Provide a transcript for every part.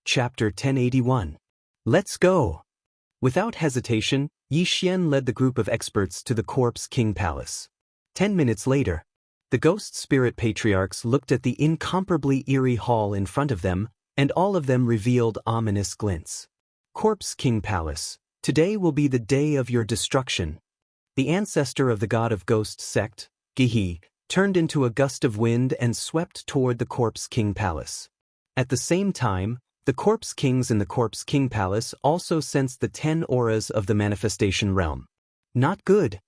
Chapter 1081. Let's go! Without hesitation, Yi Xian led the group of experts to the Corpse King Palace. 10 minutes later, the ghost spirit patriarchs looked at the incomparably eerie hall in front of them, and all of them revealed ominous glints. Corpse King Palace, today will be the day of your destruction. The ancestor of the god of ghost sect, Gihi, turned into a gust of wind and swept toward the Corpse King Palace. At the same time, the Corpse Kings in the Corpse King Palace also sensed the 10 auras of the manifestation realm. Not good.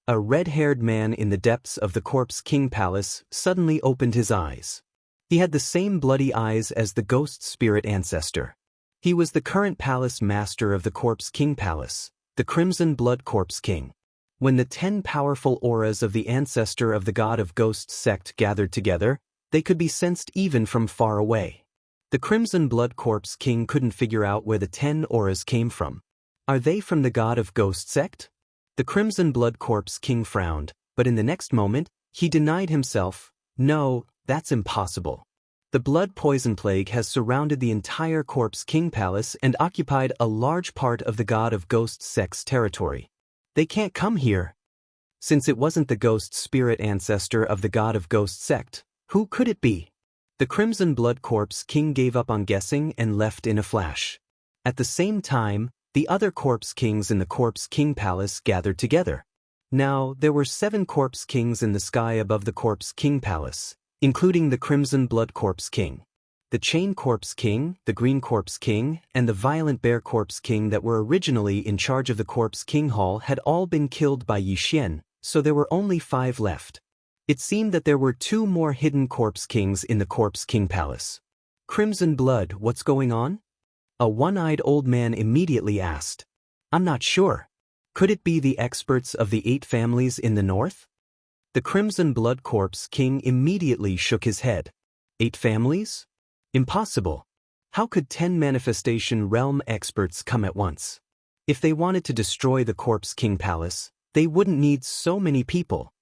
A red-haired man in the depths of the Corpse King Palace suddenly opened his eyes. He had the same bloody eyes as the ghost spirit ancestor. He was the current palace master of the Corpse King Palace, the Crimson Blood Corpse King. When the 10 powerful auras of the ancestor of the god of ghost sect gathered together, they could be sensed even from far away. The Crimson Blood Corpse King couldn't figure out where the 10 auras came from. Are they from the god of ghost sect? The Crimson Blood Corpse King frowned, but in the next moment, he denied himself. No, that's impossible. The blood poison plague has surrounded the entire Corpse King Palace and occupied a large part of the god of ghost sect's territory. They can't come here. Since it wasn't the ghost spirit ancestor of the god of ghost sect, who could it be? The Crimson Blood Corpse King gave up on guessing and left in a flash. At the same time, the other Corpse Kings in the Corpse King Palace gathered together. Now, there were 7 Corpse Kings in the sky above the Corpse King Palace, including the Crimson Blood Corpse King. The Chain Corpse King, the Green Corpse King, and the Violent Bear Corpse King that were originally in charge of the Corpse King Hall had all been killed by Yi Xian, so there were only 5 left. It seemed that there were 2 more hidden Corpse Kings in the Corpse King Palace. Crimson Blood, what's going on? A one-eyed old man immediately asked. I'm not sure. Could it be the experts of the 8 families in the north? The Crimson Blood Corpse King immediately shook his head. 8 families? Impossible. How could 10 manifestation realm experts come at once? If they wanted to destroy the Corpse King Palace, they wouldn't need so many people.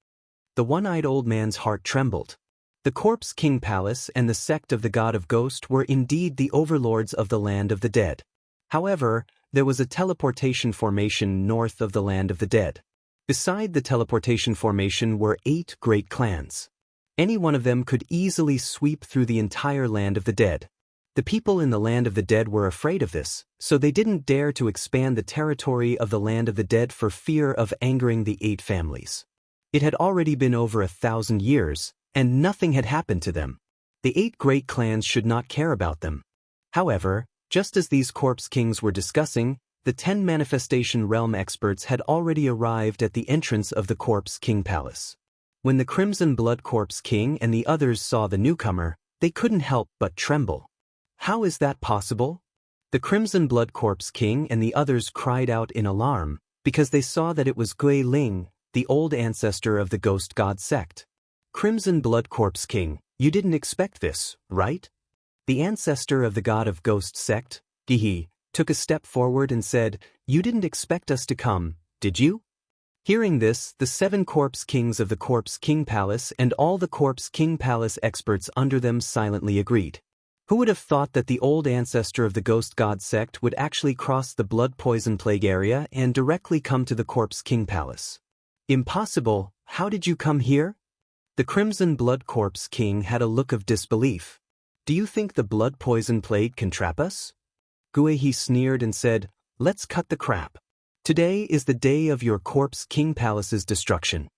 The one-eyed old man's heart trembled. The Corpse King Palace and the sect of the god of ghost were indeed the overlords of the land of the dead. However, there was a teleportation formation north of the land of the dead. Beside the teleportation formation were 8 great clans. Any one of them could easily sweep through the entire land of the dead. The people in the land of the dead were afraid of this, so they didn't dare to expand the territory of the land of the dead for fear of angering the 8 families. It had already been over 1,000 years, and nothing had happened to them. The 8 great clans should not care about them. However, just as these Corpse Kings were discussing, the 10 manifestation realm experts had already arrived at the entrance of the Corpse King Palace. When the Crimson Blood Corpse King and the others saw the newcomer, they couldn't help but tremble. How is that possible? The Crimson Blood Corpse King and the others cried out in alarm, because they saw that it was Gui Ling, the old ancestor of the Ghost God sect. Crimson Blood Corpse King, you didn't expect this, right? The ancestor of the god of ghost sect, Gihi, took a step forward and said, You didn't expect us to come, did you? Hearing this, the 7 Corpse Kings of the Corpse King Palace and all the Corpse King Palace experts under them silently agreed. Who would have thought that the old ancestor of the Ghost God sect would actually cross the blood poison plague area and directly come to the Corpse King Palace? Impossible, how did you come here? The Crimson Blood Corpse King had a look of disbelief. Do you think the blood poison plague can trap us? Guihi sneered and said, Let's cut the crap. Today is the day of your Corpse King Palace's destruction.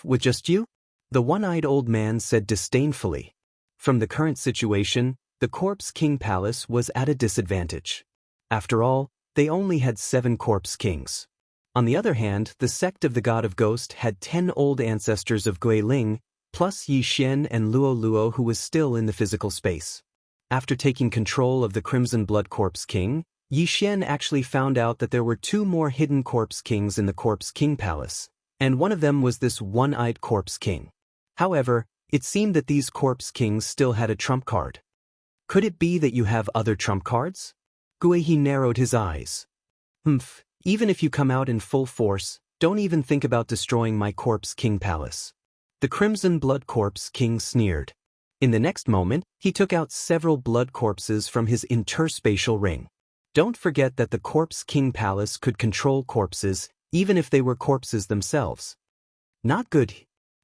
With just you? The one-eyed old man said disdainfully. From the current situation, the Corpse King Palace was at a disadvantage. After all, they only had 7 Corpse Kings. On the other hand, the sect of the god of ghost had 10 old ancestors of Gui Ling, plus Yi Xian and Luo Luo who was still in the physical space. After taking control of the Crimson Blood Corpse King, Yi Xian actually found out that there were 2 more hidden Corpse Kings in the Corpse King Palace, and one of them was this one-eyed Corpse King. However, it seemed that these Corpse Kings still had a trump card. Could it be that you have other trump cards? Guihi narrowed his eyes. Even if you come out in full force, don't even think about destroying my Corpse King Palace. The Crimson Blood Corpse King sneered. In the next moment, he took out several blood corpses from his interspatial ring. Don't forget that the Corpse King Palace could control corpses, even if they were corpses themselves. Not good.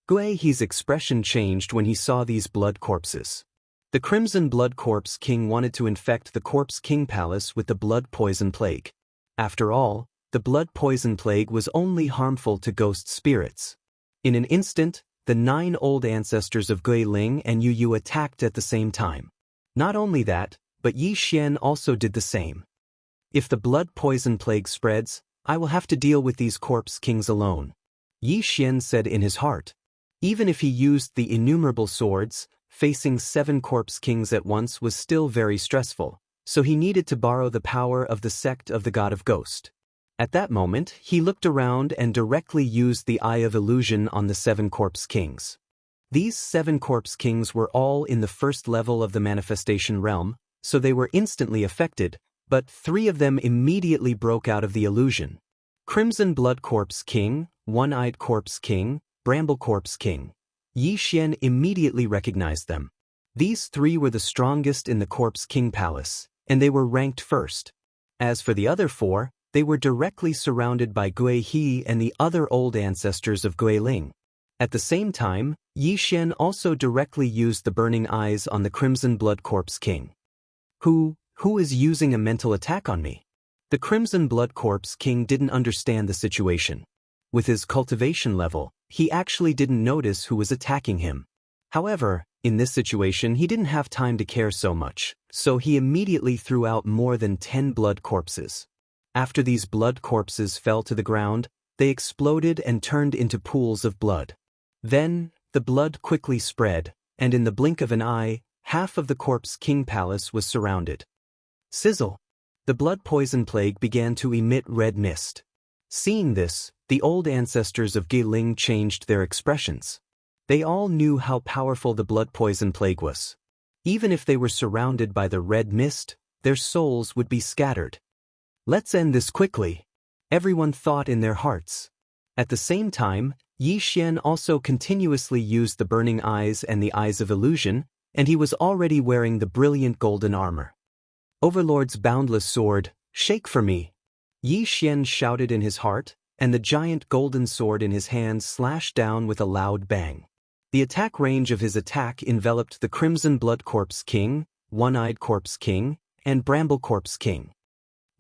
Gui He's expression changed when he saw these blood corpses. The Crimson Blood Corpse King wanted to infect the Corpse King Palace with the blood poison plague. After all, the blood poison plague was only harmful to ghost spirits. In an instant, the 9 old ancestors of Gui Ling and Yu Yu attacked at the same time. Not only that, but Yi Xian also did the same. If the blood poison plague spreads, I will have to deal with these corpse kings alone, Yi Xian said in his heart. Even if he used the innumerable swords, facing 7 corpse kings at once was still very stressful, so he needed to borrow the power of the sect of the God of Ghost. At that moment, he looked around and directly used the Eye of Illusion on the 7 corpse kings. These 7 corpse kings were all in the first level of the manifestation realm, so they were instantly affected, but 3 of them immediately broke out of the illusion. Crimson Blood Corpse King, One-Eyed Corpse King, Bramble Corpse King. Yi Xian immediately recognized them. These 3 were the strongest in the Corpse King Palace, and they were ranked first. As for the other 4, they were directly surrounded by Gui He and the other old ancestors of Gui Ling. At the same time, Yi Xian also directly used the burning eyes on the Crimson Blood Corpse King. Who is using a mental attack on me? The Crimson Blood Corpse King didn't understand the situation. With his cultivation level, he actually didn't notice who was attacking him. However, in this situation he didn't have time to care so much, so he immediately threw out more than 10 blood corpses. After these blood corpses fell to the ground, they exploded and turned into pools of blood. Then, the blood quickly spread, and in the blink of an eye, half of the Corpse King Palace was surrounded. Sizzle! The blood poison plague began to emit red mist. Seeing this, the old ancestors of Gui Ling changed their expressions. They all knew how powerful the blood poison plague was. Even if they were surrounded by the red mist, their souls would be scattered. Let's end this quickly, everyone thought in their hearts. At the same time, Yi Xian also continuously used the burning eyes and the eyes of illusion, and he was already wearing the brilliant golden armor. Overlord's boundless sword, shake for me! Yi Xian shouted in his heart, and the giant golden sword in his hand slashed down with a loud bang. The attack range of his attack enveloped the Crimson Blood Corpse King, One-Eyed Corpse King, and Bramble Corpse King.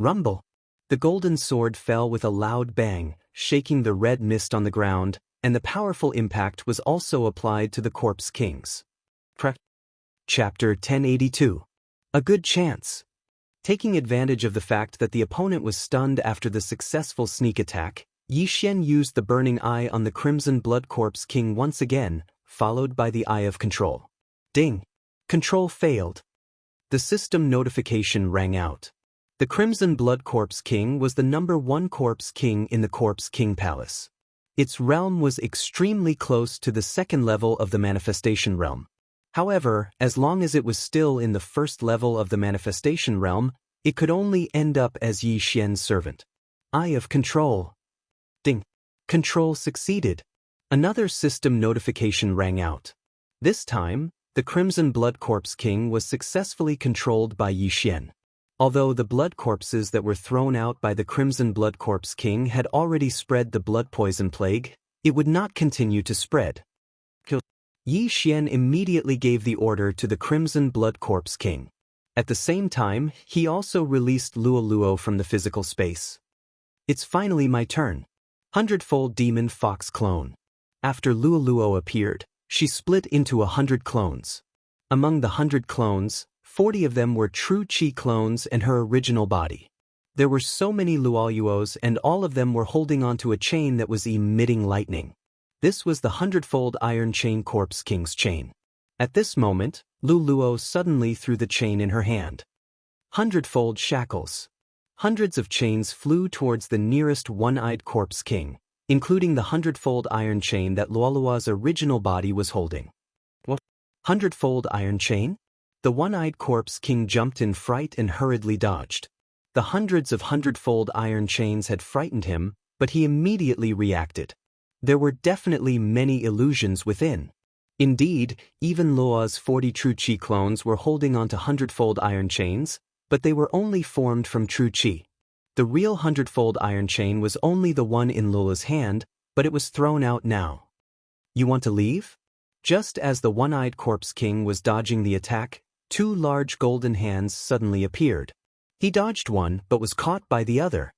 Rumble! The golden sword fell with a loud bang, shaking the red mist on the ground, and the powerful impact was also applied to the Corpse Kings. Chapter 1082. A good chance. Taking advantage of the fact that the opponent was stunned after the successful sneak attack, Yi Xian used the burning eye on the Crimson Blood Corpse King once again, followed by the Eye of Control. Ding! Control failed. The system notification rang out. The Crimson Blood Corpse King was the #1 Corpse King in the Corpse King Palace. Its realm was extremely close to the 2nd level of the manifestation realm. However, as long as it was still in the 1st level of the manifestation realm, it could only end up as Yi Xian's servant. Eye of Control. Ding! Control succeeded. Another system notification rang out. This time, the Crimson Blood Corpse King was successfully controlled by Yi Xian. Although the blood corpses that were thrown out by the Crimson Blood Corpse King had already spread the blood poison plague, it would not continue to spread. Yi Xian immediately gave the order to the Crimson Blood Corpse King. At the same time, he also released Luo Luo from the physical space. It's finally my turn. 100-fold Demon Fox Clone. After Luo Luo appeared, she split into 100 clones. Among the 100 clones, 40 of them were true Qi clones and her original body. There were so many Luoyuos and all of them were holding onto a chain that was emitting lightning. This was the 100-fold Iron Chain Corpse King's chain. At this moment, Lu Luo suddenly threw the chain in her hand. 100-fold shackles. Hundreds of chains flew towards the nearest One-Eyed Corpse King, including the 100-fold iron chain that Luolua's original body was holding. What? 100-fold iron chain? The One-Eyed Corpse King jumped in fright and hurriedly dodged. The hundreds of 100-fold iron chains had frightened him, but he immediately reacted. There were definitely many illusions within. Indeed, even Luo's 40 true Qi clones were holding onto hundredfold iron chains, but they were only formed from true Qi. The real hundredfold iron chain was only the one in Lula's hand, but it was thrown out now. You want to leave? Just as the one-eyed corpse king was dodging the attack, two large golden hands suddenly appeared. He dodged one but was caught by the other.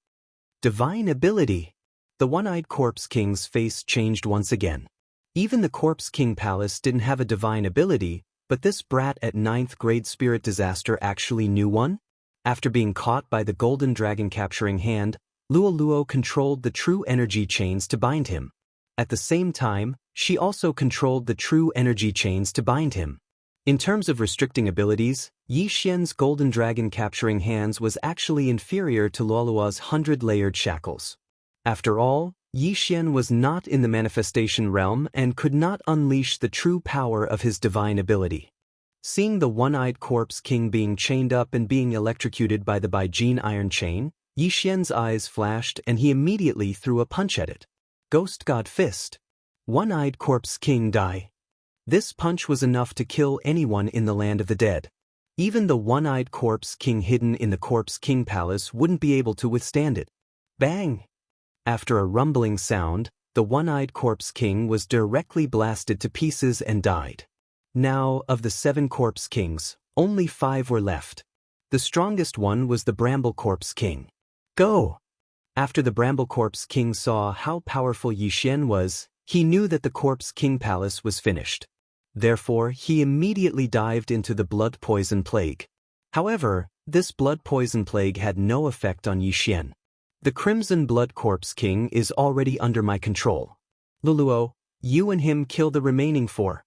Divine ability! The one-eyed corpse king's face changed once again. Even the Corpse King Palace didn't have a divine ability, but this brat at 9th grade spirit disaster actually knew one? After being caught by the golden dragon capturing hand, Luo controlled the true energy chains to bind him. At the same time, she also controlled the true energy chains to bind him. In terms of restricting abilities, Yi Xian's golden dragon capturing hands was actually inferior to Luo's 100-layered shackles. After all, Yi Xian was not in the manifestation realm and could not unleash the true power of his divine ability. Seeing the one-eyed corpse king being chained up and being electrocuted by the Baijin iron chain, Yi Xian's eyes flashed and he immediately threw a punch at it. Ghost God Fist. One-eyed corpse king die. This punch was enough to kill anyone in the land of the dead. Even the one-eyed corpse king hidden in the Corpse King Palace wouldn't be able to withstand it. Bang! After a rumbling sound, the one-eyed corpse king was directly blasted to pieces and died. Now, of the 7 corpse kings, only 5 were left. The strongest one was the Bramble Corpse King. Go! After the Bramble Corpse King saw how powerful Yi Xian was, he knew that the Corpse King Palace was finished. Therefore, he immediately dived into the blood poison plague. However, this blood poison plague had no effect on Yi Xian. The Crimson Blood Corpse King is already under my control. Luo, you and him kill the remaining 4.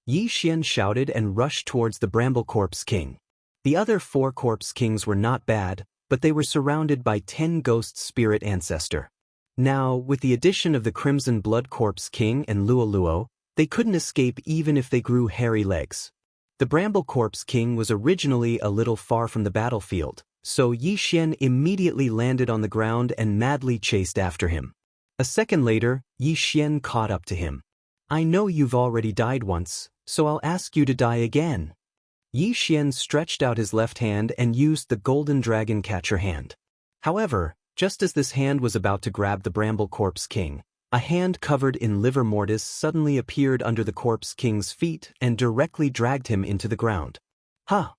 Yi Xian shouted and rushed towards the Bramble Corpse King. The other 4 corpse kings were not bad, but they were surrounded by 10 ghost spirit ancestor. Now, with the addition of the Crimson Blood Corpse King and Luo, they couldn't escape even if they grew hairy legs. The Bramble Corpse King was originally a little far from the battlefield, so Yi Xian immediately landed on the ground and madly chased after him. A second later, Yi Xian caught up to him. I know you've already died once, so I'll ask you to die again. Yi Xian stretched out his left hand and used the golden dragon catcher hand. However, just as this hand was about to grab the Bramble Corpse King, a hand covered in livor mortis suddenly appeared under the Corpse King's feet and directly dragged him into the ground. Huh!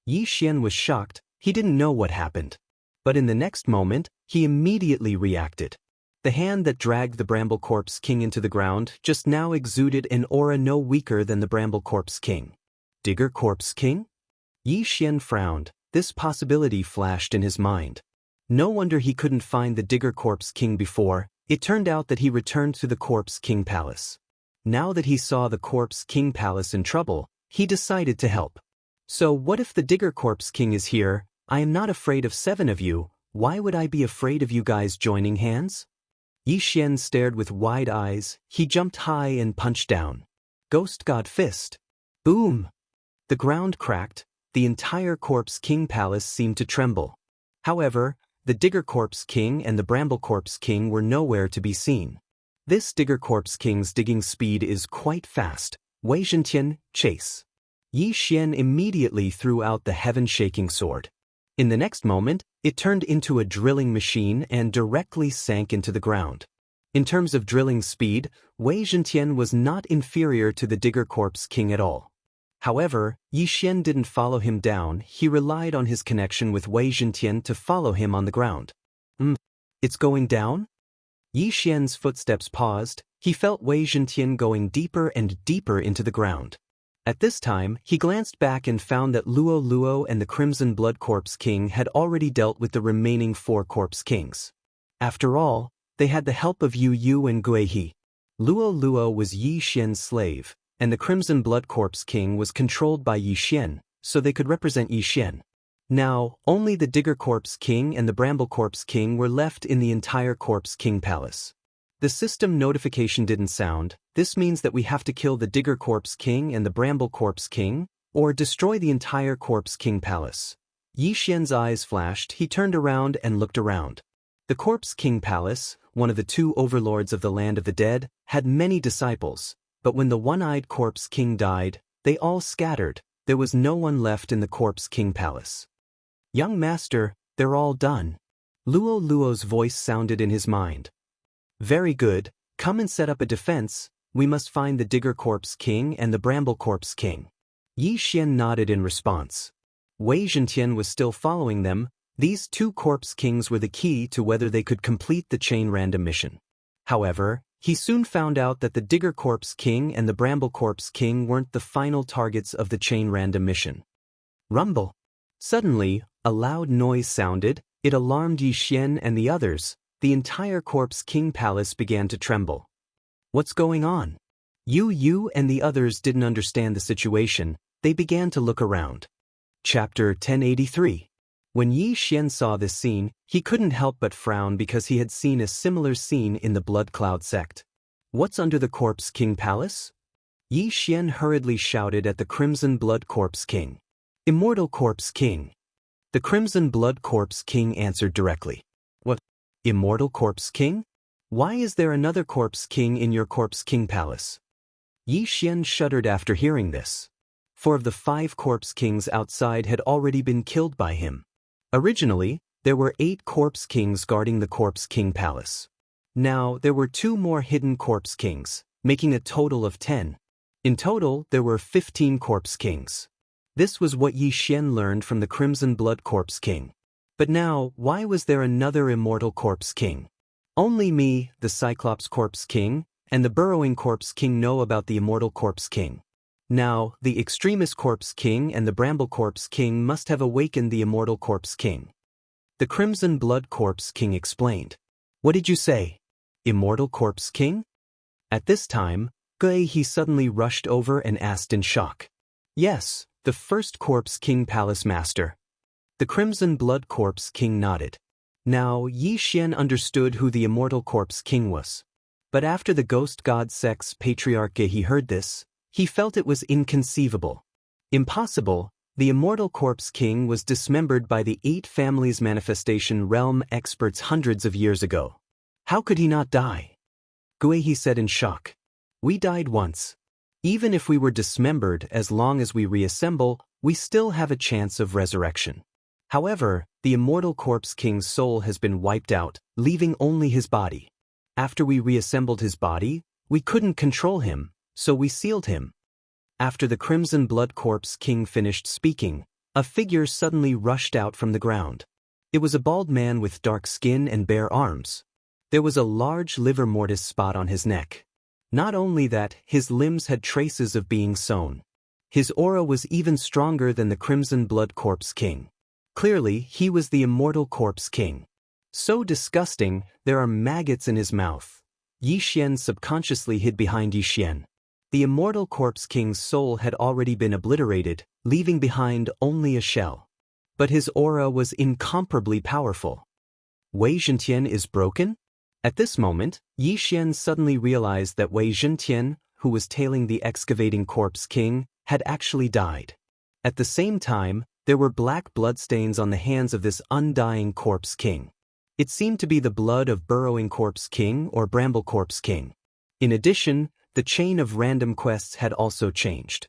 Yi Xian was shocked. He didn't know what happened. But in the next moment, he immediately reacted. The hand that dragged the Bramble Corpse King into the ground just now exuded an aura no weaker than the Bramble Corpse King. Digger Corpse King? Yi Xian frowned. This possibility flashed in his mind. No wonder he couldn't find the Digger Corpse King before. It turned out that he returned to the Corpse King Palace. Now that he saw the Corpse King Palace in trouble, he decided to help. So what if the Digger Corpse King is here? I am not afraid of 7 of you. Why would I be afraid of you guys joining hands? Yi Xian stared with wide eyes. He jumped high and punched down. Ghost God Fist. Boom! The ground cracked. The entire Corpse King Palace seemed to tremble. However, the Digger Corpse King and the Bramble Corpse King were nowhere to be seen. This Digger Corpse King's digging speed is quite fast. Wei Zhentian, chase. Yi Xian immediately threw out the heaven-shaking sword. In the next moment, it turned into a drilling machine and directly sank into the ground. In terms of drilling speed, Wei Zhentian was not inferior to the Digger Corpse King at all. However, Yi Xian didn't follow him down. He relied on his connection with Wei Zhentian to follow him on the ground. It's going down? Yi Xian's footsteps paused. He felt Wei Zhentian going deeper and deeper into the ground. At this time, he glanced back and found that Luo and the Crimson Blood Corpse King had already dealt with the remaining 4 corpse kings. After all, they had the help of Yu and Guihe. Luo was Yi Xian's slave, and the Crimson Blood Corpse King was controlled by Yi Xian, so they could represent Yi Xian. Now, only the Digger Corpse King and the Bramble Corpse King were left in the entire Corpse King Palace. The system notification didn't sound. This means that we have to kill the Digger Corpse King and the Bramble Corpse King, or destroy the entire Corpse King Palace. Yi Xian's eyes flashed. He turned around and looked around. The Corpse King Palace, one of the 2 overlords of the land of the dead, had many disciples. But when the one-eyed Corpse King died, they all scattered. There was no one left in the Corpse King palace. Young master, they're all done. Luo's voice sounded in his mind. Very good, come and set up a defense. We must find the Digger Corpse King and the Bramble Corpse King. Yi Xian nodded in response. Wei Zhentian was still following them. These two Corpse Kings were the key to whether they could complete the chain random mission. However, he soon found out that the Digger Corpse King and the Bramble Corpse King weren't the final targets of the chain random mission. Rumble. Suddenly, a loud noise sounded. It alarmed Yi Xian and the others. The entire Corpse King palace began to tremble. What's going on? Yu and the others didn't understand the situation. They began to look around. Chapter 1083. When Yi Xian saw this scene, he couldn't help but frown because he had seen a similar scene in the Blood Cloud sect. What's under the Corpse King palace? Yi Xian hurriedly shouted at the Crimson Blood Corpse King. Immortal Corpse King. The Crimson Blood Corpse King answered directly. What? Immortal Corpse King? Why is there another Corpse King in your Corpse King palace? Yi Xian shuddered after hearing this. 4 of the 5 Corpse Kings outside had already been killed by him. Originally, there were 8 Corpse Kings guarding the Corpse King palace. Now, there were 2 more hidden Corpse Kings, making a total of 10. In total, there were 15 Corpse Kings. This was what Yi Xian learned from the Crimson Blood Corpse King. But now, why was there another Immortal Corpse King? Only me, the Cyclops Corpse King, and the Burrowing Corpse King know about the Immortal Corpse King. Now, the Extremist Corpse King and the Bramble Corpse King must have awakened the Immortal Corpse King. The Crimson Blood Corpse King explained. What did you say? Immortal Corpse King? At this time, he suddenly rushed over and asked in shock. Yes, the first Corpse King Palace Master. The Crimson Blood Corpse King nodded. Now, Yi Xian understood who the Immortal Corpse King was. But after the Ghost God Sect's Patriarch he heard this, he felt it was inconceivable. Impossible. The Immortal Corpse King was dismembered by the 8 Families Manifestation Realm experts hundreds of years ago. How could he not die? He said in shock. We died once. Even if we were dismembered, as long as we reassemble, we still have a chance of resurrection. However, the Immortal Corpse King's soul has been wiped out, leaving only his body. After we reassembled his body, we couldn't control him, so we sealed him. After the Crimson Blood Corpse King finished speaking, a figure suddenly rushed out from the ground. It was a bald man with dark skin and bare arms. There was a large liver mortis spot on his neck. Not only that, his limbs had traces of being sewn. His aura was even stronger than the Crimson Blood Corpse King. Clearly, he was the Immortal Corpse King. So disgusting, there are maggots in his mouth. Yi Xian subconsciously hid behind Yi Xian. The Immortal Corpse King's soul had already been obliterated, leaving behind only a shell. But his aura was incomparably powerful. Wei Zhentian is broken? At this moment, Yi Xian suddenly realized that Wei Zhentian, who was tailing the Excavating Corpse King, had actually died. At the same time, there were black bloodstains on the hands of this undying Corpse King. It seemed to be the blood of Burrowing Corpse King or Bramble Corpse King. In addition, the chain of random quests had also changed.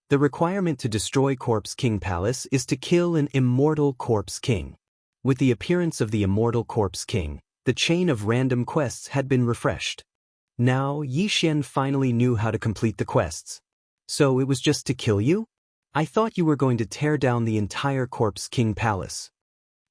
The requirement to destroy Corpse King Palace is to kill an Immortal Corpse King. With the appearance of the Immortal Corpse King, the chain of random quests had been refreshed. Now, Yi Xian finally knew how to complete the quests. So it was just to kill you? I thought you were going to tear down the entire Corpse King Palace.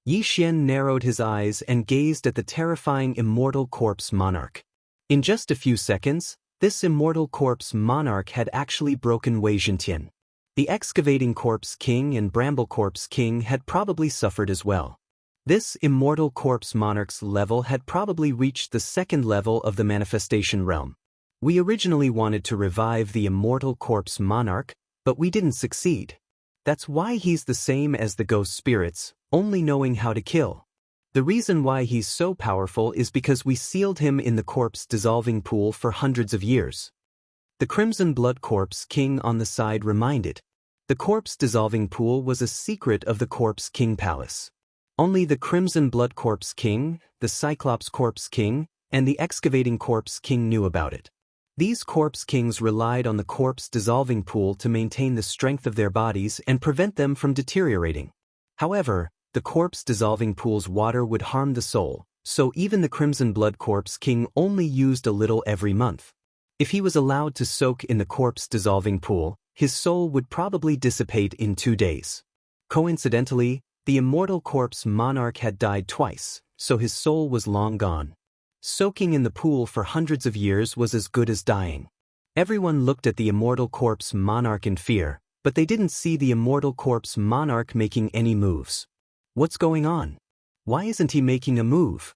Yi Xian narrowed his eyes and gazed at the terrifying Immortal Corpse Monarch. In just a few seconds, this Immortal Corpse Monarch had actually broken Wei Zhentian. The Excavating Corpse King and Bramble Corpse King had probably suffered as well. This Immortal Corpse Monarch's level had probably reached the 2nd level of the Manifestation Realm. We originally wanted to revive the Immortal Corpse Monarch, but we didn't succeed. That's why he's the same as the Ghost Spirits, only knowing how to kill. The reason why he's so powerful is because we sealed him in the corpse dissolving pool for hundreds of years. The Crimson Blood Corpse King on the side reminded. The corpse dissolving pool was a secret of the Corpse King Palace. Only the Crimson Blood Corpse King, the Cyclops Corpse King, and the Excavating Corpse King knew about it. These corpse kings relied on the corpse dissolving pool to maintain the strength of their bodies and prevent them from deteriorating. However, the corpse dissolving pool's water would harm the soul, so even the Crimson Blood Corpse King only used a little every month. If he was allowed to soak in the corpse dissolving pool, his soul would probably dissipate in 2 days. Coincidentally, the immortal corpse monarch had died twice, so his soul was long gone. Soaking in the pool for hundreds of years was as good as dying. Everyone looked at the immortal corpse monarch in fear, but they didn't see the immortal corpse monarch making any moves. What's going on? Why isn't he making a move?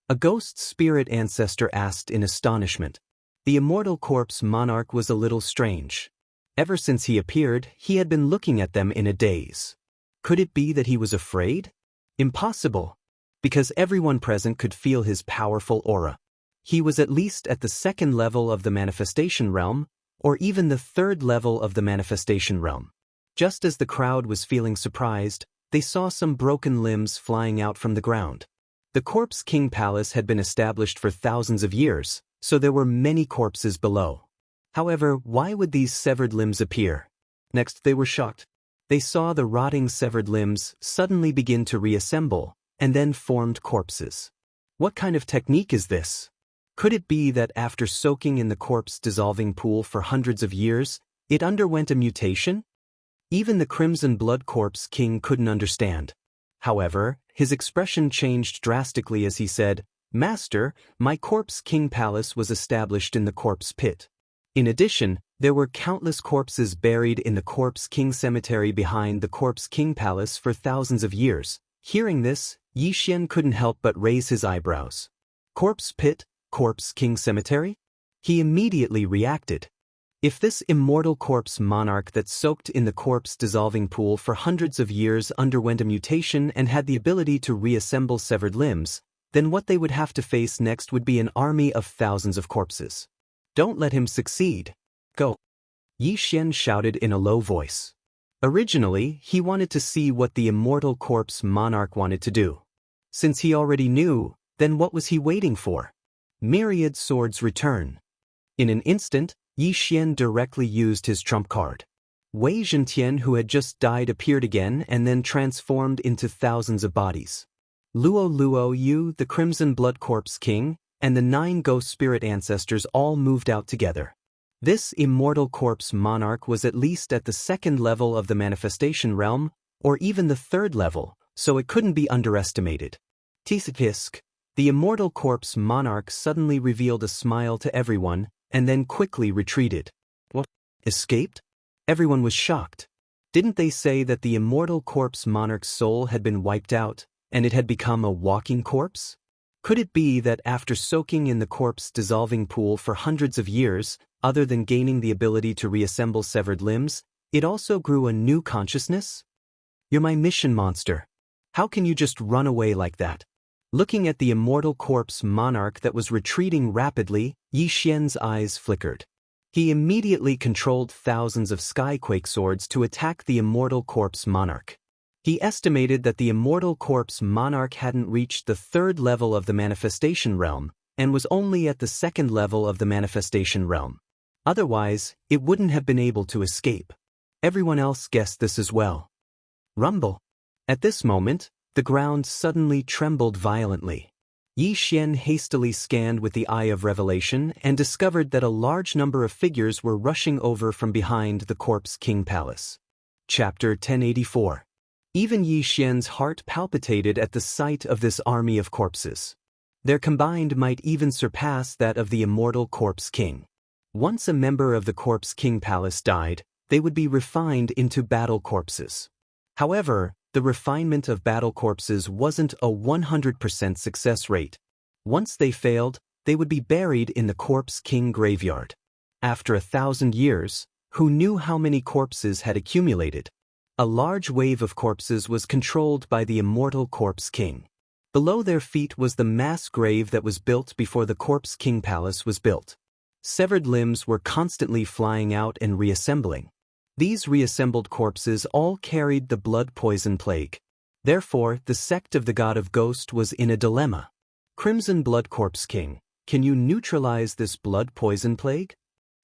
A ghost spirit ancestor asked in astonishment. The immortal corpse monarch was a little strange. Ever since he appeared, he had been looking at them in a daze. Could it be that he was afraid? Impossible. Because everyone present could feel his powerful aura. He was at least at the 2nd level of the manifestation realm, or even the 3rd level of the manifestation realm. Just as the crowd was feeling surprised, they saw some broken limbs flying out from the ground. The Corpse King Palace had been established for thousands of years, so there were many corpses below. However, why would these severed limbs appear? Next, they were shocked. They saw the rotting severed limbs suddenly begin to reassemble, and then formed corpses. What kind of technique is this? Could it be that after soaking in the corpse dissolving pool for hundreds of years, it underwent a mutation? Even the Crimson Blood Corpse King couldn't understand. However, his expression changed drastically as he said, "Master, my Corpse King Palace was established in the corpse pit. In addition, there were countless corpses buried in the Corpse King Cemetery behind the Corpse King Palace for thousands of years." Hearing this, Yi Xian couldn't help but raise his eyebrows. Corpse pit, Corpse King Cemetery? He immediately reacted. If this immortal corpse monarch that soaked in the corpse dissolving pool for hundreds of years underwent a mutation and had the ability to reassemble severed limbs, then what they would have to face next would be an army of thousands of corpses. Don't let him succeed. Go. Yi Xian shouted in a low voice. Originally, he wanted to see what the immortal corpse monarch wanted to do. Since he already knew, then what was he waiting for? Myriad swords return. In an instant, Yi Xian directly used his trump card. Wei Zhentian, who had just died, appeared again and then transformed into thousands of bodies. Luo Luo Yu, the Crimson Blood Corpse King, and the 9 ghost spirit ancestors all moved out together. This immortal corpse monarch was at least at the 2nd level of the manifestation realm, or even the 3rd level, so it couldn't be underestimated. Tisakisk, the immortal corpse monarch suddenly revealed a smile to everyone, and then quickly retreated. What? Escaped? Everyone was shocked. Didn't they say that the immortal corpse monarch's soul had been wiped out, and it had become a walking corpse? Could it be that after soaking in the corpse dissolving pool for hundreds of years, other than gaining the ability to reassemble severed limbs, it also grew a new consciousness? You're my mission monster. How can you just run away like that? Looking at the immortal corpse monarch that was retreating rapidly, Yi Xian's eyes flickered. He immediately controlled thousands of skyquake swords to attack the immortal corpse monarch. He estimated that the immortal corpse monarch hadn't reached the 3rd level of the manifestation realm, and was only at the 2nd level of the manifestation realm. Otherwise, it wouldn't have been able to escape. Everyone else guessed this as well. Rumble. At this moment, the ground suddenly trembled violently. Yi Xian hastily scanned with the Eye of Revelation and discovered that a large number of figures were rushing over from behind the Corpse King Palace. Chapter 1084. Even Yi Xian's heart palpitated at the sight of this army of corpses. Their combined might even surpass that of the immortal Corpse King. Once a member of the Corpse King Palace died, they would be refined into battle corpses. However, the refinement of battle corpses wasn't a 100% success rate. Once they failed, they would be buried in the Corpse King graveyard. After 1,000 years, who knew how many corpses had accumulated? A large wave of corpses was controlled by the immortal Corpse King. Below their feet was the mass grave that was built before the Corpse King Palace was built. Severed limbs were constantly flying out and reassembling. These reassembled corpses all carried the blood poison plague. Therefore, the sect of the God of Ghost was in a dilemma. Crimson Blood Corpse King, can you neutralize this blood poison plague?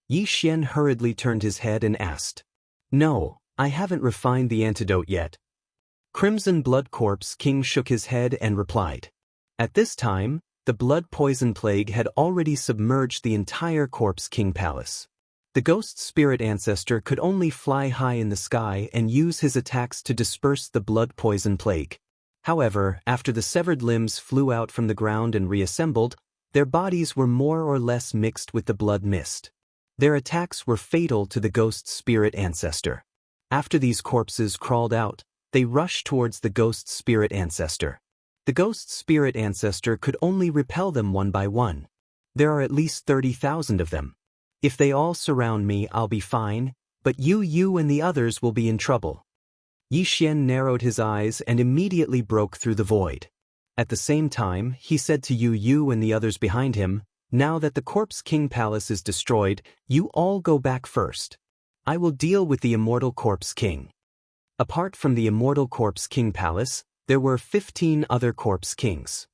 Yi Xian hurriedly turned his head and asked. No, I haven't refined the antidote yet. Crimson Blood Corpse King shook his head and replied. At this time, the blood poison plague had already submerged the entire Corpse King Palace. The ghost spirit ancestor could only fly high in the sky and use his attacks to disperse the blood poison plague. However, after the severed limbs flew out from the ground and reassembled, their bodies were more or less mixed with the blood mist. Their attacks were fatal to the ghost spirit ancestor. After these corpses crawled out, they rushed towards the ghost spirit ancestor. The ghost spirit ancestor could only repel them one by one. There are at least 30,000 of them. If they all surround me, I'll be fine, but you and the others will be in trouble. Yi Xian narrowed his eyes and immediately broke through the void. At the same time, he said to Yu and the others behind him, now that the Corpse King Palace is destroyed, you all go back first. I will deal with the Immortal Corpse King. Apart from the Immortal Corpse King Palace, there were 15 other Corpse Kings.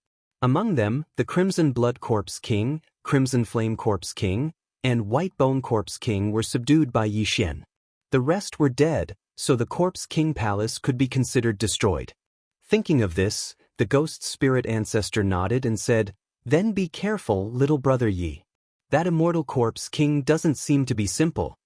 Among them, the Crimson Blood Corpse King, Crimson Flame Corpse King, and White Bone Corpse King were subdued by Yi Xian. The rest were dead, so the Corpse King Palace could be considered destroyed. Thinking of this, the ghost spirit ancestor nodded and said, Then be careful, little brother Yi. That Immortal Corpse King doesn't seem to be simple.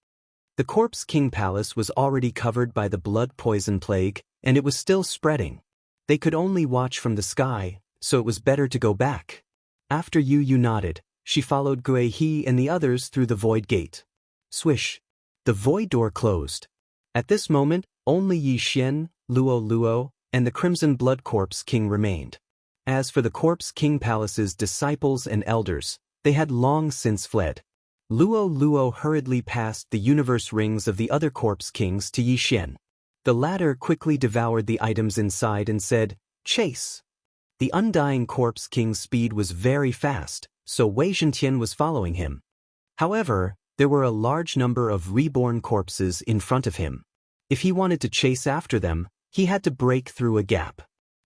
The Corpse King Palace was already covered by the blood poison plague, and it was still spreading. They could only watch from the sky, so it was better to go back. After Yu nodded, she followed Gui He and the others through the void gate. Swish! The void door closed. At this moment, only Yi Xian, Luo, and the Crimson Blood Corpse King remained. As for the Corpse King Palace's disciples and elders, they had long since fled. Luo hurriedly passed the universe rings of the other Corpse Kings to Yi Xian. The latter quickly devoured the items inside and said, Chase! The Undying Corpse King's speed was very fast, so Wei Zhentian was following him. However, there were a large number of reborn corpses in front of him. If he wanted to chase after them, he had to break through a gap.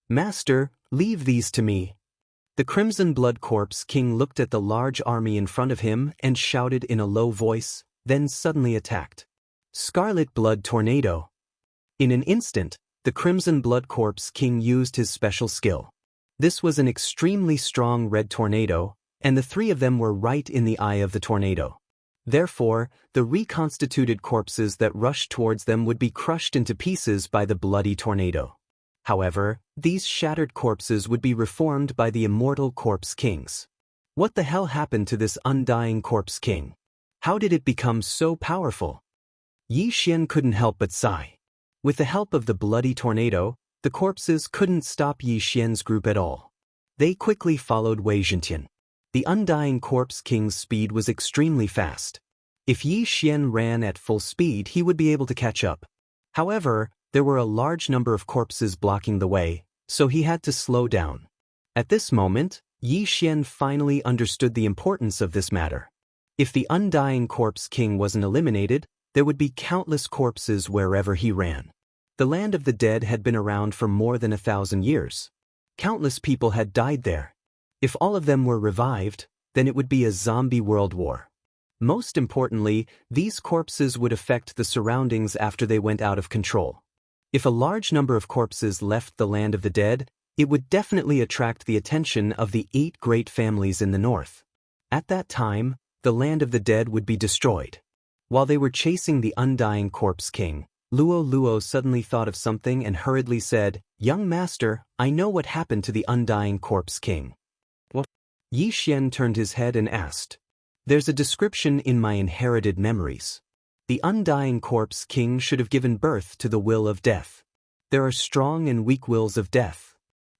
Master, leave these to me. The Crimson Blood Corpse King looked at the large army in front of him and shouted in a low voice, then suddenly attacked. Scarlet Blood Tornado. In an instant, the Crimson Blood Corpse King used his special skill. This was an extremely strong red tornado, and the three of them were right in the eye of the tornado. Therefore, the reconstituted corpses that rushed towards them would be crushed into pieces by the bloody tornado. However, these shattered corpses would be reformed by the Immortal Corpse Kings. What the hell happened to this Undying Corpse King? How did it become so powerful? Yi Xian couldn't help but sigh. With the help of the bloody tornado, the corpses couldn't stop Yi Xian's group at all. They quickly followed Wei Zhentian. The Undying Corpse King's speed was extremely fast. If Yi Xian ran at full speed, he would be able to catch up. However, there were a large number of corpses blocking the way, so he had to slow down. At this moment, Yi Xian finally understood the importance of this matter. If the Undying Corpse King wasn't eliminated, there would be countless corpses wherever he ran. The land of the dead had been around for more than 1,000 years. Countless people had died there. If all of them were revived, then it would be a zombie world war. Most importantly, these corpses would affect the surroundings after they went out of control. If a large number of corpses left the land of the dead, it would definitely attract the attention of the 8 great families in the north. At that time, the land of the dead would be destroyed. While they were chasing the Undying Corpse King, Luo suddenly thought of something and hurriedly said, Young master, I know what happened to the Undying Corpse King. What? Yi Xian turned his head and asked. There's a description in my inherited memories. The Undying Corpse King should have given birth to the will of death. There are strong and weak wills of death.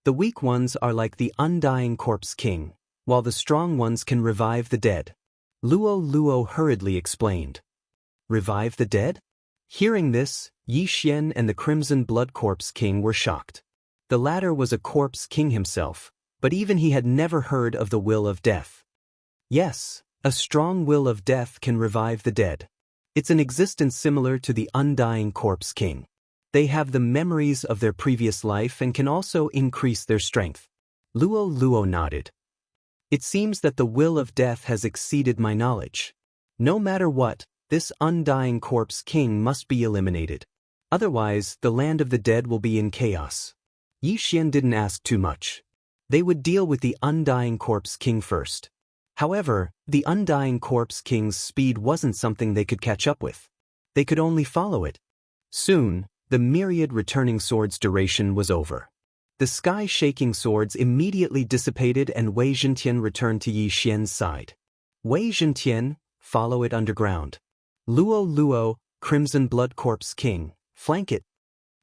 The weak ones are like the Undying Corpse King, while the strong ones can revive the dead. Luo hurriedly explained. Revive the dead? Hearing this, Yi Xian and the Crimson Blood Corpse King were shocked. The latter was a Corpse King himself, but even he had never heard of the will of death. Yes, a strong will of death can revive the dead. It's an existence similar to the Undying Corpse King. They have the memories of their previous life and can also increase their strength. Luo nodded. It seems that the will of death has exceeded my knowledge. No matter what, this undying corpse king must be eliminated. Otherwise, the land of the dead will be in chaos. Yi Xian didn't ask too much. They would deal with the undying corpse king first. However, the undying corpse king's speed wasn't something they could catch up with. They could only follow it. Soon, the myriad returning swords' duration was over. The sky-shaking swords immediately dissipated and Wei Zhentian returned to Yi Xian's side. Wei Zhentian, follow it underground. Luo Luo, Crimson Blood Corpse King, flank it.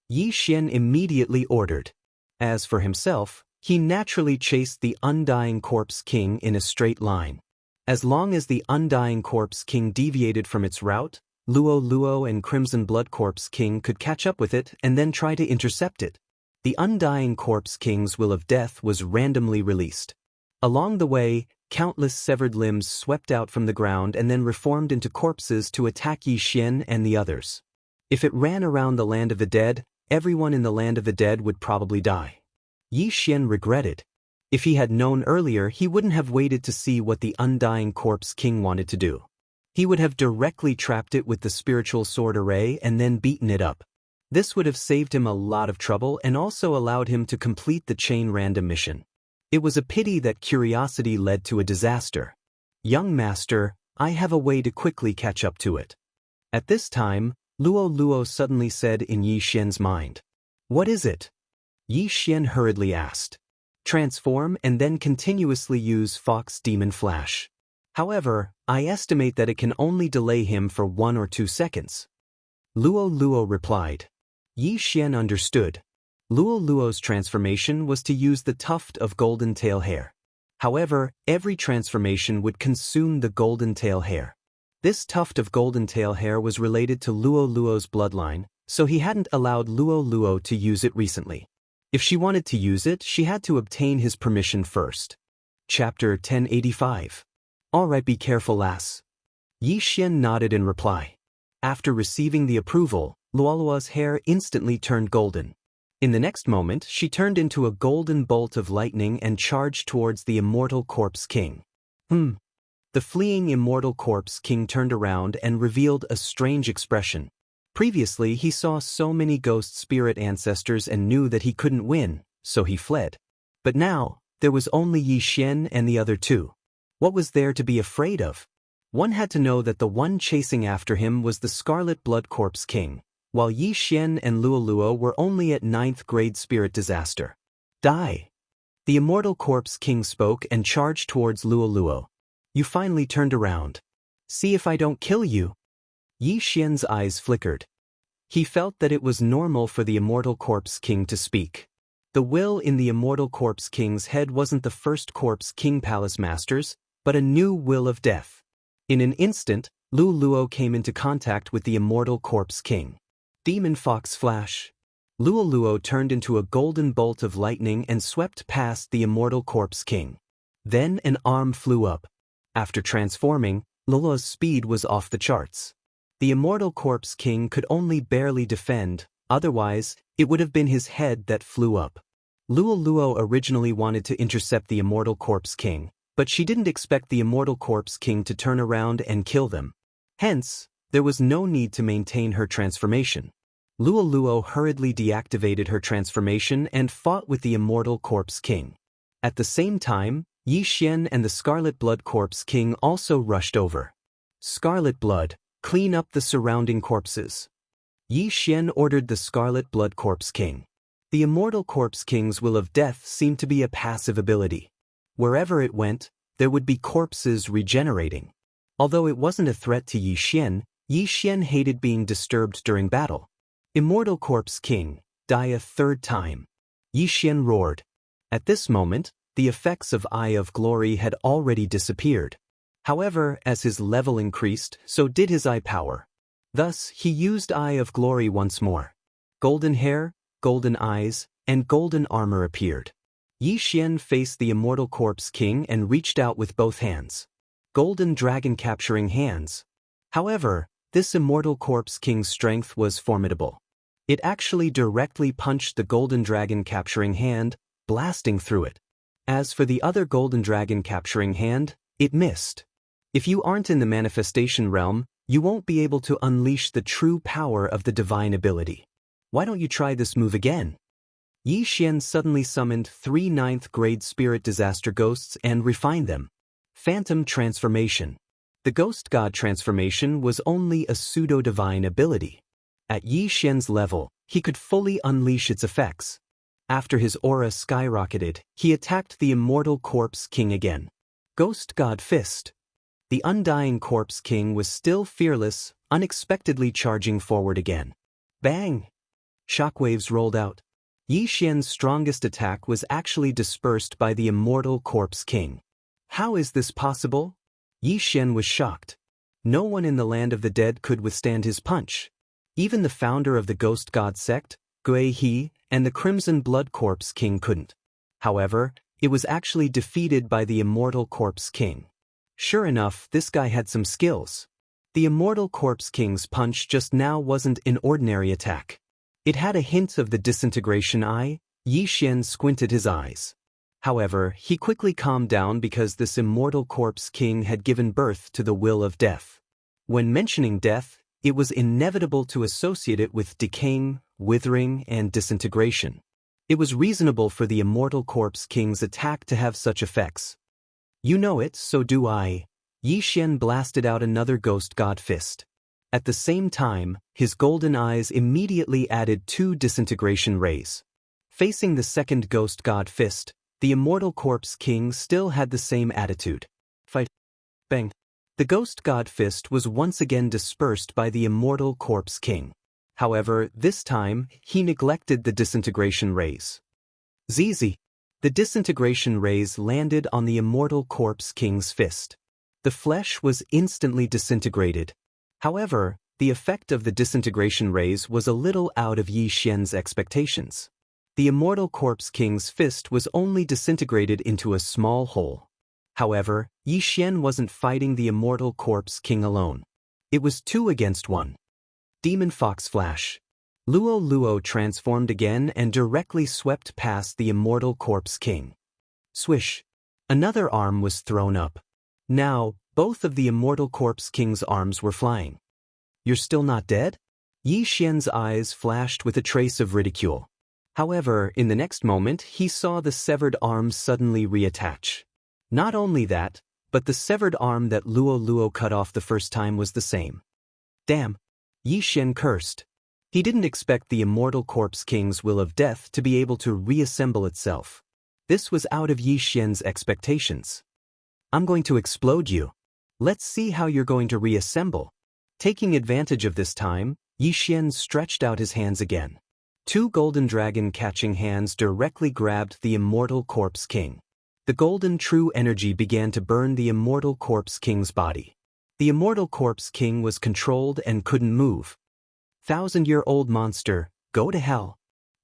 Yi Xian immediately ordered. As for himself, he naturally chased the undying corpse king in a straight line. As long as the undying corpse king deviated from its route, Luo Luo and Crimson Blood Corpse King could catch up with it and then try to intercept it. The undying corpse king's will of death was randomly released. Along the way, countless severed limbs swept out from the ground and then reformed into corpses to attack Yi Xian and the others. If it ran around the land of the dead, everyone in the land of the dead would probably die. Yi Xian regretted. If he had known earlier, he wouldn't have waited to see what the undying corpse king wanted to do. He would have directly trapped it with the spiritual sword array and then beaten it up. This would have saved him a lot of trouble and also allowed him to complete the chain random mission. It was a pity that curiosity led to a disaster. Young master, I have a way to quickly catch up to it. At this time, Luo Luo suddenly said in Yi Xian's mind. What is it? Yi Xian hurriedly asked. Transform and then continuously use Fox Demon Flash. However, I estimate that it can only delay him for 1 or 2 seconds. Luo Luo replied. Yi Xian understood. Luo Luo's transformation was to use the tuft of golden tail hair. However, every transformation would consume the golden tail hair. This tuft of golden tail hair was related to Luo Luo's bloodline, so he hadn't allowed Luo Luo to use it recently. If she wanted to use it, she had to obtain his permission first. Chapter 1085. Alright, be careful, lass. Yi Xian nodded in reply. After receiving the approval, Luolua's hair instantly turned golden. In the next moment, she turned into a golden bolt of lightning and charged towards the immortal corpse king. The fleeing immortal corpse king turned around and revealed a strange expression. Previously, he saw so many ghost spirit ancestors and knew that he couldn't win, so he fled. But now, there was only Yi Xian and the other two. What was there to be afraid of? One had to know that the one chasing after him was the Scarlet Blood Corpse King, while Yi Xian and Luo Luo were only at 9th grade spirit disaster. Die! The immortal corpse king spoke and charged towards Luo Luo. You finally turned around. See if I don't kill you. Yi Xian's eyes flickered. He felt that it was normal for the immortal corpse king to speak. The will in the immortal corpse king's head wasn't the first corpse king palace masters, but a new will of death. In an instant, Luo Luo came into contact with the immortal corpse king. Demon Fox Flash. Luo Luo turned into a golden bolt of lightning and swept past the immortal corpse king. Then an arm flew up. After transforming, Luo's speed was off the charts. The immortal corpse king could only barely defend, otherwise, it would have been his head that flew up. Luo Luo originally wanted to intercept the immortal corpse king, but she didn't expect the immortal corpse king to turn around and kill them. Hence, there was no need to maintain her transformation. Luo Luo hurriedly deactivated her transformation and fought with the immortal corpse king. At the same time, Yi Xian and the Scarlet Blood Corpse King also rushed over. Scarlet Blood, clean up the surrounding corpses. Yi Xian ordered the Scarlet Blood Corpse King. The immortal corpse king's will of death seemed to be a passive ability. Wherever it went, there would be corpses regenerating. Although it wasn't a threat to Yi Xian hated being disturbed during battle. Immortal Corpse King, die a 3rd time. Yi Xian roared. At this moment, the effects of Eye of Glory had already disappeared. However, as his level increased, so did his eye power. Thus, he used Eye of Glory once more. Golden hair, golden eyes, and golden armor appeared. Yi Xian faced the immortal corpse king and reached out with both hands. Golden dragon capturing hands. However, this immortal corpse king's strength was formidable. It actually directly punched the golden dragon capturing hand, blasting through it. As for the other golden dragon capturing hand, it missed. If you aren't in the manifestation realm, you won't be able to unleash the true power of the divine ability. Why don't you try this move again? Yi Xian suddenly summoned 3 9th-grade spirit disaster ghosts and refined them. Phantom transformation. The ghost god transformation was only a pseudo-divine ability. At Yi Xian's level, he could fully unleash its effects. After his aura skyrocketed, he attacked the immortal Corpse King again. Ghost God Fist. The undying Corpse King was still fearless, unexpectedly charging forward again. Bang! Shockwaves rolled out. Yi Xian's strongest attack was actually dispersed by the immortal Corpse King. How is this possible? Yi Xian was shocked. No one in the land of the dead could withstand his punch. Even the founder of the Ghost God sect, Gui He, and the Crimson Blood Corpse King couldn't. However, it was actually defeated by the immortal Corpse King. Sure enough, this guy had some skills. The immortal Corpse King's punch just now wasn't an ordinary attack. It had a hint of the disintegration eye. Yi Xian squinted his eyes. However, he quickly calmed down because this immortal Corpse King had given birth to the will of death. When mentioning death, it was inevitable to associate it with decaying, withering, and disintegration. It was reasonable for the immortal Corpse King's attack to have such effects. You know it, so do I. Yi Xian blasted out another Ghost God Fist. At the same time, his golden eyes immediately added 2 disintegration rays. Facing the second Ghost God Fist, the immortal Corpse King still had the same attitude. Fight. Bang. The Ghost God Fist was once again dispersed by the immortal Corpse King. However, this time, he neglected the disintegration rays. ZZ. The disintegration rays landed on the immortal Corpse King's fist. The flesh was instantly disintegrated. However, the effect of the disintegration rays was a little out of Yi Xian's expectations. The immortal Corpse King's fist was only disintegrated into a small hole. However, Yi Xian wasn't fighting the immortal Corpse King alone. It was 2 against 1. Demon Fox Flash. Luo Luo transformed again and directly swept past the immortal Corpse King. Swish. Another arm was thrown up. Now, both of the immortal Corpse King's arms were flying. You're still not dead? Yi Xian's eyes flashed with a trace of ridicule. However, in the next moment, he saw the severed arm suddenly reattach. Not only that, but the severed arm that Luo Luo cut off the first time was the same. Damn! Yi Xian cursed. He didn't expect the immortal Corpse King's will of death to be able to reassemble itself. This was out of Yi Xian's expectations. I'm going to explode you. Let's see how you're going to reassemble. Taking advantage of this time, Yi Xian stretched out his hands again. 2 golden dragon catching hands directly grabbed the immortal Corpse King. The golden true energy began to burn the immortal Corpse King's body. The immortal Corpse King was controlled and couldn't move. 1,000-year-old monster, go to hell.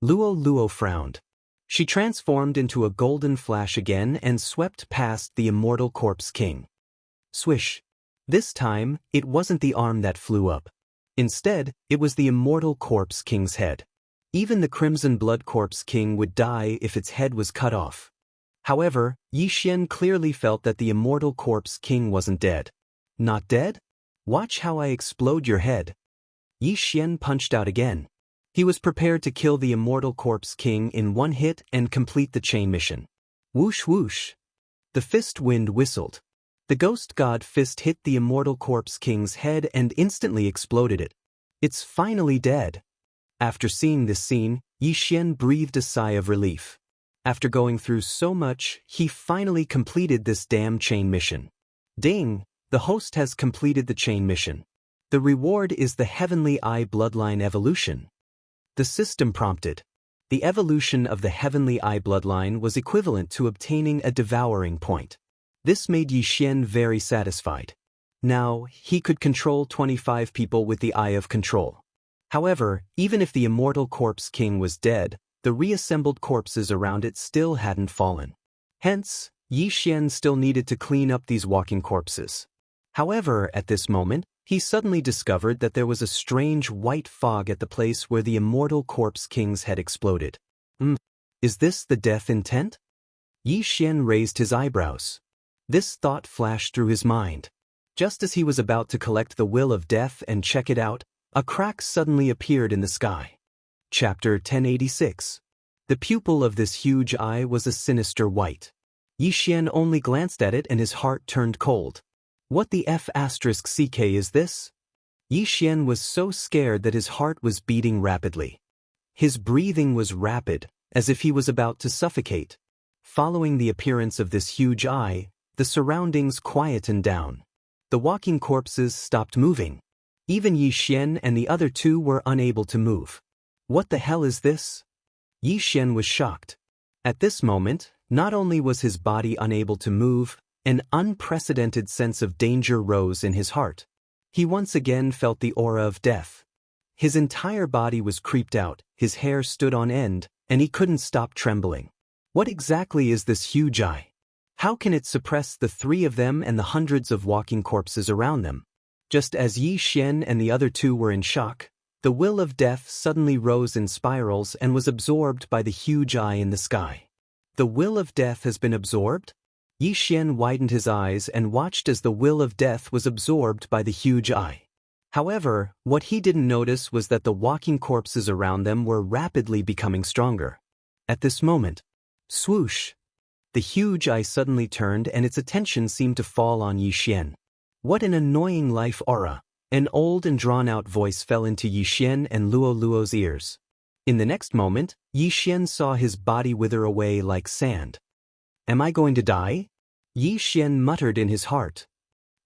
Luo Luo frowned. She transformed into a golden flash again and swept past the immortal Corpse King. Swish. This time, it wasn't the arm that flew up. Instead, it was the immortal Corpse King's head. Even the Crimson Blood Corpse King would die if its head was cut off. However, Yi Xian clearly felt that the immortal Corpse King wasn't dead. Not dead? Watch how I explode your head. Yi Xian punched out again. He was prepared to kill the immortal Corpse King in 1 hit and complete the chain mission. Whoosh whoosh. The fist wind whistled. The Ghost God Fist hit the immortal Corpse King's head and instantly exploded it. It's finally dead. After seeing this scene, Yi Xian breathed a sigh of relief. After going through so much, he finally completed this damn chain mission. Ding! The host has completed the chain mission. The reward is the Heavenly Eye Bloodline evolution. The system prompted. The evolution of the Heavenly Eye Bloodline was equivalent to obtaining a devouring point. This made Yi Xian very satisfied. Now, he could control 25 people with the Eye of Control. However, even if the immortal Corpse King was dead, the reassembled corpses around it still hadn't fallen. Hence, Yi Xian still needed to clean up these walking corpses. However, at this moment, he suddenly discovered that there was a strange white fog at the place where the immortal Corpse King's head exploded. Is this the death intent? Yi Xian raised his eyebrows. This thought flashed through his mind. Just as he was about to collect the will of death and check it out, a crack suddenly appeared in the sky. Chapter 1086. The pupil of this huge eye was a sinister white. Yi Xian only glanced at it and his heart turned cold. What the F***ck is this? Yi Xian was so scared that his heart was beating rapidly. His breathing was rapid, as if he was about to suffocate. Following the appearance of this huge eye, the surroundings quietened down. The walking corpses stopped moving. Even Yi Xian and the other two were unable to move. What the hell is this? Yi Xian was shocked. At this moment, not only was his body unable to move, an unprecedented sense of danger rose in his heart. He once again felt the aura of death. His entire body was creeped out, his hair stood on end, and he couldn't stop trembling. What exactly is this huge eye? How can it suppress the three of them and the hundreds of walking corpses around them? Just as Yi Xian and the other two were in shock, the will of death suddenly rose in spirals and was absorbed by the huge eye in the sky. The will of death has been absorbed? Yi Xian widened his eyes and watched as the will of death was absorbed by the huge eye. However, what he didn't notice was that the walking corpses around them were rapidly becoming stronger. At this moment, swoosh! The huge eye suddenly turned and its attention seemed to fall on Yi Xian. What an annoying life aura! An old and drawn-out voice fell into Yi Xian and Luo Luo's ears. In the next moment, Yi Xian saw his body wither away like sand. Am I going to die? Yi Xian muttered in his heart.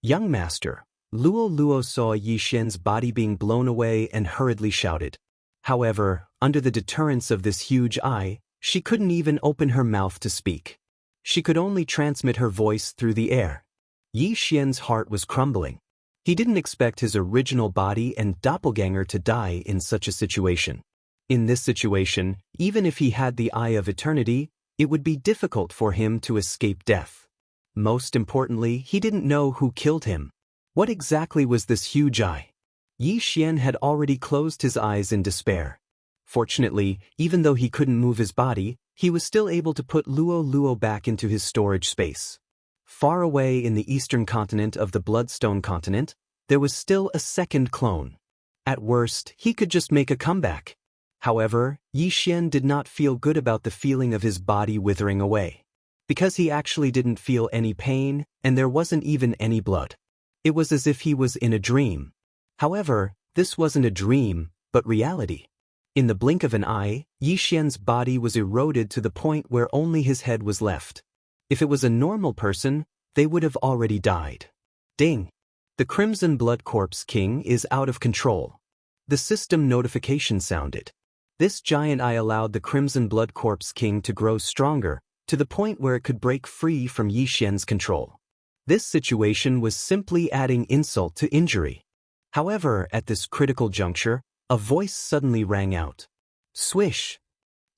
Young master, Luo Luo saw Yi Xian's body being blown away and hurriedly shouted. However, under the deterrence of this huge eye, she couldn't even open her mouth to speak. She could only transmit her voice through the air. Yi Xian's heart was crumbling. He didn't expect his original body and doppelganger to die in such a situation. In this situation, even if he had the Eye of Eternity, it would be difficult for him to escape death. Most importantly, he didn't know who killed him. What exactly was this huge eye? Yi Xian had already closed his eyes in despair. Fortunately, even though he couldn't move his body, he was still able to put Luo Luo back into his storage space. Far away in the eastern continent of the Bloodstone continent, there was still a second clone. At worst, he could just make a comeback. However, Yi Xian did not feel good about the feeling of his body withering away. Because he actually didn't feel any pain, and there wasn't even any blood. It was as if he was in a dream. However, this wasn't a dream, but reality. In the blink of an eye, Yi Xian's body was eroded to the point where only his head was left. If it was a normal person, they would have already died. Ding! The Crimson Blood Corpse King is out of control. The system notification sounded. This giant eye allowed the Crimson Blood Corpse King to grow stronger, to the point where it could break free from Yi Xian's control. This situation was simply adding insult to injury. However, at this critical juncture, a voice suddenly rang out. Swish!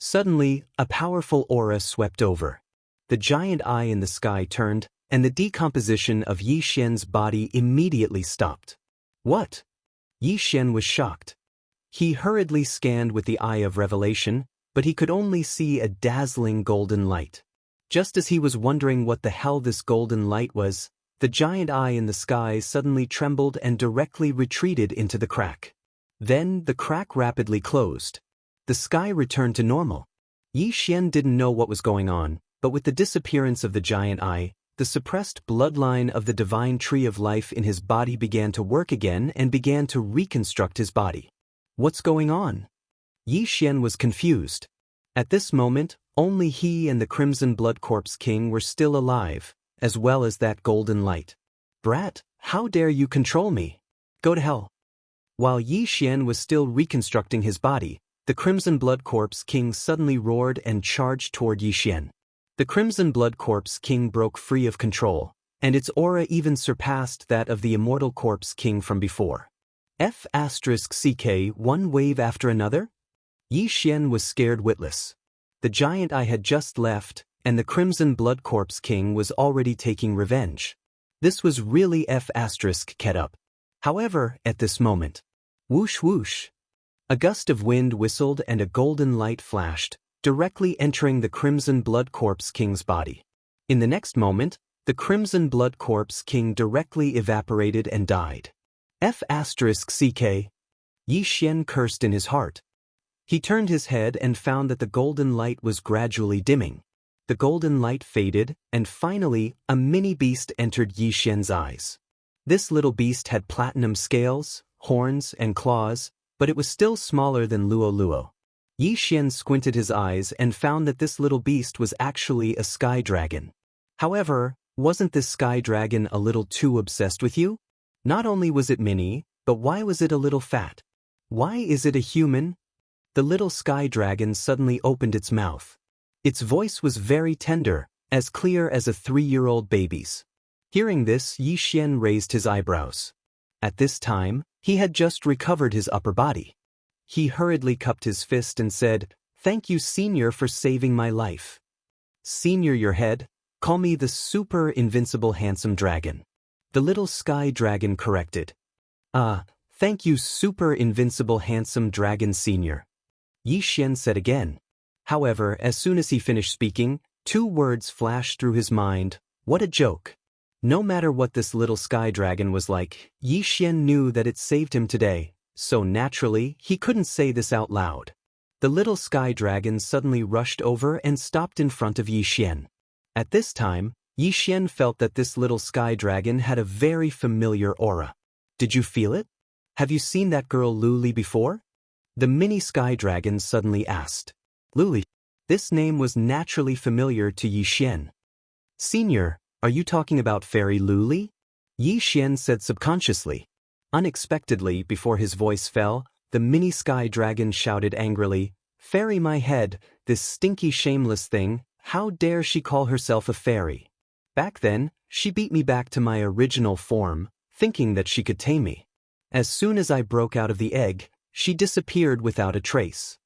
Suddenly, a powerful aura swept over. The giant eye in the sky turned, and the decomposition of Yi Xian's body immediately stopped. What? Yi Xian was shocked. He hurriedly scanned with the Eye of Revelation, but he could only see a dazzling golden light. Just as he was wondering what the hell this golden light was, the giant eye in the sky suddenly trembled and directly retreated into the crack. Then the crack rapidly closed. The sky returned to normal. Yi Xian didn't know what was going on, but with the disappearance of the giant eye, the suppressed bloodline of the divine tree of life in his body began to work again and began to reconstruct his body. What's going on? Yi Xian was confused. At this moment, only he and the Crimson Blood Corpse King were still alive, as well as that golden light. Brat, how dare you control me? Go to hell. While Yi Xian was still reconstructing his body, the Crimson Blood Corpse King suddenly roared and charged toward Yi Xian. The Crimson Blood Corpse King broke free of control, and its aura even surpassed that of the Immortal Corpse King from before. F***ck one wave after another? Yi Xian was scared witless. The giant eye had just left, and the Crimson Blood Corpse King was already taking revenge. This was really F***ket up. However, at this moment, whoosh whoosh, a gust of wind whistled and a golden light flashed, directly entering the Crimson Blood Corpse King's body. In the next moment, the Crimson Blood Corpse King directly evaporated and died. F***CK. Yi Xian cursed in his heart. He turned his head and found that the golden light was gradually dimming. The golden light faded, and finally, a mini beast entered Yi Xian's eyes. This little beast had platinum scales, horns, and claws, but it was still smaller than Luo Luo. Yi Xian squinted his eyes and found that this little beast was actually a sky dragon. However, wasn't this sky dragon a little too obsessed with you? Not only was it mini, but why was it a little fat? Why is it a human? The little sky dragon suddenly opened its mouth. Its voice was very tender, as clear as a 3-year-old baby's. Hearing this, Yi Xian raised his eyebrows. At this time, he had just recovered his upper body. He hurriedly cupped his fist and said, "Thank you, Senior, for saving my life." "Senior, your head, call me the super invincible handsome dragon." The little sky dragon corrected. Thank you, super invincible handsome dragon Senior," Yi Xian said again. However, as soon as he finished speaking, 2 words flashed through his mind. What a joke. No matter what this little sky dragon was like, Yi Xian knew that it saved him today, so naturally, he couldn't say this out loud. The little sky dragon suddenly rushed over and stopped in front of Yi Xian. At this time, Yi Xian felt that this little sky dragon had a very familiar aura. Did you feel it? Have you seen that girl Luli before? The mini sky dragon suddenly asked. Luli. This name was naturally familiar to Yi Xian. Senior, are you talking about Fairy Luli? Yi Xian said subconsciously. Unexpectedly, before his voice fell, the mini sky dragon shouted angrily, "Fairy my head, this stinky shameless thing, how dare she call herself a fairy? Back then, she beat me back to my original form, thinking that she could tame me. As soon as I broke out of the egg, she disappeared without a trace."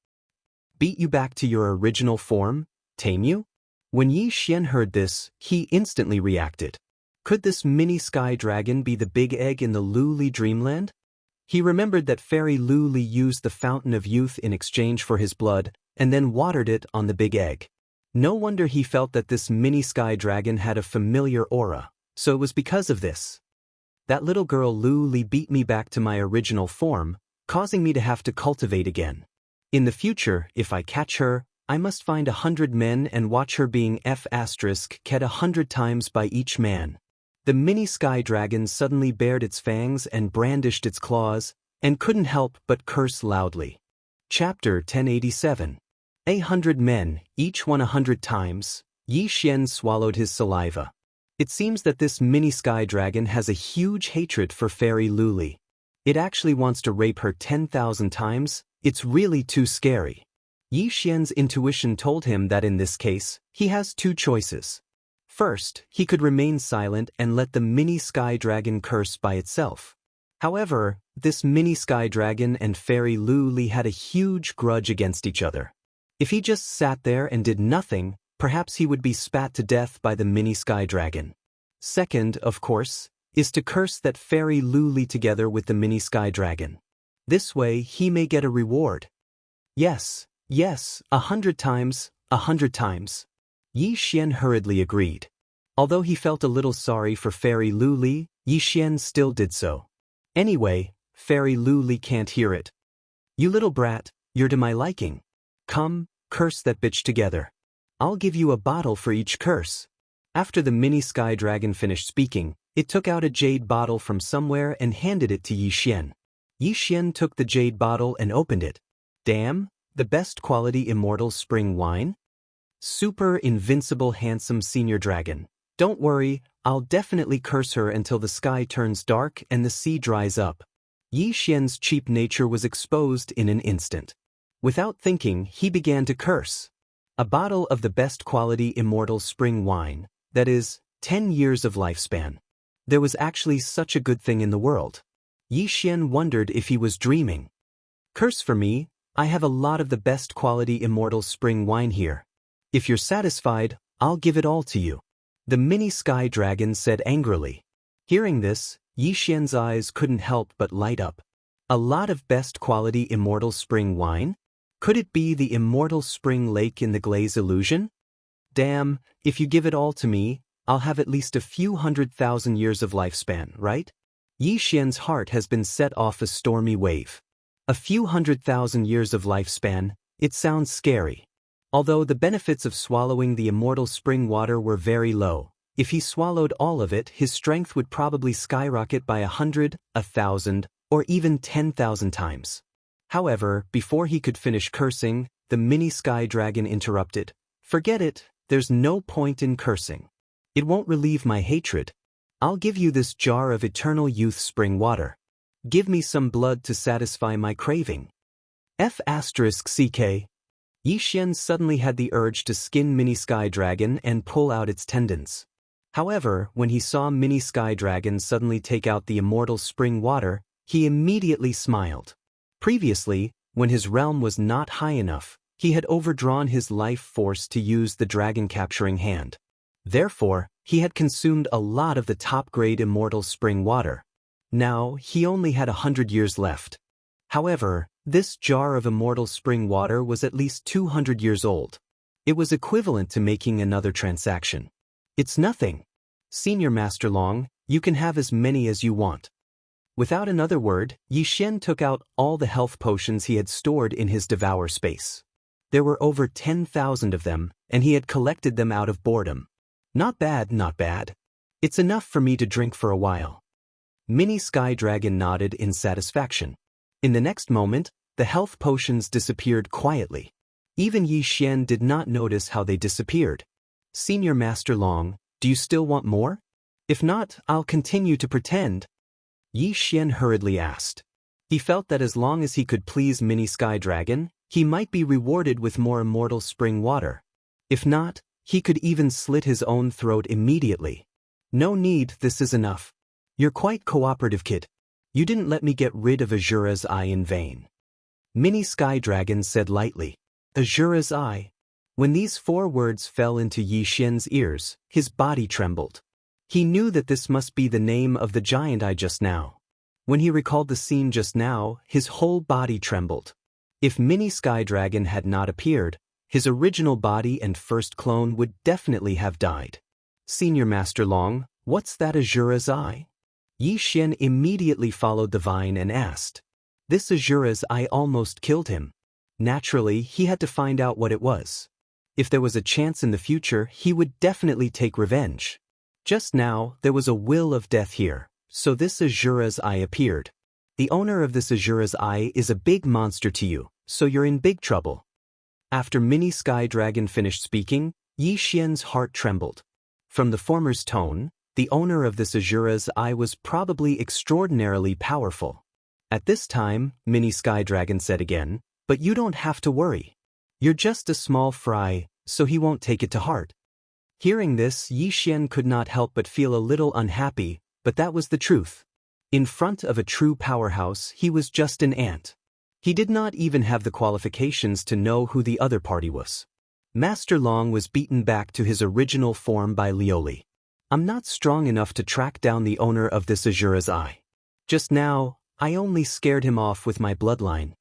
Beat you back to your original form? Tame you? When Yi Xian heard this, he instantly reacted. Could this mini sky dragon be the big egg in the Luli dreamland? He remembered that Fairy Luli used the fountain of youth in exchange for his blood, and then watered it on the big egg. No wonder he felt that this mini sky dragon had a familiar aura, so it was because of this. That little girl Luli beat me back to my original form, causing me to have to cultivate again. In the future, if I catch her, I must find 100 men and watch her being F***ed 100 times by each man. The mini sky dragon suddenly bared its fangs and brandished its claws, and couldn't help but curse loudly. Chapter 1087. 100 men, each one 100 times. Yi Xian swallowed his saliva. It seems that this mini sky dragon has a huge hatred for Fairy Luli. It actually wants to rape her 10,000 times. It's really too scary. Yi Xian's intuition told him that in this case, he has 2 choices. First, he could remain silent and let the mini sky dragon curse by itself. However, this mini sky dragon and Fairy Luli had a huge grudge against each other. If he just sat there and did nothing, perhaps he would be spat to death by the mini sky dragon. Second, of course, is to curse that Fairy Luli together with the mini sky dragon. This way he may get a reward. Yes, 100 times, 100 times. Yi Xian hurriedly agreed. Although he felt a little sorry for Fairy Luli, Yi Xian still did so. Anyway, Fairy Luli can't hear it. You little brat, you're to my liking. Come, curse that bitch together. I'll give you a bottle for each curse. After the mini sky dragon finished speaking, it took out a jade bottle from somewhere and handed it to Yi Xian. Yi Xian took the jade bottle and opened it. Damn, the best quality immortal spring wine? Super invincible handsome senior dragon. Don't worry, I'll definitely curse her until the sky turns dark and the sea dries up. Yi Xian's cheap nature was exposed in an instant. Without thinking, he began to curse. A bottle of the best quality immortal spring wine, that is, 10 years of lifespan. There was actually such a good thing in the world. Yi Xian wondered if he was dreaming. Curse for me, I have a lot of the best quality immortal spring wine here. If you're satisfied, I'll give it all to you. The mini sky dragon said angrily. Hearing this, Yi Xian's eyes couldn't help but light up. A lot of best quality immortal spring wine? Could it be the immortal spring lake in the glaze illusion? Damn, if you give it all to me, I'll have at least a few 100,000 years of lifespan, right? Yi Xian's heart has been set off a stormy wave. A few 100,000 years of lifespan, it sounds scary. Although the benefits of swallowing the immortal spring water were very low, if he swallowed all of it, his strength would probably skyrocket by 100, 1,000, or even 10,000 times. However, before he could finish cursing, the mini sky dragon interrupted. Forget it, there's no point in cursing. It won't relieve my hatred. I'll give you this jar of eternal youth spring water. Give me some blood to satisfy my craving. F***ck. Yi Xian suddenly had the urge to skin Mini Sky Dragon and pull out its tendons. However, when he saw Mini Sky Dragon suddenly take out the immortal spring water, he immediately smiled. Previously, when his realm was not high enough, he had overdrawn his life force to use the dragon-capturing hand. Therefore, he had consumed a lot of the top-grade immortal spring water. Now, he only had 100 years left. However, this jar of immortal spring water was at least 200 years old. It was equivalent to making another transaction. It's nothing. Senior Master Long, you can have as many as you want. Without another word, Yi Xian took out all the health potions he had stored in his devour space. There were over 10,000 of them, and he had collected them out of boredom. Not bad, not bad. It's enough for me to drink for a while. Mini Sky Dragon nodded in satisfaction. In the next moment, the health potions disappeared quietly. Even Yi Xian did not notice how they disappeared. Senior Master Long, do you still want more? If not, I'll continue to pretend. Yi Xian hurriedly asked. He felt that as long as he could please Mini Sky Dragon, he might be rewarded with more immortal spring water. If not, he could even slit his own throat immediately. No need, this is enough. You're quite cooperative, kid. You didn't let me get rid of Azura's eye in vain. Mini Sky Dragon said lightly. Azura's eye. When these 4 words fell into Yi Xian's ears, his body trembled. He knew that this must be the name of the giant eye just now. When he recalled the scene just now, his whole body trembled. If Mini Sky Dragon had not appeared, his original body and first clone would definitely have died. Senior Master Long, what's that Azura's eye? Yi Xian immediately followed the vine and asked. This Azura's eye almost killed him. Naturally, he had to find out what it was. If there was a chance in the future, he would definitely take revenge. Just now, there was a will of death here, so this Azura's eye appeared. The owner of this Azura's eye is a big monster to you, so you're in big trouble. After Mini Sky Dragon finished speaking, Yi Xian's heart trembled. From the former's tone, the owner of this Azura's eye was probably extraordinarily powerful. At this time, Mini Sky Dragon said again, but you don't have to worry. You're just a small fry, so he won't take it to heart. Hearing this, Yi Xian could not help but feel a little unhappy, but that was the truth. In front of a true powerhouse, he was just an ant. He did not even have the qualifications to know who the other party was. Master Long was beaten back to his original form by Lioli. I'm not strong enough to track down the owner of this Azura's eye. Just now, I only scared him off with my bloodline.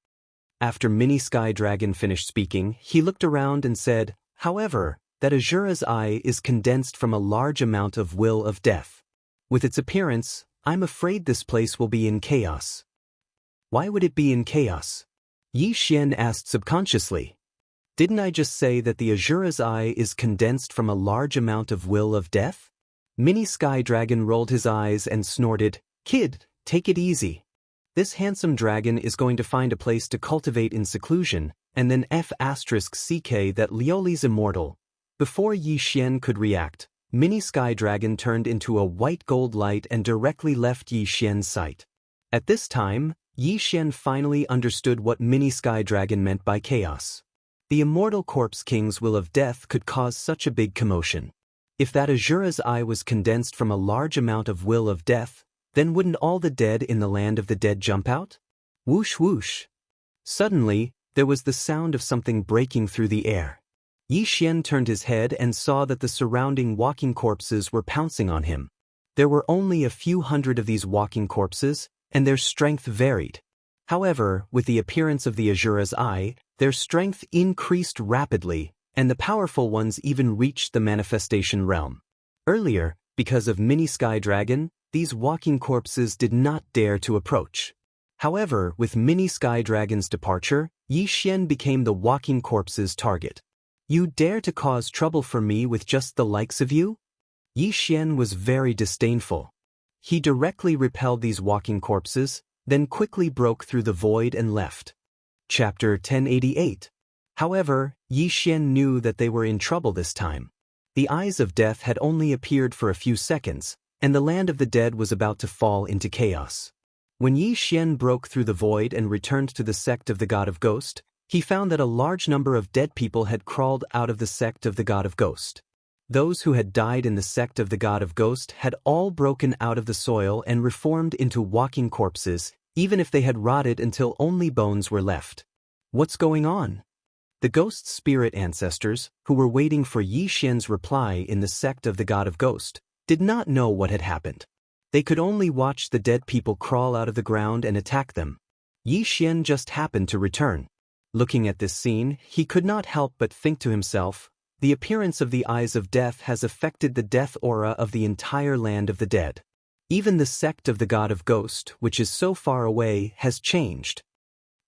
After Mini Sky Dragon finished speaking, he looked around and said, however, that Azura's eye is condensed from a large amount of will of death. With its appearance, I'm afraid this place will be in chaos. Why would it be in chaos? Yi Xian asked subconsciously. Didn't I just say that the Azura's eye is condensed from a large amount of will of death? Mini Sky Dragon rolled his eyes and snorted, Kid, take it easy. This handsome dragon is going to find a place to cultivate in seclusion, and then F***ck that Lioli's immortal. Before Yi Xian could react, Mini Sky Dragon turned into a white gold light and directly left Yi Xian's sight. At this time, Yi Xian finally understood what Mini Sky Dragon meant by chaos. The immortal corpse king's will of death could cause such a big commotion. If that Azura's eye was condensed from a large amount of will of death, then wouldn't all the dead in the land of the dead jump out? Whoosh whoosh. Suddenly, there was the sound of something breaking through the air. Yi Xian turned his head and saw that the surrounding walking corpses were pouncing on him. There were only a few hundred of these walking corpses, and their strength varied. However, with the appearance of the Azura's eye, Their strength increased rapidly, and the powerful ones even reached the manifestation realm. Earlier, because of Mini Sky Dragon, these walking corpses did not dare to approach. However, with Mini Sky Dragon's departure, Yi Xian became the walking corpse's target. You dare to cause trouble for me with just the likes of you? Yi Xian was very disdainful. He directly repelled these walking corpses, then quickly broke through the void and left. Chapter 1088. However, Yi Xian knew that they were in trouble this time. The eyes of death had only appeared for a few seconds, and the land of the dead was about to fall into chaos. When Yi Xian broke through the void and returned to the sect of the God of Ghost, he found that a large number of dead people had crawled out of the sect of the God of Ghost. Those who had died in the sect of the God of Ghost had all broken out of the soil and reformed into walking corpses, even if they had rotted until only bones were left. What's going on? The ghost spirit ancestors, who were waiting for Yi Xian's reply in the sect of the God of Ghost, did not know what had happened. They could only watch the dead people crawl out of the ground and attack them. Yi Xian just happened to return. Looking at this scene, he could not help but think to himself, the appearance of the eyes of death has affected the death aura of the entire land of the dead. Even the sect of the God of Ghost, which is so far away, has changed.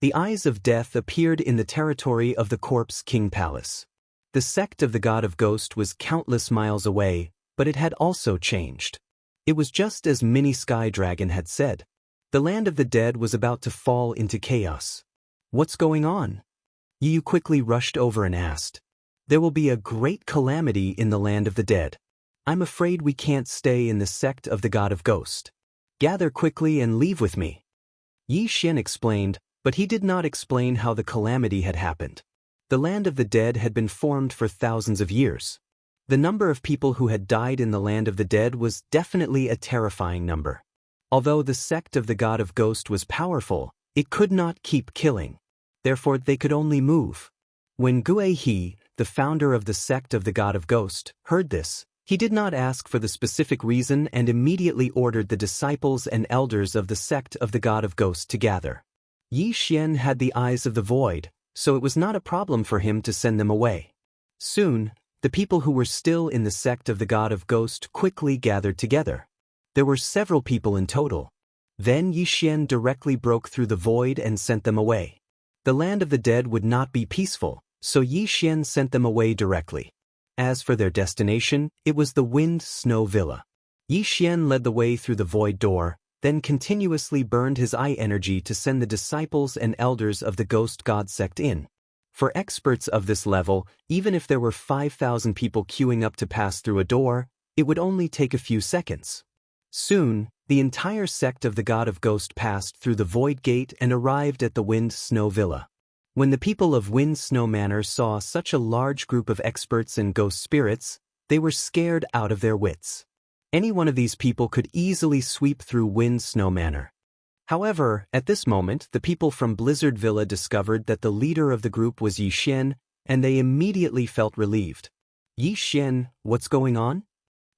The eyes of death appeared in the territory of the Corpse King Palace. The sect of the God of Ghost was countless miles away, but it had also changed. It was just as Mini Sky Dragon had said. The land of the dead was about to fall into chaos. What's going on? Yu quickly rushed over and asked. There will be a great calamity in the land of the dead. I'm afraid we can't stay in the sect of the God of Ghost. Gather quickly and leave with me. Yi Xian explained, but he did not explain how the calamity had happened. The land of the dead had been formed for thousands of years. The number of people who had died in the land of the dead was definitely a terrifying number. Although the sect of the God of Ghost was powerful, it could not keep killing. Therefore they could only move. When Gue He, the founder of the sect of the God of Ghost, heard this, he did not ask for the specific reason and immediately ordered the disciples and elders of the sect of the God of Ghost to gather. Yi Xian had the eyes of the void, so it was not a problem for him to send them away. Soon, the people who were still in the sect of the God of Ghost quickly gathered together. There were several people in total. Then Yi Xian directly broke through the void and sent them away. The land of the dead would not be peaceful, so Yi Xian sent them away directly. As for their destination, it was the Wind Snow Villa. Yi Xian led the way through the void door, then continuously burned his eye energy to send the disciples and elders of the Ghost God sect in. For experts of this level, even if there were 5,000 people queuing up to pass through a door, it would only take a few seconds. Soon, the entire sect of the God of Ghost passed through the Void Gate and arrived at the Wind Snow Villa. When the people of Wind Snow Manor saw such a large group of experts and ghost spirits, they were scared out of their wits. Any one of these people could easily sweep through Wind Snow Manor. However, at this moment, the people from Blizzard Villa discovered that the leader of the group was Yi Xian, and they immediately felt relieved. Yi Xian, what's going on?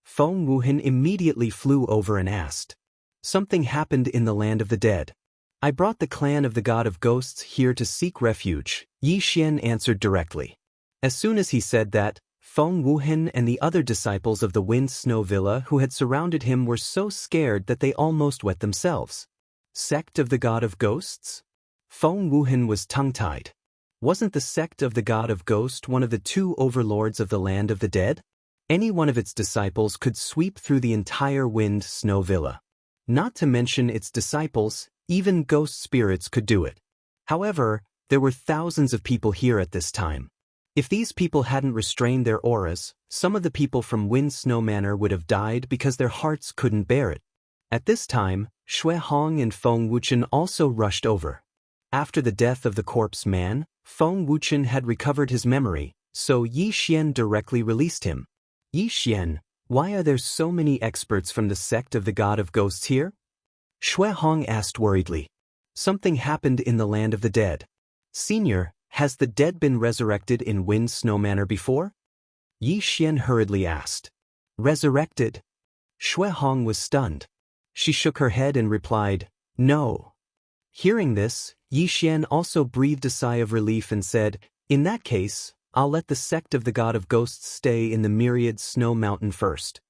Feng Wuhan immediately flew over and asked. Something happened in the land of the dead. I brought the clan of the God of Ghosts here to seek refuge, Yi Xian answered directly. As soon as he said that, Feng Wuhan and the other disciples of the Wind Snow Villa who had surrounded him were so scared that they almost wet themselves. Sect of the God of Ghosts? Feng Wuhan was tongue-tied. Wasn't the sect of the God of Ghost one of the two overlords of the land of the dead? Any one of its disciples could sweep through the entire Wind Snow Villa. Not to mention its disciples, even ghost spirits could do it. However, there were thousands of people here at this time. If these people hadn't restrained their auras, some of the people from Wind Snow Manor would have died because their hearts couldn't bear it. At this time, Shui Hong and Feng Wuchen also rushed over. After the death of the corpse man, Feng Wuchen had recovered his memory, so Yi Xian directly released him. Yi Xian, why are there so many experts from the sect of the God of Ghosts here? Shui Hong asked worriedly. Something happened in the land of the dead. Senior, has the dead been resurrected in Wind Snow Manor before? Yi Xian hurriedly asked. Resurrected? Shui Hong was stunned. She shook her head and replied, No. Hearing this, Yi Xian also breathed a sigh of relief and said, "In that case, I'll let the sect of the God of Ghosts stay in the myriad snow mountain first."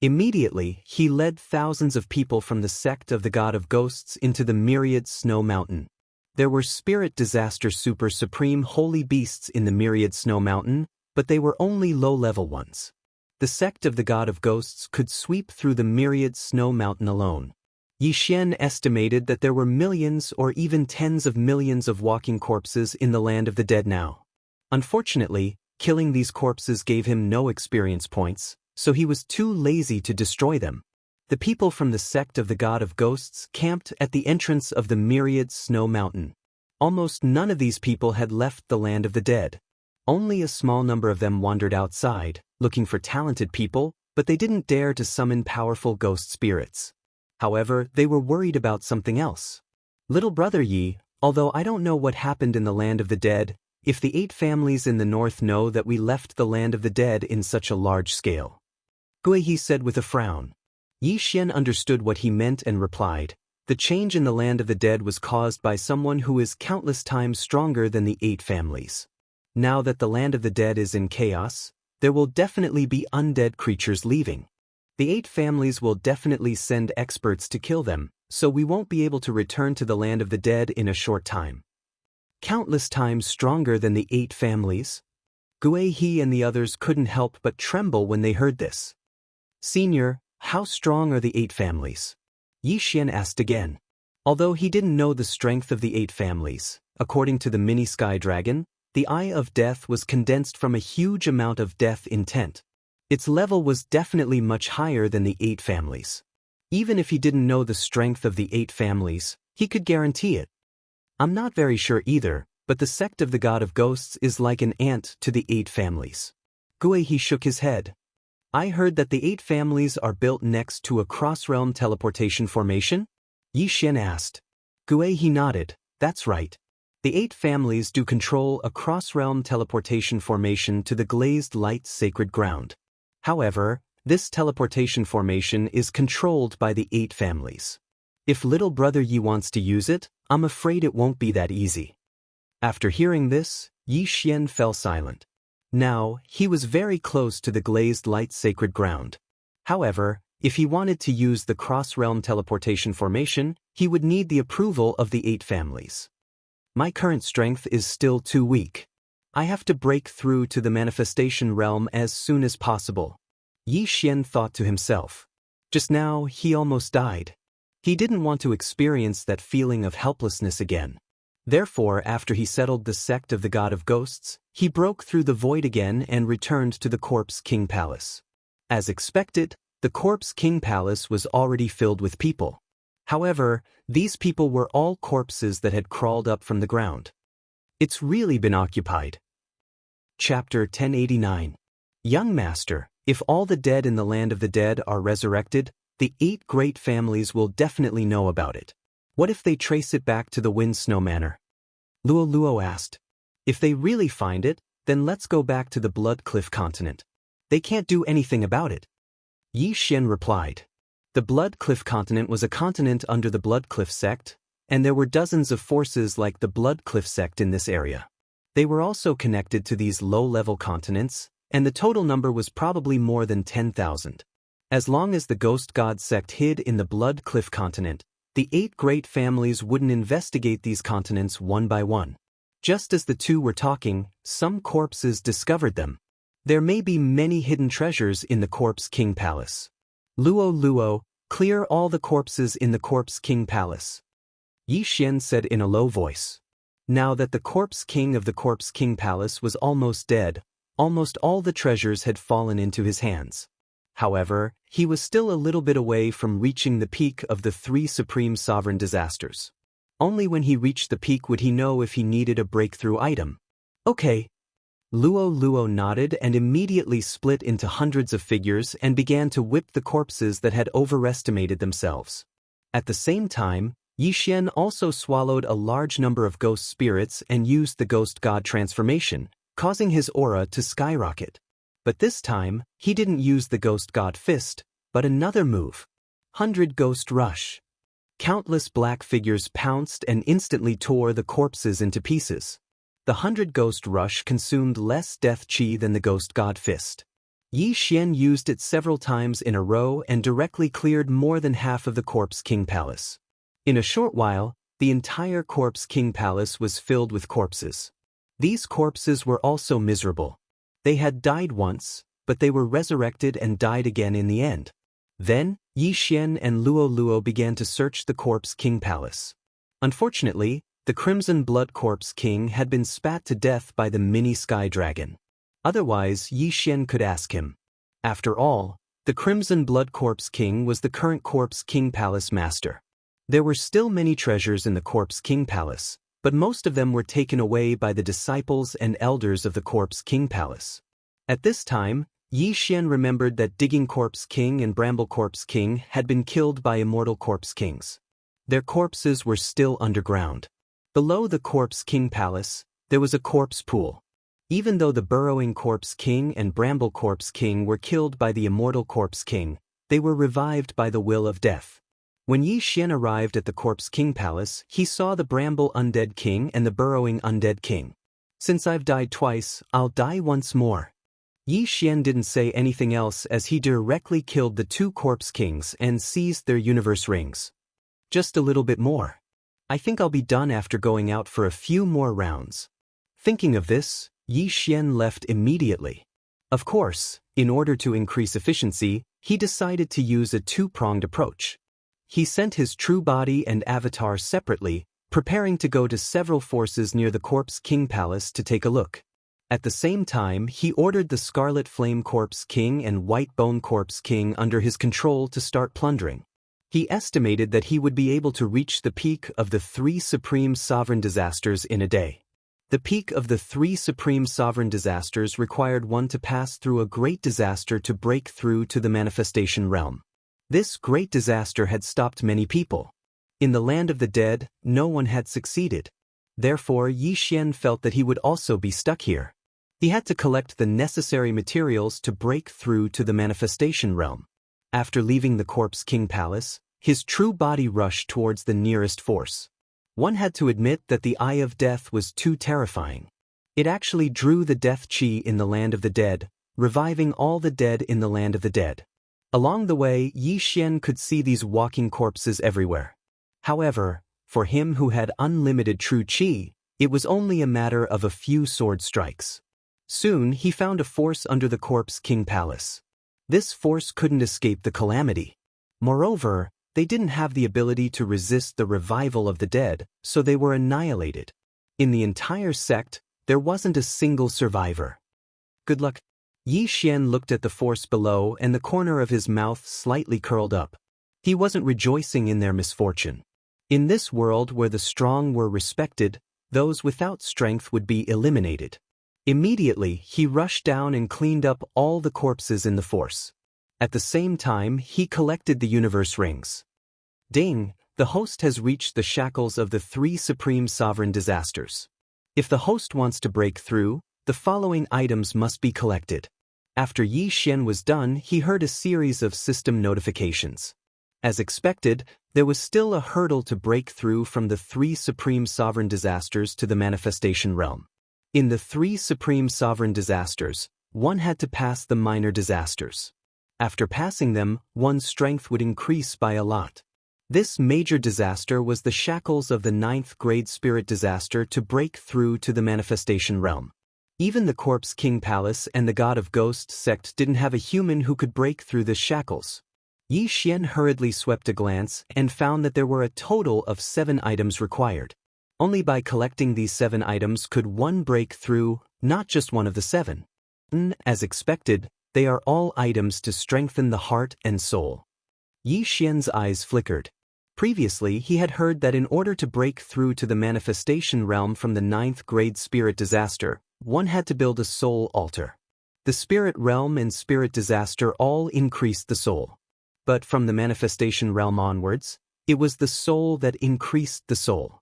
Immediately, he led thousands of people from the sect of the God of Ghosts into the myriad snow mountain. There were spirit disaster super supreme holy beasts in the myriad snow mountain, but they were only low-level ones. The sect of the God of Ghosts could sweep through the myriad snow mountain alone. Yi Xian estimated that there were millions or even tens of millions of walking corpses in the land of the dead now. Unfortunately, killing these corpses gave him no experience points, so he was too lazy to destroy them. The people from the sect of the God of Ghosts camped at the entrance of the myriad snow mountain. Almost none of these people had left the land of the dead. Only a small number of them wandered outside, looking for talented people, but they didn't dare to summon powerful ghost spirits. However, they were worried about something else. "Little brother Yi, although I don't know what happened in the land of the dead, if the 8 families in the north know that we left the land of the dead in such a large scale," Guihe said with a frown. Yi Xian understood what he meant and replied, "The change in the land of the dead was caused by someone who is countless times stronger than the 8 families. Now that the land of the dead is in chaos, there will definitely be undead creatures leaving. The 8 families will definitely send experts to kill them, so we won't be able to return to the land of the dead in a short time." Countless times stronger than the 8 families? Guihe and the others couldn't help but tremble when they heard this. "Senior, how strong are the 8 families?" Yi Xian asked again. Although he didn't know the strength of the 8 families, according to the mini sky dragon, the Eye of Death was condensed from a huge amount of death intent. Its level was definitely much higher than the 8 families. Even if he didn't know the strength of the 8 families, he could guarantee it. "I'm not very sure either, but the sect of the God of Ghosts is like an ant to the 8 families." Guihe shook his head. "I heard that the 8 families are built next to a cross-realm teleportation formation?" Yi Xian asked. Guihe nodded, "That's right. The 8 families do control a cross-realm teleportation formation to the glazed light sacred ground. However, this teleportation formation is controlled by the 8 families. If little brother Yi wants to use it, I'm afraid it won't be that easy." After hearing this, Yi Xian fell silent. Now, he was very close to the glazed light sacred ground. However, if he wanted to use the cross-realm teleportation formation, he would need the approval of the 8 families. "My current strength is still too weak. I have to break through to the manifestation realm as soon as possible," Yi Xian thought to himself. Just now, he almost died. He didn't want to experience that feeling of helplessness again. Therefore, after he settled the sect of the God of Ghosts, he broke through the void again and returned to the Corpse King Palace. As expected, the Corpse King Palace was already filled with people. However, these people were all corpses that had crawled up from the ground. It's really been occupied. Chapter 1089. Young Master, if all the dead in the land of the dead are resurrected, the 8 great families will definitely know about it. What if they trace it back to the Wind Snow Manor? Luo Luo asked. If they really find it, then let's go back to the Blood Cliff continent. They can't do anything about it. Yi Xian replied. The Blood Cliff continent was a continent under the Blood Cliff sect, and there were dozens of forces like the Blood Cliff sect in this area. They were also connected to these low-level continents, and the total number was probably more than 10,000. As long as the Ghost God sect hid in the Blood Cliff continent, the 8 great families wouldn't investigate these continents one by one. Just as the two were talking, some corpses discovered them. There may be many hidden treasures in the Corpse King Palace. Luo Luo, clear all the corpses in the Corpse King Palace, Yi Xian said in a low voice. Now that the Corpse King of the Corpse King Palace was almost dead, almost all the treasures had fallen into his hands. However, he was still a little bit away from reaching the peak of the 3 supreme sovereign disasters. Only when he reached the peak would he know if he needed a breakthrough item. Okay. Luo Luo nodded and immediately split into hundreds of figures and began to whip the corpses that had overestimated themselves. At the same time, Yi Xian also swallowed a large number of ghost spirits and used the Ghost God transformation, causing his aura to skyrocket. But this time, he didn't use the Ghost God fist, but another move. 100 Ghost Rush. Countless black figures pounced and instantly tore the corpses into pieces. The 100-ghost rush consumed less death chi than the ghost god fist. Yi Xian used it several times in a row and directly cleared more than half of the Corpse King Palace. In a short while, the entire Corpse King Palace was filled with corpses. These corpses were also miserable. They had died once, but they were resurrected and died again in the end. Then, Yi Xian and Luo Luo began to search the Corpse King Palace. Unfortunately, the Crimson Blood Corpse King had been spat to death by the mini Sky Dragon. Otherwise, Yi Xian could ask him. After all, the Crimson Blood Corpse King was the current Corpse King Palace master. There were still many treasures in the Corpse King Palace, but most of them were taken away by the disciples and elders of the Corpse King Palace. At this time, Yi Xian remembered that Digging Corpse King and Bramble Corpse King had been killed by Immortal Corpse Kings. Their corpses were still underground. Below the Corpse King Palace, there was a corpse pool. Even though the Burrowing Corpse King and Bramble Corpse King were killed by the Immortal Corpse King, they were revived by the will of death. When Yi Xian arrived at the Corpse King Palace, he saw the Bramble Undead King and the Burrowing Undead King. Since I've died twice, I'll die once more. Yi Xian didn't say anything else as he directly killed the two Corpse Kings and seized their universe rings. Just a little bit more. I think I'll be done after going out for a few more rounds. Thinking of this, Yi Xian left immediately. Of course, in order to increase efficiency, he decided to use a two-pronged approach. He sent his true body and avatar separately, preparing to go to several forces near the Corpse King Palace to take a look. At the same time, he ordered the Scarlet Flame Corpse King and White Bone Corpse King under his control to start plundering. He estimated that he would be able to reach the peak of the 3 supreme sovereign disasters in a day. The peak of the 3 supreme sovereign disasters required one to pass through a great disaster to break through to the manifestation realm. This great disaster had stopped many people. In the land of the dead, no one had succeeded. Therefore, Yi Xian felt that he would also be stuck here. He had to collect the necessary materials to break through to the manifestation realm. After leaving the Corpse King Palace, his true body rushed towards the nearest force. One had to admit that the Eye of Death was too terrifying. It actually drew the death chi in the land of the dead, reviving all the dead in the land of the dead. Along the way, Yi Xian could see these walking corpses everywhere. However, for him who had unlimited true chi, it was only a matter of a few sword strikes. Soon he found a force under the Corpse King Palace. This force couldn't escape the calamity. Moreover, they didn't have the ability to resist the revival of the dead, so they were annihilated. In the entire sect, there wasn't a single survivor. Good luck. Yi Xian looked at the force below and the corner of his mouth slightly curled up. He wasn't rejoicing in their misfortune. In this world where the strong were respected, those without strength would be eliminated. Immediately, he rushed down and cleaned up all the corpses in the force. At the same time, he collected the universe rings. Ding! The host has reached the shackles of the 3 supreme sovereign disasters. If the host wants to break through, the following items must be collected. After Yi Xian was done, he heard a series of system notifications. As expected, there was still a hurdle to break through from the 3 supreme sovereign disasters to the manifestation realm. In the 3 supreme sovereign disasters, one had to pass the minor disasters. After passing them, one's strength would increase by a lot. This major disaster was the shackles of the 9th grade spirit disaster to break through to the manifestation realm. Even the Corpse King Palace and the God of Ghosts sect didn't have a human who could break through the shackles. Yi Xian hurriedly swept a glance and found that there were a total of 7 items required. Only by collecting these 7 items could one break through, not just one of the 7. As expected, they are all items to strengthen the heart and soul. Yi Xian's eyes flickered. Previously, he had heard that in order to break through to the manifestation realm from the 9th grade spirit disaster, one had to build a soul altar. The spirit realm and spirit disaster all increased the soul. But from the manifestation realm onwards, it was the soul that increased the soul.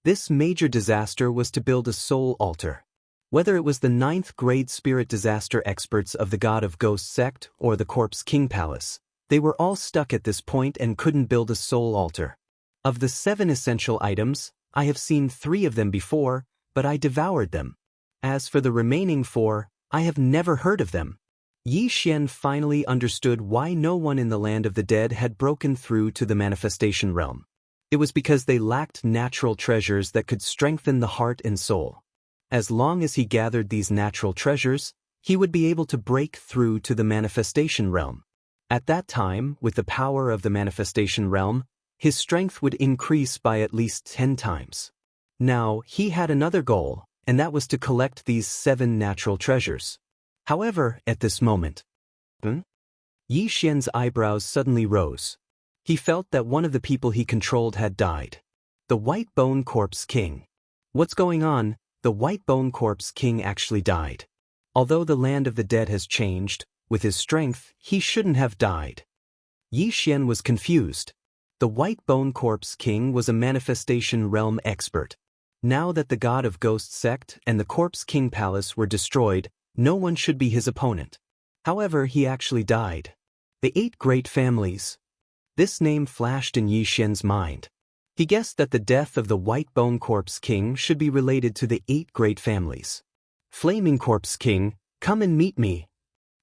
This major disaster was to build a soul altar. Whether it was the 9th grade spirit disaster experts of the God of Ghosts sect or the Corpse King Palace, they were all stuck at this point and couldn't build a soul altar. Of the 7 essential items, I have seen 3 of them before, but I devoured them. As for the remaining 4, I have never heard of them. Yi Xian finally understood why no one in the land of the dead had broken through to the manifestation realm. It was because they lacked natural treasures that could strengthen the heart and soul. As long as he gathered these natural treasures, he would be able to break through to the manifestation realm. At that time, with the power of the manifestation realm, his strength would increase by at least 10 times. Now, he had another goal, and that was to collect these 7 natural treasures. However, at this moment, Yi Xian's eyebrows suddenly rose. He felt that one of the people he controlled had died. The White Bone Corpse King. What's going on? The White Bone Corpse King actually died. Although the land of the dead has changed, with his strength, he shouldn't have died. Yi Xian was confused. The White Bone Corpse King was a manifestation realm expert. Now that the God of Ghost Sect and the Corpse King Palace were destroyed, no one should be his opponent. However, he actually died. The 8 Great Families. This name flashed in Yi Xian's mind. He guessed that the death of the White Bone Corpse King should be related to the 8 Great Families. Flaming Corpse King, come and meet me.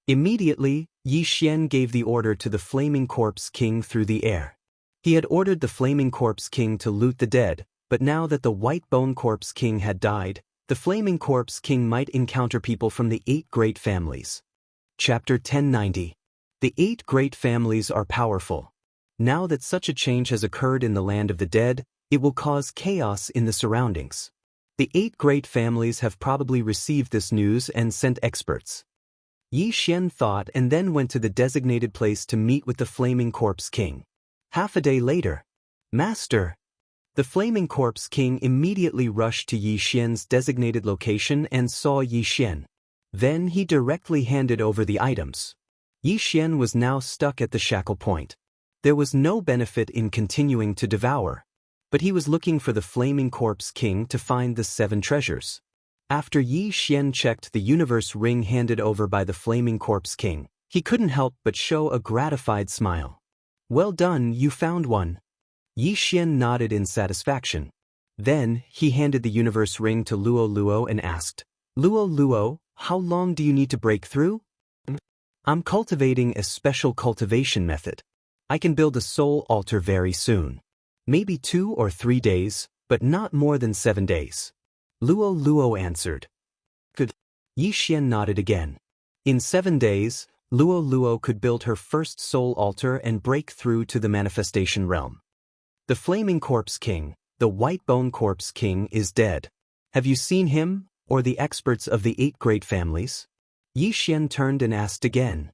Immediately, Yi Xian gave the order to the Flaming Corpse King through the air. He had ordered the Flaming Corpse King to loot the dead, but now that the White Bone Corpse King had died, the Flaming Corpse King might encounter people from the 8 Great Families. Chapter 1090. The 8 Great Families are powerful. Now that such a change has occurred in the land of the dead, it will cause chaos in the surroundings. The 8 Great Families have probably received this news and sent experts. Yi Xian thought and then went to the designated place to meet with the Flaming Corpse King. Half a day later, Master! The Flaming Corpse King immediately rushed to Yi Xian's designated location and saw Yi Xian. Then he directly handed over the items. Yi Xian was now stuck at the shackle point. There was no benefit in continuing to devour. But he was looking for the Flaming Corpse King to find the 7 treasures. After Yi Xian checked the universe ring handed over by the Flaming Corpse King, he couldn't help but show a gratified smile. Well done, you found one. Yi Xian nodded in satisfaction. Then, he handed the universe ring to Luo Luo and asked, Luo Luo, how long do you need to break through? I'm cultivating a special cultivation method. I can build a soul altar very soon. Maybe 2 or 3 days, but not more than 7 days. Luo Luo answered. Good. Yi Xian nodded again. In 7 days, Luo Luo could build her first soul altar and break through to the manifestation realm. The Flaming Corpse King, the White Bone Corpse King, is dead. Have you seen him, or the experts of the 8 Great Families? Yi Xian turned and asked again.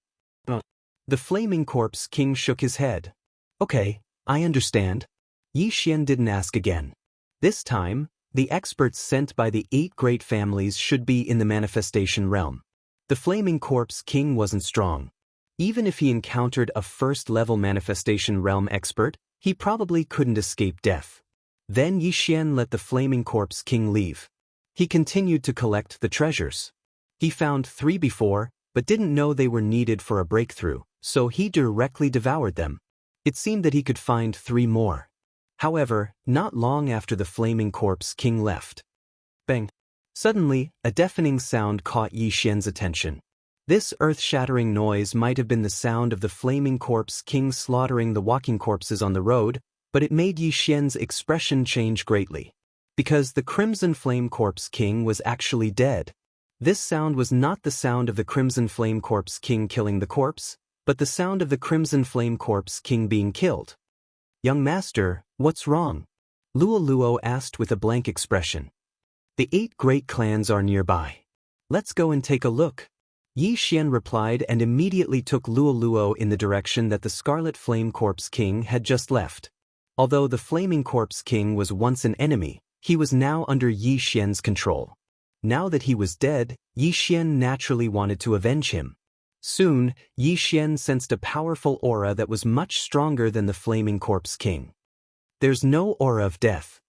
The Flaming Corpse King shook his head. Okay, I understand. Yi Xian didn't ask again. This time, the experts sent by the 8 Great Families should be in the manifestation realm. The Flaming Corpse King wasn't strong. Even if he encountered a first-level manifestation realm expert, he probably couldn't escape death. Then Yi Xian let the Flaming Corpse King leave. He continued to collect the treasures. He found 3 before, but didn't know they were needed for a breakthrough, so he directly devoured them. It seemed that he could find 3 more. However, not long after the Flaming Corpse King left. Bang! Suddenly, a deafening sound caught Yi Xian's attention. This earth-shattering noise might have been the sound of the Flaming Corpse King slaughtering the walking corpses on the road, but it made Yi Xian's expression change greatly. Because the Crimson Flame Corpse King was actually dead. This sound was not the sound of the Crimson Flame Corpse King killing the corpse, but the sound of the Crimson Flame Corpse King being killed. Young master, what's wrong? Luo Luo asked with a blank expression. The 8 great clans are nearby. Let's go and take a look. Yi Xian replied and immediately took Luo Luo in the direction that the Scarlet Flame Corpse King had just left. Although the Flaming Corpse King was once an enemy, he was now under Yi Xian's control. Now that he was dead, Yi Xian naturally wanted to avenge him. Soon, Yi Xian sensed a powerful aura that was much stronger than the Flaming Corpse King. There's no aura of death.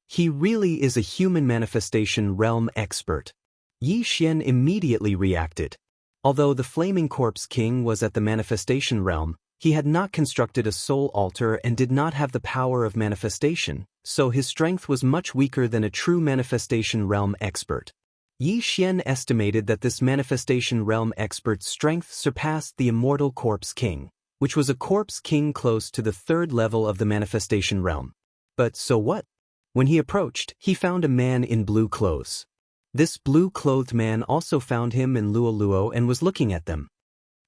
He really is a human manifestation realm expert. Yi Xian immediately reacted. Although the Flaming Corpse King was at the manifestation realm, He had not constructed a soul altar and did not have the power of manifestation, so his strength was much weaker than a true manifestation realm expert. Yi Xian estimated that this manifestation realm expert's strength surpassed the immortal Corpse King, which was a Corpse King close to the third level of the manifestation realm. But so what? When he approached, he found a man in blue clothes. This blue-clothed man also found him in Luoluo and was looking at them.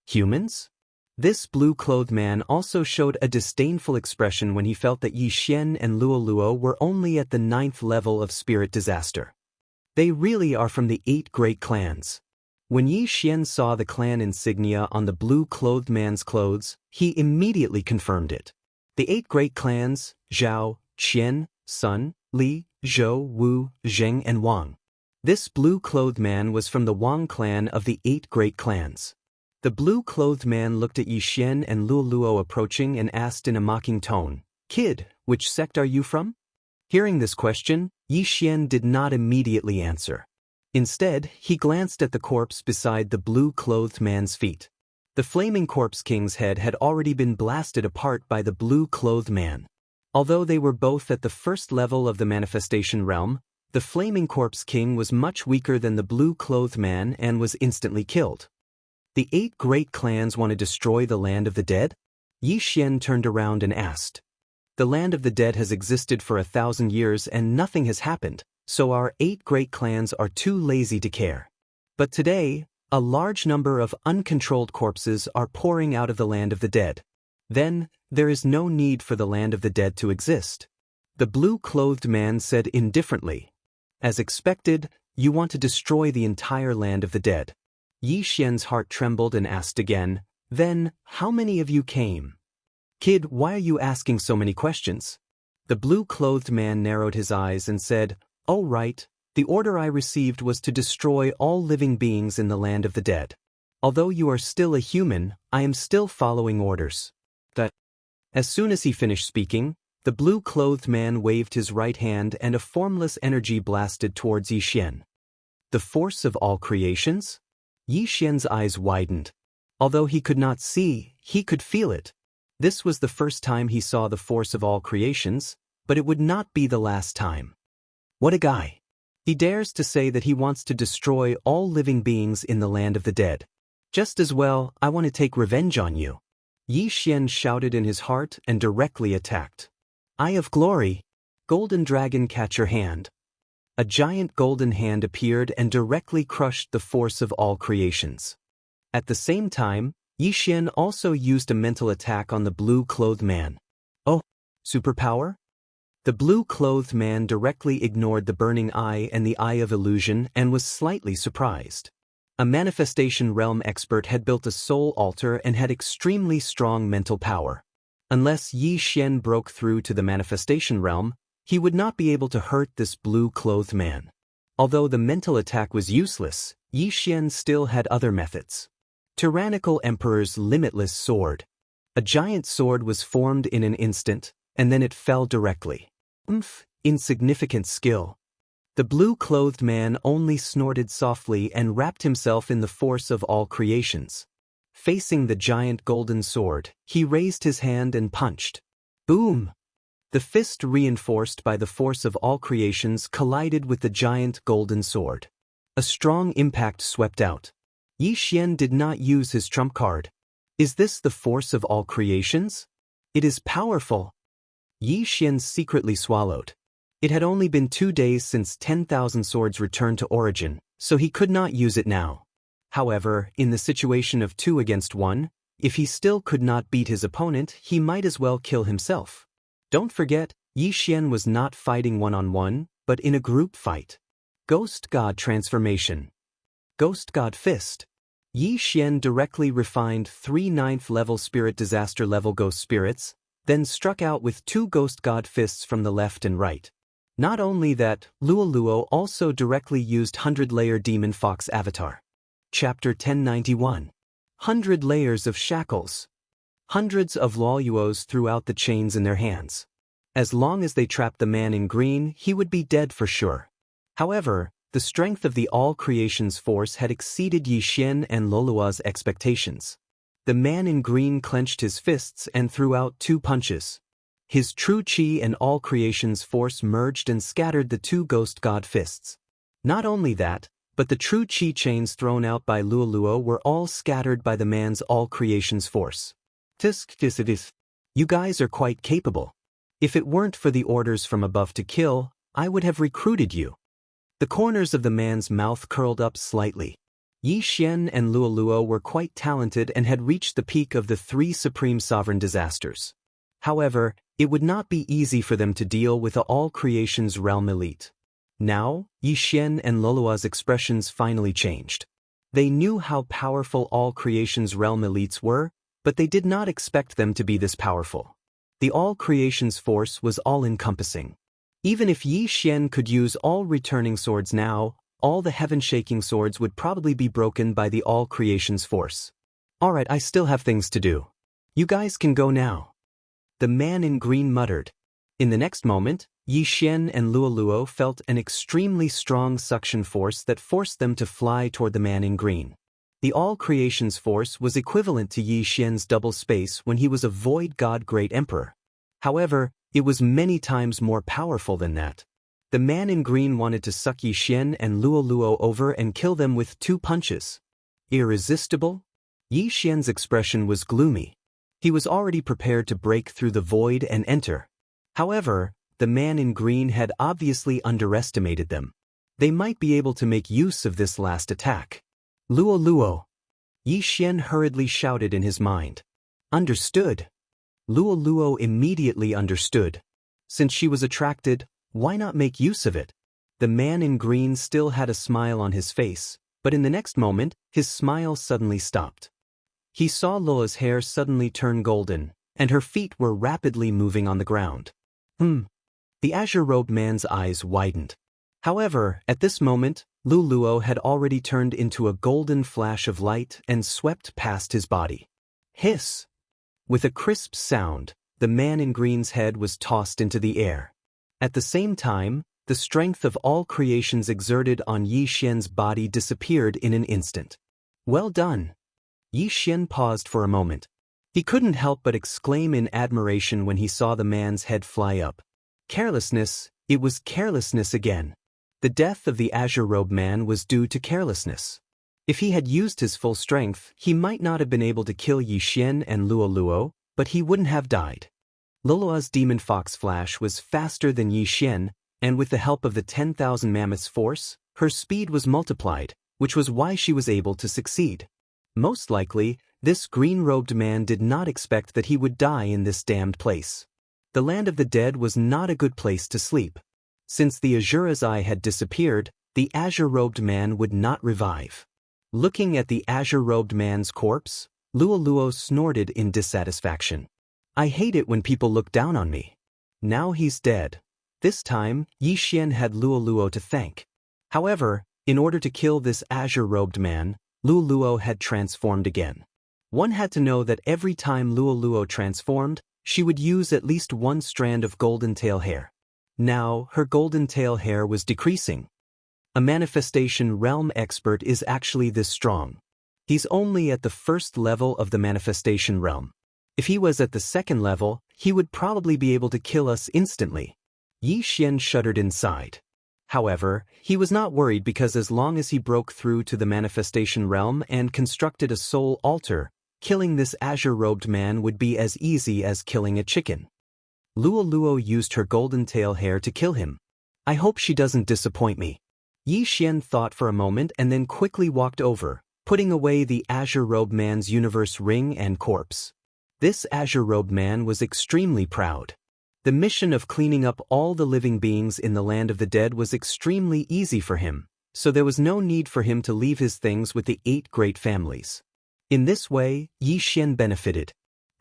Humans? This blue-clothed man also showed a disdainful expression when he felt that Yi Xian and Luoluo were only at the 9th level of spirit disaster. They really are from the 8 great clans. When Yi Xian saw the clan insignia on the blue-clothed man's clothes, he immediately confirmed it. The 8 great clans, Zhao, Qian, Sun, Li, Zhou, Wu, Zheng and Wang. This blue-clothed man was from the Wang clan of the 8 great clans. The blue-clothed man looked at Yi Xian and Luoluo approaching and asked in a mocking tone, "Kid, which sect are you from?" Hearing this question, Yi Xian did not immediately answer. Instead, he glanced at the corpse beside the blue-clothed man's feet. The flaming Corpse King's head had already been blasted apart by the blue-clothed man. Although they were both at the first level of the manifestation realm, the flaming Corpse King was much weaker than the blue-clothed man and was instantly killed. The 8 great clans want to destroy the land of the dead? Yi Xian turned around and asked. The land of the dead has existed for 1,000 years and nothing has happened, so our 8 great clans are too lazy to care. But today, a large number of uncontrolled corpses are pouring out of the land of the dead. Then, there is no need for the land of the dead to exist. The blue-clothed man said indifferently. As expected, you want to destroy the entire land of the dead. Yi Xian's heart trembled and asked again, "Then, how many of you came?" "Kid, why are you asking so many questions?" The blue-clothed man narrowed his eyes and said, "Oh right, the order I received was to destroy all living beings in the land of the dead. Although you are still a human, I am still following orders." As soon as he finished speaking, the blue-clothed man waved his right hand and a formless energy blasted towards Yi Xian. The force of all creations? Yi Xian's eyes widened. Although he could not see, he could feel it. This was the first time he saw the force of all creations, but it would not be the last time. What a guy! He dares to say that he wants to destroy all living beings in the land of the dead. Just as well, I want to take revenge on you. Yi Xian shouted in his heart and directly attacked. Eye of Glory! Golden Dragon, catch your hand. A giant golden hand appeared and directly crushed the force of all creations. At the same time, Yi Xian also used a mental attack on the blue-clothed man. Oh, superpower? The blue-clothed man directly ignored the burning eye and the eye of illusion and was slightly surprised. A manifestation realm expert had built a soul altar and had extremely strong mental power. Unless Yi Xian broke through to the manifestation realm, he would not be able to hurt this blue-clothed man. Although the mental attack was useless, Yi Xian still had other methods. Tyrannical Emperor's limitless sword. A giant sword was formed in an instant, and then it fell directly. Insignificant skill. The blue-clothed man only snorted softly and wrapped himself in the force of all creations. Facing the giant golden sword, he raised his hand and punched. Boom! The fist, reinforced by the force of all creations, collided with the giant golden sword. A strong impact swept out. Yi Xian did not use his trump card. Is this the force of all creations? It is powerful. Yi Xian secretly swallowed. It had only been 2 days since 10,000 swords returned to origin, so he could not use it now. However, in the situation of 2 against 1, if he still could not beat his opponent, he might as well kill himself. Don't forget, Yi Xian was not fighting one-on-one, but in a group fight. Ghost God Transformation. Ghost God Fist. Yi Xian directly refined 3 9th-level spirit disaster level ghost spirits, then struck out with 2 Ghost God Fists from the left and right. Not only that, Luoluo also directly used 100-layer Demon Fox Avatar. Chapter 1091. 100 Layers of Shackles. Hundreds of Luoluos threw out the chains in their hands. As long as they trapped the man in green, he would be dead for sure. However, the strength of the all creations force had exceeded Yi Xian and Luoluo's expectations. The man in green clenched his fists and threw out 2 punches. His true chi and all creation's force merged and scattered the 2 ghost god fists. Not only that, but the true chi chains thrown out by Luoluo were all scattered by the man's all creation's force. You guys are quite capable. If it weren't for the orders from above to kill, I would have recruited you. The corners of the man's mouth curled up slightly. Yi Xian and Luoluo were quite talented and had reached the peak of the 3 supreme sovereign disasters. However, it would not be easy for them to deal with the all creation's realm elite. Now, Yi Xian and Luoluo's expressions finally changed. They knew how powerful all creation's realm elites were, but they did not expect them to be this powerful. The all creation's force was all-encompassing. Even if Yi Xian could use all returning swords now, all the heaven-shaking swords would probably be broken by the all creation's force. Alright, I still have things to do. You guys can go now. The man in green muttered. In the next moment, Yi Xian and Luoluo felt an extremely strong suction force that forced them to fly toward the man in green. The all creation's force was equivalent to Yi Xian's double space when he was a void god great emperor. However, it was many times more powerful than that. The man in green wanted to suck Yi Xian and Luoluo over and kill them with 2 punches. Irresistible? Yi Xian's expression was gloomy. He was already prepared to break through the void and enter. However, the man in green had obviously underestimated them. They might be able to make use of this last attack. Luoluo! Yi Xian hurriedly shouted in his mind. Understood. Luoluo immediately understood. Since she was attracted, why not make use of it? The man in green still had a smile on his face, but in the next moment, his smile suddenly stopped. He saw Luoluo's hair suddenly turn golden, and her feet were rapidly moving on the ground. The azure-robed man's eyes widened. However, at this moment, Luoluo had already turned into a golden flash of light and swept past his body. Hiss! With a crisp sound, the man in green's head was tossed into the air. At the same time, the strength of all creations exerted on Yi Xian's body disappeared in an instant. Well done! Yi Xian paused for a moment. He couldn't help but exclaim in admiration when he saw the man's head fly up. Carelessness, it was carelessness again. The death of the azure-robed man was due to carelessness. If he had used his full strength, he might not have been able to kill Yi Xian and Luoluo, but he wouldn't have died. Luoluo's demon fox flash was faster than Yi Xian, and with the help of the 10,000 mammoths' force, her speed was multiplied, which was why she was able to succeed. Most likely, this green-robed man did not expect that he would die in this damned place. The land of the dead was not a good place to sleep. Since the Azura's eye had disappeared, the azure-robed man would not revive. Looking at the azure-robed man's corpse, Luoluo snorted in dissatisfaction. I hate it when people look down on me. Now he's dead. This time, Yi Xian had Luoluo to thank. However, in order to kill this azure-robed man, Luoluo had transformed again. One had to know that every time Luoluo transformed, she would use at least 1 strand of golden tail hair. Now, her golden tail hair was decreasing. A manifestation realm expert is actually this strong. He's only at the 1st level of the manifestation realm. If he was at the 2nd level, he would probably be able to kill us instantly. Yi Xian shuddered inside. However, he was not worried because as long as he broke through to the manifestation realm and constructed a soul altar, killing this azure-robed man would be as easy as killing a chicken. Luoluo used her golden tail hair to kill him. I hope she doesn't disappoint me. Yi Xian thought for a moment and then quickly walked over, putting away the azure-robed man's universe ring and corpse. This azure-robed man was extremely proud. The mission of cleaning up all the living beings in the land of the dead was extremely easy for him, so there was no need for him to leave his things with the 8 great families. In this way, Yi Xian benefited.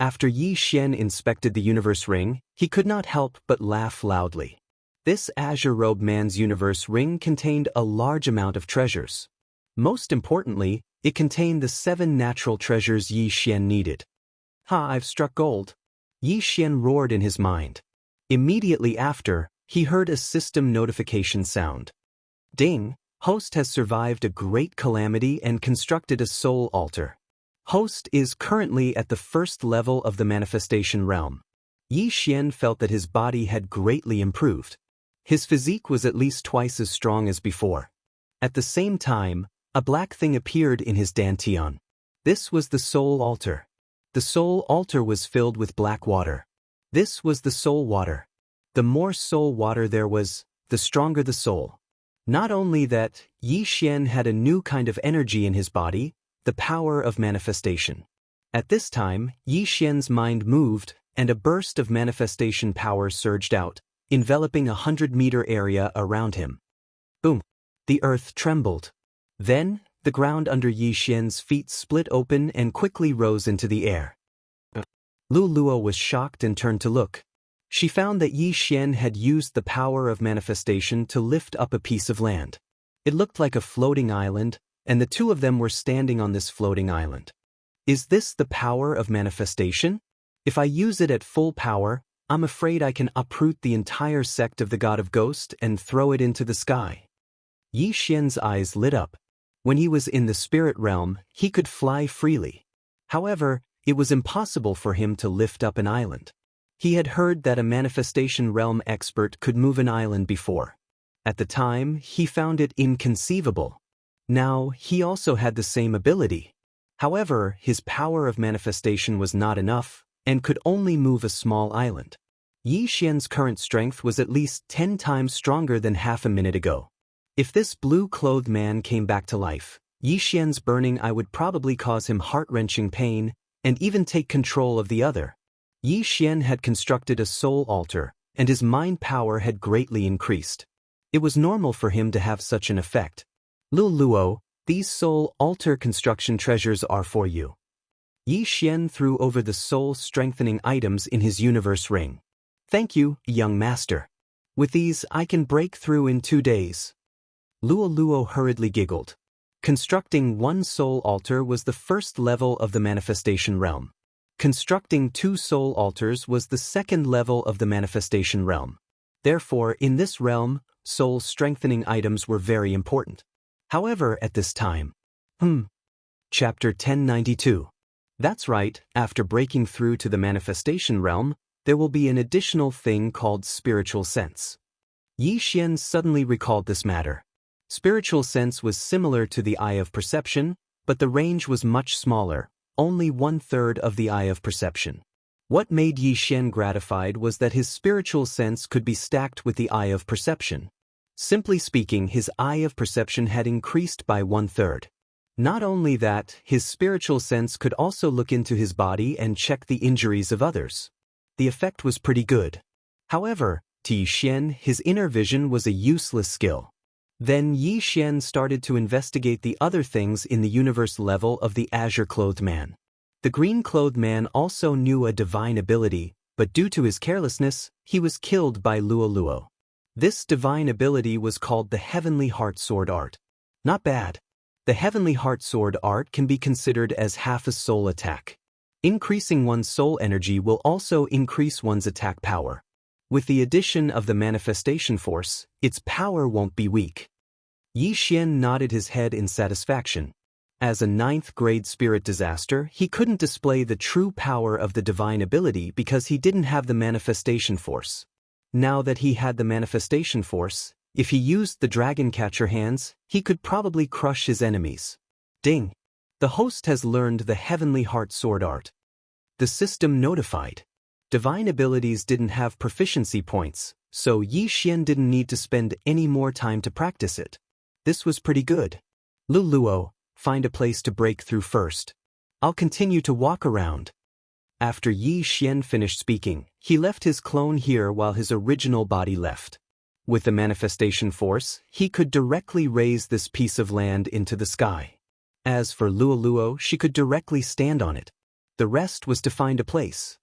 After Yi Xian inspected the universe ring, he could not help but laugh loudly. This azure-robed man's universe ring contained a large amount of treasures. Most importantly, it contained the 7 natural treasures Yi Xian needed. I've struck gold! Yi Xian roared in his mind. Immediately after, he heard a system notification sound. Ding! Host has survived a great calamity and constructed a soul altar. Host is currently at the first level of the manifestation realm. Yi Xian felt that his body had greatly improved. His physique was at least twice as strong as before. At the same time, a black thing appeared in his dantian. This was the soul altar. The soul altar was filled with black water. This was the soul water. The more soul water there was, the stronger the soul. Not only that, Yi Xian had a new kind of energy in his body, the power of manifestation. At this time, Yi Xian's mind moved, and a burst of manifestation power surged out, enveloping a 100-meter area around him. Boom! The earth trembled. Then, the ground under Yi Xian's feet split open and quickly rose into the air. Lu Luo was shocked and turned to look. She found that Yi Xian had used the power of manifestation to lift up a piece of land. It looked like a floating island, and the two of them were standing on this floating island. Is this the power of manifestation? If I use it at full power, I'm afraid I can uproot the entire sect of the God of Ghost and throw it into the sky. Yi Xian's eyes lit up. When he was in the spirit realm, he could fly freely. However, it was impossible for him to lift up an island. He had heard that a manifestation realm expert could move an island before. At the time, he found it inconceivable. Now, he also had the same ability. However, his power of manifestation was not enough, and could only move a small island. Yi Xian's current strength was at least 10 times stronger than half a minute ago. If this blue-clothed man came back to life, Yi Xian's burning eye would probably cause him heart-wrenching pain, and even take control of the other. Yi Xian had constructed a soul altar, and his mind power had greatly increased. It was normal for him to have such an effect. Lu Luo, these soul altar construction treasures are for you. Yi Xian threw over the soul-strengthening items in his universe ring. Thank you, young master. With these I can break through in 2 days. Luo Luo hurriedly giggled. Constructing one soul altar was the first level of the manifestation realm. Constructing 2 soul altars was the second level of the manifestation realm. Therefore, in this realm, soul-strengthening items were very important. However, at this time, Chapter 1092. That's right, after breaking through to the manifestation realm, there will be an additional thing called spiritual sense. Yi Xian suddenly recalled this matter. Spiritual sense was similar to the eye of perception, but the range was much smaller, only 1/3 of the eye of perception. What made Yi Xian gratified was that his spiritual sense could be stacked with the eye of perception. Simply speaking, his eye of perception had increased by 1/3. Not only that, his spiritual sense could also look into his body and check the injuries of others. The effect was pretty good. However, to Yi Xian, his inner vision was a useless skill. Then Yi Xian started to investigate the other things in the universe level of the azure-clothed man. The green-clothed man also knew a divine ability, but due to his carelessness, he was killed by Luo Luo. This divine ability was called the Heavenly Heart Sword Art. Not bad. The Heavenly Heart Sword Art can be considered as half a soul attack. Increasing one's soul energy will also increase one's attack power. With the addition of the manifestation force, its power won't be weak. Yi Xian nodded his head in satisfaction. As a 9th-grade spirit disaster, he couldn't display the true power of the divine ability because he didn't have the manifestation force. Now that he had the manifestation force, if he used the dragon catcher hands, he could probably crush his enemies. Ding! The host has learned the Heavenly Heart Sword Art. The system notified. Divine abilities didn't have proficiency points, so Yi Xian didn't need to spend any more time to practice it. This was pretty good. Lu Luo, find a place to break through first. I'll continue to walk around. After Yi Xian finished speaking, he left his clone here while his original body left. With the manifestation force, he could directly raise this piece of land into the sky. As for Luo Luo, she could directly stand on it. The rest was to find a place.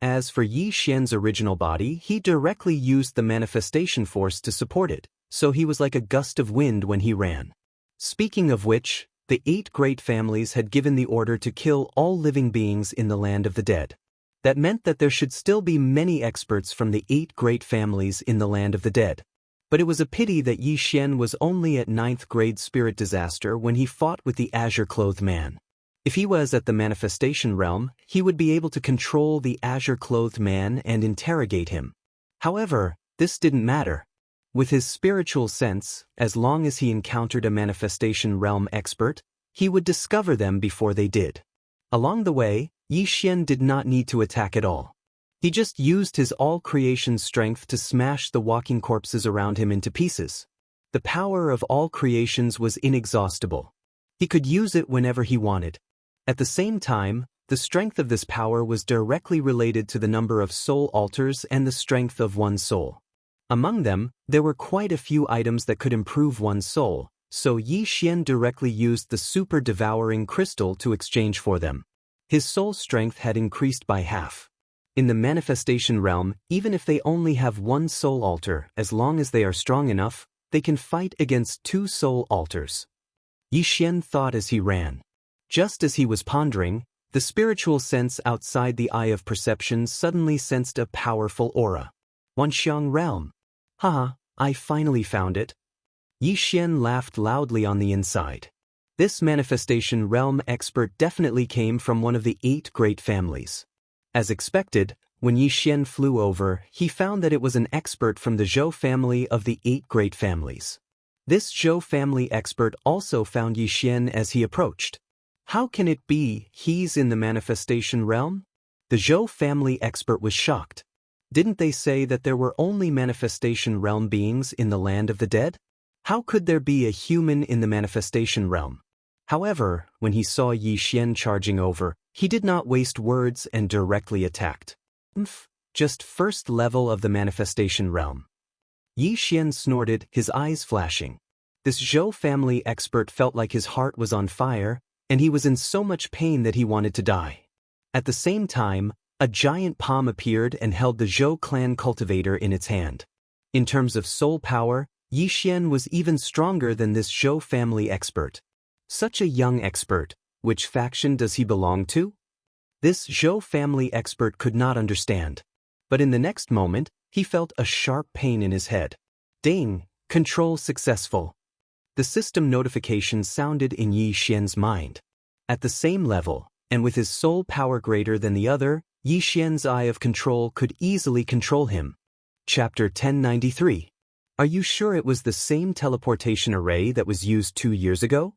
As for Yi Xian's original body, he directly used the manifestation force to support it, so he was like a gust of wind when he ran. Speaking of which, the 8 great families had given the order to kill all living beings in the land of the dead. That meant that there should still be many experts from the 8 great families in the land of the dead. But it was a pity that Yi Xian was only at 9th grade spirit disaster when he fought with the azure-clothed man. If he was at the manifestation realm, he would be able to control the azure-clothed man and interrogate him. However, this didn't matter. With his spiritual sense, as long as he encountered a manifestation realm expert, he would discover them before they did. Along the way, Yi Xian did not need to attack at all. He just used his all-creation strength to smash the walking corpses around him into pieces. The power of all creations was inexhaustible. He could use it whenever he wanted. At the same time, the strength of this power was directly related to the number of soul altars and the strength of one's soul. Among them, there were quite a few items that could improve one's soul, so Yi Xian directly used the super-devouring crystal to exchange for them. His soul strength had increased by half. In the manifestation realm, even if they only have one soul altar, as long as they are strong enough, they can fight against 2 soul altars. Yi Xian thought as he ran. Just as he was pondering, the spiritual sense outside the eye of perception suddenly sensed a powerful aura. Wanxiang realm. Haha, I finally found it. Yi Xian laughed loudly on the inside. This manifestation realm expert definitely came from one of the 8 great families. As expected, when Yi Xian flew over, he found that it was an expert from the Zhou family of the 8 great families. This Zhou family expert also found Yi Xian as he approached. How can it be he's in the manifestation realm? The Zhou family expert was shocked. Didn't they say that there were only manifestation realm beings in the land of the dead? How could there be a human in the manifestation realm? However, when he saw Yi Xian charging over, he did not waste words and directly attacked. Just first level of the manifestation realm. Yi Xian snorted, his eyes flashing. This Zhou family expert felt like his heart was on fire, and he was in so much pain that he wanted to die. At the same time, a giant palm appeared and held the Zhou clan cultivator in its hand. In terms of soul power, Yi Xian was even stronger than this Zhou family expert. Such a young expert, which faction does he belong to? This Zhou family expert could not understand. But in the next moment, he felt a sharp pain in his head. Ding! Control successful. The system notification sounded in Yi Xian's mind. At the same level, and with his soul power greater than the other, Yi Xian's eye of control could easily control him. Chapter 1093. Are you sure it was the same teleportation array that was used 2 years ago?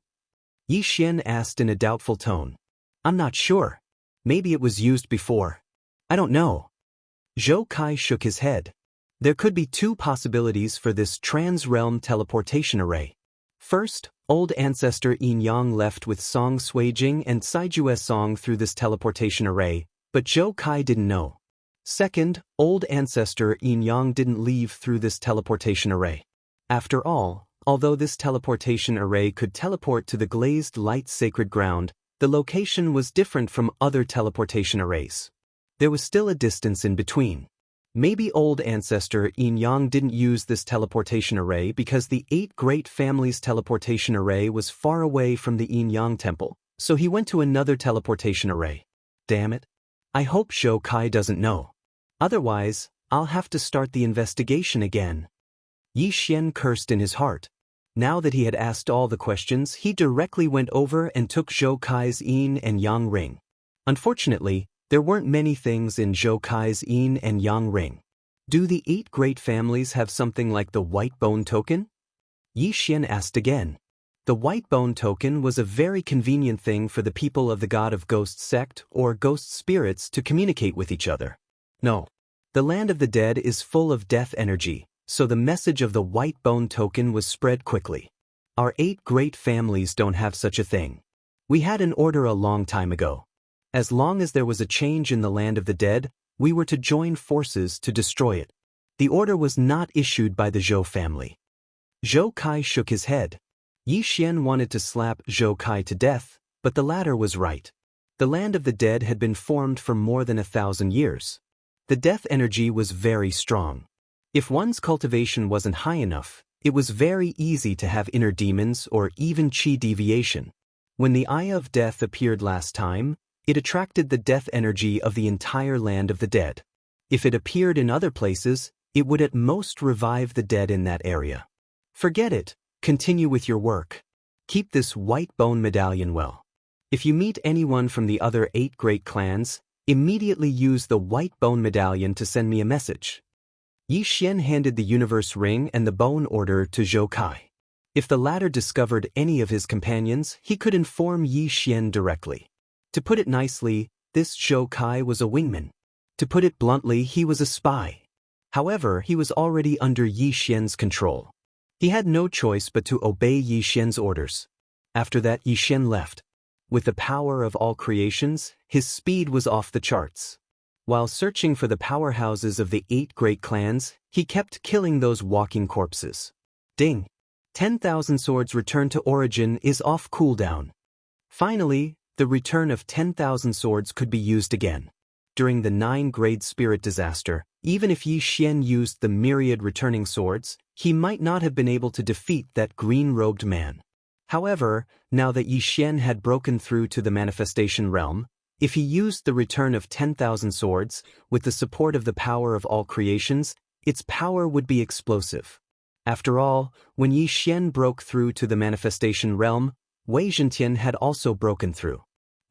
Yi Xian asked in a doubtful tone. I'm not sure. Maybe it was used before. I don't know. Zhou Kai shook his head. There could be 2 possibilities for this trans-realm teleportation array. First, old ancestor Yin Yang left with Song Suijing and Saijue Song through this teleportation array, but Zhou Kai didn't know. Second, old ancestor Yin Yang didn't leave through this teleportation array. After all, although this teleportation array could teleport to the glazed light sacred ground, the location was different from other teleportation arrays. There was still a distance in between. Maybe old ancestor Yin Yang didn't use this teleportation array because the 8 great families' teleportation array was far away from the Yin Yang temple, so he went to another teleportation array. Damn it. I hope Zhou Kai doesn't know. Otherwise, I'll have to start the investigation again. Yi Xian cursed in his heart. Now that he had asked all the questions, he directly went over and took Zhou Kai's Yin and Yang ring. Unfortunately, there weren't many things in Zhou Kai's Yin and Yang ring. Do the 8 great families have something like the white bone token? Yi Xian asked again. The white bone token was a very convenient thing for the people of the God of Ghost sect or ghost spirits to communicate with each other. No. The land of the dead is full of death energy, so the message of the white bone token was spread quickly. Our 8 great families don't have such a thing. We had an order a long time ago. As long as there was a change in the land of the dead, we were to join forces to destroy it. The order was not issued by the Zhou family. Zhou Kai shook his head. Yi Xian wanted to slap Zhou Kai to death, but the latter was right. The land of the dead had been formed for more than 1,000 years. The death energy was very strong. If one's cultivation wasn't high enough, it was very easy to have inner demons or even chi deviation. When the Eye of Death appeared last time, it attracted the death energy of the entire land of the dead. If it appeared in other places, it would at most revive the dead in that area. Forget it. Continue with your work. Keep this white bone medallion well. If you meet anyone from the other 8 great clans, immediately use the white bone medallion to send me a message. Yi Xian handed the universe ring and the bone order to Zhou Kai. If the latter discovered any of his companions, he could inform Yi Xian directly. To put it nicely, this Zhou Kai was a wingman. To put it bluntly, he was a spy. However, he was already under Yi Xian's control. He had no choice but to obey Yi Xian's orders. After that, Yi Xian left. With the power of all creations, his speed was off the charts. While searching for the powerhouses of the 8 great clans, he kept killing those walking corpses. Ding! 10,000 swords return to origin is off cooldown. Finally, the return of 10,000 swords could be used again. During the 9-grade spirit disaster, even if Yi Xian used the myriad returning swords, he might not have been able to defeat that green-robed man. However, now that Yi Xian had broken through to the manifestation realm, if he used the return of 10,000 swords, with the support of the power of all creations, its power would be explosive. After all, when Yi Xian broke through to the manifestation realm, Wei Zhentian had also broken through.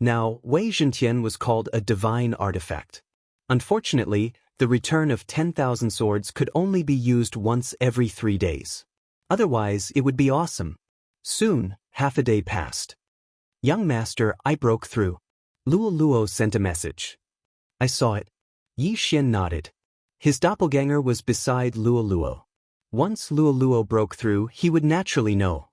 Now, Wei Zhentian was called a divine artifact. Unfortunately, the return of 10,000 swords could only be used once every 3 days. Otherwise, it would be awesome. Soon, half a day passed. Young master, I broke through. Luo Luo sent a message. I saw it. Yi Xian nodded. His doppelganger was beside Luo Luo. Once Luo Luo broke through, he would naturally know.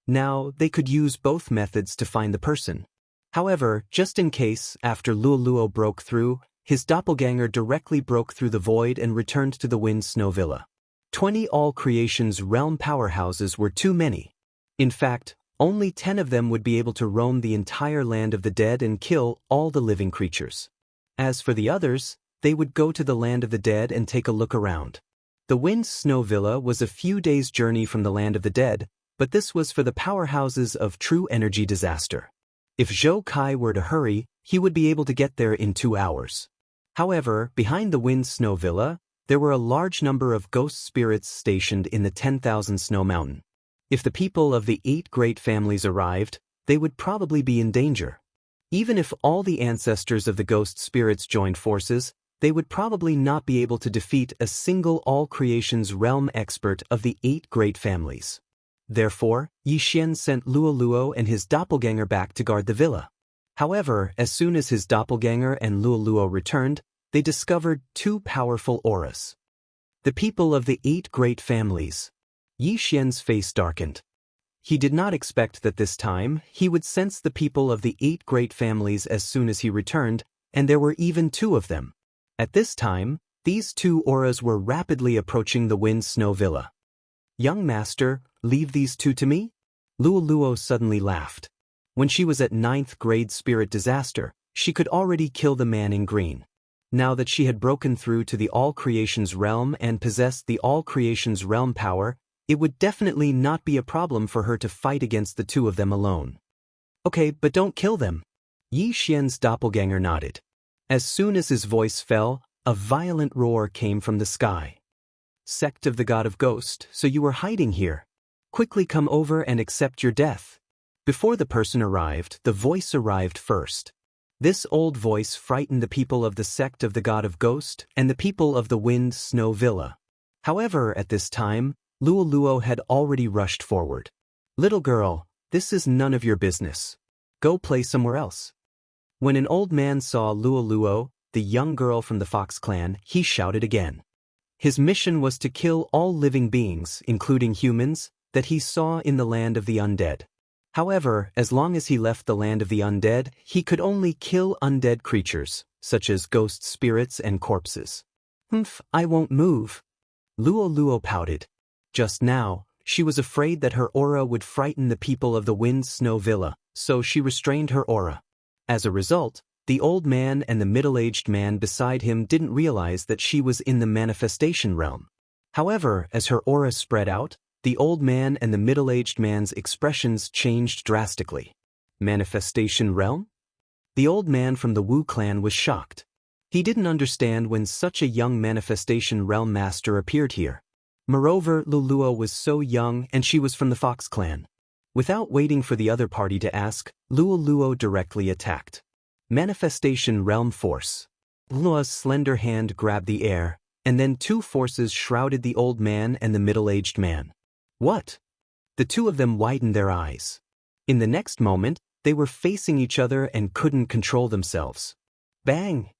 Now, they could use both methods to find the person. However, just in case, after Luo Luo broke through, his doppelganger directly broke through the void and returned to the Wind Snow Villa. 20 all creations realm powerhouses were too many. In fact, only 10 of them would be able to roam the entire land of the dead and kill all the living creatures. As for the others, they would go to the land of the dead and take a look around. The Wind Snow Villa was a few days' journey from the land of the dead, but this was for the powerhouses of true energy disaster. If Zhou Kai were to hurry, he would be able to get there in 2 hours. However, behind the Wind Snow Villa, there were a large number of ghost spirits stationed in the 10,000 Snow Mountain. If the people of the 8 great families arrived, they would probably be in danger. Even if all the ancestors of the ghost spirits joined forces, they would probably not be able to defeat a single all creations realm expert of the 8 great families. Therefore, Yi Xian sent Luo Luo and his doppelganger back to guard the villa. However, as soon as his doppelganger and Luo Luo returned, they discovered 2 powerful auras. The people of the 8 great families. Yi Xian's face darkened. He did not expect that this time he would sense the people of the 8 great families as soon as he returned, and there were even 2 of them. At this time, these 2 auras were rapidly approaching the Wind Snow Villa. Young master, leave these 2 to me? Luo Luo suddenly laughed. When she was at 9th grade spirit disaster, she could already kill the man in green. Now that she had broken through to the all creations realm and possessed the all creations realm power, it would definitely not be a problem for her to fight against the 2 of them alone. Okay, but don't kill them. Yi Xian's doppelganger nodded. As soon as his voice fell, a violent roar came from the sky. Sect of the God of Ghost, so you were hiding here. Quickly come over and accept your death. Before the person arrived, the voice arrived first. This old voice frightened the people of the sect of the God of Ghost and the people of the Wind Snow Villa. However, at this time, Luo Luo had already rushed forward. Little girl, this is none of your business. Go play somewhere else. When an old man saw Luo Luo, the young girl from the Fox clan, he shouted again. His mission was to kill all living beings, including humans, that he saw in the land of the undead. However, as long as he left the land of the undead, he could only kill undead creatures, such as ghost spirits and corpses. I won't move. Luo Luo pouted. Just now, she was afraid that her aura would frighten the people of the Wind Snow Villa, so she restrained her aura. As a result, the old man and the middle-aged man beside him didn't realize that she was in the manifestation realm. However, as her aura spread out, the old man and the middle-aged man's expressions changed drastically. Manifestation realm? The old man from the Wu clan was shocked. He didn't understand when such a young manifestation realm master appeared here. Moreover, Luo Luo was so young and she was from the Fox clan. Without waiting for the other party to ask, Luo directly attacked. Manifestation Realm Force. Luo's slender hand grabbed the air, and then two forces shrouded the old man and the middle-aged man. What? The two of them widened their eyes. In the next moment, they were facing each other and couldn't control themselves. Bang!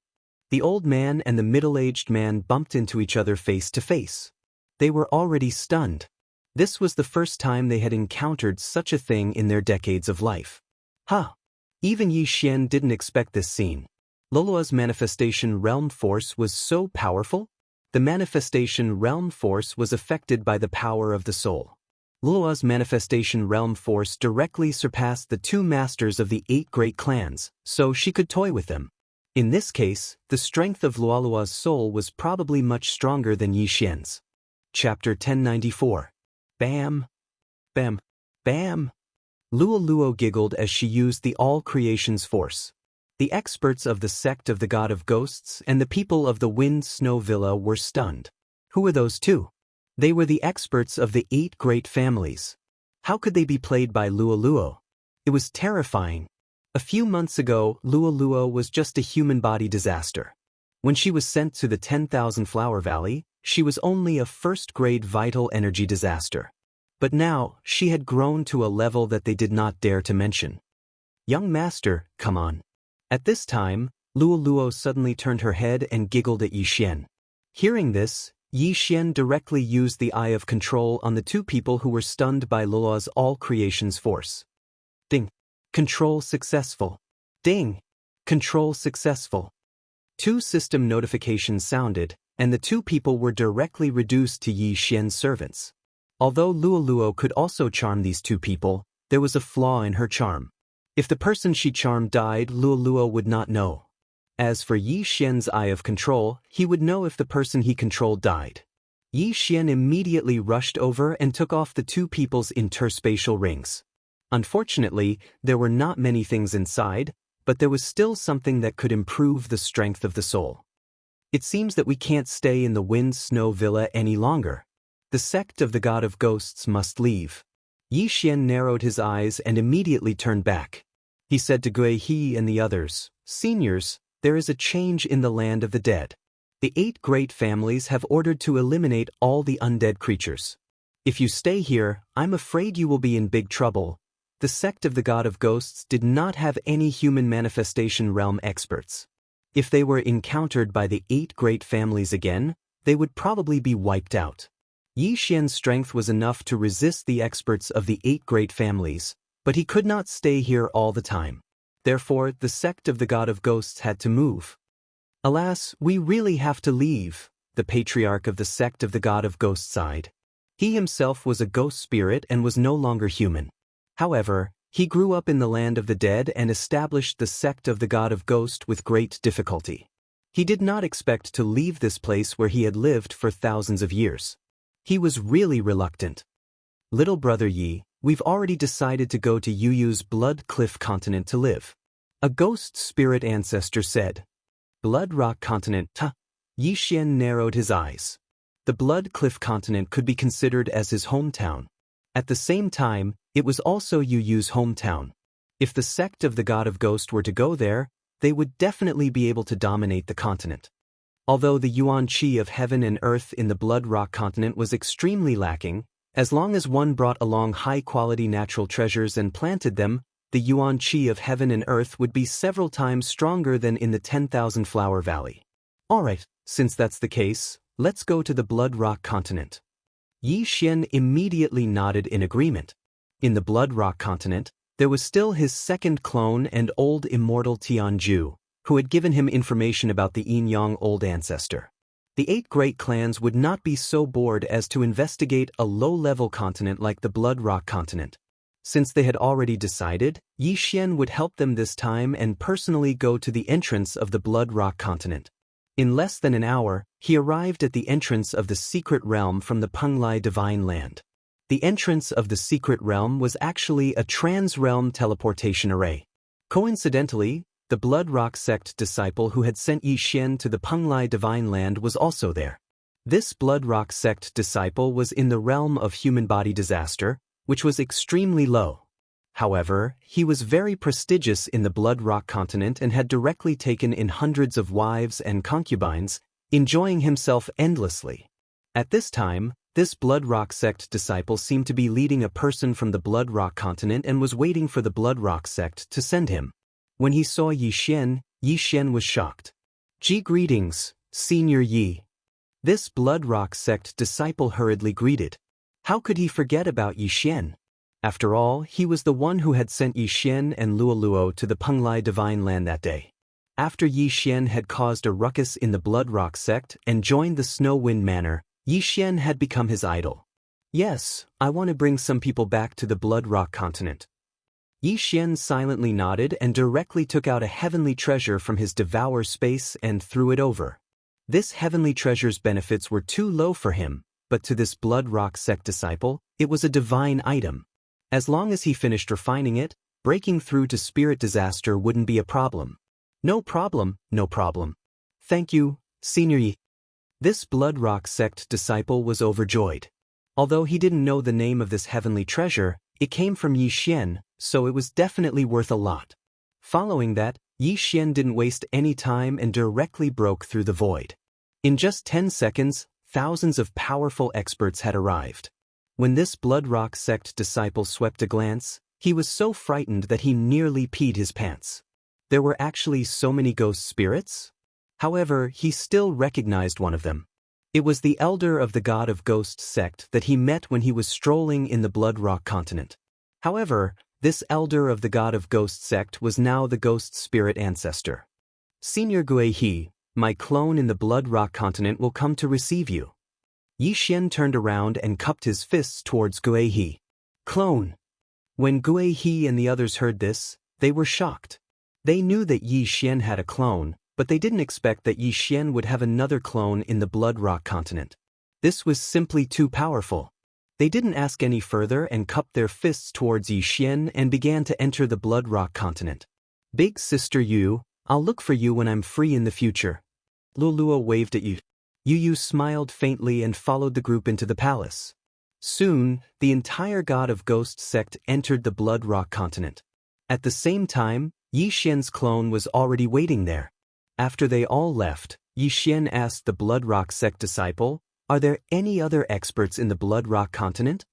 The old man and the middle-aged man bumped into each other face to face. They were already stunned. This was the first time they had encountered such a thing in their decades of life. Even Yi Xian didn't expect this scene. Luo's manifestation realm force was so powerful. The manifestation realm force was affected by the power of the soul. Luo's manifestation realm force directly surpassed the two masters of the 8 great clans, so she could toy with them. In this case, the strength of Luo's soul was probably much stronger than Yi Xian's. Chapter 1094. Bam! Bam! Bam! Luo giggled as she used the all creation's force. The experts of the sect of the God of Ghosts and the people of the Wind Snow Villa were stunned. Who were those two? They were the experts of the 8 great families. How could they be played by Luo? It was terrifying. A few months ago, Luo was just a human body disaster. When she was sent to the 10,000 Flower Valley, she was only a first-grade vital energy disaster. But now, she had grown to a level that they did not dare to mention. Young master, come on. At this time, Luo suddenly turned her head and giggled at Yi Xian. Hearing this, Yi Xian directly used the Eye of Control on the two people who were stunned by Luo's all creation's force. Ding! Control successful. Ding! Control successful. 2 system notifications sounded, and the two people were directly reduced to Yi Xian's servants. Although Luo could also charm these two people, there was a flaw in her charm. If the person she charmed died, Luo would not know. As for Yi Xian's Eye of Control, he would know if the person he controlled died. Yi Xian immediately rushed over and took off the two people's interspatial rings. Unfortunately, there were not many things inside, but there was still something that could improve the strength of the soul. It seems that we can't stay in the Wind Snow Villa any longer. The sect of the God of Ghosts must leave. Yi Xian narrowed his eyes and immediately turned back. He said to Gui He and the others, "Seniors, there is a change in the land of the dead. The 8 great families have ordered to eliminate all the undead creatures. If you stay here, I'm afraid you will be in big trouble." The sect of the God of Ghosts did not have any human manifestation realm experts. If they were encountered by the 8 great families again, they would probably be wiped out. Yi Xian's strength was enough to resist the experts of the 8 great families, but he could not stay here all the time. Therefore, the sect of the God of Ghosts had to move. "Alas, we really have to leave," the patriarch of the sect of the God of Ghosts sighed. He himself was a ghost spirit and was no longer human. However, he grew up in the land of the dead and established the sect of the God of Ghost with great difficulty. He did not expect to leave this place where he had lived for thousands of years. He was really reluctant. "Little brother Yi, we've already decided to go to Yuyu's Blood Cliff continent to live," a ghost spirit ancestor said. Blood Rock continent, Yi Xian narrowed his eyes. The Blood Cliff continent could be considered as his hometown. At the same time, it was also Yuyu's hometown. If the sect of the God of Ghost were to go there, they would definitely be able to dominate the continent. Although the yuan qi of heaven and earth in the Blood Rock continent was extremely lacking, as long as one brought along high-quality natural treasures and planted them, the yuan qi of heaven and earth would be several times stronger than in the 10,000 Flower Valley. Alright, since that's the case, let's go to the Blood Rock continent. Yi Xian immediately nodded in agreement. In the Blood Rock continent, there was still his second clone and old immortal Tianju, who had given him information about the Yin Yang old ancestor. The 8 great clans would not be so bored as to investigate a low-level continent like the Blood Rock continent. Since they had already decided, Yi Xian would help them this time and personally go to the entrance of the Blood Rock continent. In less than an hour, he arrived at the entrance of the secret realm from the Penglai Divine Land. The entrance of the secret realm was actually a trans-realm teleportation array. Coincidentally, the Blood Rock sect disciple who had sent Yi Xian to the Penglai Divine Land was also there. This Blood Rock sect disciple was in the realm of human body disaster, which was extremely low. However, he was very prestigious in the Blood Rock continent and had directly taken in hundreds of wives and concubines, enjoying himself endlessly. At this time, this Blood Rock sect disciple seemed to be leading a person from the Blood Rock continent and was waiting for the Blood Rock sect to send him. When he saw Yi Xian was shocked. Greetings, Senior Yi. This Blood Rock sect disciple hurriedly greeted. How could he forget about Yi Xian? After all, he was the one who had sent Yi Xian and Luoluo to the Penglai Divine Land that day. After Yi Xian had caused a ruckus in the Blood Rock sect and joined the Snow Wind Manor, Yi Xian had become his idol. Yes, I want to bring some people back to the Blood Rock continent. Yi Xian silently nodded and directly took out a heavenly treasure from his devour space and threw it over. This heavenly treasure's benefits were too low for him, but to this Blood Rock sect disciple, it was a divine item. As long as he finished refining it, breaking through to spirit disaster wouldn't be a problem. No problem, no problem. Thank you, Senior Yi. This Blood Rock sect disciple was overjoyed. Although he didn't know the name of this heavenly treasure, it came from Yi Xian, so it was definitely worth a lot. Following that, Yi Xian didn't waste any time and directly broke through the void. In just 10 seconds, thousands of powerful experts had arrived. When this Blood Rock sect disciple swept a glance, he was so frightened that he nearly peed his pants. There were actually so many ghost spirits? However, he still recognized one of them. It was the elder of the God of Ghost sect that he met when he was strolling in the Blood Rock continent. However, this elder of the God of Ghost sect was now the ghost spirit ancestor. Senior Guihe, my clone in the Blood Rock continent will come to receive you. Yi Xian turned around and cupped his fists towards Guihe. Clone. When Guihe and the others heard this, they were shocked. They knew that Yi Xian had a clone, but they didn't expect that Yi Xian would have another clone in the Blood Rock continent. This was simply too powerful. They didn't ask any further and cupped their fists towards Yi Xian and began to enter the Blood Rock continent. Big Sister Yu, I'll look for you when I'm free in the future. Luoluo waved at Yu. Yu smiled faintly and followed the group into the palace. Soon, the entire God of Ghost sect entered the Blood Rock continent. At the same time, Yi Xian's clone was already waiting there. After they all left, Yi Xian asked the Blood Rock sect disciple, "Are there any other experts in the Blood Rock continent?"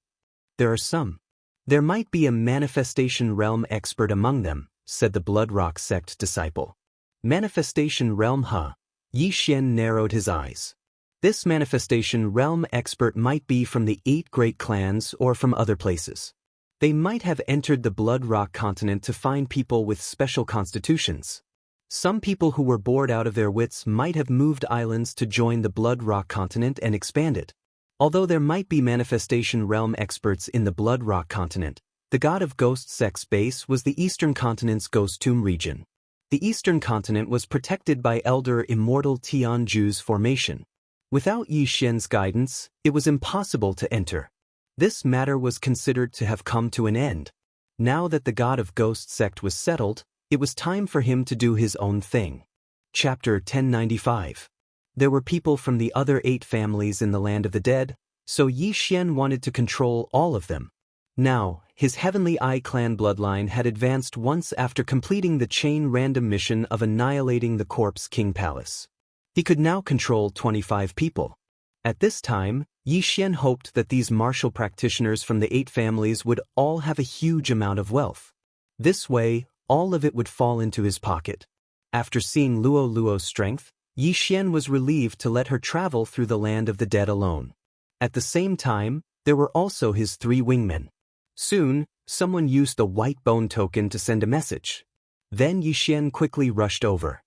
"There are some. There might be a manifestation realm expert among them," said the Blood Rock sect disciple. Manifestation realm, huh? Yi Xian narrowed his eyes. This manifestation realm expert might be from the 8 great clans or from other places. They might have entered the Blood Rock continent to find people with special constitutions. Some people who were bored out of their wits might have moved islands to join the Blood Rock continent and expand it. Although there might be manifestation realm experts in the Blood Rock continent, the God of Ghost sect's base was the Eastern Continent's Ghost Tomb region. The Eastern Continent was protected by Elder Immortal Tianju's formation. Without Yi Xian's guidance, it was impossible to enter. This matter was considered to have come to an end. Now that the God of Ghost sect was settled, it was time for him to do his own thing. Chapter 1095. There were people from the other 8 families in the land of the dead, so Yi Xian wanted to control all of them. Now, his Heavenly Eye clan bloodline had advanced once after completing the chain random mission of annihilating the Corpse King Palace. He could now control 25 people. At this time, Yi Xian hoped that these martial practitioners from the 8 families would all have a huge amount of wealth. This way, all of it would fall into his pocket. After seeing Luoluo's strength, Yi Xian was relieved to let her travel through the land of the dead alone. At the same time, there were also his 3 wingmen. Soon, someone used the white bone token to send a message. Then Yi Xian quickly rushed over.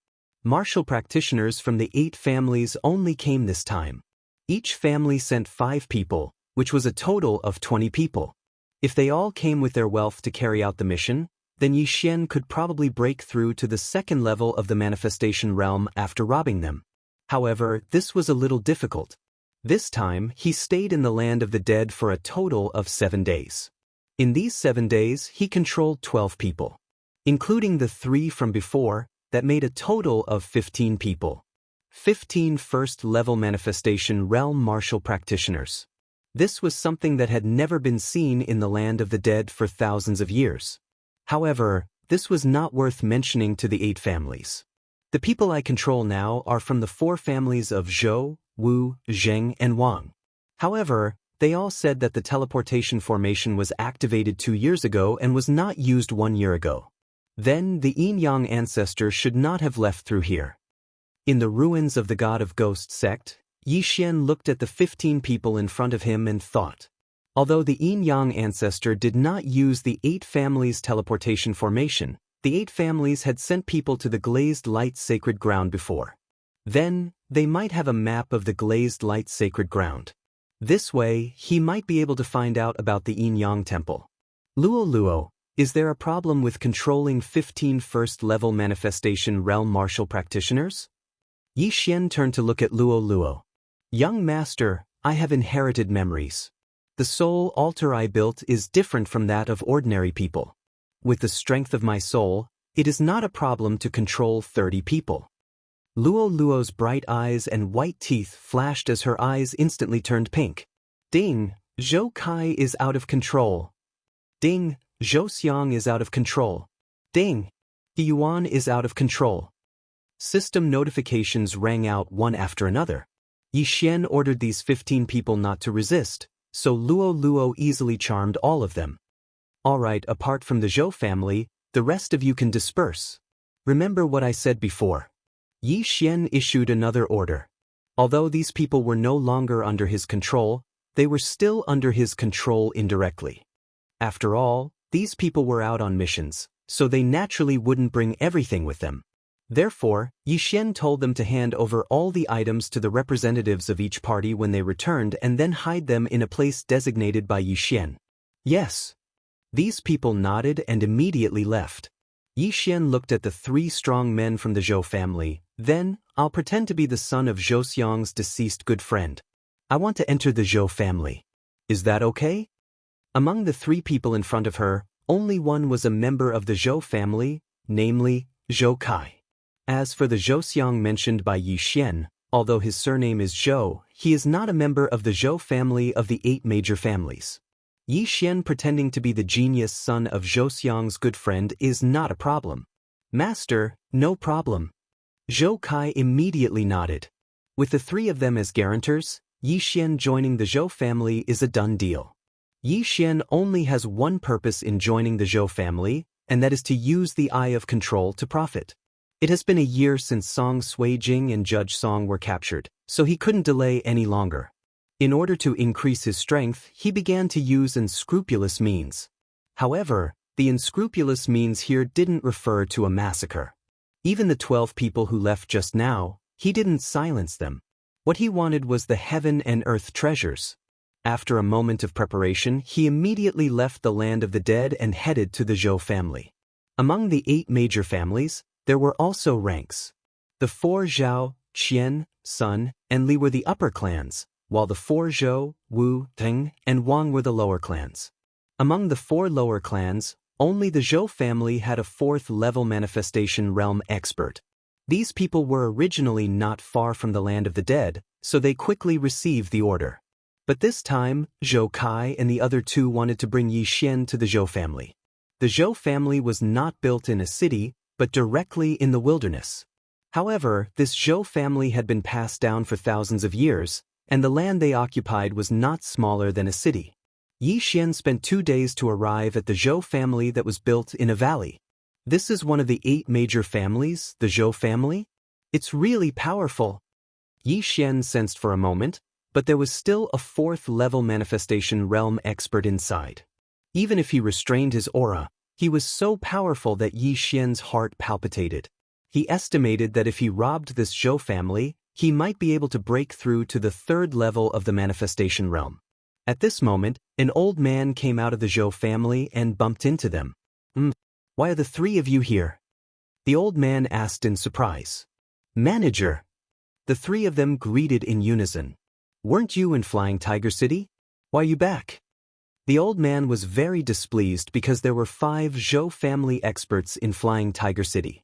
Martial practitioners from the 8 families only came this time. Each family sent 5 people, which was a total of 20 people. If they all came with their wealth to carry out the mission, then Yi Xian could probably break through to the 2nd level of the manifestation realm after robbing them. However, this was a little difficult. This time, he stayed in the land of the dead for a total of 7 days. In these 7 days, he controlled 12 people. Including the 3 from before, that made a total of 15 people. 15 first-level manifestation realm martial practitioners. This was something that had never been seen in the land of the dead for thousands of years. However, this was not worth mentioning to the 8 families. The people I control now are from the 4 families of Zhou, Wu, Zheng, and Wang. However, they all said that the teleportation formation was activated 2 years ago and was not used 1 year ago. Then, the Yin-Yang ancestor should not have left through here. In the ruins of the God of Ghosts sect, Yi Xian looked at the 15 people in front of him and thought. Although the Yin-Yang ancestor did not use the 8 families' teleportation formation, the 8 families had sent people to the Glazed Light Sacred Ground before. Then, they might have a map of the Glazed Light Sacred Ground. This way, he might be able to find out about the Yin-Yang temple. Luo, is there a problem with controlling 15 first-level manifestation realm martial practitioners? Yi Xian turned to look at Luo. Young master, I have inherited memories. The soul altar I built is different from that of ordinary people. With the strength of my soul, it is not a problem to control 30 people. Luo's bright eyes and white teeth flashed as her eyes instantly turned pink. Ding, Zhou Kai is out of control. Ding, Zhou Xiang is out of control. Ding, Yuan is out of control. System notifications rang out one after another. Yi Xian ordered these 15 people not to resist, so Luo easily charmed all of them. Alright, apart from the Zhou family, the rest of you can disperse. Remember what I said before. Yi Xian issued another order. Although these people were no longer under his control, they were still under his control indirectly. After all, these people were out on missions, so they naturally wouldn't bring everything with them. Therefore, Yi Xian told them to hand over all the items to the representatives of each party when they returned and then hide them in a place designated by Yi Xian. Yes. These people nodded and immediately left. Yi Xian looked at the 3 strong men from the Zhou family. Then, I'll pretend to be the son of Zhou Xiang's deceased good friend. I want to enter the Zhou family. Is that okay? Among the 3 people in front of her, only one was a member of the Zhou family, namely, Zhou Kai. As for the Zhou Xiang mentioned by Yi Xian, although his surname is Zhou, he is not a member of the Zhou family of the 8 major families. Yi Xian pretending to be the genius son of Zhou Xiang's good friend is not a problem. Master, no problem. Zhou Kai immediately nodded. With the 3 of them as guarantors, Yi Xian joining the Zhou family is a done deal. Yi Xian only has one purpose in joining the Zhou family, and that is to use the Eye of Control to profit. It has been a year since Song Suijing and Judge Song were captured, so he couldn't delay any longer. In order to increase his strength, he began to use unscrupulous means. However, the unscrupulous means here didn't refer to a massacre. Even the 12 people who left just now, he didn't silence them. What he wanted was the heaven and earth treasures. After a moment of preparation, he immediately left the land of the dead and headed to the Zhou family. Among the 8 major families, there were also ranks. The 4 Zhao, Qian, Sun, and Li were the upper clans, while the 4 Zhou, Wu, Teng, and Wang were the lower clans. Among the 4 lower clans, only the Zhou family had a 4th-level manifestation realm expert. These people were originally not far from the land of the dead, so they quickly received the order. But this time, Zhou Kai and the other 2 wanted to bring Yi Xian to the Zhou family. The Zhou family was not built in a city, but directly in the wilderness. However, this Zhou family had been passed down for thousands of years, and the land they occupied was not smaller than a city. Yi Xian spent 2 days to arrive at the Zhou family that was built in a valley. This is one of the 8 major families, the Zhou family? It's really powerful. Yi Xian sensed for a moment, but there was still a 4th-level manifestation realm expert inside. Even if he restrained his aura, he was so powerful that Yi Xian's heart palpitated. He estimated that if he robbed this Zhou family, he might be able to break through to the 3rd level of the manifestation realm. At this moment, an old man came out of the Zhou family and bumped into them. Why are the 3 of you here? The old man asked in surprise. Manager. The 3 of them greeted in unison. Weren't you in Flying Tiger City? Why are you back? The old man was very displeased because there were 5 Zhou family experts in Flying Tiger City.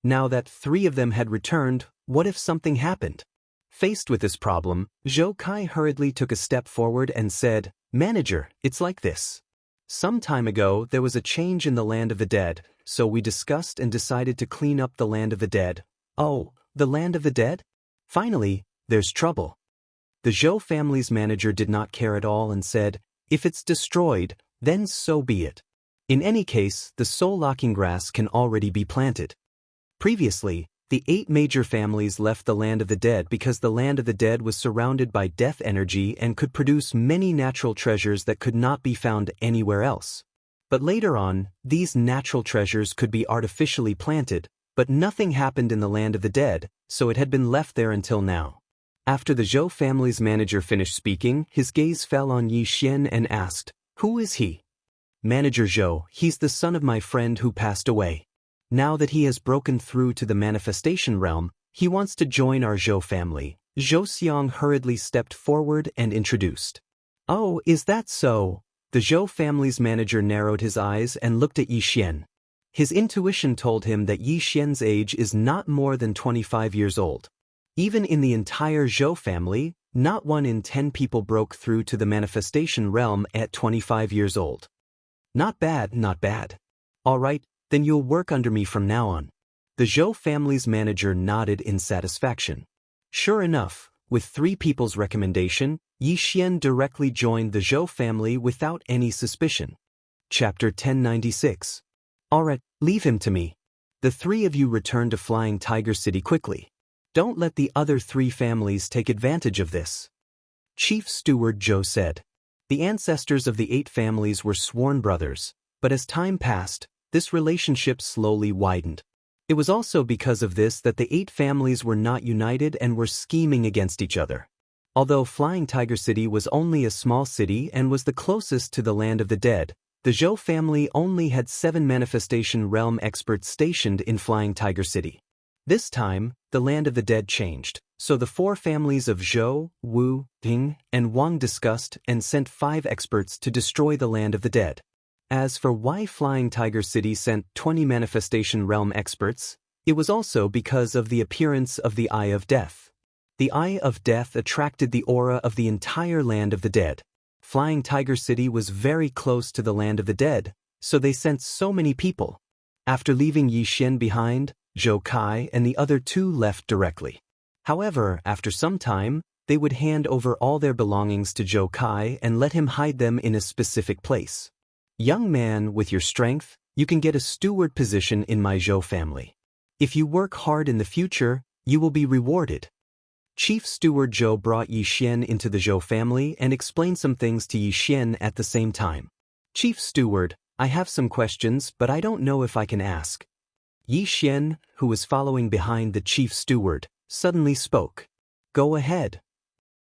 Now that 3 of them had returned, what if something happened? Faced with this problem, Zhou Kai hurriedly took a step forward and said, Manager, it's like this. Some time ago there was a change in the land of the dead, so we discussed and decided to clean up the land of the dead. Oh, the land of the dead? Finally, there's trouble. The Zhou family's manager did not care at all and said, if it's destroyed, then so be it. In any case, the soul-locking grass can already be planted. Previously, the 8 major families left the land of the dead because the land of the dead was surrounded by death energy and could produce many natural treasures that could not be found anywhere else. But later on, these natural treasures could be artificially planted, but nothing happened in the land of the dead, so it had been left there until now. After the Zhou family's manager finished speaking, his gaze fell on Yi Xian and asked, "Who is he?" "Manager Zhou, he's the son of my friend who passed away. Now that he has broken through to the manifestation realm, he wants to join our Zhou family." Zhou Xiang hurriedly stepped forward and introduced. "Oh, is that so?" The Zhou family's manager narrowed his eyes and looked at Yi Xian. His intuition told him that Yi Xian's age is not more than 25 years old. Even in the entire Zhou family, not 1 in 10 people broke through to the manifestation realm at 25 years old. Not bad, not bad. All right, then you'll work under me from now on. The Zhou family's manager nodded in satisfaction. Sure enough, with 3 people's recommendation, Yi Xian directly joined the Zhou family without any suspicion. Chapter 1096. Alright, leave him to me. The 3 of you return to Flying Tiger City quickly. Don't let the other 3 families take advantage of this. Chief Steward Zhou said. The ancestors of the 8 families were sworn brothers, but as time passed, this relationship slowly widened. It was also because of this that the 8 families were not united and were scheming against each other. Although Flying Tiger City was only a small city and was the closest to the land of the dead, the Zhou family only had 7 manifestation realm experts stationed in Flying Tiger City. This time, the land of the dead changed, so the 4 families of Zhou, Wu, Ding, and Wang discussed and sent 5 experts to destroy the land of the dead. As for why Flying Tiger City sent 20 manifestation realm experts, it was also because of the appearance of the Eye of Death. The Eye of Death attracted the aura of the entire land of the dead. Flying Tiger City was very close to the land of the dead, so they sent so many people. After leaving Yi Xian behind, Zhou Kai and the other 2 left directly. However, after some time, they would hand over all their belongings to Zhou Kai and let him hide them in a specific place. Young man, with your strength, you can get a steward position in my Zhou family. If you work hard in the future, you will be rewarded. Chief Steward Zhou brought Yi Xian into the Zhou family and explained some things to Yi Xian at the same time. Chief Steward, I have some questions, but I don't know if I can ask. Yi Xian, who was following behind the Chief Steward, suddenly spoke. Go ahead.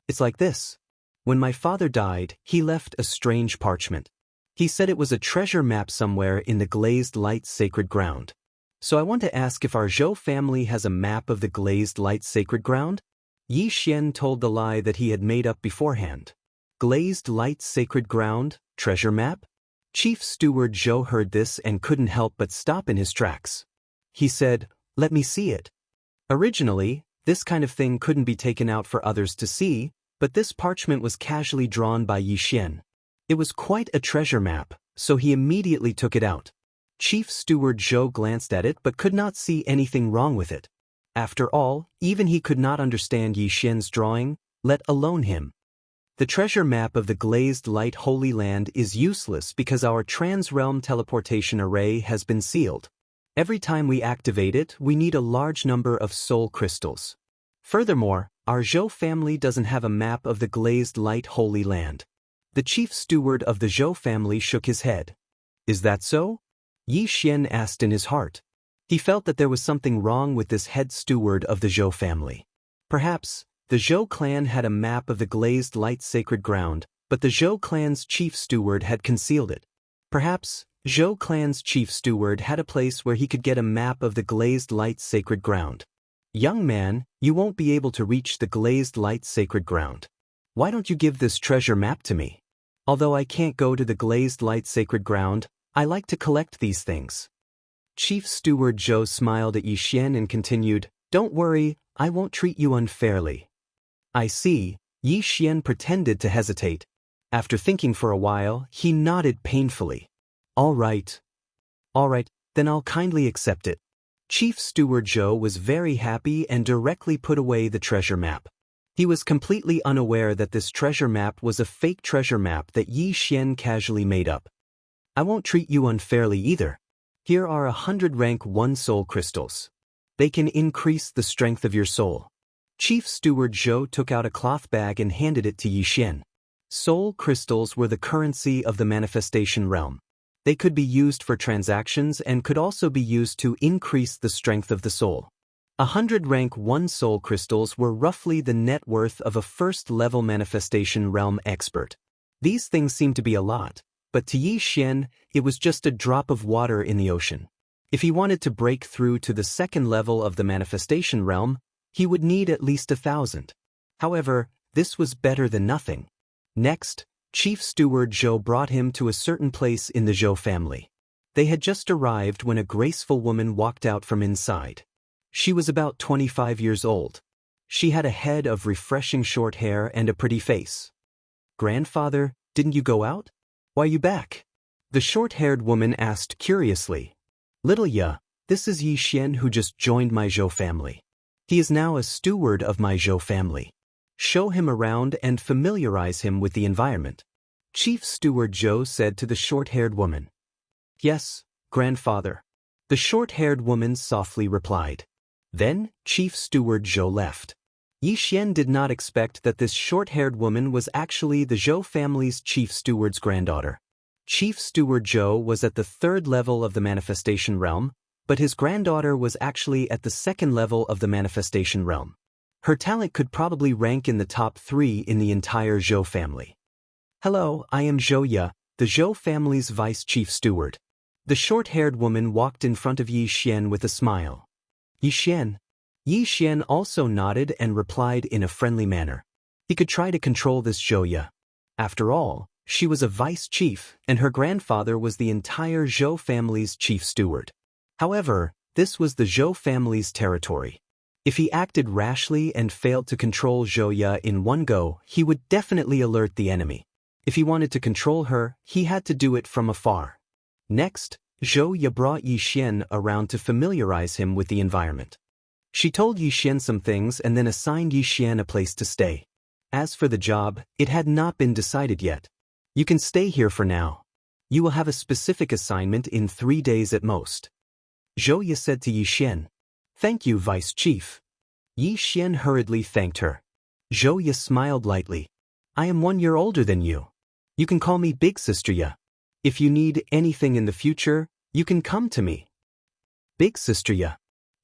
It's like this. When my father died, he left a strange parchment. He said it was a treasure map somewhere in the glazed light sacred ground. So I want to ask if our Zhou family has a map of the glazed light sacred ground? Yi Xian told the lie that he had made up beforehand. Glazed light sacred ground, treasure map? Chief Steward Zhou heard this and couldn't help but stop in his tracks. He said, let me see it. Originally, this kind of thing couldn't be taken out for others to see, but this parchment was casually drawn by Yi Xian. It was quite a treasure map, so he immediately took it out. Chief Steward Zhou glanced at it but could not see anything wrong with it. After all, even he could not understand Yi Xian's drawing, let alone him. The treasure map of the glazed light holy land is useless because our trans-realm teleportation array has been sealed. Every time we activate it, we need a large number of soul crystals. Furthermore, our Zhou family doesn't have a map of the glazed light holy land. The chief steward of the Zhou family shook his head. Is that so? Yi Xian asked in his heart. He felt that there was something wrong with this head steward of the Zhou family. Perhaps, the Zhou clan had a map of the glazed light sacred ground, but the Zhou clan's chief steward had concealed it. Perhaps, Zhou clan's chief steward had a place where he could get a map of the glazed light sacred ground. Young man, you won't be able to reach the glazed light sacred ground. Why don't you give this treasure map to me? Although I can't go to the glazed light sacred ground, I like to collect these things. Chief Steward Zhou smiled at Yi Xian and continued, Don't worry, I won't treat you unfairly. I see. Yi Xian pretended to hesitate. After thinking for a while, he nodded painfully. All right. All right, then I'll kindly accept it. Chief Steward Zhou was very happy and directly put away the treasure map. He was completely unaware that this treasure map was a fake treasure map that Yi Xian casually made up. I won't treat you unfairly either. Here are 100 rank 1 soul crystals. They can increase the strength of your soul. Chief Steward Zhou took out a cloth bag and handed it to Yi Xian. Soul crystals were the currency of the manifestation realm. They could be used for transactions and could also be used to increase the strength of the soul. 100 rank 1 soul crystals were roughly the net worth of a first-level manifestation realm expert. These things seemed to be a lot, but to Yi Xian, it was just a drop of water in the ocean. If he wanted to break through to the second level of the manifestation realm, he would need at least 1,000. However, this was better than nothing. Next, Chief Steward Zhou brought him to a certain place in the Zhou family. They had just arrived when a graceful woman walked out from inside. She was about 25 years old. She had a head of refreshing short hair and a pretty face. Grandfather, didn't you go out? Why are you back? The short-haired woman asked curiously. Little Ya, this is Yi Xian who just joined my Zhou family. He is now a steward of my Zhou family. Show him around and familiarize him with the environment. Chief Steward Zhou said to the short-haired woman. Yes, grandfather. The short-haired woman softly replied. Then, Chief Steward Zhou left. Yi Xian did not expect that this short-haired woman was actually the Zhou family's chief steward's granddaughter. Chief Steward Zhou was at the third level of the manifestation realm, but his granddaughter was actually at the second level of the manifestation realm. Her talent could probably rank in the top 3 in the entire Zhou family. Hello, I am Zhou Ya, the Zhou family's vice chief steward. The short-haired woman walked in front of Yi Xian with a smile. Yi Xian. Yi Xian also nodded and replied in a friendly manner. He could try to control this Zhou Ya. After all, she was a vice chief, and her grandfather was the entire Zhou family's chief steward. However, this was the Zhou family's territory. If he acted rashly and failed to control Zhou Ya in one go, he would definitely alert the enemy. If he wanted to control her, he had to do it from afar. Next, Zhou Ya brought Yi Xian around to familiarize him with the environment. She told Yi Xian some things and then assigned Yi Xian a place to stay. As for the job, it had not been decided yet. You can stay here for now. You will have a specific assignment in 3 days at most. Zhou Ya said to Yi Xian. Thank you, Vice Chief. Yi Xian hurriedly thanked her. Zhou Ya smiled lightly. I am 1 year older than you. You can call me Big Sister Ya. If you need anything in the future, you can come to me. Big Sister Ya.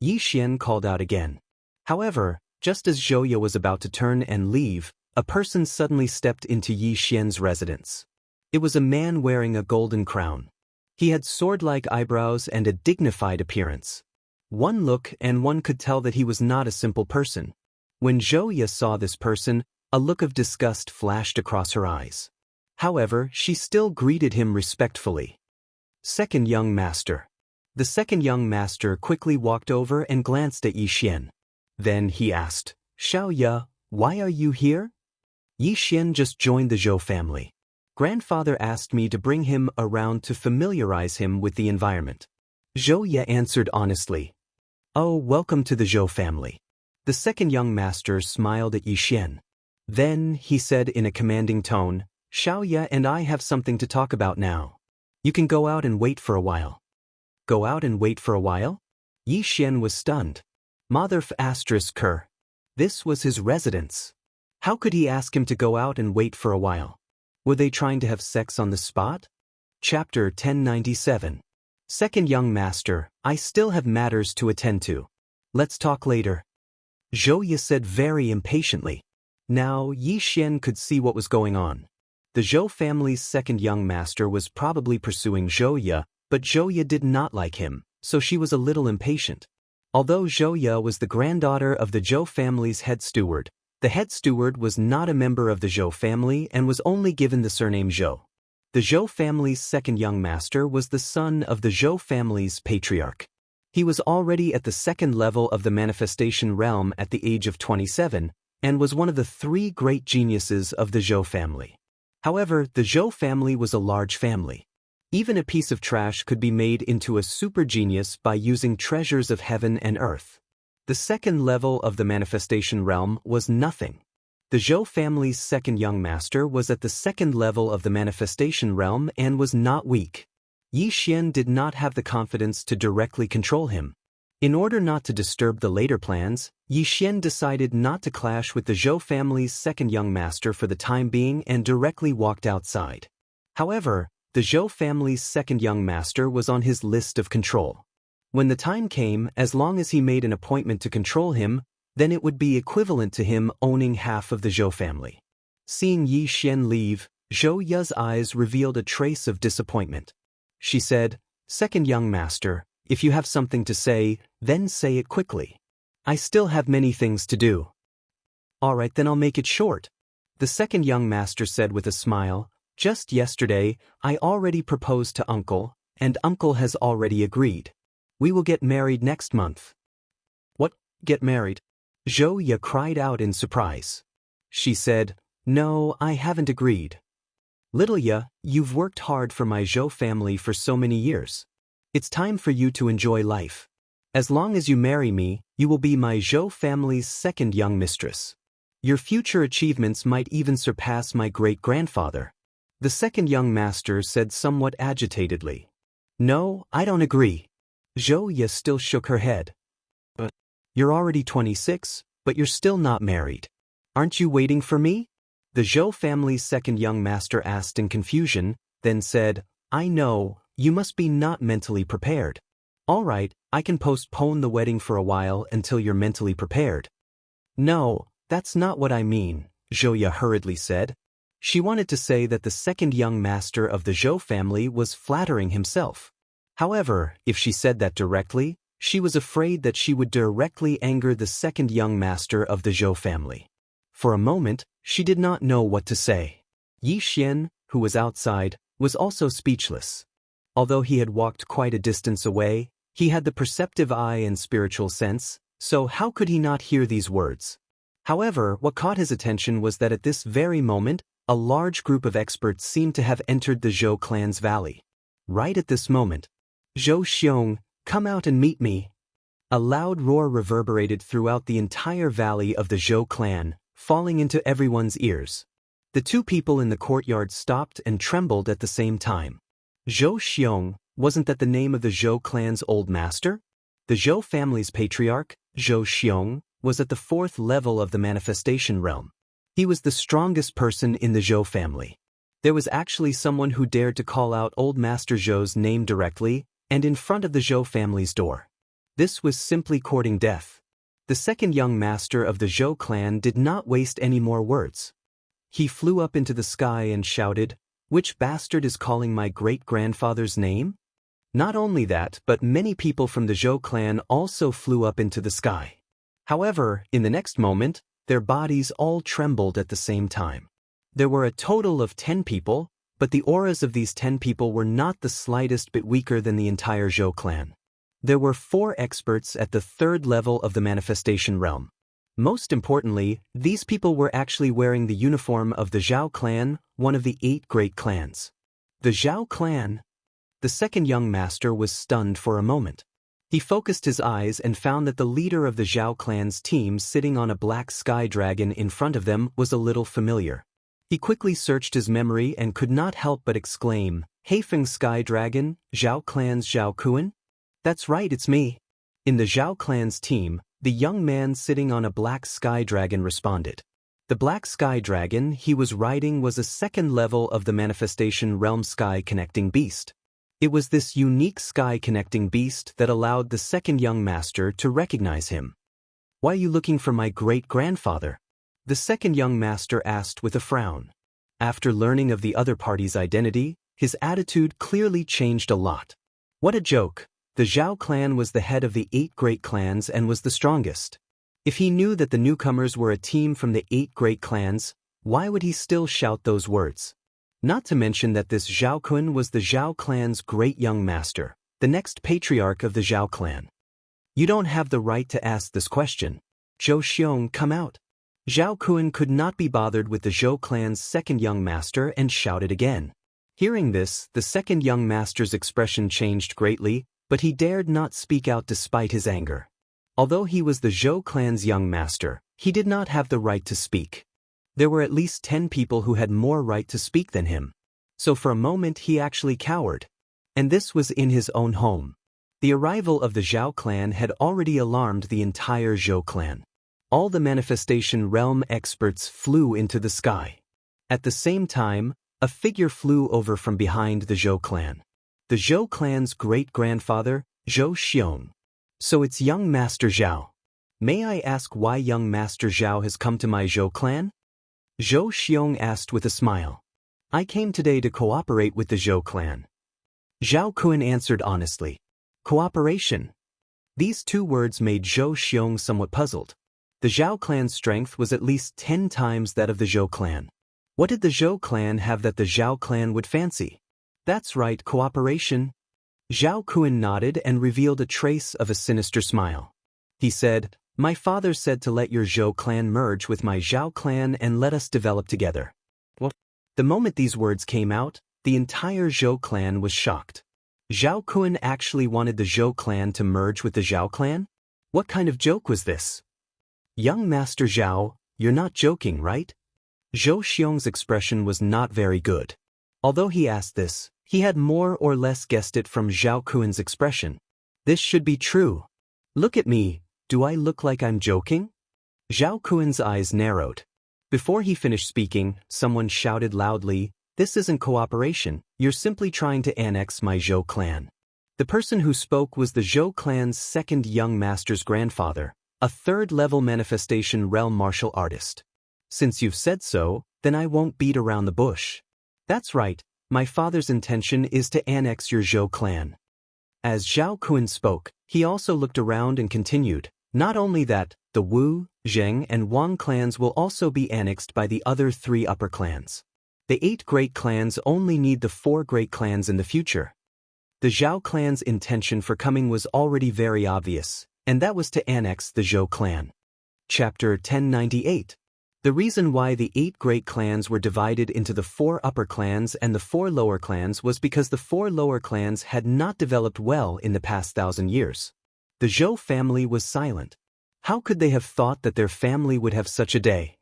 Yi Xian called out again. However, just as Zhou Ya was about to turn and leave, a person suddenly stepped into Yi Xian's residence. It was a man wearing a golden crown. He had sword-like eyebrows and a dignified appearance. One look and one could tell that he was not a simple person. When Zhou Ya saw this person, a look of disgust flashed across her eyes. However, she still greeted him respectfully. Second young master. The second young master quickly walked over and glanced at Yi Xian. Then he asked, Xiao Ya, why are you here? Yi Xian just joined the Zhou family. Grandfather asked me to bring him around to familiarize him with the environment. Zhou Ya answered honestly. Oh, welcome to the Zhou family. The second young master smiled at Yi Xian. Then, he said in a commanding tone, Xiao Ya and I have something to talk about now. You can go out and wait for a while. Go out and wait for a while? Yi Xian was stunned. Motherf asterisk her. This was his residence. How could he ask him to go out and wait for a while? Were they trying to have sex on the spot? Chapter 1097. Second young master, I still have matters to attend to. Let's talk later. Zhou Ya said very impatiently. Now, Yi Xian could see what was going on. The Zhou family's second young master was probably pursuing Zhou Ya, but Zhou Ya did not like him, so she was a little impatient. Although Zhou Ya was the granddaughter of the Zhou family's head steward, the head steward was not a member of the Zhou family and was only given the surname Zhou. The Zhou family's second young master was the son of the Zhou family's patriarch. He was already at the second level of the manifestation realm at the age of 27, and was one of the 3 great geniuses of the Zhou family. However, the Zhou family was a large family. Even a piece of trash could be made into a super genius by using treasures of heaven and earth. The second level of the manifestation realm was nothing. The Zhou family's second young master was at the second level of the manifestation realm and was not weak. Yi Xian did not have the confidence to directly control him. In order not to disturb the later plans, Yi Xian decided not to clash with the Zhou family's second young master for the time being and directly walked outside. However, the Zhou family's second young master was on his list of control. When the time came, as long as he made an appointment to control him, then it would be equivalent to him owning half of the Zhou family. Seeing Yi Xian leave, Zhou Ya's eyes revealed a trace of disappointment. She said, "Second young master, if you have something to say, then say it quickly. I still have many things to do." "All right, then I'll make it short," the second young master said with a smile. "Just yesterday, I already proposed to Uncle, and Uncle has already agreed. We will get married next month." "What, get married?" Zhou Ya cried out in surprise. She said, "No, I haven't agreed. Little Ya, you've worked hard for my Zhou family for so many years. It's time for you to enjoy life. As long as you marry me, you will be my Zhou family's second young mistress. Your future achievements might even surpass my great-grandfather." The second young master said somewhat agitatedly. "No, I don't agree." Zhou Ya still shook her head. "But you're already 26, but you're still not married. Aren't you waiting for me?" The Zhou family's second young master asked in confusion, then said, "I know, you must be not mentally prepared. All right, I can postpone the wedding for a while until you're mentally prepared." "No, that's not what I mean," Zhou Ya hurriedly said. She wanted to say that the second young master of the Zhou family was flattering himself. However, if she said that directly, she was afraid that she would directly anger the second young master of the Zhou family. For a moment, she did not know what to say. Yi Xian, who was outside, was also speechless. Although he had walked quite a distance away, he had the perceptive eye and spiritual sense, so how could he not hear these words? However, what caught his attention was that at this very moment, a large group of experts seemed to have entered the Zhou clan's valley. Right at this moment, "Zhou Xiong, come out and meet me." A loud roar reverberated throughout the entire valley of the Zhou clan, falling into everyone's ears. The two people in the courtyard stopped and trembled at the same time. Zhou Xiong, wasn't that the name of the Zhou clan's old master? The Zhou family's patriarch, Zhou Xiong, was at the fourth level of the manifestation realm. He was the strongest person in the Zhou family. There was actually someone who dared to call out old Master Zhou's name directly, and in front of the Zhou family's door. This was simply courting death. The second young master of the Zhou clan did not waste any more words. He flew up into the sky and shouted, "Which bastard is calling my great-grandfather's name?" Not only that, but many people from the Zhou clan also flew up into the sky. However, in the next moment, their bodies all trembled at the same time. There were a total of 10 people, but the auras of these 10 people were not the slightest bit weaker than the entire Zhou clan. There were 4 experts at the third level of the manifestation realm. Most importantly, these people were actually wearing the uniform of the Zhao clan, one of the 8 great clans. The Zhao clan? The second young master was stunned for a moment. He focused his eyes and found that the leader of the Zhao clan's team sitting on a black sky dragon in front of them was a little familiar. He quickly searched his memory and could not help but exclaim, "Heifeng Sky Dragon, Zhao clan's Zhao Kuan? That's right, it's me." In the Zhao clan's team, the young man sitting on a black sky dragon responded. The black sky dragon he was riding was a second level of the manifestation realm sky connecting beast. It was this unique sky-connecting beast that allowed the second young master to recognize him. "Why are you looking for my great-grandfather?" the second young master asked with a frown. After learning of the other party's identity, his attitude clearly changed a lot. What a joke! The Zhao clan was the head of the 8 great clans and was the strongest. If he knew that the newcomers were a team from the 8 great clans, why would he still shout those words? Not to mention that this Zhao Kun was the Zhao clan's great young master, the next patriarch of the Zhao clan. "You don't have the right to ask this question. Zhou Xiong, come out." Zhao Kun could not be bothered with the Zhou clan's second young master and shouted again. Hearing this, the second young master's expression changed greatly, but he dared not speak out despite his anger. Although he was the Zhou clan's young master, he did not have the right to speak. There were at least 10 people who had more right to speak than him. So for a moment he actually cowered. And this was in his own home. The arrival of the Zhao clan had already alarmed the entire Zhou clan. All the manifestation realm experts flew into the sky. At the same time, a figure flew over from behind the Zhou clan. The Zhou clan's great-grandfather, Zhou Xiong. So it's young Master Zhao. May I ask why young Master Zhao has come to my Zhou clan? Zhou Xiong asked with a smile. I came today to cooperate with the Zhou clan. Zhao Kun answered honestly. Cooperation. These two words made Zhou Xiong somewhat puzzled. The Zhao clan's strength was at least 10 times that of the Zhou clan. What did the Zhou clan have that the Zhao clan would fancy? That's right, cooperation. Zhao Kun nodded and revealed a trace of a sinister smile. He said, My father said to let your Zhou clan merge with my Zhao clan and let us develop together. What? The moment these words came out, the entire Zhou clan was shocked. Zhao Kun actually wanted the Zhou clan to merge with the Zhao clan? What kind of joke was this? Young Master Zhao, you're not joking, right? Zhou Xiong's expression was not very good. Although he asked this, he had more or less guessed it from Zhao Kun's expression. This should be true. Look at me, do I look like I'm joking? Zhao Kun's eyes narrowed. Before he finished speaking, someone shouted loudly, This isn't cooperation, you're simply trying to annex my Zhou clan. The person who spoke was the Zhou clan's second young master's grandfather, a third-level manifestation realm martial artist. Since you've said so, then I won't beat around the bush. That's right, my father's intention is to annex your Zhou clan. As Zhao Kun spoke, he also looked around and continued, Not only that, the Wu, Zheng and Wang clans will also be annexed by the other 3 upper clans. The 8 great clans only need the 4 great clans in the future. The Zhao clan's intention for coming was already very obvious, and that was to annex the Zhou clan. Chapter 1098. The reason why the 8 great clans were divided into the 4 upper clans and the 4 lower clans was because the 4 lower clans had not developed well in the past 1,000 years. The Zhou family was silent. How could they have thought that their family would have such a day?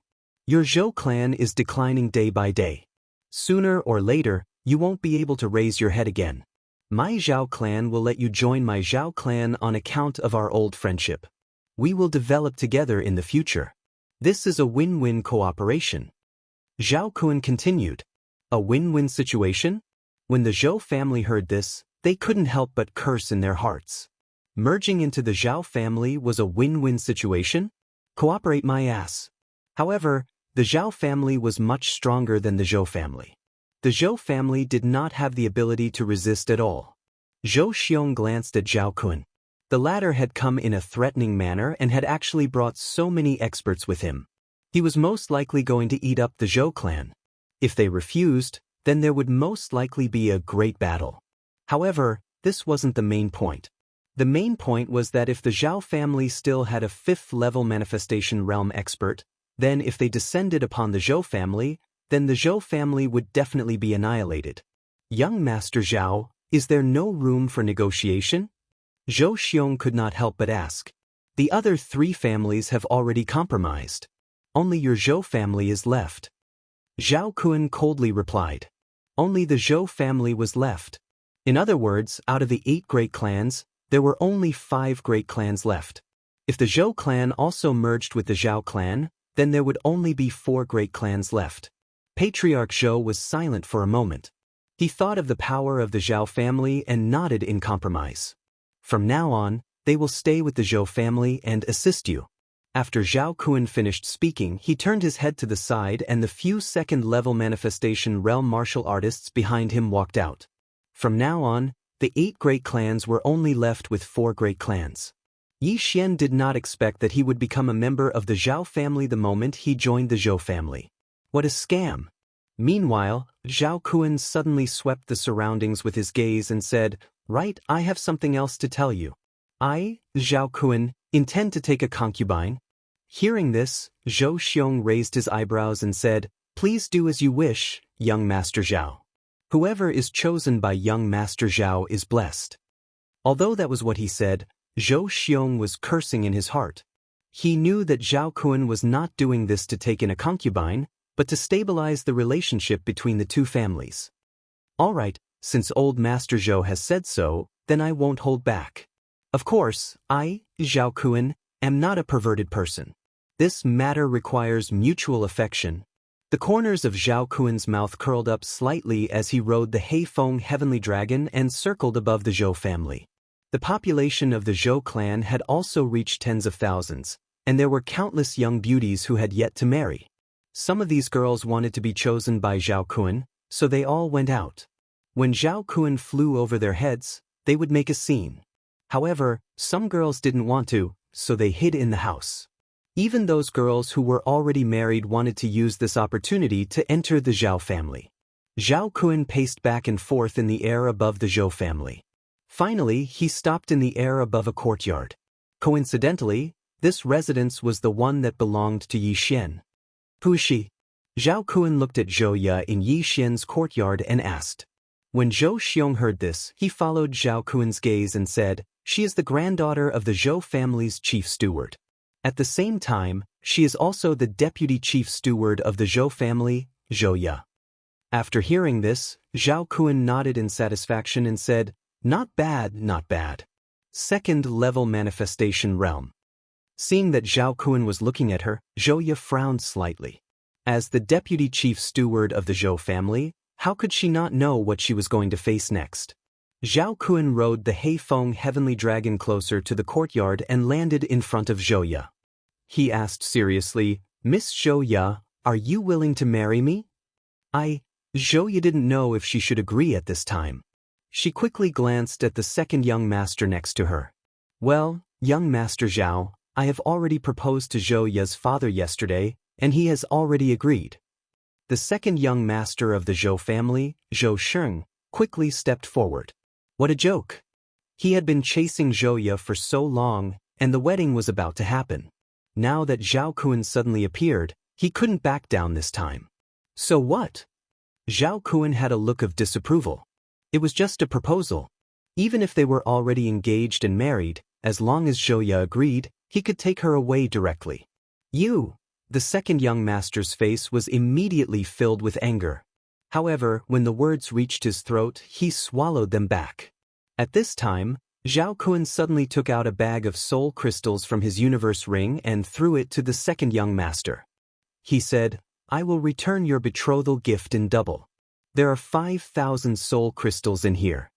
Your Zhou clan is declining day by day. Sooner or later, you won't be able to raise your head again. My Zhao clan will let you join my Zhao clan on account of our old friendship. We will develop together in the future. This is a win-win cooperation. Zhao Kun continued. A win-win situation? When the Zhou family heard this, they couldn't help but curse in their hearts. Merging into the Zhao family was a win-win situation? Cooperate my ass. However, the Zhao family was much stronger than the Zhou family. The Zhou family did not have the ability to resist at all. Zhou Xiong glanced at Zhao Kun. The latter had come in a threatening manner and had actually brought so many experts with him. He was most likely going to eat up the Zhou clan. If they refused, then there would most likely be a great battle. However, this wasn't the main point. The main point was that if the Zhao family still had a 5th-level manifestation realm expert, then if they descended upon the Zhou family, then the Zhou family would definitely be annihilated. Young Master Zhao, is there no room for negotiation? Zhou Xiong could not help but ask. The other 3 families have already compromised. Only your Zhou family is left. Zhao Kun coldly replied. Only the Zhou family was left. In other words, out of the 8 great clans, there were only 5 great clans left. If the Zhou clan also merged with the Zhao clan, then there would only be 4 great clans left. Patriarch Zhou was silent for a moment. He thought of the power of the Zhao family and nodded in compromise. From now on, they will stay with the Zhou family and assist you. After Zhao Kun finished speaking, he turned his head to the side and the few second-level manifestation realm martial artists behind him walked out. From now on, the 8 great clans were only left with 4 great clans. Yi Xian did not expect that he would become a member of the Zhao family the moment he joined the Zhou family. What a scam! Meanwhile, Zhao Kun suddenly swept the surroundings with his gaze and said, Right, I have something else to tell you. I, Zhao Kun, intend to take a concubine. Hearing this, Zhou Xiong raised his eyebrows and said, "Please do as you wish, young Master Zhao. Whoever is chosen by young Master Zhao is blessed." Although that was what he said, Zhou Xiong was cursing in his heart. He knew that Zhao Kun was not doing this to take in a concubine, but to stabilize the relationship between the two families. "Alright, since old Master Zhou has said so, then I won't hold back. Of course, I, Zhao Kun, am not a perverted person. This matter requires mutual affection." The corners of Zhao Kun's mouth curled up slightly as he rode the Heifeng heavenly dragon and circled above the Zhou family. The population of the Zhou clan had also reached tens of thousands, and there were countless young beauties who had yet to marry. Some of these girls wanted to be chosen by Zhao Kun, so they all went out. When Zhao Kun flew over their heads, they would make a scene. However, some girls didn't want to, so they hid in the house. Even those girls who were already married wanted to use this opportunity to enter the Zhao family. Zhao Kun paced back and forth in the air above the Zhou family. Finally, he stopped in the air above a courtyard. Coincidentally, this residence was the one that belonged to Yi Xian. "Who is she?" Zhao Kun looked at Zhou Ya in Yi Xian's courtyard and asked. When Zhou Xiong heard this, he followed Zhao Kun's gaze and said, "She is the granddaughter of the Zhou family's chief steward. At the same time, she is also the deputy chief steward of the Zhou family, Zhou Ya." After hearing this, Zhao Kun nodded in satisfaction and said, "Not bad, not bad. Second-level manifestation realm." Seeing that Zhao Kun was looking at her, Zhou Ya frowned slightly. As the deputy chief steward of the Zhou family, how could she not know what she was going to face next? Zhao Kun rode the Heifeng heavenly dragon closer to the courtyard and landed in front of Zhou Ya. He asked seriously, "Miss Zhou Ya, are you willing to marry me?" Zhou Ya didn't know if she should agree at this time. She quickly glanced at the second young master next to her. "Well, young Master Zhao, I have already proposed to Zhou Ya's father yesterday, and he has already agreed." The second young master of the Zhou family, Zhou Sheng, quickly stepped forward. What a joke! He had been chasing Zhou Ya for so long, and the wedding was about to happen. Now that Zhao Kun suddenly appeared, he couldn't back down this time. So what? Zhao Kun had a look of disapproval. It was just a proposal. Even if they were already engaged and married, as long as Zhou Ya agreed, he could take her away directly. "You!" The second young master's face was immediately filled with anger. However, when the words reached his throat, he swallowed them back. At this time, Zhao Kun suddenly took out a bag of soul crystals from his universe ring and threw it to the second young master. He said, "I will return your betrothal gift in double. There are 5,000 soul crystals in here."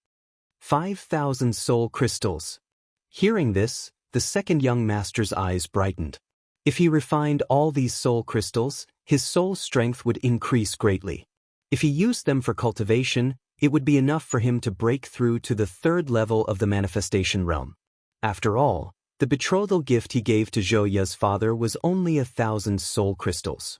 5,000 soul crystals. Hearing this, the second young master's eyes brightened. If he refined all these soul crystals, his soul strength would increase greatly. If he used them for cultivation, it would be enough for him to break through to the third level of the manifestation realm. After all, the betrothal gift he gave to Zhou Ya's father was only 1,000 soul crystals.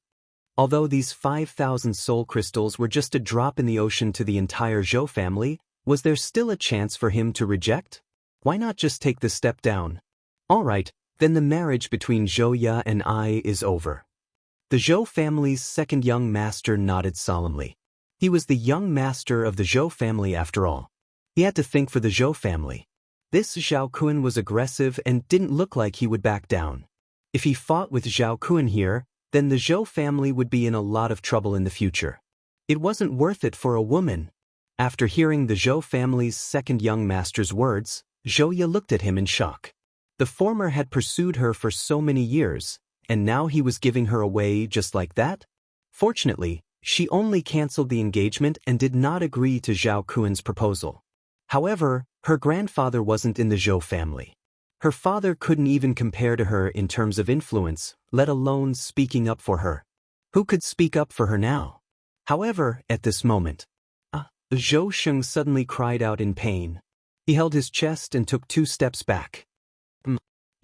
Although these 5,000 soul crystals were just a drop in the ocean to the entire Zhou family, was there still a chance for him to reject? Why not just take the step down? Alright, then the marriage between Zhou Ya and I is over. The Zhou family's second young master nodded solemnly. He was the young master of the Zhou family after all. He had to think for the Zhou family. This Zhao Kun was aggressive and didn't look like he would back down. If he fought with Zhao Kun here, then the Zhou family would be in a lot of trouble in the future. It wasn't worth it for a woman. After hearing the Zhou family's second young master's words, Zhou Ya looked at him in shock. The former had pursued her for so many years, and now he was giving her away just like that? Fortunately, she only cancelled the engagement and did not agree to Zhao Kun's proposal. However, her grandfather wasn't in the Zhou family. Her father couldn't even compare to her in terms of influence, let alone speaking up for her. Who could speak up for her now? However, at this moment, Zhou Sheng suddenly cried out in pain. He held his chest and took 2 steps back.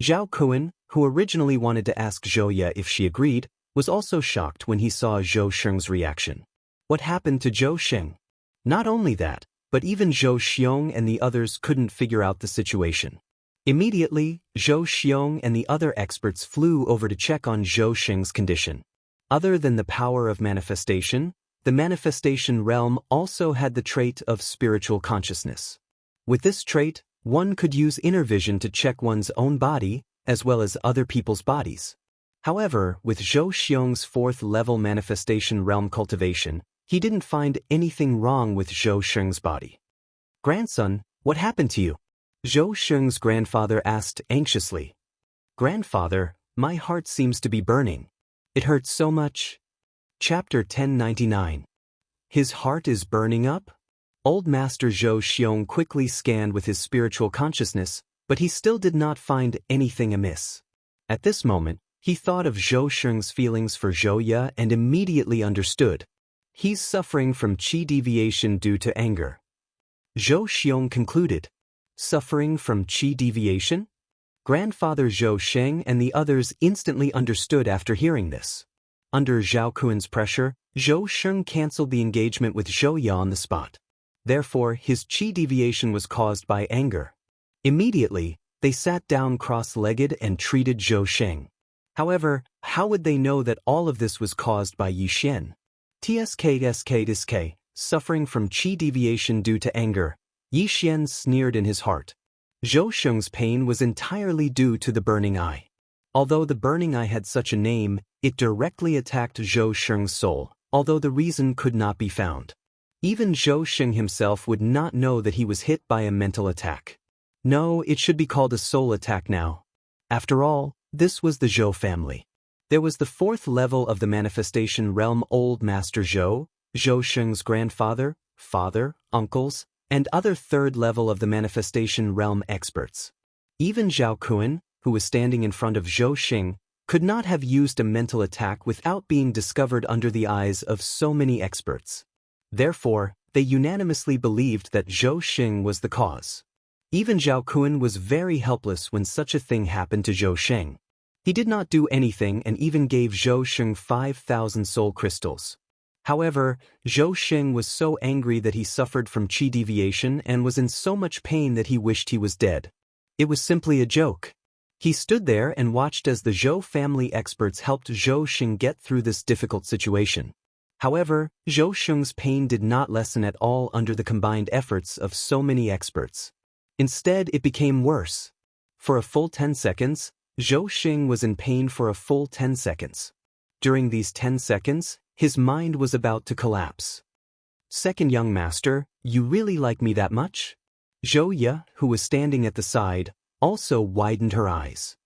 Zhao Kun, who originally wanted to ask Zhou Ya if she agreed, was also shocked when he saw Zhou Sheng's reaction. What happened to Zhou Sheng? Not only that, but even Zhou Xiong and the others couldn't figure out the situation. Immediately, Zhou Xiong and the other experts flew over to check on Zhou Xing's condition. Other than the power of manifestation, the manifestation realm also had the trait of spiritual consciousness. With this trait, one could use inner vision to check one's own body, as well as other people's bodies. However, with Zhou Xiong's fourth-level manifestation realm cultivation, he didn't find anything wrong with Zhou Sheng's body. "Grandson, what happened to you?" Zhou Sheng's grandfather asked anxiously. "Grandfather, my heart seems to be burning. It hurts so much." Chapter 1099. His heart is burning up? Old Master Zhou Xiong quickly scanned with his spiritual consciousness, but he still did not find anything amiss. At this moment, he thought of Zhou Sheng's feelings for Zhou Ye and immediately understood. He's suffering from qi deviation due to anger. Zhou Xiong concluded. Suffering from qi deviation? Grandfather Zhou Sheng and the others instantly understood after hearing this. Under Zhao Kuan's pressure, Zhou Sheng cancelled the engagement with Zhou Ye on the spot. Therefore, his qi deviation was caused by anger. Immediately, they sat down cross-legged and treated Zhou Sheng. However, how would they know that all of this was caused by Yi Xian? Tsk, suffering from qi deviation due to anger, Yi Xian sneered in his heart. Zhou Sheng's pain was entirely due to the burning eye. Although the burning eye had such a name, it directly attacked Zhou Sheng's soul, although the reason could not be found. Even Zhou Sheng himself would not know that he was hit by a mental attack. No, it should be called a soul attack now. After all, this was the Zhou family. There was the fourth level of the manifestation realm Old Master Zhou, Zhou Sheng's grandfather, father, uncles, and other third level of the manifestation realm experts. Even Zhao Kuan, who was standing in front of Zhou Sheng, could not have used a mental attack without being discovered under the eyes of so many experts. Therefore, they unanimously believed that Zhou Sheng was the cause. Even Zhao Kuan was very helpless when such a thing happened to Zhou Sheng. He did not do anything and even gave Zhou Sheng 5,000 soul crystals. However, Zhou Sheng was so angry that he suffered from qi deviation and was in so much pain that he wished he was dead. It was simply a joke. He stood there and watched as the Zhou family experts helped Zhou Sheng get through this difficult situation. However, Zhou Sheng's pain did not lessen at all under the combined efforts of so many experts. Instead, it became worse. For a full 10 seconds, Zhou Sheng was in pain for a full 10 seconds. During these 10 seconds, his mind was about to collapse. "Second young master, you really like me that much?" Zhou Ye, who was standing at the side, also widened her eyes.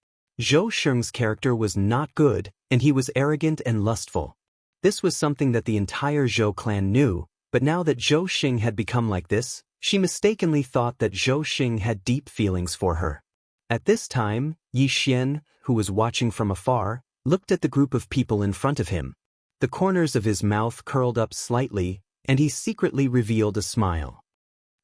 Zhou Sheng's character was not good, and he was arrogant and lustful. This was something that the entire Zhou clan knew, but now that Zhou Sheng had become like this, she mistakenly thought that Zhou Sheng had deep feelings for her. At this time, Yi Xian, who was watching from afar, looked at the group of people in front of him. The corners of his mouth curled up slightly, and he secretly revealed a smile.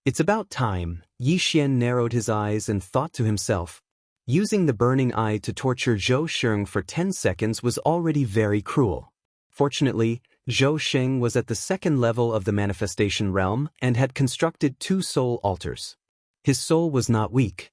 "It's about time," Yi Xian narrowed his eyes and thought to himself. Using the burning eye to torture Zhou Sheng for 10 seconds was already very cruel. Fortunately, Zhou Sheng was at the second level of the manifestation realm and had constructed 2 soul altars. His soul was not weak.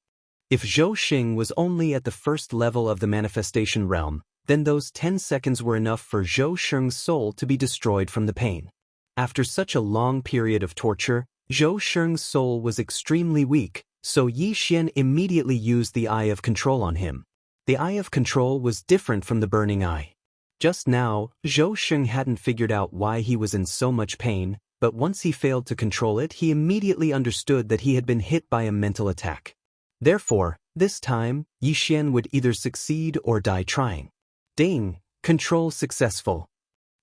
If Zhou Sheng was only at the first level of the manifestation realm, then those 10 seconds were enough for Zhou Sheng's soul to be destroyed from the pain. After such a long period of torture, Zhou Sheng's soul was extremely weak, so Yi Xian immediately used the Eye of Control on him. The Eye of Control was different from the burning eye. Just now, Zhou Sheng hadn't figured out why he was in so much pain, but once he failed to control it, he immediately understood that he had been hit by a mental attack. Therefore, this time, Yi Xian would either succeed or die trying. Ding! Control successful.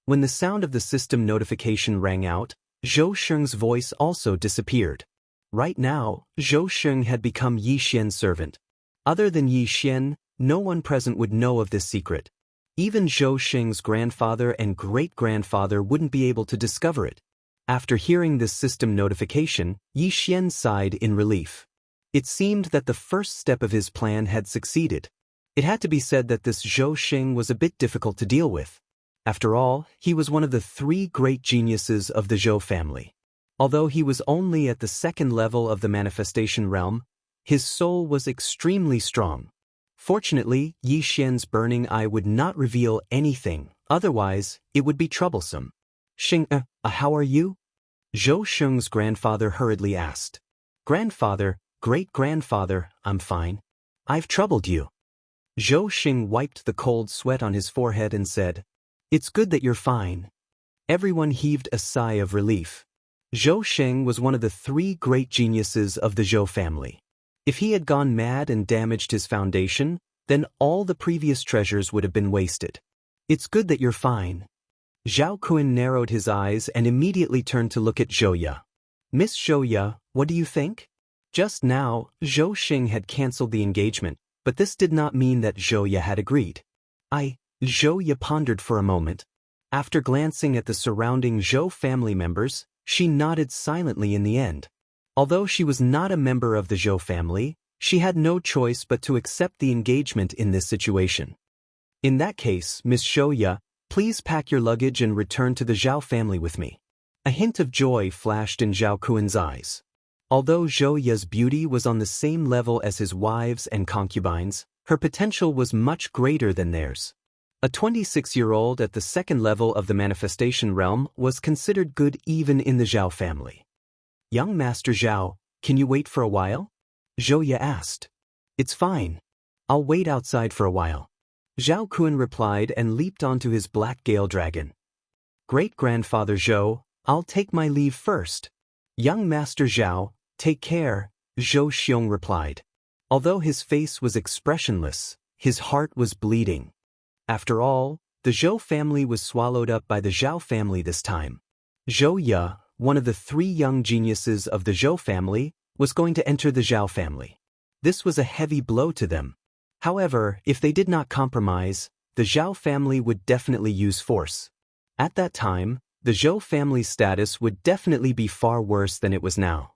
When the sound of the system notification rang out, Zhou Sheng's voice also disappeared. Right now, Zhou Sheng had become Yi Xian's servant. Other than Yi Xian, no one present would know of this secret. Even Zhou Sheng's grandfather and great-grandfather wouldn't be able to discover it. After hearing this system notification, Yi Xian sighed in relief. It seemed that the first step of his plan had succeeded. It had to be said that this Zhou Sheng was a bit difficult to deal with. After all, he was one of the 3 great geniuses of the Zhou family. Although he was only at the second level of the manifestation realm, His soul was extremely strong. Fortunately, Yi Xian's burning eye would not reveal anything, otherwise, it would be troublesome. How are you? Zhou Sheng's grandfather hurriedly asked. Grandfather, great-grandfather, I'm fine. I've troubled you. Zhou Sheng wiped the cold sweat on his forehead and said, It's good that you're fine. Everyone heaved a sigh of relief. Zhou Sheng was one of the 3 great geniuses of the Zhou family. If he had gone mad and damaged his foundation, then all the previous treasures would have been wasted. It's good that you're fine. Zhao Kun narrowed his eyes and immediately turned to look at Zhouya. Miss Zhouya, what do you think? Just now, Zhou Sheng had cancelled the engagement, but this did not mean that Zhouya had agreed. Zhouya pondered for a moment. After glancing at the surrounding Zhou family members, she nodded silently in the end. Although she was not a member of the Zhou family, she had no choice but to accept the engagement in this situation. In that case, Miss Zhouya, please pack your luggage and return to the Zhao family with me. A hint of joy flashed in Zhao Kuan's eyes. Although Zhouya's beauty was on the same level as his wives and concubines, her potential was much greater than theirs. A 26-year-old at the 2nd level of the manifestation realm was considered good even in the Zhao family. Young Master Zhao, can you wait for a while? Zhouya asked. It's fine. I'll wait outside for a while. Zhao Kun replied and leaped onto his black gale dragon. Great-grandfather Zhou, I'll take my leave first. Young Master Zhao, take care, Zhou Xiong replied. Although his face was expressionless, his heart was bleeding. After all, the Zhou family was swallowed up by the Zhao family this time. Zhouya, one of the 3 young geniuses of the Zhou family, was going to enter the Zhao family. This was a heavy blow to them. However, if they did not compromise, the Zhao family would definitely use force. At that time, the Zhou family's status would definitely be far worse than it was now.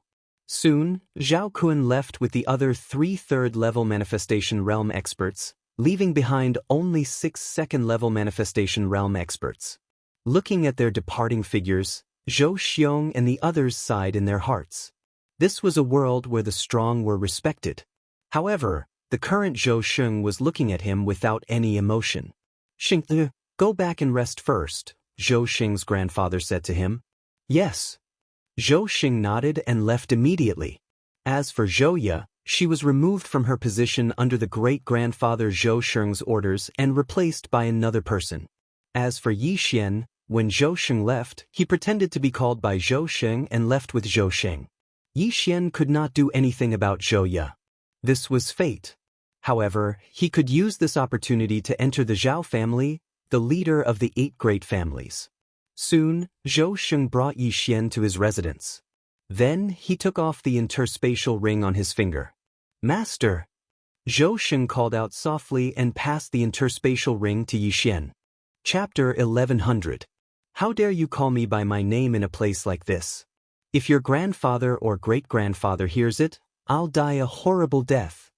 Soon, Zhao Kun left with the other 3 third-level manifestation realm experts, leaving behind only 6 second-level manifestation realm experts. Looking at their departing figures, Zhou Xiong and the others sighed in their hearts. This was a world where the strong were respected. However, the current Zhou Sheng was looking at him without any emotion. Go back and rest first, Zhou Sheng's grandfather said to him. Yes. Zhou Sheng nodded and left immediately. As for Zhouya, she was removed from her position under the great-grandfather Zhou Sheng's orders and replaced by another person. As for Yi Xian, when Zhou Sheng left, he pretended to be called by Zhou Sheng and left with Zhou Sheng. Yi Xian could not do anything about Zhouya. This was fate. However, he could use this opportunity to enter the Zhao family, the leader of the 8 great families. Soon, Zhou Sheng brought Yi Xian to his residence. Then, he took off the interspatial ring on his finger. Master! Zhou Sheng called out softly and passed the interspatial ring to Yi Xian. Chapter 1100. How dare you call me by my name in a place like this? If your grandfather or great-grandfather hears it, I'll die a horrible death.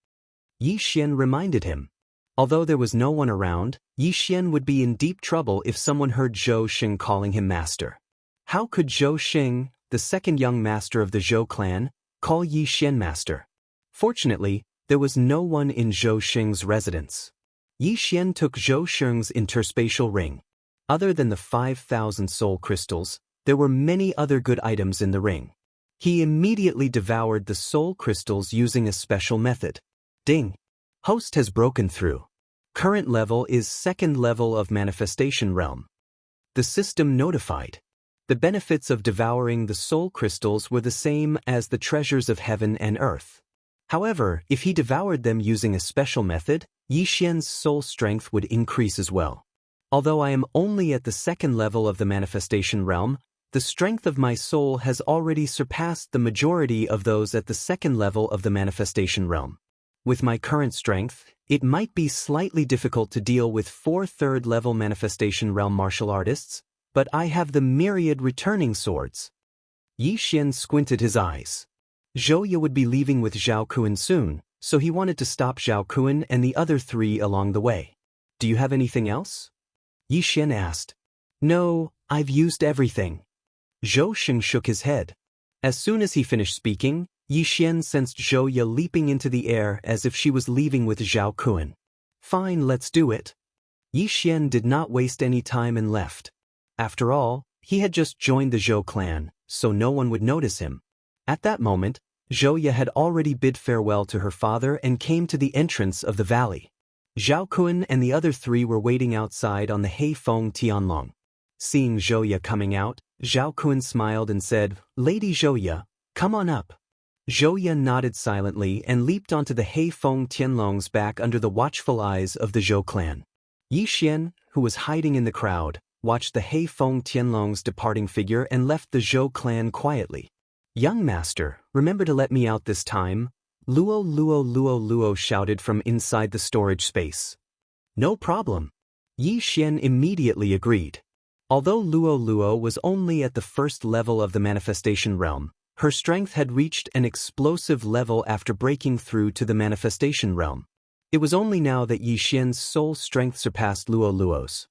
Yi Xian reminded him. Although there was no one around, Yi Xian would be in deep trouble if someone heard Zhou Sheng calling him master. How could Zhou Sheng, the 2nd young master of the Zhou clan, call Yi Xian master? Fortunately, there was no one in Zhou Sheng's residence. Yi Xian took Zhou Sheng's interspatial ring. Other than the 5,000 soul crystals, there were many other good items in the ring. He immediately devoured the soul crystals using a special method. Ding! Host has broken through. Current level is 2nd level of manifestation realm. The system notified. The benefits of devouring the soul crystals were the same as the treasures of heaven and earth. However, if he devoured them using a special method, Yi Xian's soul strength would increase as well. Although I am only at the 2nd level of the manifestation realm, the strength of my soul has already surpassed the majority of those at the 2nd level of the manifestation realm. With my current strength, it might be slightly difficult to deal with 4 third-level manifestation realm martial artists, but I have the myriad returning swords. Yi Xian squinted his eyes. Zhouya would be leaving with Zhao Kun soon, so he wanted to stop Zhao Kun and the other 3 along the way. Do you have anything else? Yi Xian asked. No, I've used everything. Zhou Sheng shook his head. As soon as he finished speaking, Yi Xian sensed Zhou Ye leaping into the air as if she was leaving with Zhao Kun. Fine, let's do it. Yi Xian did not waste any time and left. After all, he had just joined the Zhou clan, so no one would notice him. At that moment, Zhou Ye had already bid farewell to her father and came to the entrance of the valley. Zhao Kun and the other three were waiting outside on the Heifeng Tianlong. Seeing Zhou Ye coming out, Zhao Kun smiled and said, "Lady Zhou Ye, come on up." Zhou Ye nodded silently and leaped onto the Heifeng Tianlong's back under the watchful eyes of the Zhou clan. Yi Xian, who was hiding in the crowd, watched the Heifeng Tianlong's departing figure and left the Zhou clan quietly. "Young master, remember to let me out this time," Luo shouted from inside the storage space. "No problem." Yi Xian immediately agreed. Although Luo was only at the first level of the manifestation realm, her strength had reached an explosive level after breaking through to the manifestation realm. It was only now that Yi Xian's soul strength surpassed Luo's.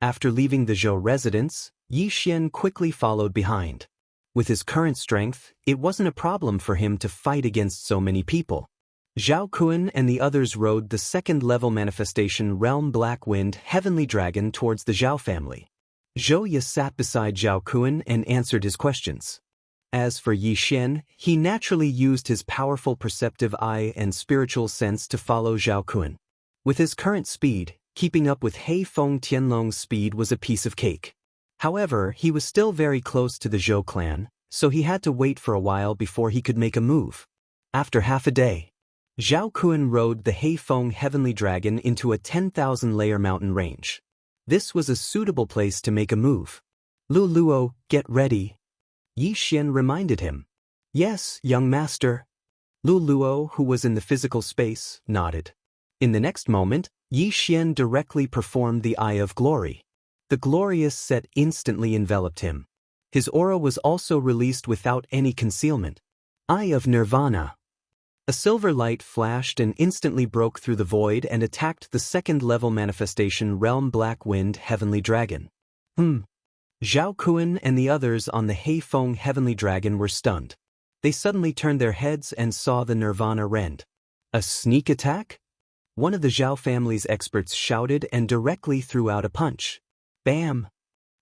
After leaving the Zhou residence, Yi Xian quickly followed behind. With his current strength, it wasn't a problem for him to fight against so many people. Zhao Kun and the others rode the second-level manifestation realm Black Wind Heavenly Dragon towards the Zhao family. Zhou Ye sat beside Zhao Kun and answered his questions. As for Yi Xian, he naturally used his powerful perceptive eye and spiritual sense to follow Zhao Kun. With his current speed, keeping up with Heifeng Tianlong's speed was a piece of cake. However, he was still very close to the Zhou clan, so he had to wait for a while before he could make a move. After half a day, Zhao Kun rode the Heifeng Heavenly Dragon into a 10,000-layer mountain range. This was a suitable place to make a move. "Luo, get ready," Yi Xian reminded him. "Yes, young master." Luo, who was in the physical space, nodded. In the next moment, Yi Xian directly performed the Eye of Glory. The glorious set instantly enveloped him. His aura was also released without any concealment. Eye of Nirvana. A silver light flashed and instantly broke through the void and attacked the second-level manifestation realm Black Wind Heavenly Dragon. Zhao Kun and the others on the Heifeng Heavenly Dragon were stunned. They suddenly turned their heads and saw the Nirvana rend. A sneak attack? One of the Zhao family's experts shouted and directly threw out a punch. Bam!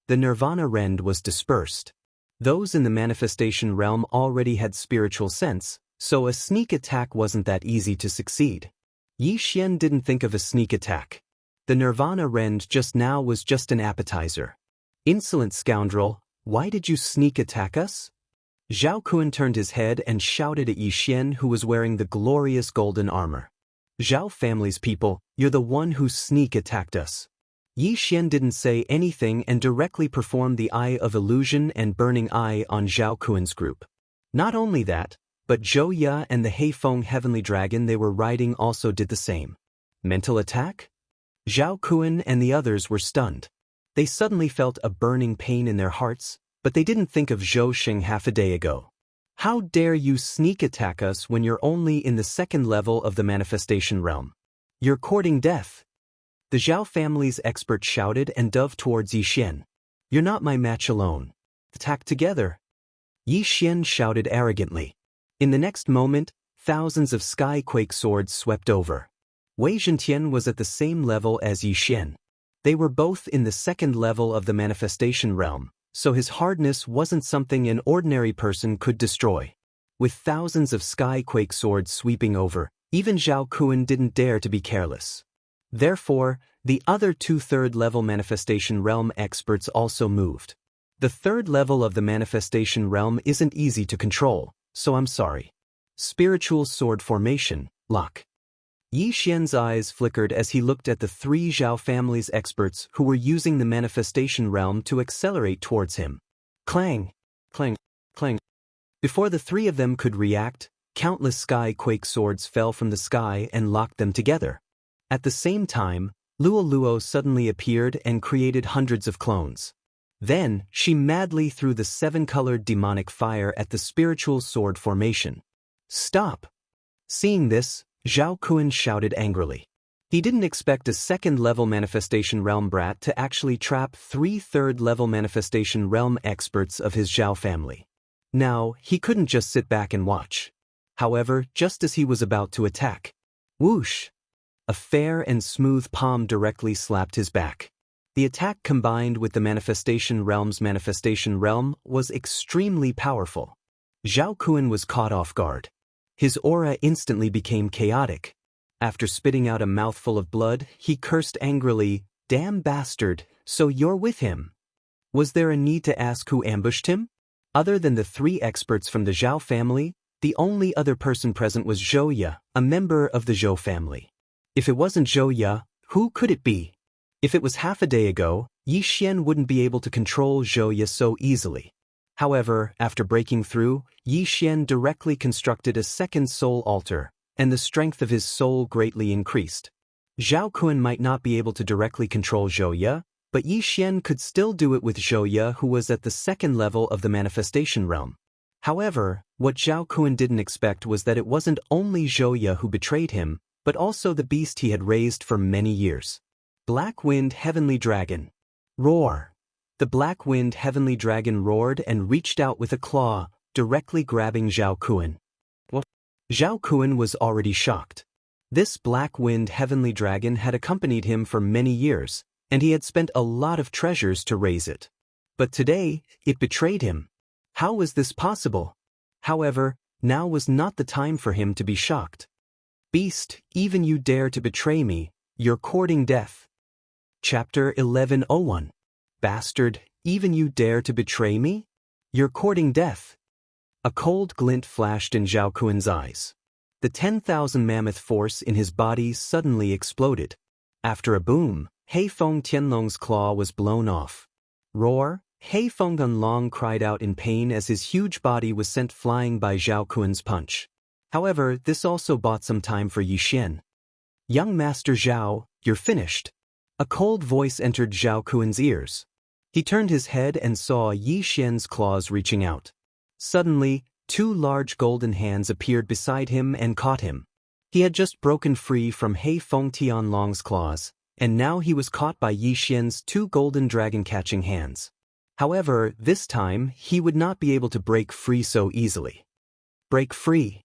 The Nirvana rend was dispersed. Those in the manifestation realm already had spiritual sense, so a sneak attack wasn't that easy to succeed. Yi Xian didn't think of a sneak attack. The Nirvana rend just now was just an appetizer. "Insolent scoundrel, why did you sneak attack us?" Zhao Kun turned his head and shouted at Yi Xian, who was wearing the glorious golden armor. "Zhao family's people, you're the one who sneak attacked us." Yi Xian didn't say anything and directly performed the Eye of Illusion and Burning Eye on Zhao Kun's group. Not only that, but Zhou Ye and the Heifeng Heavenly Dragon they were riding also did the same. Mental attack? Zhao Kun and the others were stunned. They suddenly felt a burning pain in their hearts, but they didn't think of Zhou Xing half a day ago. "How dare you sneak attack us when you're only in the second level of the manifestation realm? You're courting death." The Zhao family's expert shouted and dove towards Yi Xian. "You're not my match alone. Attack together." Yi Xian shouted arrogantly. In the next moment, thousands of sky-quake swords swept over. Wei Zhentian was at the same level as Yi Xian. They were both in the second level of the manifestation realm, so his hardness wasn't something an ordinary person could destroy. With thousands of sky-quake swords sweeping over, even Zhao Kun didn't dare to be careless. Therefore, the other two third-level manifestation realm experts also moved. The third level of the manifestation realm isn't easy to control, so I'm sorry. Spiritual sword formation, lock. Yi Xian's eyes flickered as he looked at the three Zhao family's experts who were using the manifestation realm to accelerate towards him. Clang! Clang! Clang! Before the three of them could react, countless sky-quake swords fell from the sky and locked them together. At the same time, Luo suddenly appeared and created hundreds of clones. Then, she madly threw the seven-colored demonic fire at the spiritual sword formation. "Stop!" Seeing this, Zhao Kun shouted angrily. He didn't expect a second-level manifestation realm brat to actually trap three third-level manifestation realm experts of his Zhao family. Now, he couldn't just sit back and watch. However, just as he was about to attack, whoosh! A fair and smooth palm directly slapped his back. The attack combined with the manifestation realm was extremely powerful. Zhao Kun was caught off guard. His aura instantly became chaotic. After spitting out a mouthful of blood, he cursed angrily, "Damn bastard, so you're with him." Was there a need to ask who ambushed him? Other than the 3 experts from the Zhao family, the only other person present was Zhou Ye, a member of the Zhou family. If it wasn't Zhou Ye, who could it be? If it was half a day ago, Yi Xian wouldn't be able to control Zhou Ye so easily. However, after breaking through, Yi Xian directly constructed a second soul altar, and the strength of his soul greatly increased. Zhao Kun might not be able to directly control Zhou Ye, but Yi Xian could still do it with Zhou Ye, who was at the second level of the manifestation realm. However, what Zhao Kun didn't expect was that it wasn't only Zhou Ye who betrayed him, but also the beast he had raised for many years. Black Wind Heavenly Dragon. Roar! The Black Wind Heavenly Dragon roared and reached out with a claw, directly grabbing Zhao Kun. What? Zhao Kun was already shocked. This Black Wind Heavenly Dragon had accompanied him for many years, and he had spent a lot of treasures to raise it. But today, it betrayed him. How was this possible? However, now was not the time for him to be shocked. Beast, even you dare to betray me, you're courting death. Chapter 1101. Bastard, even you dare to betray me? You're courting death. A cold glint flashed in Zhao Kun's eyes. The 10,000 mammoth force in his body suddenly exploded. After a boom, Heifeng Tianlong's claw was blown off. Roar! Heifeng Dunlong cried out in pain as his huge body was sent flying by Zhao Kun's punch. However, this also bought some time for Yi Xian. Young Master Zhao, you're finished. A cold voice entered Zhao Kun's ears. He turned his head and saw Yi Xian's claws reaching out. Suddenly, 2 large golden hands appeared beside him and caught him. He had just broken free from Heifeng Tianlong's claws, and now he was caught by Yi Xian's 2 golden dragon-catching hands. However, this time, he would not be able to break free so easily. Break free!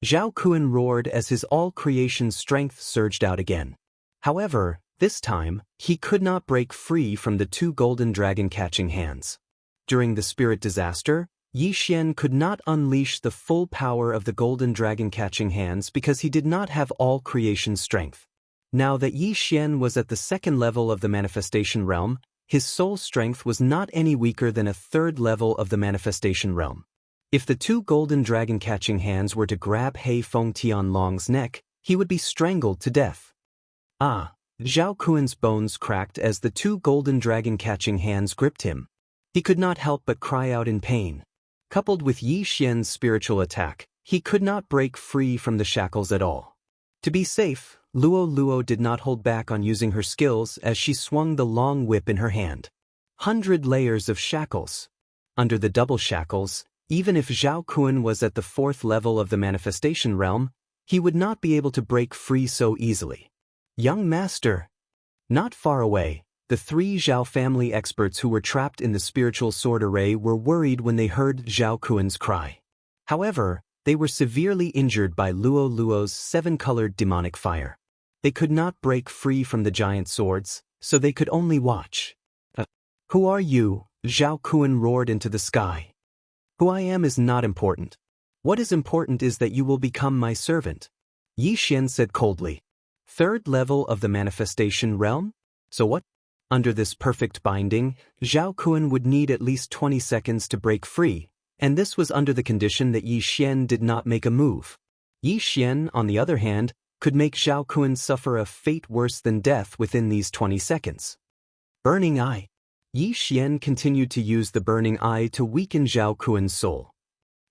Zhao Kun roared as his all-creation strength surged out again. However, this time, he could not break free from the 2 golden dragon-catching hands. During the spirit disaster, Yi Xian could not unleash the full power of the golden dragon-catching hands because he did not have all creation strength. Now that Yi Xian was at the second level of the manifestation realm, his soul strength was not any weaker than a 3rd level of the manifestation realm. If the 2 golden dragon-catching hands were to grab Heifeng Tianlong's neck, he would be strangled to death. Ah! Zhao Kun's bones cracked as the 2 golden dragon-catching hands gripped him. He could not help but cry out in pain. Coupled with Yi Xian's spiritual attack, he could not break free from the shackles at all. To be safe, Luo did not hold back on using her skills as she swung the long whip in her hand. 100 layers of shackles. Under the double shackles, even if Zhao Kun was at the 4th level of the manifestation realm, he would not be able to break free so easily. Young Master! Not far away, the 3 Zhao family experts who were trapped in the spiritual sword array were worried when they heard Zhao Kun's cry. However, they were severely injured by Luo's 7-colored demonic fire. They could not break free from the giant swords, so they could only watch. Who are you? Zhao Kun roared into the sky. Who I am is not important. What is important is that you will become my servant. Yi Xian said coldly. 3rd level of the manifestation realm? So what? Under this perfect binding, Zhao Kun would need at least 20 seconds to break free, and this was under the condition that Yi Xian did not make a move. Yi Xian, on the other hand, could make Zhao Kun suffer a fate worse than death within these 20 seconds. Burning Eye. Yi Xian continued to use the Burning Eye to weaken Zhao Kun's soul.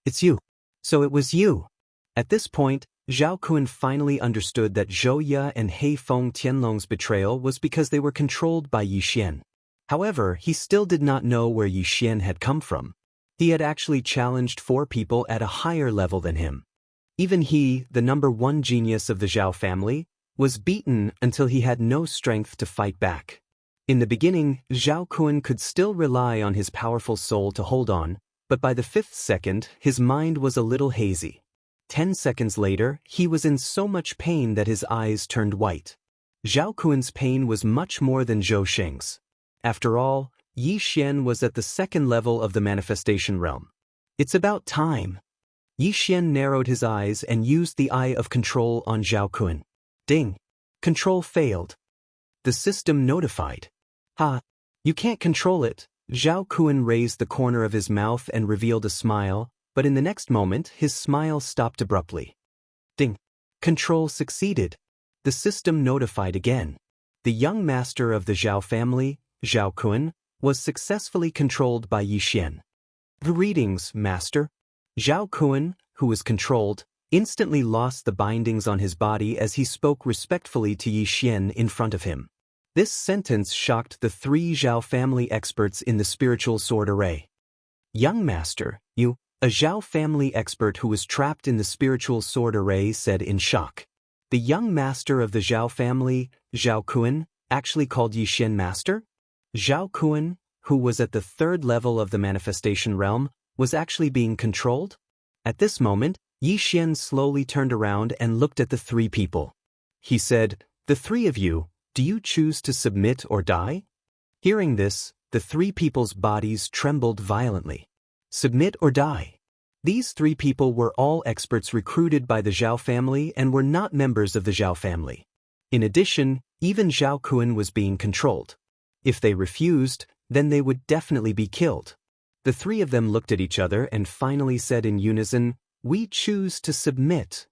It's you. So it was you. At this point, Zhao Kun finally understood that Zhou Ye and Heifeng Tianlong's betrayal was because they were controlled by Yi Xian. However, he still did not know where Yi Xian had come from. He had actually challenged 4 people at a higher level than him. Even he, the number 1 genius of the Zhao family, was beaten until he had no strength to fight back. In the beginning, Zhao Kun could still rely on his powerful soul to hold on, but by the 5th second, his mind was a little hazy. 10 seconds later, he was in so much pain that his eyes turned white. Zhao Kuan's pain was much more than Zhou Sheng's. After all, Yi Xian was at the second level of the manifestation realm. It's about time. Yi Xian narrowed his eyes and used the eye of control on Zhao Kun. Ding! Control failed. The system notified. Ha! You can't control it. Zhao Kun raised the corner of his mouth and revealed a smile, but in the next moment his smile stopped abruptly. Ding! Control succeeded. The system notified again. The young master of the Zhao family, Zhao Kun, was successfully controlled by Yi Xian. Greetings, master. Zhao Kun, who was controlled, instantly lost the bindings on his body as he spoke respectfully to Yi Xian in front of him. This sentence shocked the 3 Zhao family experts in the spiritual sword array. Young master, you, a Zhao family expert who was trapped in the spiritual sword array, said in shock. The young master of the Zhao family, Zhao Kun, actually called Yi Xian master? Zhao Kun, who was at the 3rd level of the manifestation realm, was actually being controlled? At this moment, Yi Xian slowly turned around and looked at the 3 people. He said, "The 3 of you, do you choose to submit or die?" Hearing this, the 3 people's bodies trembled violently. Submit or die? These 3 people were all experts recruited by the Zhao family and were not members of the Zhao family. In addition, even Zhao Kun was being controlled. If they refused, then they would definitely be killed. The 3 of them looked at each other and finally said in unison, "We choose to submit."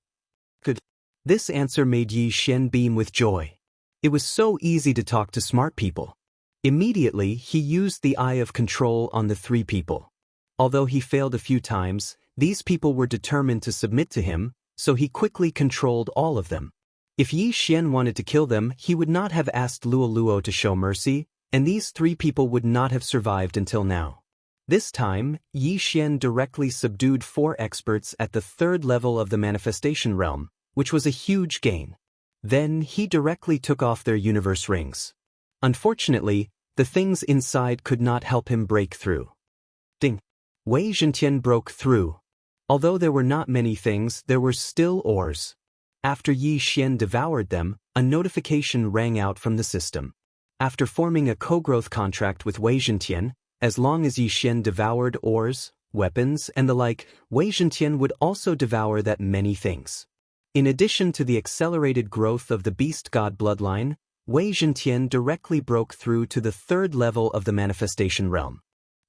Good. This answer made Yi Xian beam with joy. It was so easy to talk to smart people. Immediately, he used the eye of control on the 3 people. Although he failed a few times, these people were determined to submit to him, so he quickly controlled all of them. If Yi Xian wanted to kill them, he would not have asked Luo Luo to show mercy, and these 3 people would not have survived until now. This time, Yi Xian directly subdued 4 experts at the 3rd level of the manifestation realm, which was a huge gain. Then he directly took off their universe rings. Unfortunately, the things inside could not help him break through. Ding! Wei Zhentian broke through. Although there were not many things, there were still ores. After Yi Xian devoured them, a notification rang out from the system. After forming a co-growth contract with Wei Zhentian, as long as Yi Xian devoured ores, weapons, and the like, Wei Zhentian would also devour that many things. In addition to the accelerated growth of the beast god bloodline, Wei Zhentian directly broke through to the 3rd level of the manifestation realm.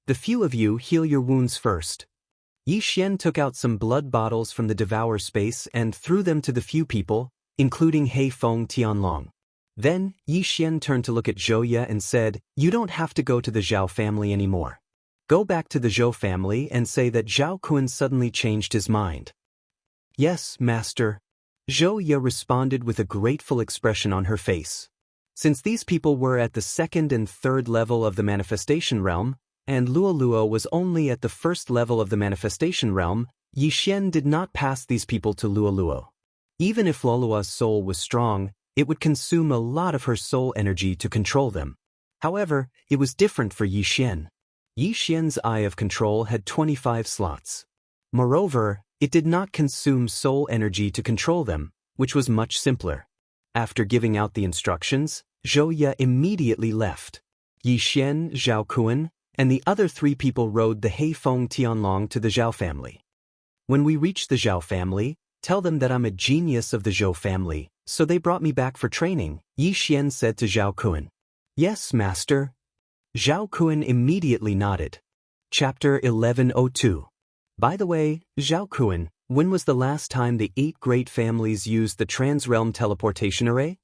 The few of you heal your wounds first. Yi Xian took out some blood bottles from the devour space and threw them to the few people, including He Feng Tianlong. Then, Yi Xian turned to look at Zhou Ye and said, "You don't have to go to the Zhao family anymore. Go back to the Zhou family and say that Zhao Kun suddenly changed his mind." "Yes, master." Zhou Ye responded with a grateful expression on her face. Since these people were at the 2nd and 3rd level of the manifestation realm, and Luo Luo was only at the 1st level of the manifestation realm, Yi Xian did not pass these people to Luo Luo. Even if Luo Luo's soul was strong, it would consume a lot of her soul energy to control them. However, it was different for Yi Xian. Yi Xian's eye of control had 25 slots. Moreover, it did not consume soul energy to control them, which was much simpler. After giving out the instructions, Zhou Ye immediately left. Yi Xian, Zhao Kun, and the other 3 people rode the He Feng Tianlong to the Zhao family. "When we reach the Zhao family, tell them that I'm a genius of the Zhou family, so they brought me back for training," Yi Xian said to Zhao Kun. "Yes, master." Zhao Kun immediately nodded. Chapter 1102. By the way, Zhao Kun, when was the last time the 8 great families used the Trans-Realm Teleportation Array?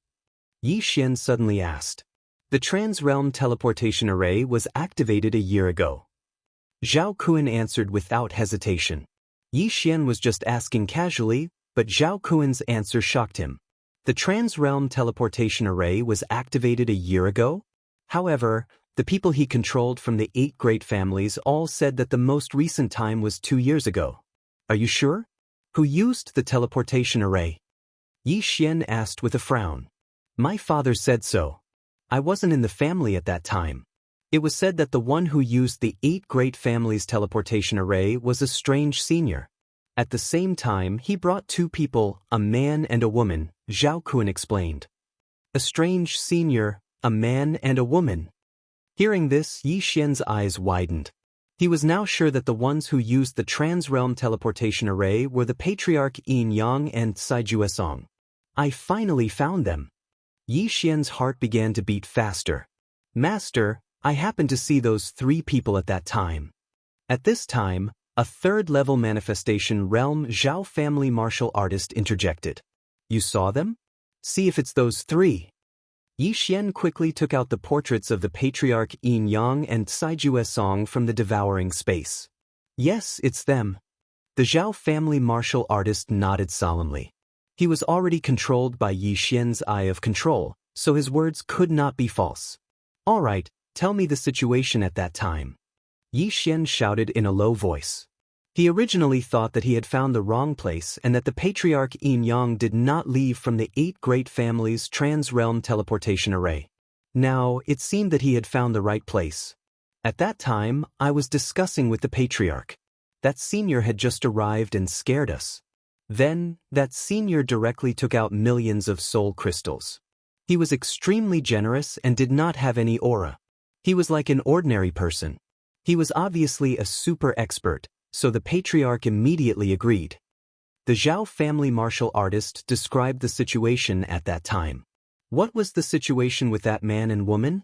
Yi Xian suddenly asked. The Trans-Realm Teleportation Array was activated a year ago. Zhao Kun answered without hesitation. Yi Xian was just asking casually, but Zhao Kun's answer shocked him. The Trans-Realm Teleportation Array was activated a year ago? However, the people he controlled from the 8 great families all said that the most recent time was 2 years ago. Are you sure? Who used the teleportation array? Yi Xian asked with a frown. My father said so. I wasn't in the family at that time. It was said that the one who used the 8 great families' teleportation array was a strange senior. At the same time, he brought two people, a man and a woman, Zhao Kun explained. A strange senior, a man and a woman. Hearing this, Yi Xian's eyes widened. He was now sure that the ones who used the trans-realm teleportation array were the Patriarch Yin Yang and Cai Juesong. I finally found them. Yi Xian's heart began to beat faster. Master, I happened to see those three people at that time. At this time, a third-level manifestation realm Zhao family martial artist interjected. You saw them? See if it's those three. Yi Xian quickly took out the portraits of the Patriarch Yin Yang and Cai Juesong from the devouring space. Yes, it's them. The Zhao family martial artist nodded solemnly. He was already controlled by Yi Xian's eye of control, so his words could not be false. All right, tell me the situation at that time. Yi Xian shouted in a low voice. He originally thought that he had found the wrong place and that the Patriarch Yin Yang did not leave from the 8 great families' trans-realm teleportation array. Now, it seemed that he had found the right place. At that time, I was discussing with the Patriarch. That senior had just arrived and scared us. Then, that senior directly took out millions of soul crystals. He was extremely generous and did not have any aura. He was like an ordinary person. He was obviously a super expert, so the Patriarch immediately agreed. The Zhao family martial artist described the situation at that time. What was the situation with that man and woman?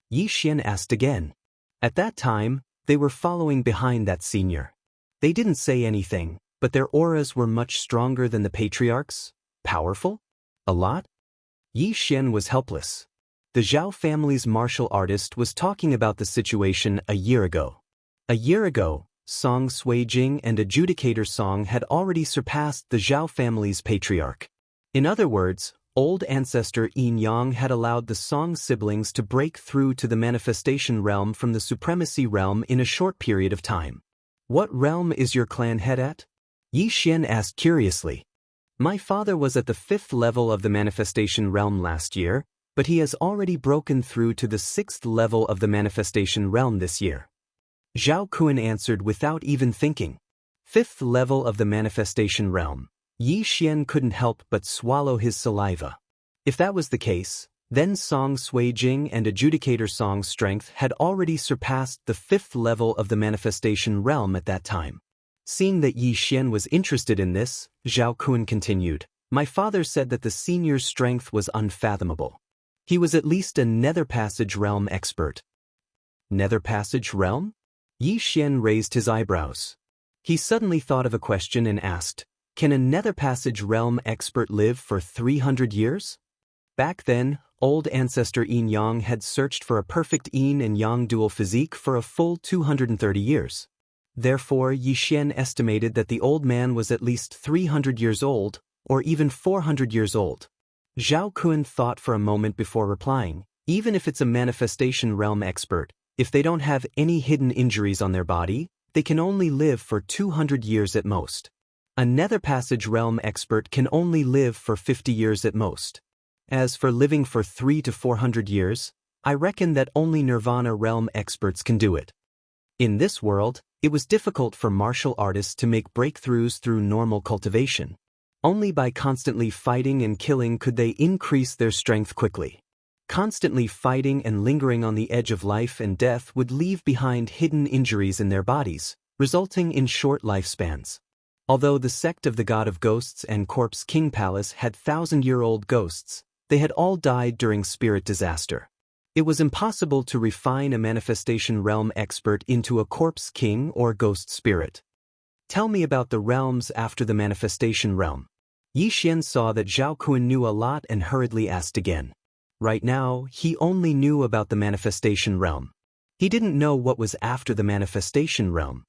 Yi Xian asked again. At that time, they were following behind that senior. They didn't say anything, but their auras were much stronger than the Patriarch's. Powerful? A lot? Yi Xian was helpless. The Zhao family's martial artist was talking about the situation a year ago. A year ago, Song Suijing and Adjudicator Song had already surpassed the Zhao family's Patriarch. In other words, old ancestor Yin Yang had allowed the Song siblings to break through to the manifestation realm from the supremacy realm in a short period of time. What realm is your clan head at? Yi Xian asked curiously. My father was at the 5th level of the manifestation realm last year, but he has already broken through to the 6th level of the manifestation realm this year. Zhao Kun answered without even thinking. 5th level of the manifestation realm. Yi Xian couldn't help but swallow his saliva. If that was the case, then Song Suijing and Adjudicator Song's strength had already surpassed the 5th level of the manifestation realm at that time. Seeing that Yi Xian was interested in this, Zhao Kun continued. My father said that the senior's strength was unfathomable. He was at least a Nether Passage realm expert. Nether Passage realm? Yi Xian raised his eyebrows. He suddenly thought of a question and asked, can a Nether Passage realm expert live for 300 years? Back then, old ancestor Yin Yang had searched for a perfect Yin and Yang dual physique for a full 230 years. Therefore, Yi Xian estimated that the old man was at least 300 years old, or even 400 years old. Zhao Kun thought for a moment before replying, even if it's a manifestation realm expert, if they don't have any hidden injuries on their body, they can only live for 200 years at most. A Nether Passage realm expert can only live for 50 years at most. As for living for 300 to 400 years, I reckon that only Nirvana realm experts can do it. In this world, it was difficult for martial artists to make breakthroughs through normal cultivation. Only by constantly fighting and killing could they increase their strength quickly. Constantly fighting and lingering on the edge of life and death would leave behind hidden injuries in their bodies, resulting in short lifespans. Although the sect of the God of Ghosts and Corpse King Palace had 1,000-year-old ghosts, they had all died during spirit disaster. It was impossible to refine a manifestation realm expert into a corpse king or ghost spirit. Tell me about the realms after the manifestation realm. Yi Xian saw that Zhao Kun knew a lot and hurriedly asked again. Right now, he only knew about the manifestation realm. He didn't know what was after the manifestation realm.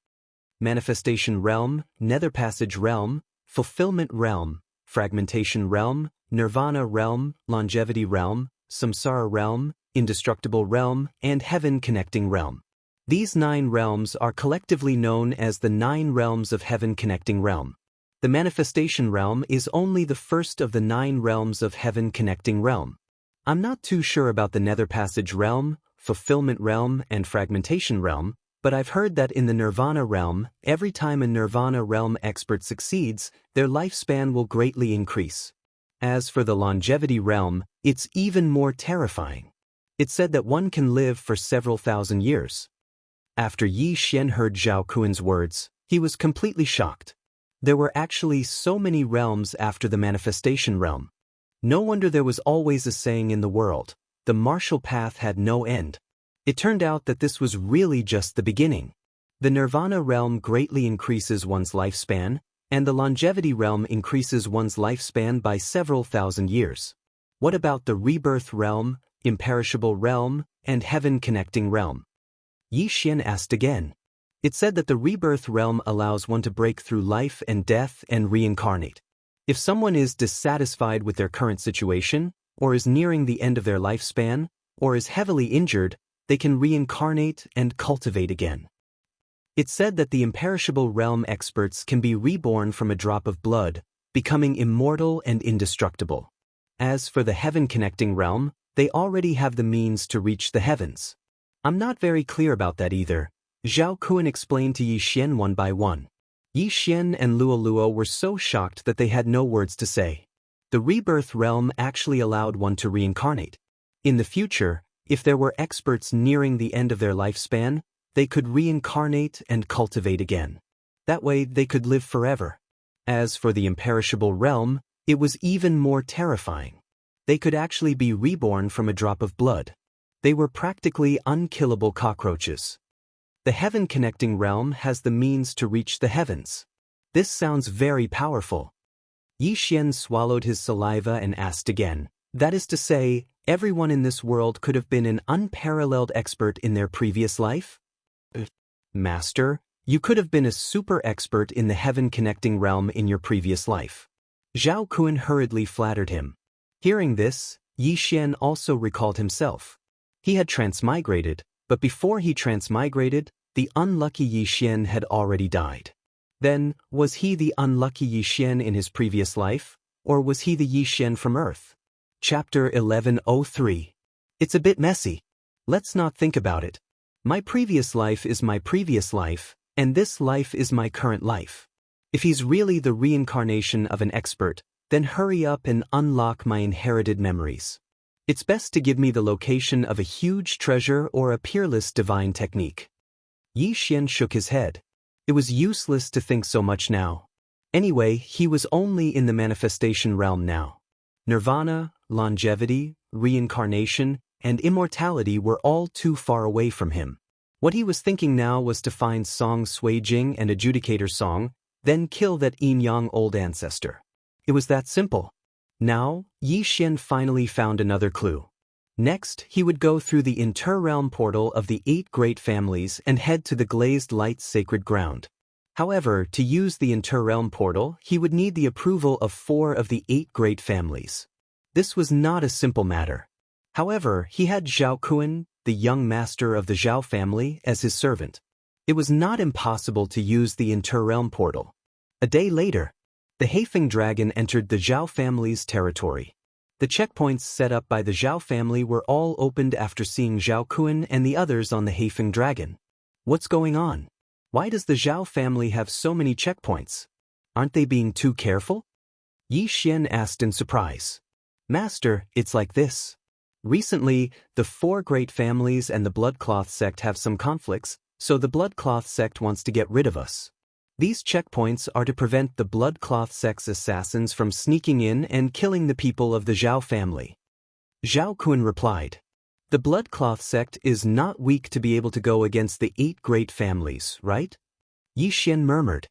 Manifestation realm, Nether Passage realm, Fulfillment realm, Fragmentation realm, Nirvana realm, Longevity realm, Samsara realm, Indestructible realm, and Heaven Connecting realm. These 9 realms are collectively known as the 9 realms of Heaven Connecting realm. The manifestation realm is only the first of the 9 realms of Heaven Connecting realm. I'm not too sure about the Nether Passage realm, Fulfillment realm, and Fragmentation realm, But I've heard that in the Nirvana realm, every time a Nirvana realm expert succeeds, their lifespan will greatly increase. As for the longevity realm, it's even more terrifying. It's said that one can live for several thousand years. After Yi Xian heard Zhao Kuan's words, he was completely shocked. There were actually so many realms after the manifestation realm. No wonder there was always a saying in the world, the martial path had no end. It turned out that this was really just the beginning. The Nirvana realm greatly increases one's lifespan, and the longevity realm increases one's lifespan by several thousand years. What about the rebirth realm, imperishable realm, and heaven-connecting realm? Yi Xian asked again. It said that the rebirth realm allows one to break through life and death and reincarnate. If someone is dissatisfied with their current situation, or is nearing the end of their lifespan, or is heavily injured, they can reincarnate and cultivate again. It said that the imperishable realm experts can be reborn from a drop of blood, becoming immortal and indestructible. As for the heaven-connecting realm, they already have the means to reach the heavens. I'm not very clear about that either. Zhao Kuan explained to Yi Xian one by one. Yi Xian and Luo Luo were so shocked that they had no words to say. The rebirth realm actually allowed one to reincarnate. In the future, if there were experts nearing the end of their lifespan, they could reincarnate and cultivate again. That way they could live forever. As for the imperishable realm, it was even more terrifying. They could actually be reborn from a drop of blood. They were practically unkillable cockroaches. The heaven-connecting realm has the means to reach the heavens. This sounds very powerful. Yi Xian swallowed his saliva and asked again. That is to say, everyone in this world could have been an unparalleled expert in their previous life? Master, you could have been a super expert in the heaven-connecting realm in your previous life. Zhao Kuan hurriedly flattered him. Hearing this, Yi Xian also recalled himself. He had transmigrated, but before he transmigrated, the unlucky Yi Xian had already died. Then, was he the unlucky Yi Xian in his previous life, or was he the Yi Xian from Earth? Chapter 1103. It's a bit messy. Let's not think about it. My previous life is my previous life, and this life is my current life. If he's really the reincarnation of an expert, then hurry up and unlock my inherited memories. It's best to give me the location of a huge treasure or a peerless divine technique. Yi Xian shook his head. It was useless to think so much now. Anyway, he was only in the manifestation realm now. Nirvana, longevity, reincarnation, and immortality were all too far away from him. What he was thinking now was to find Song Suijing and Adjudicator Song, then kill that yin-yang old ancestor. It was that simple. Now, Yi Xian finally found another clue. Next, he would go through the inter-realm portal of the 8 great families and head to the glazed light's sacred ground. However, to use the inter-realm portal, he would need the approval of 4 of the 8 great families. This was not a simple matter. However, he had Zhao Kuan, the young master of the Zhao family, as his servant. It was not impossible to use the inter-realm portal. A day later, the Haifeng dragon entered the Zhao family's territory. The checkpoints set up by the Zhao family were all opened after seeing Zhao Kuan and the others on the Haifeng dragon. What's going on? Why does the Zhao family have so many checkpoints? Aren't they being too careful? Yi Xian asked in surprise. Master, it's like this. Recently, the 4 great families and the Bloodcloth sect have some conflicts, so the Bloodcloth sect wants to get rid of us. These checkpoints are to prevent the Bloodcloth sect's assassins from sneaking in and killing the people of the Zhao family. Zhao Kuan replied. The Bloodcloth sect is not weak to be able to go against the 8 great families, right? Yi Xian murmured.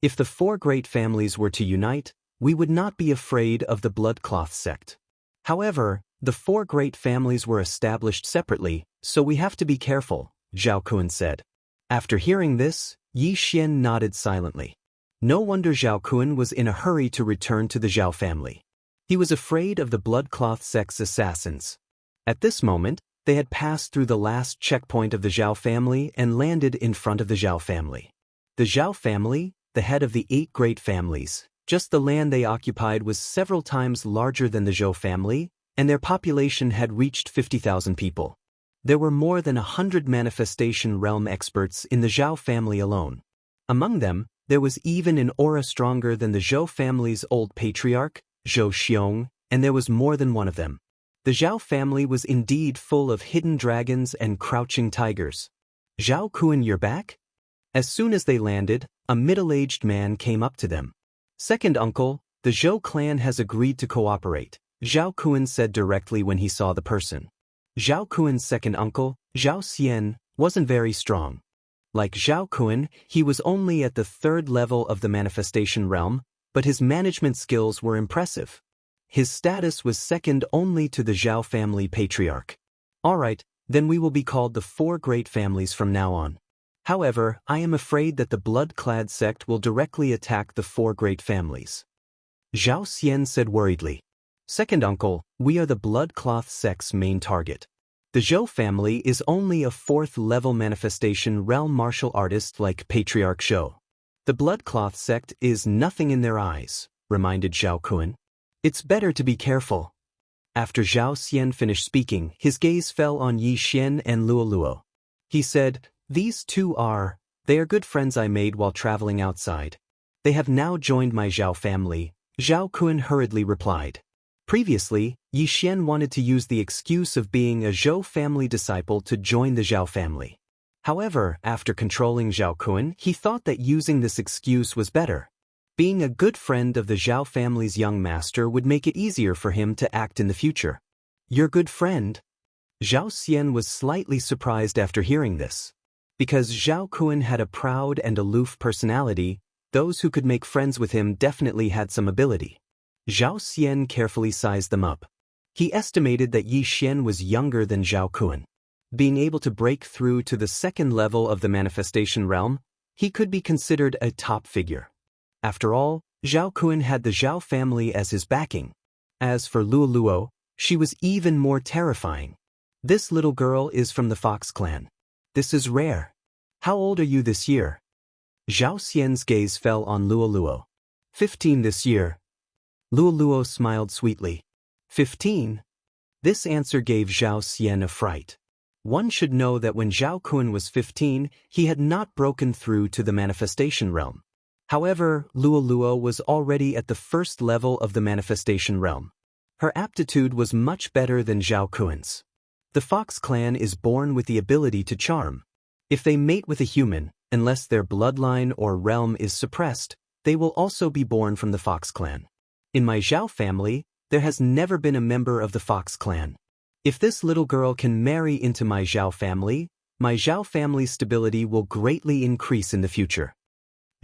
If the 4 great families were to unite, we would not be afraid of the Bloodcloth sect. However, the 4 great families were established separately, so we have to be careful, Zhao Kuan said. After hearing this, Yi Xian nodded silently. No wonder Zhao Kuan was in a hurry to return to the Zhao family. He was afraid of the Bloodcloth sect's assassins. At this moment, they had passed through the last checkpoint of the Zhao family and landed in front of the Zhao family. The Zhao family, the head of the 8 great families, just the land they occupied was several times larger than the Zhou family, and their population had reached 50,000 people. There were more than 100 manifestation realm experts in the Zhao family alone. Among them, there was even an aura stronger than the Zhou family's old patriarch, Zhou Xiong, and there was more than one of them. The Zhao family was indeed full of hidden dragons and crouching tigers. Zhao Kun, you're back? As soon as they landed, a middle-aged man came up to them. Second uncle, the Zhou clan has agreed to cooperate, Zhao Kun said directly when he saw the person. Zhao Kun's second uncle, Zhao Xian, wasn't very strong. Like Zhao Kun, he was only at the 3rd level of the manifestation realm, but his management skills were impressive. His status was second only to the Zhao family patriarch. Alright, then we will be called the 4 great families from now on. However, I am afraid that the blood-clad sect will directly attack the 4 great families. Zhao Xian said worriedly. Second uncle, we are the blood-cloth sect's main target. The Zhou family is only a 4th-level manifestation realm martial artist like Patriarch Zhou. The blood-cloth sect is nothing in their eyes, reminded Zhao Kun. It's better to be careful. After Zhao Xian finished speaking, his gaze fell on Yi Xian and Luo Luo. He said, they are good friends I made while traveling outside. They have now joined my Zhao family, Zhao Kun hurriedly replied. Previously, Yi Xian wanted to use the excuse of being a Zhou family disciple to join the Zhao family. However, after controlling Zhao Kun, he thought that using this excuse was better. Being a good friend of the Zhao family's young master would make it easier for him to act in the future. Your good friend? Zhao Xian was slightly surprised after hearing this. Because Zhao Kun had a proud and aloof personality, those who could make friends with him definitely had some ability. Zhao Xian carefully sized them up. He estimated that Yi Xian was younger than Zhao Kun. Being able to break through to the 2nd level of the manifestation realm, he could be considered a top figure. After all, Zhao Kun had the Zhao family as his backing. As for Luo Luo, she was even more terrifying. This little girl is from the Fox clan. This is rare. How old are you this year? Zhao Xian's gaze fell on Luo Luo. 15 this year. Luo Luo smiled sweetly. 15? This answer gave Zhao Xian a fright. One should know that when Zhao Kun was 15, he had not broken through to the manifestation realm. However, Luo Luo was already at the 1st level of the manifestation realm. Her aptitude was much better than Zhao Kun's. The Fox clan is born with the ability to charm. If they mate with a human, unless their bloodline or realm is suppressed, they will also be born from the Fox clan. In my Zhao family, there has never been a member of the Fox clan. If this little girl can marry into my Zhao family's stability will greatly increase in the future.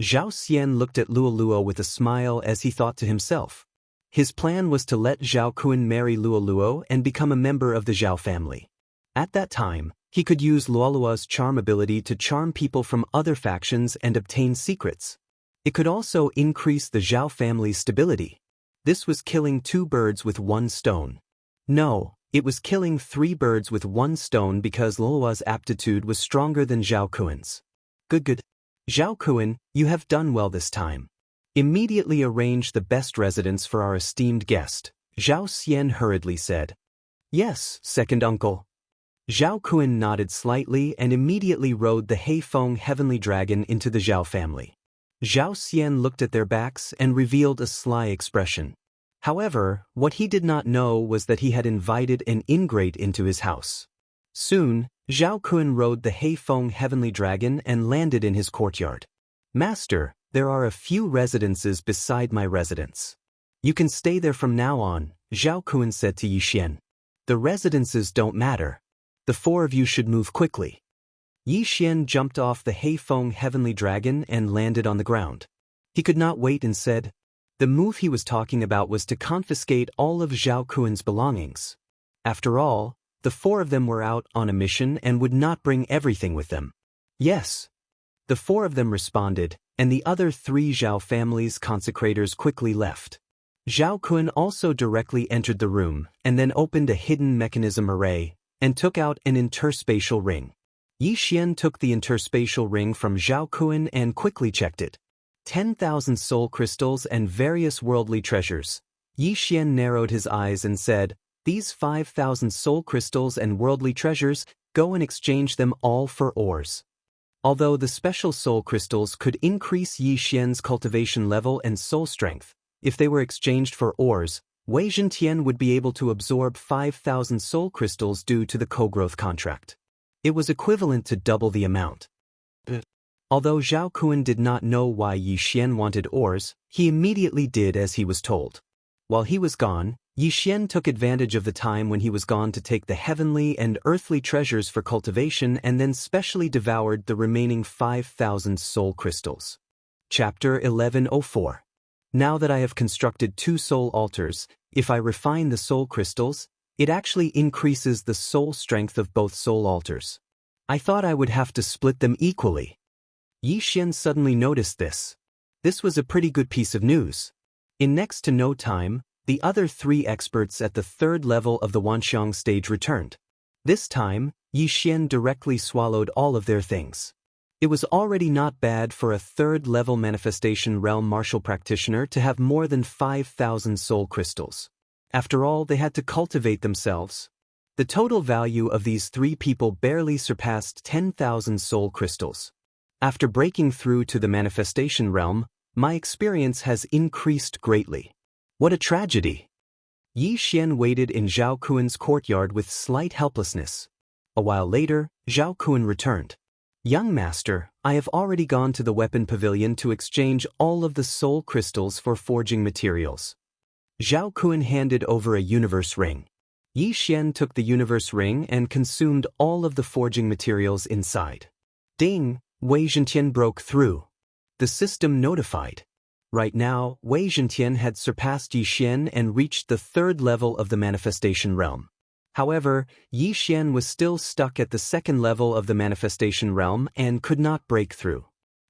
Zhao Xian looked at Luo Luo with a smile as he thought to himself. His plan was to let Zhao Kun marry Luo Luo and become a member of the Zhao family. At that time, he could use Luo Luo's charm ability to charm people from other factions and obtain secrets. It could also increase the Zhao family's stability. This was killing 2 birds with 1 stone. No, it was killing 3 birds with 1 stone because Luo Luo's aptitude was stronger than Zhao Kun's. Good. Zhao Kun, you have done well this time. Immediately arrange the best residence for our esteemed guest, Zhao Xian hurriedly said. Yes, second uncle. Zhao Kun nodded slightly and immediately rode the Heifeng heavenly dragon into the Zhao family. Zhao Xian looked at their backs and revealed a sly expression. However, what he did not know was that he had invited an ingrate into his house. Soon, Zhao Kun rode the Heifeng heavenly dragon and landed in his courtyard. Master, there are a few residences beside my residence. You can stay there from now on, Zhao Kun said to Yi Xian. The residences don't matter. The 4 of you should move quickly. Yi Xian jumped off the Heifeng heavenly dragon and landed on the ground. He could not wait and said, the move he was talking about was to confiscate all of Zhao Kun's belongings. After all, the 4 of them were out on a mission and would not bring everything with them. Yes. The 4 of them responded, and the other 3 Zhao family's consecrators quickly left. Zhao Kun also directly entered the room and then opened a hidden mechanism array and took out an interspatial ring. Yi Xian took the interspatial ring from Zhao Kun and quickly checked it. 10,000 soul crystals and various worldly treasures. Yi Xian narrowed his eyes and said, these 5,000 soul crystals and worldly treasures, Go and exchange them all for ores. Although the special soul crystals could increase Yi Xian's cultivation level and soul strength, if they were exchanged for ores, Wei Zhentian would be able to absorb 5,000 soul crystals due to the co-growth contract. It was equivalent to double the amount. Although Zhao Kun did not know why Yi Xian wanted ores, he immediately did as he was told. While he was gone, Yi Xian took advantage of the time when he was gone to take the heavenly and earthly treasures for cultivation and then specially devoured the remaining 5,000 soul crystals. Chapter 1104. Now that I have constructed 2 soul altars, if I refine the soul crystals, it actually increases the soul strength of both soul altars. I thought I would have to split them equally. Yi Xian suddenly noticed this. This was a pretty good piece of news. In next to no time, the other 3 experts at the 3rd level of the Wanxiang stage returned. This time, Yi Xian directly swallowed all of their things. It was already not bad for a 3rd level manifestation realm martial practitioner to have more than 5,000 soul crystals. After all, they had to cultivate themselves. The total value of these 3 people barely surpassed 10,000 soul crystals. After breaking through to the manifestation realm, my experience has increased greatly. What a tragedy! Yi Xian waited in Zhao Kun's courtyard with slight helplessness. A while later, Zhao Kun returned. Young master, I have already gone to the weapon pavilion to exchange all of the soul crystals for forging materials. Zhao Kun handed over a universe ring. Yi Xian took the universe ring and consumed all of the forging materials inside. Ding! Wei Zhentian broke through. The system notified. Right now, Wei Zhentian had surpassed Yi Xian and reached the 3rd level of the manifestation realm. However, Yi Xian was still stuck at the 2nd level of the manifestation realm and could not break through.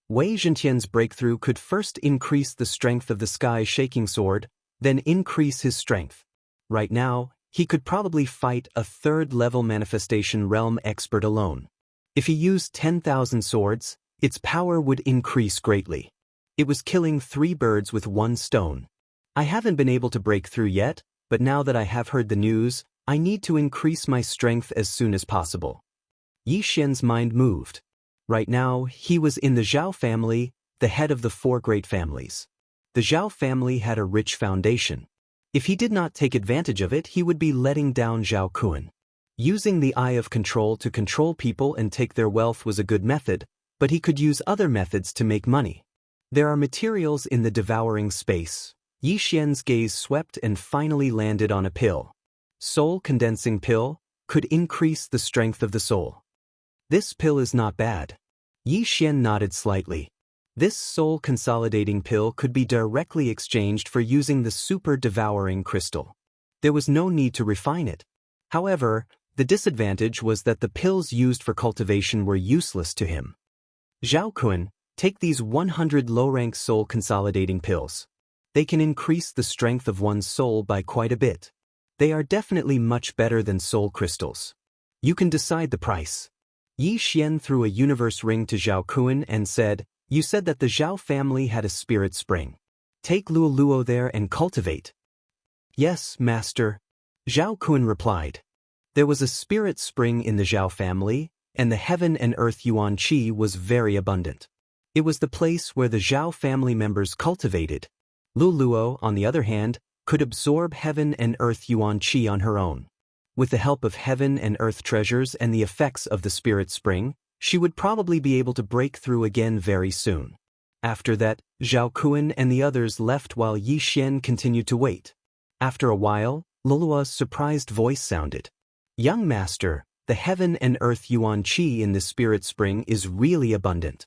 Wei Zhentian's breakthrough could first increase the strength of the sky shaking sword, then increase his strength. Right now, he could probably fight a 3rd level manifestation realm expert alone. If he used 10,000 swords, its power would increase greatly. It was killing 3 birds with 1 stone. I haven't been able to break through yet, but now that I have heard the news, I need to increase my strength as soon as possible. Yi Xian's mind moved. Right now, he was in the Zhao family, the head of the 4 great families. The Zhao family had a rich foundation. If he did not take advantage of it, he would be letting down Zhao Kun. Using the eye of control to control people and take their wealth was a good method, but he could use other methods to make money. There are materials in the devouring space. Yi Xian's gaze swept and finally landed on a pill. Soul condensing pill could increase the strength of the soul. This pill is not bad. Yi Xian nodded slightly. This soul consolidating pill could be directly exchanged for using the super devouring crystal. There was no need to refine it. However, the disadvantage was that the pills used for cultivation were useless to him. Zhao Kun, take these 100 low-rank soul consolidating pills. They can increase the strength of one's soul by quite a bit. They are definitely much better than soul crystals. You can decide the price. Yi Xian threw a universe ring to Zhao Kun and said, "You said that the Zhao family had a spirit spring. Take Luo there and cultivate." "Yes, master," Zhao Kun replied. There was a spirit spring in the Zhao family, and the heaven and earth yuan qi was very abundant. It was the place where the Zhao family members cultivated. Luo, on the other hand, could absorb heaven and earth yuan qi on her own. With the help of heaven and earth treasures and the effects of the spirit spring, she would probably be able to break through again very soon. After that, Zhao Kun and the others left while Yi Xian continued to wait. After a while, Lulua's surprised voice sounded. "Young master, the heaven and earth yuan qi in the spirit spring is really abundant.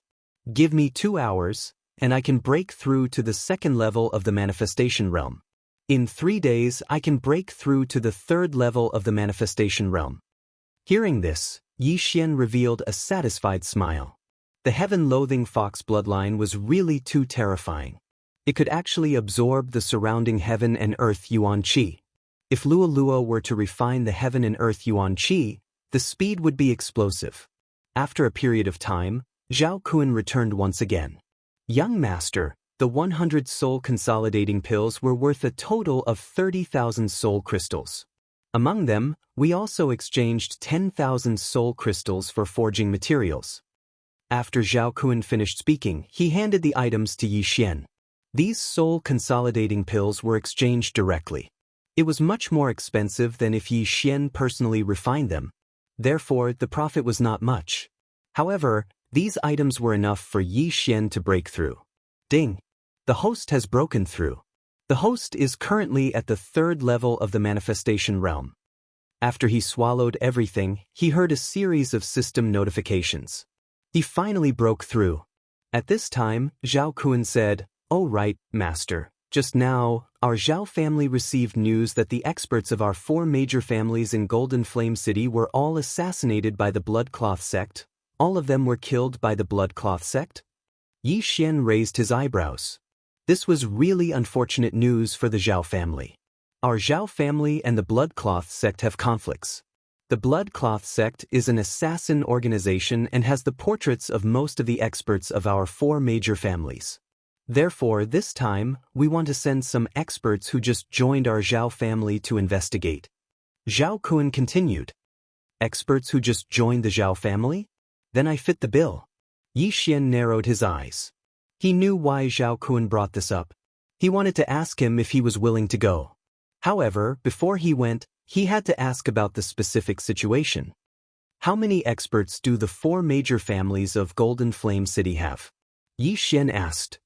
Give me 2 hours, and I can break through to the 2nd level of the manifestation realm. In 3 days, I can break through to the 3rd level of the manifestation realm." Hearing this, Yi Xian revealed a satisfied smile. The heaven-loathing fox bloodline was really too terrifying. It could actually absorb the surrounding heaven and earth yuan qi. If Luo were to refine the heaven and earth yuan qi, the speed would be explosive. After a period of time, Zhao Kun returned once again. "Young master, the 100 soul consolidating pills were worth a total of 30,000 soul crystals. Among them, we also exchanged 10,000 soul crystals for forging materials. After Zhao Kun finished speaking, he handed the items to Yi Xian. These soul consolidating pills were exchanged directly. It was much more expensive than if Yi Xian personally refined them. Therefore, the profit was not much. However, these items were enough for Yi Xian to break through. Ding! The host has broken through. The host is currently at the 3rd level of the manifestation realm. After he swallowed everything, he heard a series of system notifications. He finally broke through. At this time, Zhao Kun said, "Oh right, Master. Just now, our Zhao family received news that the experts of our 4 major families in Golden Flame City were all assassinated by the Bloodcloth sect. All of them were killed by the Bloodcloth sect?" Yi Xian raised his eyebrows. This was really unfortunate news for the Zhao family. Our Zhao family and the Bloodcloth sect have conflicts. The Bloodcloth sect is an assassin organization and has the portraits of most of the experts of our 4 major families. Therefore, this time, we want to send some experts who just joined our Zhao family to investigate. Zhao Kun continued. Experts who just joined the Zhao family? Then I fit the bill. Yi Xian narrowed his eyes. He knew why Zhao Kun brought this up. He wanted to ask him if he was willing to go. However, before he went, he had to ask about the specific situation. How many experts do the 4 major families of Golden Flame City have? Yi Xian asked.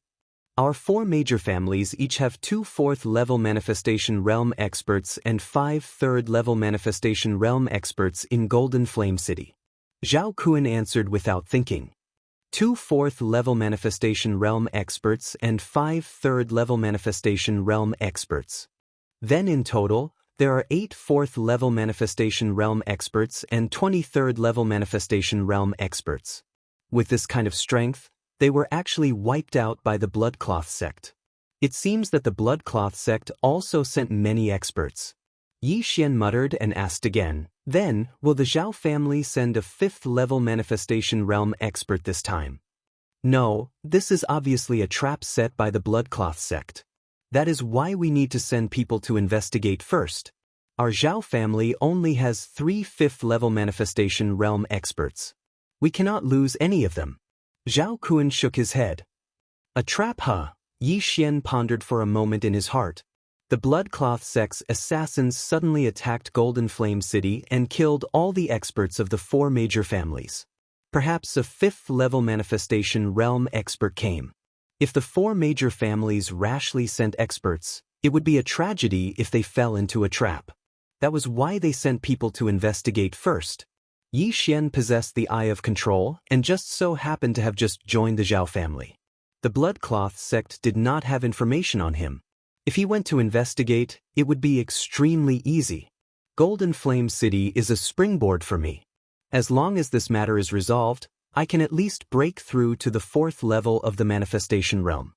Our 4 major families each have 2 4th-level Manifestation Realm experts and 5 3rd-level Manifestation Realm experts in Golden Flame City. Zhao Kun answered without thinking. 2 4th-level Manifestation Realm experts and 5 3rd-level Manifestation Realm experts. Then in total, there are 8 4th-level Manifestation Realm experts and 23rd-level Manifestation Realm experts. With this kind of strength, they were actually wiped out by the Bloodcloth sect. It seems that the Bloodcloth sect also sent many experts. Yi Xian muttered and asked again, then, will the Zhao family send a 5th-level Manifestation Realm expert this time? No, this is obviously a trap set by the Bloodcloth sect. That is why we need to send people to investigate first. Our Zhao family only has 3 5th-level Manifestation Realm experts. We cannot lose any of them. Zhao Kun shook his head. A trap, huh? Yi Xian pondered for a moment in his heart. The Bloodcloth sect's assassins suddenly attacked Golden Flame City and killed all the experts of the 4 major families. Perhaps a 5th-level Manifestation Realm expert came. If the 4 major families rashly sent experts, it would be a tragedy if they fell into a trap. That was why they sent people to investigate first. Yi Xian possessed the eye of control and just so happened to have just joined the Zhao family. The Bloodcloth sect did not have information on him. If he went to investigate, it would be extremely easy. Golden Flame City is a springboard for me. As long as this matter is resolved, I can at least break through to the 4th level of the Manifestation Realm.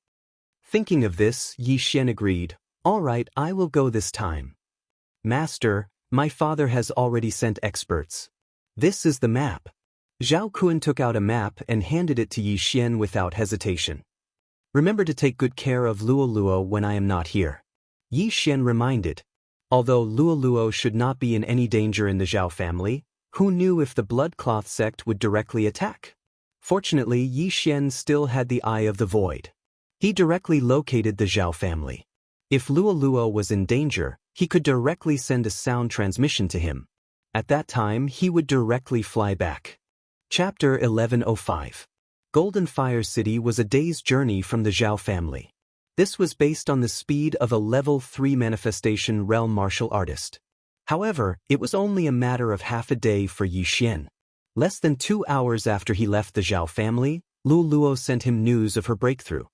Thinking of this, Yi Xian agreed, all right, I will go this time. Master, my father has already sent experts. This is the map. Zhao Kun took out a map and handed it to Yi Xian without hesitation. Remember to take good care of Luoluo when I am not here. Yi Xian reminded. Although Luoluo should not be in any danger in the Zhao family, who knew if the Bloodcloth sect would directly attack? Fortunately, Yi Xian still had the Eye of the Void. He directly located the Zhao family. If Luoluo was in danger, he could directly send a sound transmission to him. At that time, he would directly fly back. Chapter 1105. Golden Fire City was a day's journey from the Zhao family. This was based on the speed of a level 3 Manifestation Realm martial artist. However, it was only a matter of half a day for Yi Xian. Less than 2 hours after he left the Zhao family, Luoluo sent him news of her breakthrough.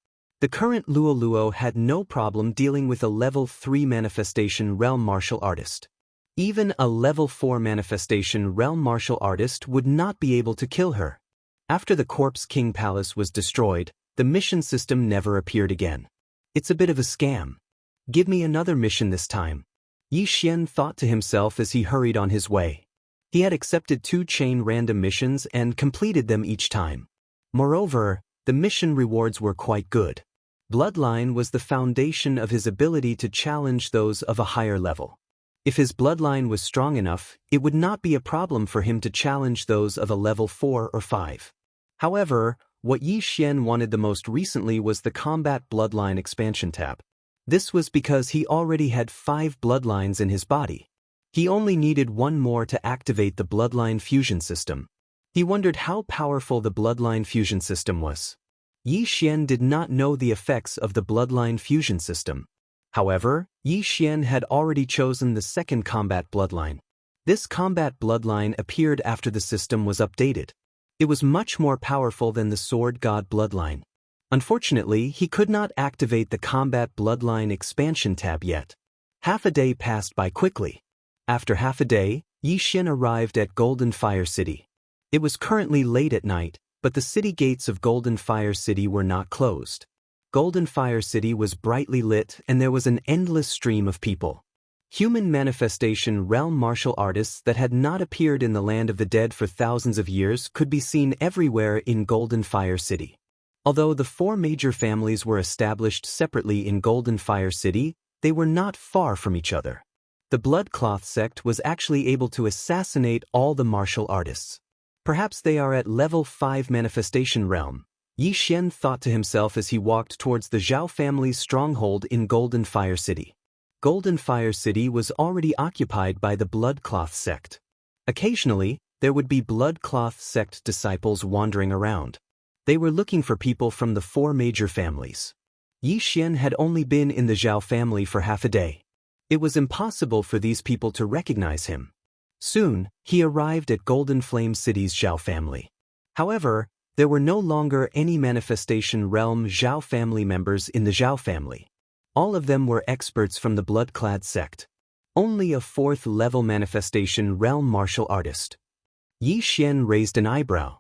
The current Luoluo had no problem dealing with a level 3 Manifestation Realm martial artist. Even a level 4 Manifestation Realm martial artist would not be able to kill her. After the Corpse King Palace was destroyed, the mission system never appeared again. It's a bit of a scam. Give me another mission this time. Yi Xian thought to himself as he hurried on his way. He had accepted 2 chain random missions and completed them each time. Moreover, the mission rewards were quite good. Bloodline was the foundation of his ability to challenge those of a higher level. If his bloodline was strong enough, it would not be a problem for him to challenge those of a level 4 or 5. However, what Yi Xian wanted the most recently was the Combat Bloodline expansion tab. This was because he already had 5 bloodlines in his body. He only needed one more to activate the Bloodline Fusion System. He wondered how powerful the Bloodline Fusion System was. Yi Xian did not know the effects of the Bloodline Fusion System. However, Yi Xian had already chosen the second Combat Bloodline. This Combat Bloodline appeared after the system was updated. It was much more powerful than the Sword God Bloodline. Unfortunately, he could not activate the Combat Bloodline expansion tab yet. Half a day passed by quickly. After half a day, Yi Xian arrived at Golden Fire City. It was currently late at night, but the city gates of Golden Fire City were not closed. Golden Fire City was brightly lit and there was an endless stream of people. Human manifestation realm martial artists that had not appeared in the land of the dead for thousands of years could be seen everywhere in Golden Fire City. Although the 4 major families were established separately in Golden Fire City, they were not far from each other. The Bloodcloth sect was actually able to assassinate all the martial artists. Perhaps they are at level 5 manifestation realm, Yi Xian thought to himself as he walked towards the Zhao family's stronghold in Golden Fire City. Golden Fire City was already occupied by the Bloodcloth sect. Occasionally, there would be Bloodcloth sect disciples wandering around. They were looking for people from the 4 major families. Yi Xian had only been in the Zhao family for half a day. It was impossible for these people to recognize him. Soon, he arrived at Golden Flame City's Zhao family. However, there were no longer any Manifestation Realm Zhao family members in the Zhao family. All of them were experts from the Bloodclad sect. Only a 4th-level Manifestation Realm martial artist. Yi Xian raised an eyebrow.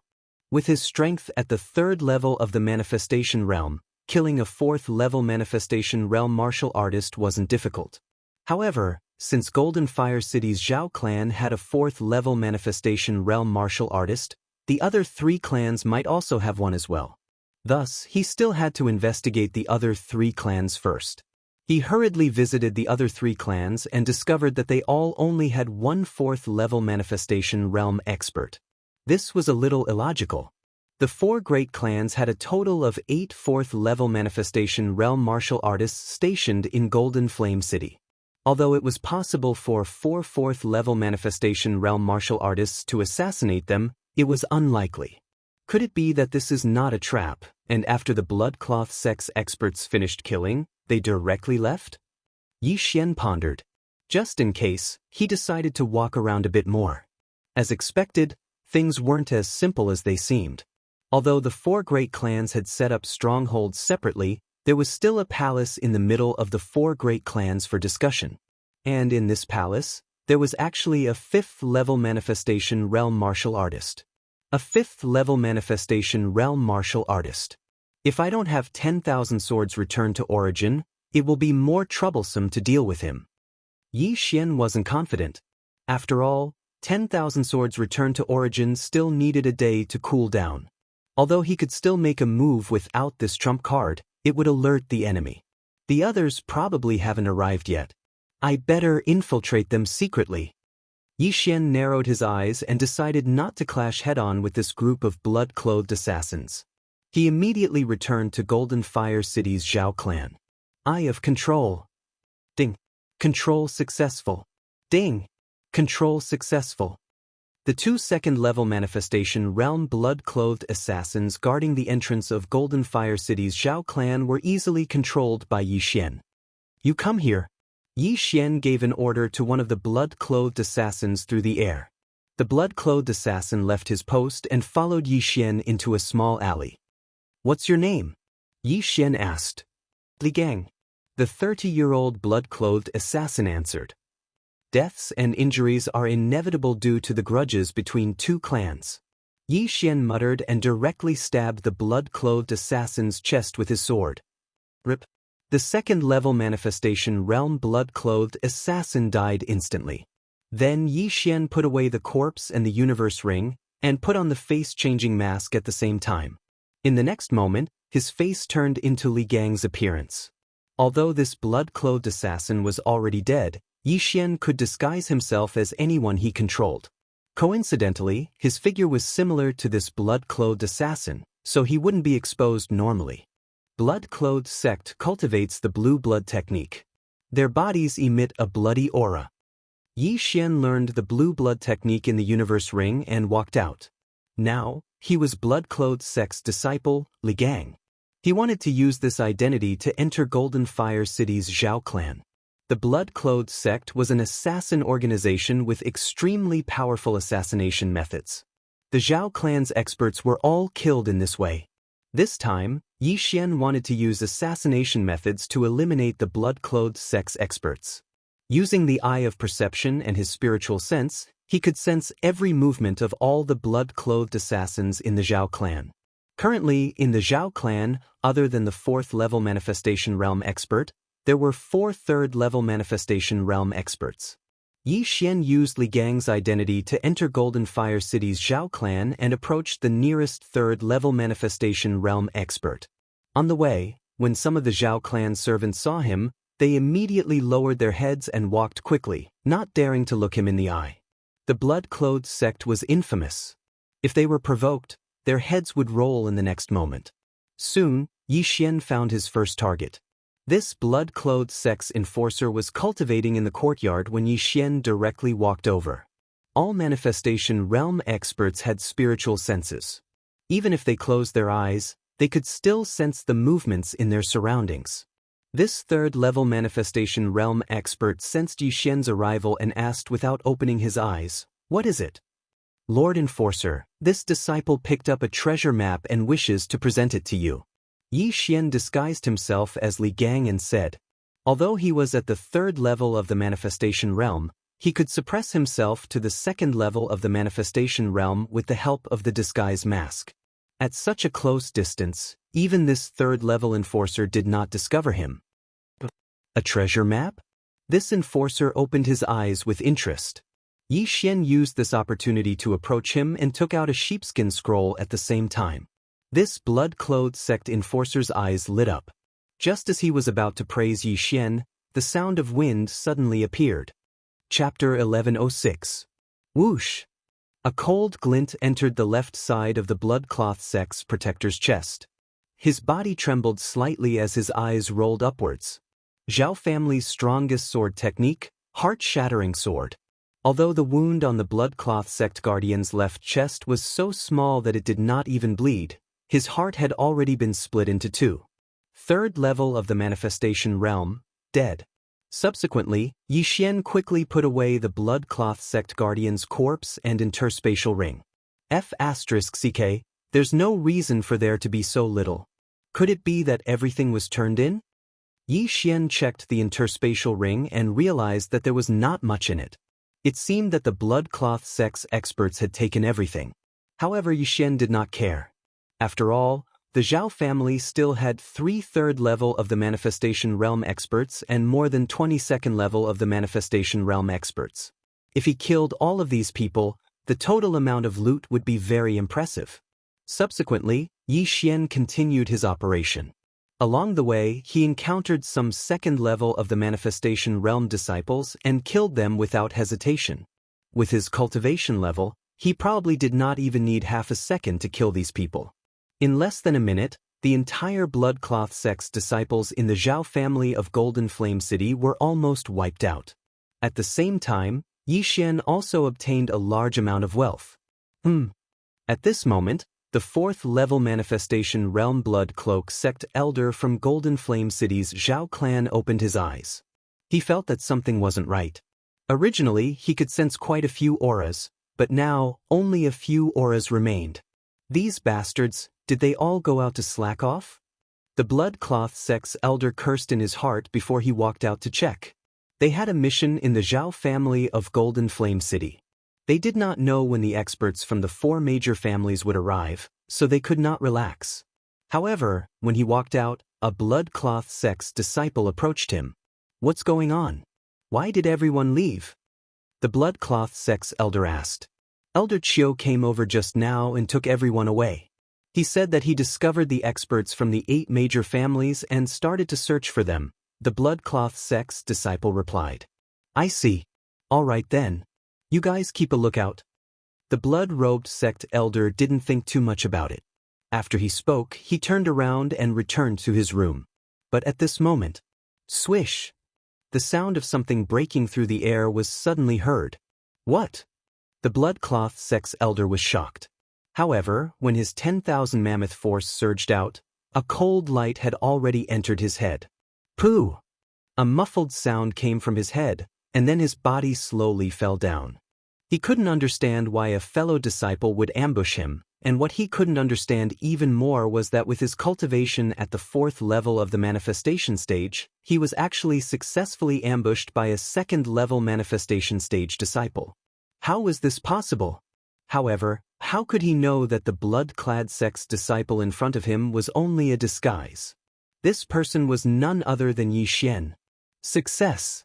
With his strength at the 3rd level of the Manifestation Realm, killing a 4th-level Manifestation Realm martial artist wasn't difficult. However, since Golden Fire City's Zhao clan had a 4th-level Manifestation Realm martial artist, the other 3 clans might also have one as well. Thus, he still had to investigate the other 3 clans first. He hurriedly visited the other 3 clans and discovered that they all only had one 4th-level Manifestation Realm expert. This was a little illogical. The 4 great clans had a total of 8 4th-level Manifestation Realm martial artists stationed in Golden Flame City. Although it was possible for 4 4th-level Manifestation Realm martial artists to assassinate them, it was unlikely. Could it be that this is not a trap, and after the Bloodcloth sect's experts finished killing, they directly left? Yi Xian pondered. Just in case, he decided to walk around a bit more. As expected, things weren't as simple as they seemed. Although the 4 great clans had set up strongholds separately, there was still a palace in the middle of the 4 great clans for discussion. And in this palace, there was actually a 5th-level Manifestation Realm martial artist. A 5th-level Manifestation Realm martial artist. If I don't have 10,000 swords returned to Origin, it will be more troublesome to deal with him. Yi Xian wasn't confident. After all, 10,000 swords returned to Origin still needed a day to cool down. Although he could still make a move without this trump card, it would alert the enemy. The others probably haven't arrived yet. I better infiltrate them secretly. Yi Xian narrowed his eyes and decided not to clash head-on with this group of blood-clothed assassins. He immediately returned to Golden Fire City's Zhao clan. Eye of Control. Ding. Control successful. Ding. Control successful. The 2 second-level Manifestation Realm blood-clothed assassins guarding the entrance of Golden Fire City's Zhao clan were easily controlled by Yi Xian. You come here. Yi Xian gave an order to one of the blood-clothed assassins through the air. The blood-clothed assassin left his post and followed Yi Xian into a small alley. What's your name? Yi Xian asked. Li Gang. The 30-year-old blood-clothed assassin answered. Deaths and injuries are inevitable due to the grudges between 2 clans. Yi Xian muttered and directly stabbed the blood-clothed assassin's chest with his sword. Rip. The 2nd-level Manifestation Realm blood-clothed assassin died instantly. Then Yi Xian put away the corpse and the universe ring, and put on the face-changing mask at the same time. In the next moment, his face turned into Li Gang's appearance. Although this blood-clothed assassin was already dead, Yi Xian could disguise himself as anyone he controlled. Coincidentally, his figure was similar to this blood-clothed assassin, so he wouldn't be exposed normally. Blood-clothed sect cultivates the blue blood technique. Their bodies emit a bloody aura. Yi Xian learned the blue blood technique in the universe ring and walked out. Now, he was blood-clothed sect's disciple, Li Gang. He wanted to use this identity to enter Golden Fire City's Zhao clan. The blood-clothed sect was an assassin organization with extremely powerful assassination methods. The Zhao clan's experts were all killed in this way. This time, Yi Xian wanted to use assassination methods to eliminate the blood-clothed sect's experts. Using the eye of perception and his spiritual sense, he could sense every movement of all the blood-clothed assassins in the Zhao clan. Currently, in the Zhao clan, other than the 4th-level Manifestation Realm expert, there were 4 3rd-level Manifestation Realm experts. Yi Xian used Li Gang's identity to enter Golden Fire City's Zhao clan and approached the nearest 3rd-level Manifestation Realm expert. On the way, when some of the Zhao clan servants saw him, they immediately lowered their heads and walked quickly, not daring to look him in the eye. The blood-clothed sect was infamous. If they were provoked, their heads would roll in the next moment. Soon, Yi Xian found his first target. This blood-clothed sect's enforcer was cultivating in the courtyard when Yi Xian directly walked over. All Manifestation Realm experts had spiritual senses. Even if they closed their eyes, they could still sense the movements in their surroundings. This 3rd-level Manifestation Realm expert sensed Yi Xian's arrival and asked without opening his eyes, "What is it?" "Lord Enforcer, this disciple picked up a treasure map and wishes to present it to you." Yi Xian disguised himself as Li Gang and said. Although he was at the 3rd level of the Manifestation Realm, he could suppress himself to the 2nd level of the Manifestation Realm with the help of the disguise mask. At such a close distance, even this 3rd-level enforcer did not discover him. A treasure map? This enforcer opened his eyes with interest. Yi Xian used this opportunity to approach him and took out a sheepskin scroll at the same time. This blood-clothed sect enforcer's eyes lit up. Just as he was about to praise Yi Xian, the sound of wind suddenly appeared. Chapter 1106. Whoosh! A cold glint entered the left side of the blood-cloth sect's protector's chest. His body trembled slightly as his eyes rolled upwards. Zhao family's strongest sword technique, heart-shattering sword. Although the wound on the blood-cloth sect guardian's left chest was so small that it did not even bleed, his heart had already been split into 2. 3rd level of the Manifestation Realm, dead. Subsequently, Yi Xian quickly put away the blood-cloth sect guardian's corpse and interspatial ring. F***ck, there's no reason for there to be so little. Could it be that everything was turned in? Yi Xian checked the interspatial ring and realized that there was not much in it. It seemed that the blood-cloth sect's experts had taken everything. However, Yi Xian did not care. After all, the Zhao family still had 3 3rd level of the Manifestation Realm experts and more than 22nd level of the Manifestation Realm experts. If he killed all of these people, the total amount of loot would be very impressive. Subsequently, Yi Xian continued his operation. Along the way, he encountered some 2nd level of the Manifestation Realm disciples and killed them without hesitation. With his cultivation level, he probably did not even need half a second to kill these people. In less than a minute, the entire blood-cloth sect's disciples in the Zhao family of Golden Flame City were almost wiped out. At the same time, Yi Xian also obtained a large amount of wealth. At this moment, the 4th level Manifestation Realm Blood Cloak sect elder from Golden Flame City's Zhao clan opened his eyes. He felt that something wasn't right. Originally, he could sense quite a few auras, but now, only a few auras remained. These bastards, did they all go out to slack off? The blood-cloth sect's elder cursed in his heart before he walked out to check. They had a mission in the Zhao family of Golden Flame City. They did not know when the experts from the 4 major families would arrive, so they could not relax. However, when he walked out, a blood-cloth sect's disciple approached him. "What's going on? Why did everyone leave?" The blood-cloth sect's elder asked. Elder Chiu came over just now and took everyone away. He said that he discovered the experts from the 8 major families and started to search for them, the blood-cloth sect's disciple replied. I see. All right then. You guys keep a lookout. The blood-robed sect elder didn't think too much about it. After he spoke, he turned around and returned to his room. But at this moment, swish! The sound of something breaking through the air was suddenly heard. What? The blood-cloth sect's elder was shocked. However, when his 10,000 mammoth force surged out, a cold light had already entered his head. Pooh! A muffled sound came from his head, and then his body slowly fell down. He couldn't understand why a fellow disciple would ambush him, and what he couldn't understand even more was that with his cultivation at the 4th level of the manifestation stage, he was actually successfully ambushed by a 2nd level manifestation stage disciple. How was this possible? However, how could he know that the blood-clad sect's disciple in front of him was only a disguise? This person was none other than Yi Xian. Success!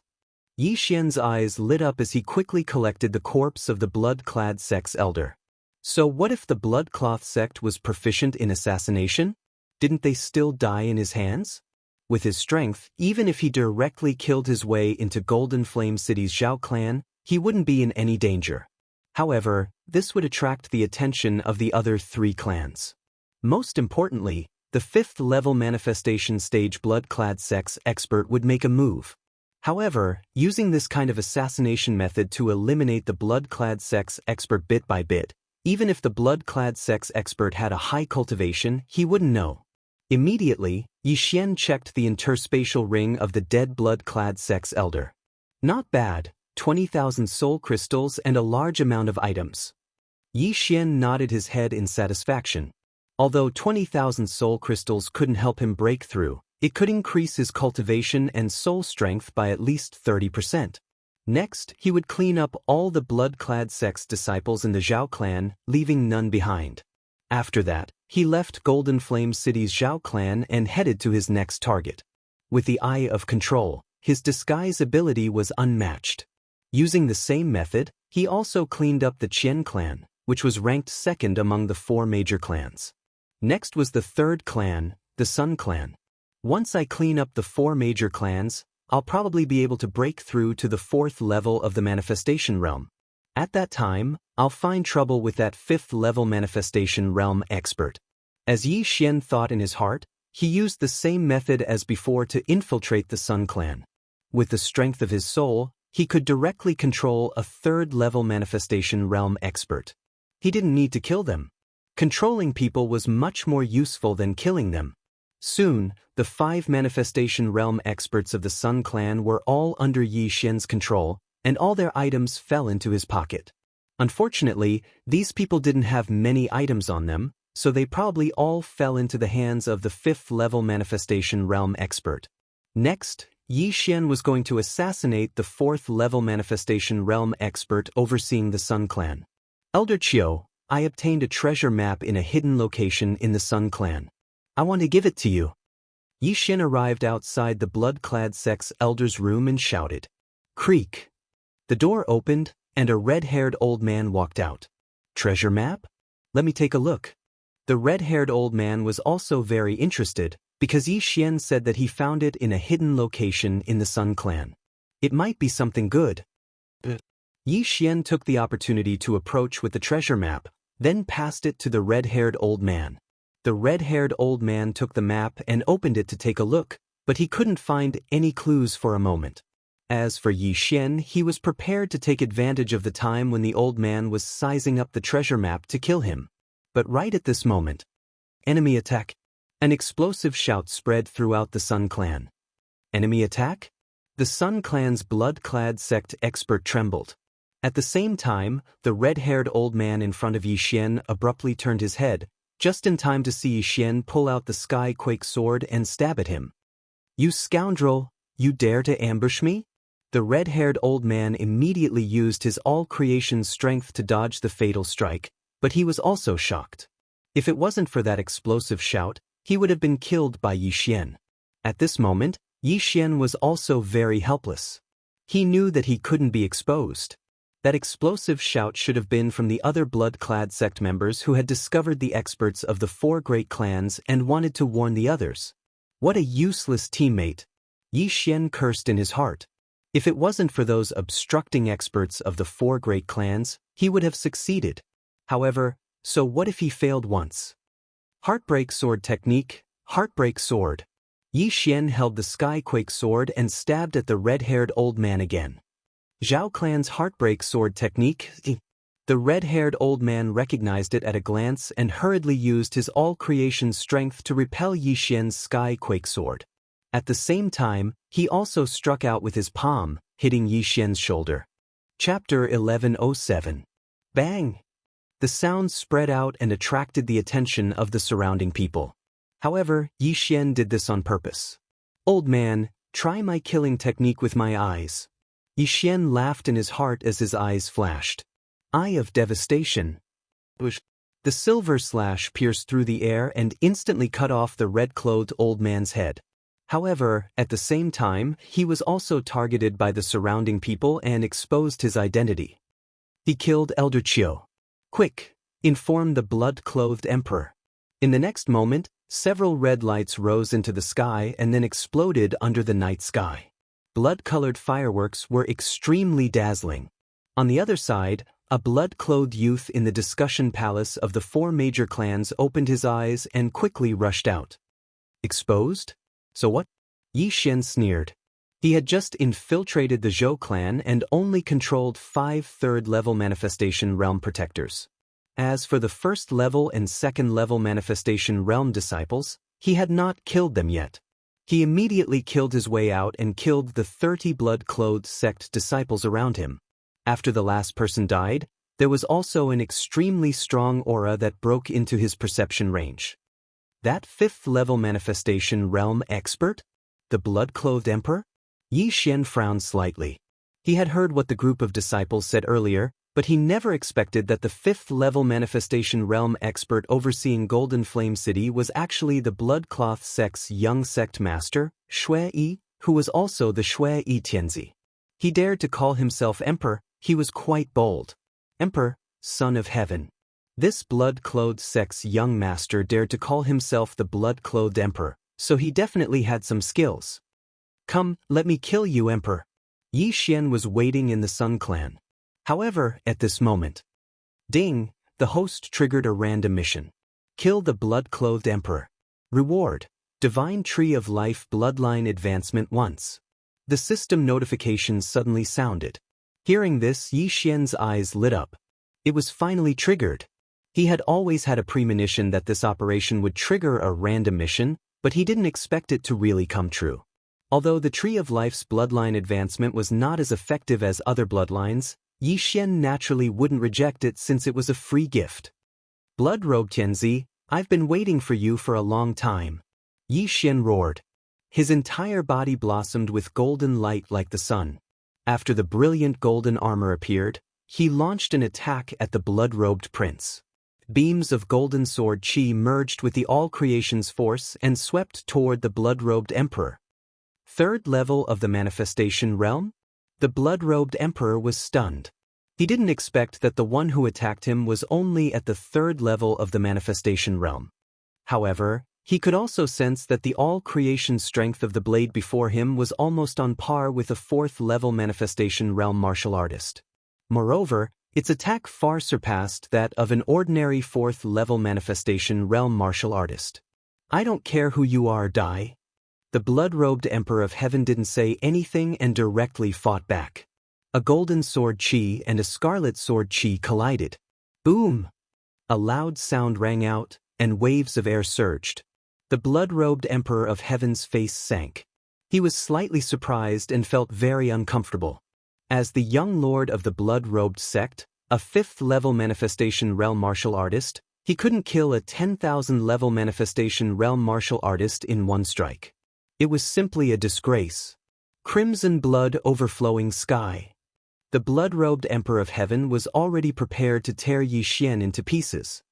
Yi Xian's eyes lit up as he quickly collected the corpse of the blood-clad sect's elder. So what if the blood-cloth sect was proficient in assassination? Didn't they still die in his hands? With his strength, even if he directly killed his way into Golden Flame City's Zhao clan, he wouldn't be in any danger. However, this would attract the attention of the other 3 clans. Most importantly, the 5th level manifestation stage blood-clad sect's expert would make a move. However, using this kind of assassination method to eliminate the blood-clad sect's expert bit by bit, even if the blood-clad sect's expert had a high cultivation, he wouldn't know. Immediately, Yi Xian checked the interspatial ring of the dead blood-clad sect's elder. Not bad, 20,000 soul crystals and a large amount of items. Yi Xian nodded his head in satisfaction. Although 20,000 soul crystals couldn't help him break through, it could increase his cultivation and soul strength by at least 30%. Next, he would clean up all the blood-clad sect's disciples in the Zhao clan, leaving none behind. After that, he left Golden Flame City's Zhao clan and headed to his next target. With the eye of control, his disguise ability was unmatched. Using the same method, he also cleaned up the Qian clan, which was ranked 2nd among the 4 major clans. Next was the 3rd clan, the Sun clan. Once I clean up the 4 major clans, I'll probably be able to break through to the 4th level of the manifestation realm. At that time, I'll find trouble with that 5th level manifestation realm expert. As Yi Xian thought in his heart, he used the same method as before to infiltrate the Sun clan. With the strength of his soul, he could directly control a 3rd level manifestation realm expert. He didn't need to kill them. Controlling people was much more useful than killing them. Soon, the 5 manifestation realm experts of the Sun clan were all under Yi Xian's control, and all their items fell into his pocket. Unfortunately, these people didn't have many items on them, so they probably all fell into the hands of the 5th level manifestation realm expert. Next, Yi Xian was going to assassinate the 4th level manifestation realm expert overseeing the Sun clan. Elder Qiu, I obtained a treasure map in a hidden location in the Sun clan. I want to give it to you. Yi Xian arrived outside the blood-clad sect's elder's room and shouted. Creak. The door opened, and a red-haired old man walked out. Treasure map? Let me take a look. The red-haired old man was also very interested, because Yi Xian said that he found it in a hidden location in the Sun clan. It might be something good. Yi Xian took the opportunity to approach with the treasure map, then passed it to the red-haired old man. The red-haired old man took the map and opened it to take a look, but he couldn't find any clues for a moment. As for Yi Xian, he was prepared to take advantage of the time when the old man was sizing up the treasure map to kill him. But right at this moment, enemy attack! An explosive shout spread throughout the Sun clan. Enemy attack? The Sun clan's blood-clad sect expert trembled. At the same time, the red-haired old man in front of Yi Xian abruptly turned his head, just in time to see Yi Xian pull out the Skyquake sword and stab at him. You scoundrel, you dare to ambush me? The red-haired old man immediately used his all-creation strength to dodge the fatal strike, but he was also shocked. If it wasn't for that explosive shout, he would have been killed by Yi Xian. At this moment, Yi Xian was also very helpless. He knew that he couldn't be exposed. That explosive shout should have been from the other blood-clad sect members who had discovered the experts of the 4 great clans and wanted to warn the others. What a useless teammate! Yi Xian cursed in his heart. If it wasn't for those obstructing experts of the 4 great clans, he would have succeeded. However, so what if he failed once? Heartbreak Sword Technique, Heartbreak Sword. Yi Xian held the Skyquake Sword and stabbed at the red-haired old man again. Zhao Clan's Heartbreak Sword Technique. The red-haired old man recognized it at a glance and hurriedly used his all-creation strength to repel Yi Xian's Skyquake Sword. At the same time, he also struck out with his palm, hitting Yi Xian's shoulder. Chapter 1107. Bang! The sound spread out and attracted the attention of the surrounding people. However, Yi Xian did this on purpose. Old man, try my killing technique with my eyes. Yi Xian laughed in his heart as his eyes flashed. Eye of Devastation. The silver slash pierced through the air and instantly cut off the red-clothed old man's head. However, at the same time, he was also targeted by the surrounding people and exposed his identity. He killed Elder Qiu. Quick! Informed the blood-clothed emperor. In the next moment, several red lights rose into the sky and then exploded under the night sky. Blood-colored fireworks were extremely dazzling. On the other side, a blood-clothed youth in the discussion palace of the 4 major clans opened his eyes and quickly rushed out. Exposed? So what? Yi Xian sneered. He had just infiltrated the Zhou clan and only controlled 5 third-level manifestation realm protectors. As for the first-level and second-level manifestation realm disciples, he had not killed them yet. He immediately killed his way out and killed the 30 blood-clothed sect disciples around him. After the last person died, there was also an extremely strong aura that broke into his perception range. That 5th-level manifestation realm expert? The blood-clothed emperor? Yi Xian frowned slightly. He had heard what the group of disciples said earlier, but he never expected that the 5th-level manifestation realm expert overseeing Golden Flame City was actually the Bloodcloth sect's young sect master, Shui Yi, who was also the Shui Yi Tianzi. He dared to call himself emperor. He was quite bold. Emperor, son of heaven. This blood-clothed sect's young master dared to call himself the blood-clothed emperor, so he definitely had some skills. Come, let me kill you, emperor. Yi Xian was waiting in the Sun Clan. However, at this moment, ding, the host triggered a random mission. Kill the blood-clothed emperor. Reward, Divine Tree of Life Bloodline Advancement once. The system notification suddenly sounded. Hearing this, Yi Xian's eyes lit up. It was finally triggered. He had always had a premonition that this operation would trigger a random mission, but he didn't expect it to really come true. Although the Tree of Life's bloodline advancement was not as effective as other bloodlines, Yi Xian naturally wouldn't reject it since it was a free gift. Blood Robe Tianzi, I've been waiting for you for a long time. Yi Xian roared. His entire body blossomed with golden light like the sun. After the brilliant golden armor appeared, he launched an attack at the blood-robed prince. Beams of golden sword chi merged with the all-creation's force and swept toward the blood-robed emperor. 3rd level of the manifestation realm? The blood-robed emperor was stunned. He didn't expect that the one who attacked him was only at the 3rd level of the manifestation realm. However, he could also sense that the all-creation strength of the blade before him was almost on par with a 4th level manifestation realm martial artist. Moreover, its attack far surpassed that of an ordinary 4th level manifestation realm martial artist. I don't care who you are, die. The blood-robed Emperor of Heaven didn't say anything and directly fought back. A golden sword chi and a scarlet sword chi collided. Boom! A loud sound rang out, and waves of air surged. The blood-robed Emperor of Heaven's face sank. He was slightly surprised and felt very uncomfortable. As the young lord of the blood-robed sect, a 5th level manifestation realm martial artist, he couldn't kill a 10,000 level manifestation realm martial artist in one strike. It was simply a disgrace. Crimson blood overflowing sky. The blood-robed Emperor of Heaven was already prepared to tear Yi Xian into pieces.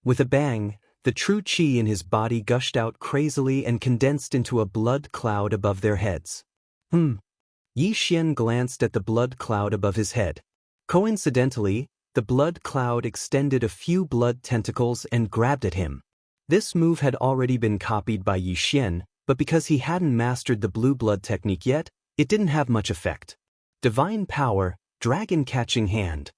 With a bang, the true chi in his body gushed out crazily and condensed into a blood cloud above their heads. Yi Xian glanced at the blood cloud above his head. Coincidentally, the blood cloud extended a few blood tentacles and grabbed at him. This move had already been copied by Yi Xian, but because he hadn't mastered the blue blood technique yet, it didn't have much effect. Divine Power, Dragon Catching Hand.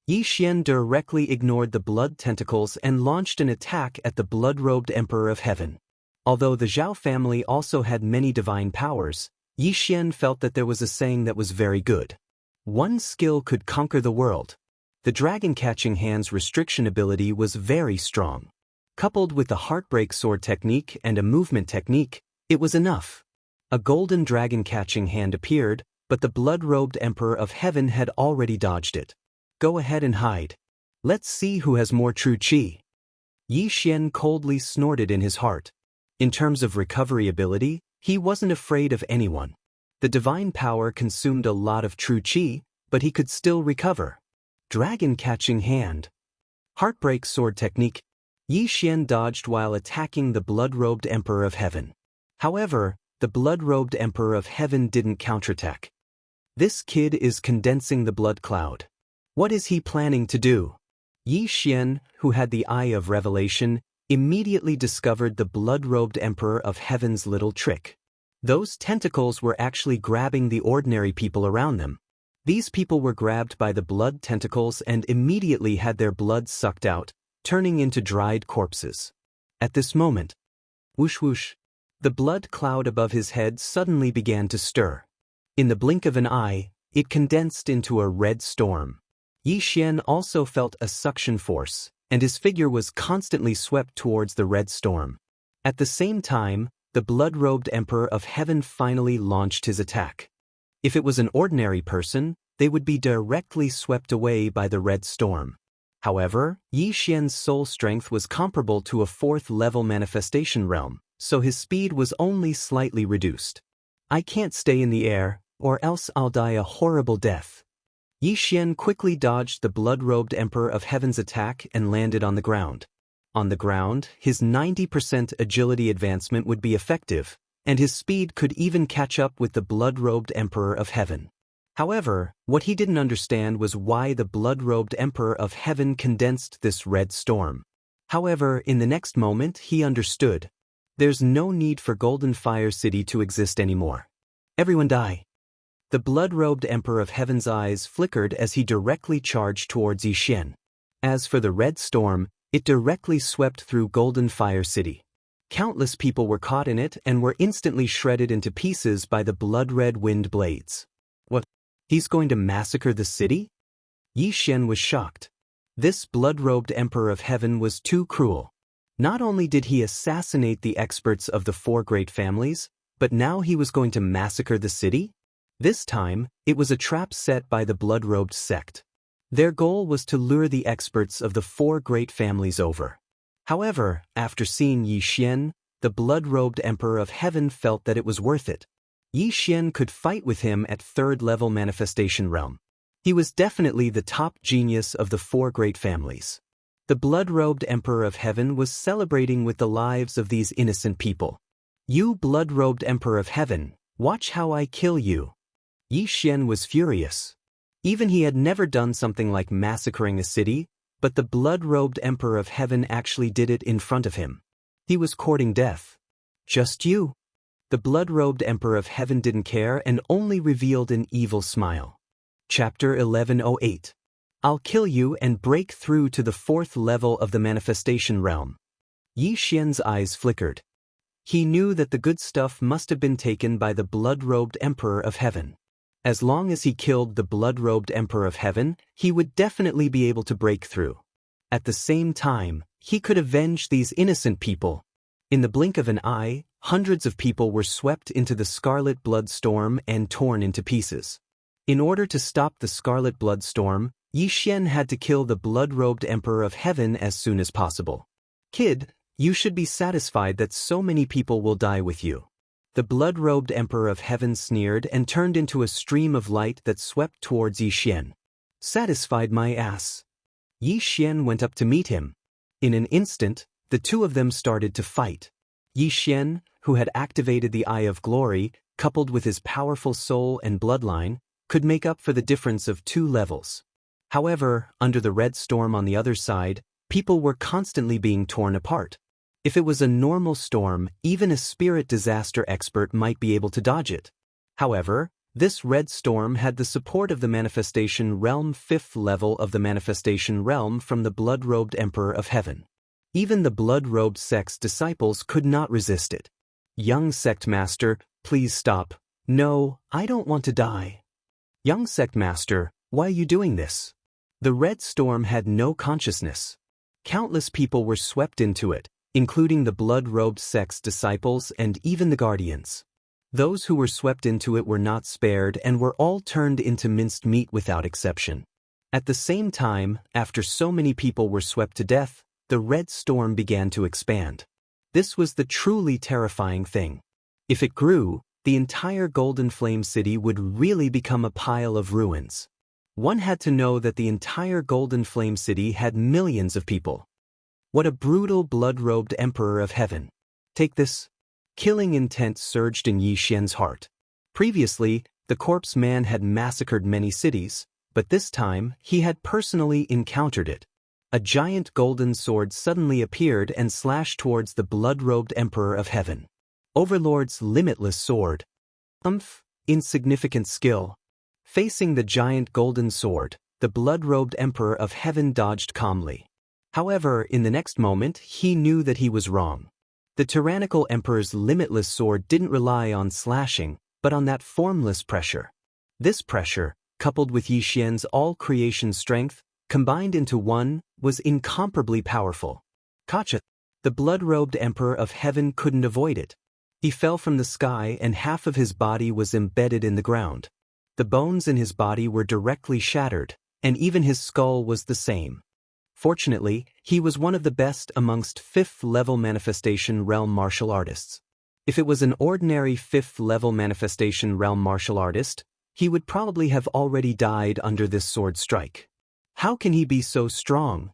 Yi Xian directly ignored the blood tentacles and launched an attack at the blood-robed Emperor of Heaven. Although the Zhao family also had many divine powers, Yi Xian felt that there was a saying that was very good. One skill could conquer the world. The Dragon Catching Hand's restriction ability was very strong. Coupled with the Heartbreak Sword technique and a movement technique, it was enough. A golden dragon catching hand appeared, but the blood-robed Emperor of Heaven had already dodged it. Go ahead and hide. Let's see who has more true qi. Yi Xian coldly snorted in his heart. In terms of recovery ability, he wasn't afraid of anyone. The divine power consumed a lot of true qi, but he could still recover. Dragon Catching Hand. Heartbreak Sword technique. Yi Xian dodged while attacking the blood-robed Emperor of Heaven. However, the blood-robed Emperor of Heaven didn't counterattack. This kid is condensing the blood cloud. What is he planning to do? Yi Xian, who had the Eye of Revelation, immediately discovered the blood-robed Emperor of Heaven's little trick. Those tentacles were actually grabbing the ordinary people around them. These people were grabbed by the blood tentacles and immediately had their blood sucked out, turning into dried corpses. At this moment, whoosh whoosh, the blood cloud above his head suddenly began to stir. In the blink of an eye, it condensed into a red storm. Yi Xian also felt a suction force, and his figure was constantly swept towards the red storm. At the same time, the blood-robed Emperor of Heaven finally launched his attack. If it was an ordinary person, they would be directly swept away by the red storm. However, Yi Xian's soul strength was comparable to a 4th-level manifestation realm, so his speed was only slightly reduced. I can't stay in the air, or else I'll die a horrible death. Yi Xian quickly dodged the blood-robed Emperor of Heaven's attack and landed on the ground. On the ground, his 90% agility advancement would be effective, and his speed could even catch up with the blood-robed Emperor of Heaven. However, what he didn't understand was why the blood-robed Emperor of Heaven condensed this red storm. However, in the next moment he understood. There's no need for Golden Fire City to exist anymore. Everyone die. The blood-robed Emperor of Heaven's eyes flickered as he directly charged towards Yi Xian. As for the red storm, it directly swept through Golden Fire City. Countless people were caught in it and were instantly shredded into pieces by the blood-red wind blades. What? He's going to massacre the city? Yi Xian was shocked. This blood-robed Emperor of Heaven was too cruel. Not only did he assassinate the experts of the 4 great families, but now he was going to massacre the city? This time, it was a trap set by the blood-robed sect. Their goal was to lure the experts of the 4 great families over. However, after seeing Yi Xian, the blood-robed Emperor of Heaven felt that it was worth it. Yi Xian could fight with him at 3rd-level manifestation realm. He was definitely the top genius of the 4 great families. The blood-robed Emperor of Heaven was celebrating with the lives of these innocent people. You blood-robed Emperor of Heaven, watch how I kill you. Yi Xian was furious. Even he had never done something like massacring a city, but the blood-robed Emperor of Heaven actually did it in front of him. He was courting death. Just you. The blood-robed Emperor of Heaven didn't care and only revealed an evil smile. Chapter 1108. I'll kill you and break through to the 4th level of the manifestation realm. Yi Xian's eyes flickered. He knew that the good stuff must have been taken by the blood-robed Emperor of Heaven. As long as he killed the blood-robed Emperor of Heaven, he would definitely be able to break through. At the same time, he could avenge these innocent people. In the blink of an eye, hundreds of people were swept into the scarlet blood storm and torn into pieces. In order to stop the scarlet blood storm, Yi Xian had to kill the blood-robed Emperor of Heaven as soon as possible. Kid, you should be satisfied that so many people will die with you. The blood-robed Emperor of Heaven sneered and turned into a stream of light that swept towards Yi Xian. Satisfied my ass. Yi Xian went up to meet him. In an instant, the two of them started to fight. Yi Xian, who had activated the Eye of Glory, coupled with his powerful soul and bloodline, could make up for the difference of 2 levels. However, under the red storm on the other side, people were constantly being torn apart. If it was a normal storm, even a spirit disaster expert might be able to dodge it. However, This red storm had the support of the Manifestation Realm, 5th level of the Manifestation Realm from the blood-robed Emperor of Heaven. Even the blood-robed sect's disciples could not resist it. Young Sect Master, please stop. No, I don't want to die. Young Sect Master, why are you doing this? The red storm had no consciousness. Countless people were swept into it, including the blood-robed sect's disciples and even the guardians. Those who were swept into it were not spared and were all turned into minced meat without exception. At the same time, after so many people were swept to death, the red storm began to expand. This was the truly terrifying thing. If it grew, the entire Golden Flame City would really become a pile of ruins. One had to know that the entire Golden Flame City had millions of people. What a brutal blood-robed Emperor of Heaven. Take this. Killing intent surged in Yi Xian's heart. Previously, the corpse man had massacred many cities, but this time he had personally encountered it. A giant golden sword suddenly appeared and slashed towards the blood-robed Emperor of Heaven. Overlord's limitless sword. Insignificant skill. Facing the giant golden sword, the blood-robed Emperor of Heaven dodged calmly. However, in the next moment, he knew that he was wrong. The tyrannical Emperor's limitless sword didn't rely on slashing, but on that formless pressure. This pressure, coupled with Yi Xian's all-creation strength, combined into one, was incomparably powerful. Gotcha! The blood-robed Emperor of Heaven couldn't avoid it. He fell from the sky and half of his body was embedded in the ground. The bones in his body were directly shattered, and even his skull was the same. Fortunately, he was one of the best amongst 5th-level Manifestation Realm martial artists. If it was an ordinary 5th-level Manifestation Realm martial artist, he would probably have already died under this sword strike. How can he be so strong?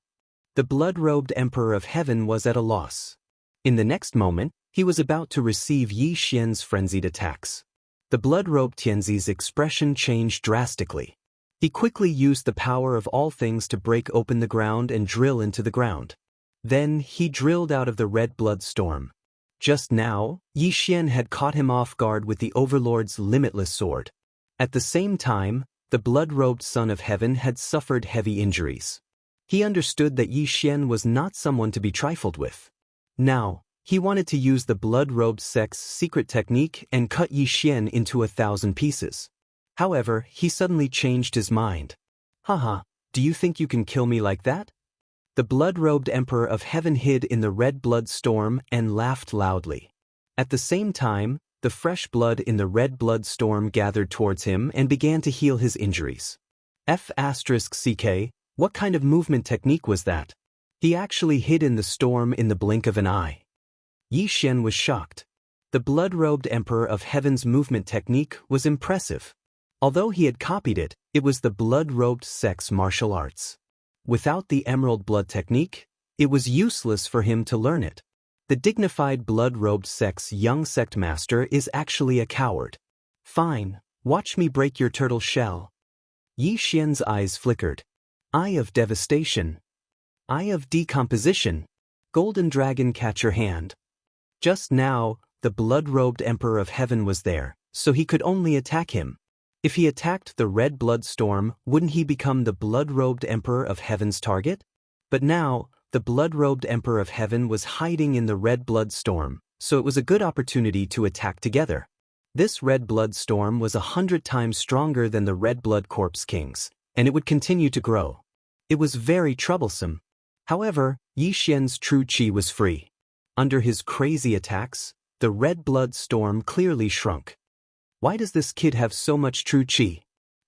The blood-robed Emperor of Heaven was at a loss. In the next moment, he was about to receive Yi Xian's frenzied attacks. The blood-robed Tianzi's expression changed drastically. He quickly used the power of all things to break open the ground and drill into the ground. Then he drilled out of the red blood storm. Just now, Yi Xian had caught him off guard with the Overlord's limitless sword. At the same time, the blood-robed Son of Heaven had suffered heavy injuries. He understood that Yi Xian was not someone to be trifled with. Now, he wanted to use the blood-robed sect's secret technique and cut Yi Xian into 1,000 pieces. However, he suddenly changed his mind. Haha, do you think you can kill me like that? The blood-robed Emperor of Heaven hid in the red blood storm and laughed loudly. At the same time, the fresh blood in the red blood storm gathered towards him and began to heal his injuries. F***CK, what kind of movement technique was that? He actually hid in the storm in the blink of an eye. Yi Xian was shocked. The blood-robed Emperor of Heaven's movement technique was impressive. Although he had copied it, it was the blood-robed sect's martial arts. Without the emerald blood technique, it was useless for him to learn it. The dignified blood-robed sect's young sect master is actually a coward. Fine, watch me break your turtle shell. Yi Xian's eyes flickered. Eye of devastation. Eye of decomposition. Golden dragon, catch your hand. Just now, the blood-robed Emperor of Heaven was there, so he could only attack him. If he attacked the red blood storm, wouldn't he become the blood-robed Emperor of Heaven's target? But now, the blood-robed Emperor of Heaven was hiding in the red blood storm, so it was a good opportunity to attack together. This red blood storm was 100 times stronger than the red blood corpse kings, and it would continue to grow. It was very troublesome. However, Yi Xian's true qi was free. Under his crazy attacks, the red blood storm clearly shrunk. Why does this kid have so much true qi?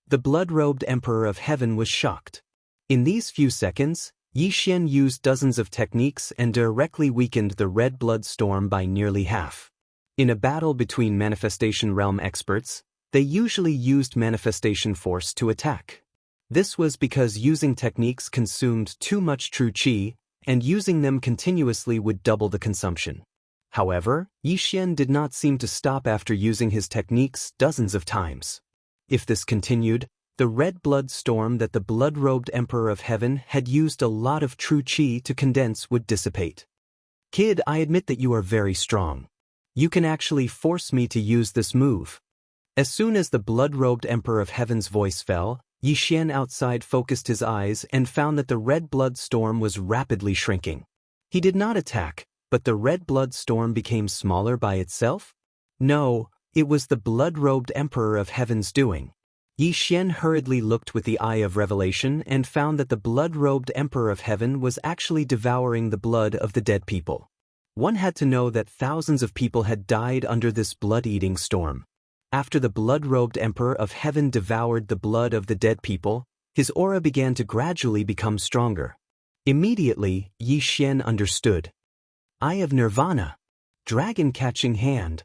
The blood-robed Emperor of Heaven was shocked. In these few seconds, Yi Xian used dozens of techniques and directly weakened the red blood storm by nearly half. In a battle between Manifestation Realm experts, they usually used Manifestation Force to attack. This was because using techniques consumed too much true qi, and using them continuously would double the consumption. However, Yi Xian did not seem to stop after using his techniques dozens of times. If this continued, the red blood storm that the blood-robed Emperor of Heaven had used a lot of true qi to condense would dissipate. Kid, I admit that you are very strong. You can actually force me to use this move. As soon as the blood-robed Emperor of Heaven's voice fell, Yi Xian outside focused his eyes and found that the red blood storm was rapidly shrinking. He did not attack, but the red blood storm became smaller by itself? No, it was the blood-robed Emperor of Heaven's doing. Yi Xian hurriedly looked with the eye of revelation and found that the blood-robed Emperor of Heaven was actually devouring the blood of the dead people. One had to know that thousands of people had died under this blood-eating storm. After the blood-robed Emperor of Heaven devoured the blood of the dead people, his aura began to gradually become stronger. Immediately, Yi Xian understood. Eye of Nirvana. Dragon-catching hand.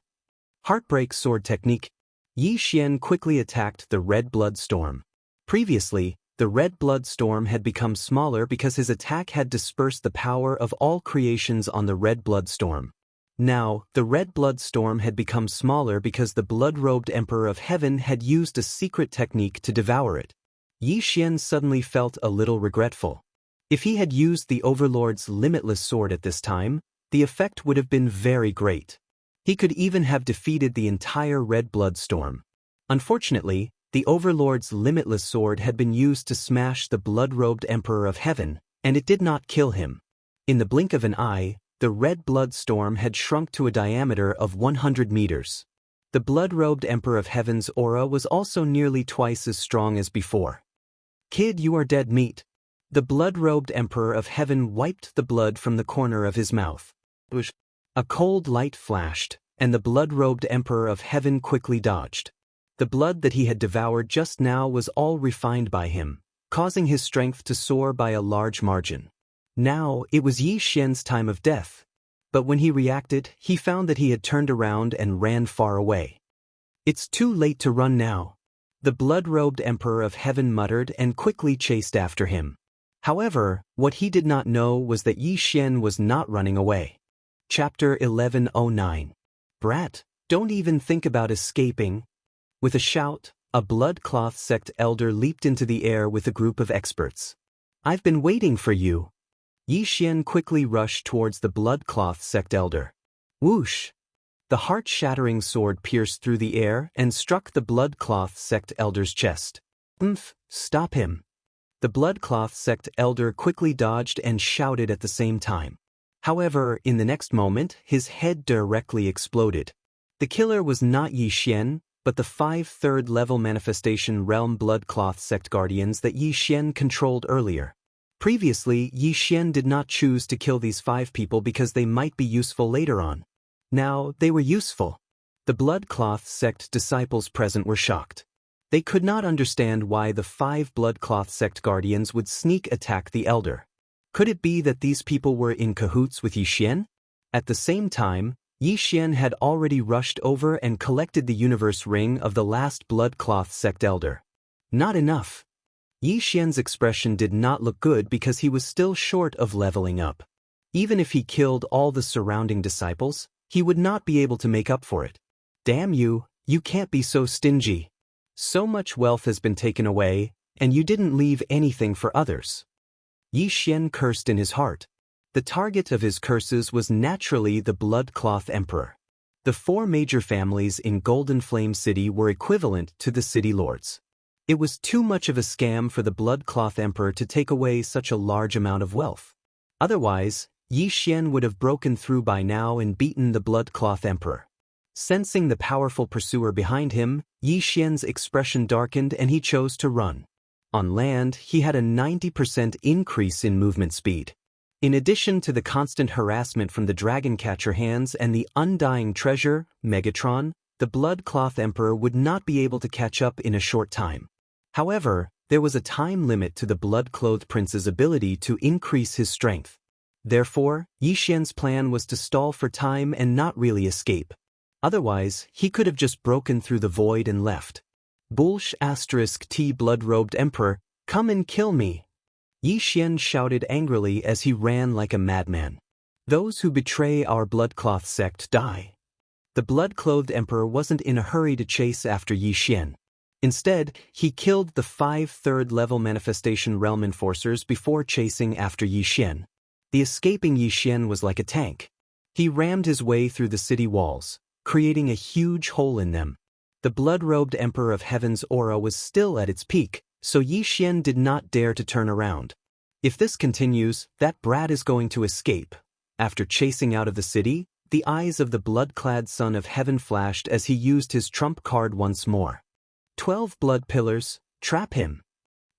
Heartbreak sword technique. Yi Xian quickly attacked the red blood storm. Previously, the red blood storm had become smaller because his attack had dispersed the power of all creations on the red blood storm. Now, the red blood storm had become smaller because the blood-robed Emperor of Heaven had used a secret technique to devour it. Yi Xian suddenly felt a little regretful. If he had used the Overlord's limitless sword at this time, the effect would have been very great. He could even have defeated the entire red blood storm. Unfortunately, the Overlord's limitless sword had been used to smash the blood-robed Emperor of Heaven, and it did not kill him. In the blink of an eye, the red blood storm had shrunk to a diameter of 100 meters. The blood-robed Emperor of Heaven's aura was also nearly twice as strong as before. Kid, you are dead meat. The blood-robed Emperor of Heaven wiped the blood from the corner of his mouth. A cold light flashed, and the blood-robed Emperor of Heaven quickly dodged. The blood that he had devoured just now was all refined by him, causing his strength to soar by a large margin. Now, it was Yi Xian's time of death. But when he reacted, he found that he had turned around and ran far away. It's too late to run now. The blood-robed Emperor of Heaven muttered and quickly chased after him. However, what he did not know was that Yi Xian was not running away. Chapter 1109. Brat, don't even think about escaping. With a shout, a blood-cloth sect elder leaped into the air with a group of experts. I've been waiting for you. Yi Xian quickly rushed towards the blood-cloth sect elder. Whoosh! The heart-shattering sword pierced through the air and struck the blood-cloth sect elder's chest. Stop him. The blood-cloth sect elder quickly dodged and shouted at the same time. However, in the next moment, his head directly exploded. The killer was not Yi Xian, but the 5 third-level manifestation realm blood-cloth sect guardians that Yi Xian controlled earlier. Previously, Yi Xian did not choose to kill these 5 people because they might be useful later on. Now, they were useful. The blood-cloth sect disciples present were shocked. They could not understand why the 5 blood-cloth sect guardians would sneak attack the elder. Could it be that these people were in cahoots with Yi Xian? At the same time, Yi Xian had already rushed over and collected the universe ring of the last blood-cloth sect elder. Not enough. Yi Xian's expression did not look good because he was still short of leveling up. Even if he killed all the surrounding disciples, he would not be able to make up for it. Damn you, you can't be so stingy. So much wealth has been taken away, and you didn't leave anything for others. Yi Xian cursed in his heart. The target of his curses was naturally the blood-cloth emperor. The 4 major families in Golden Flame City were equivalent to the city lords. It was too much of a scam for the blood-cloth emperor to take away such a large amount of wealth. Otherwise, Yi Xian would have broken through by now and beaten the blood-cloth emperor. Sensing the powerful pursuer behind him, Yi Xian's expression darkened and he chose to run. On land, he had a 90% increase in movement speed. In addition to the constant harassment from the dragon catcher hands and the undying treasure, Megatron, the blood-cloth emperor would not be able to catch up in a short time. However, there was a time limit to the blood-clothed prince's ability to increase his strength. Therefore, Yi Xian's plan was to stall for time and not really escape. Otherwise, he could have just broken through the void and left. T blood-robed emperor, come and kill me. Yi Xian shouted angrily as he ran like a madman. Those who betray our blood-cloth sect die. The blood-clothed emperor wasn't in a hurry to chase after Yi Xian. Instead, he killed the 5 third-level manifestation realm enforcers before chasing after Yi Xian. The escaping Yi Xian was like a tank. He rammed his way through the city walls, creating a huge hole in them. The blood-robed Emperor of Heaven's aura was still at its peak, so Yi Xian did not dare to turn around. If this continues, that brat is going to escape. After chasing out of the city, the eyes of the blood-clad son of heaven flashed as he used his trump card once more. 12 blood pillars, trap him.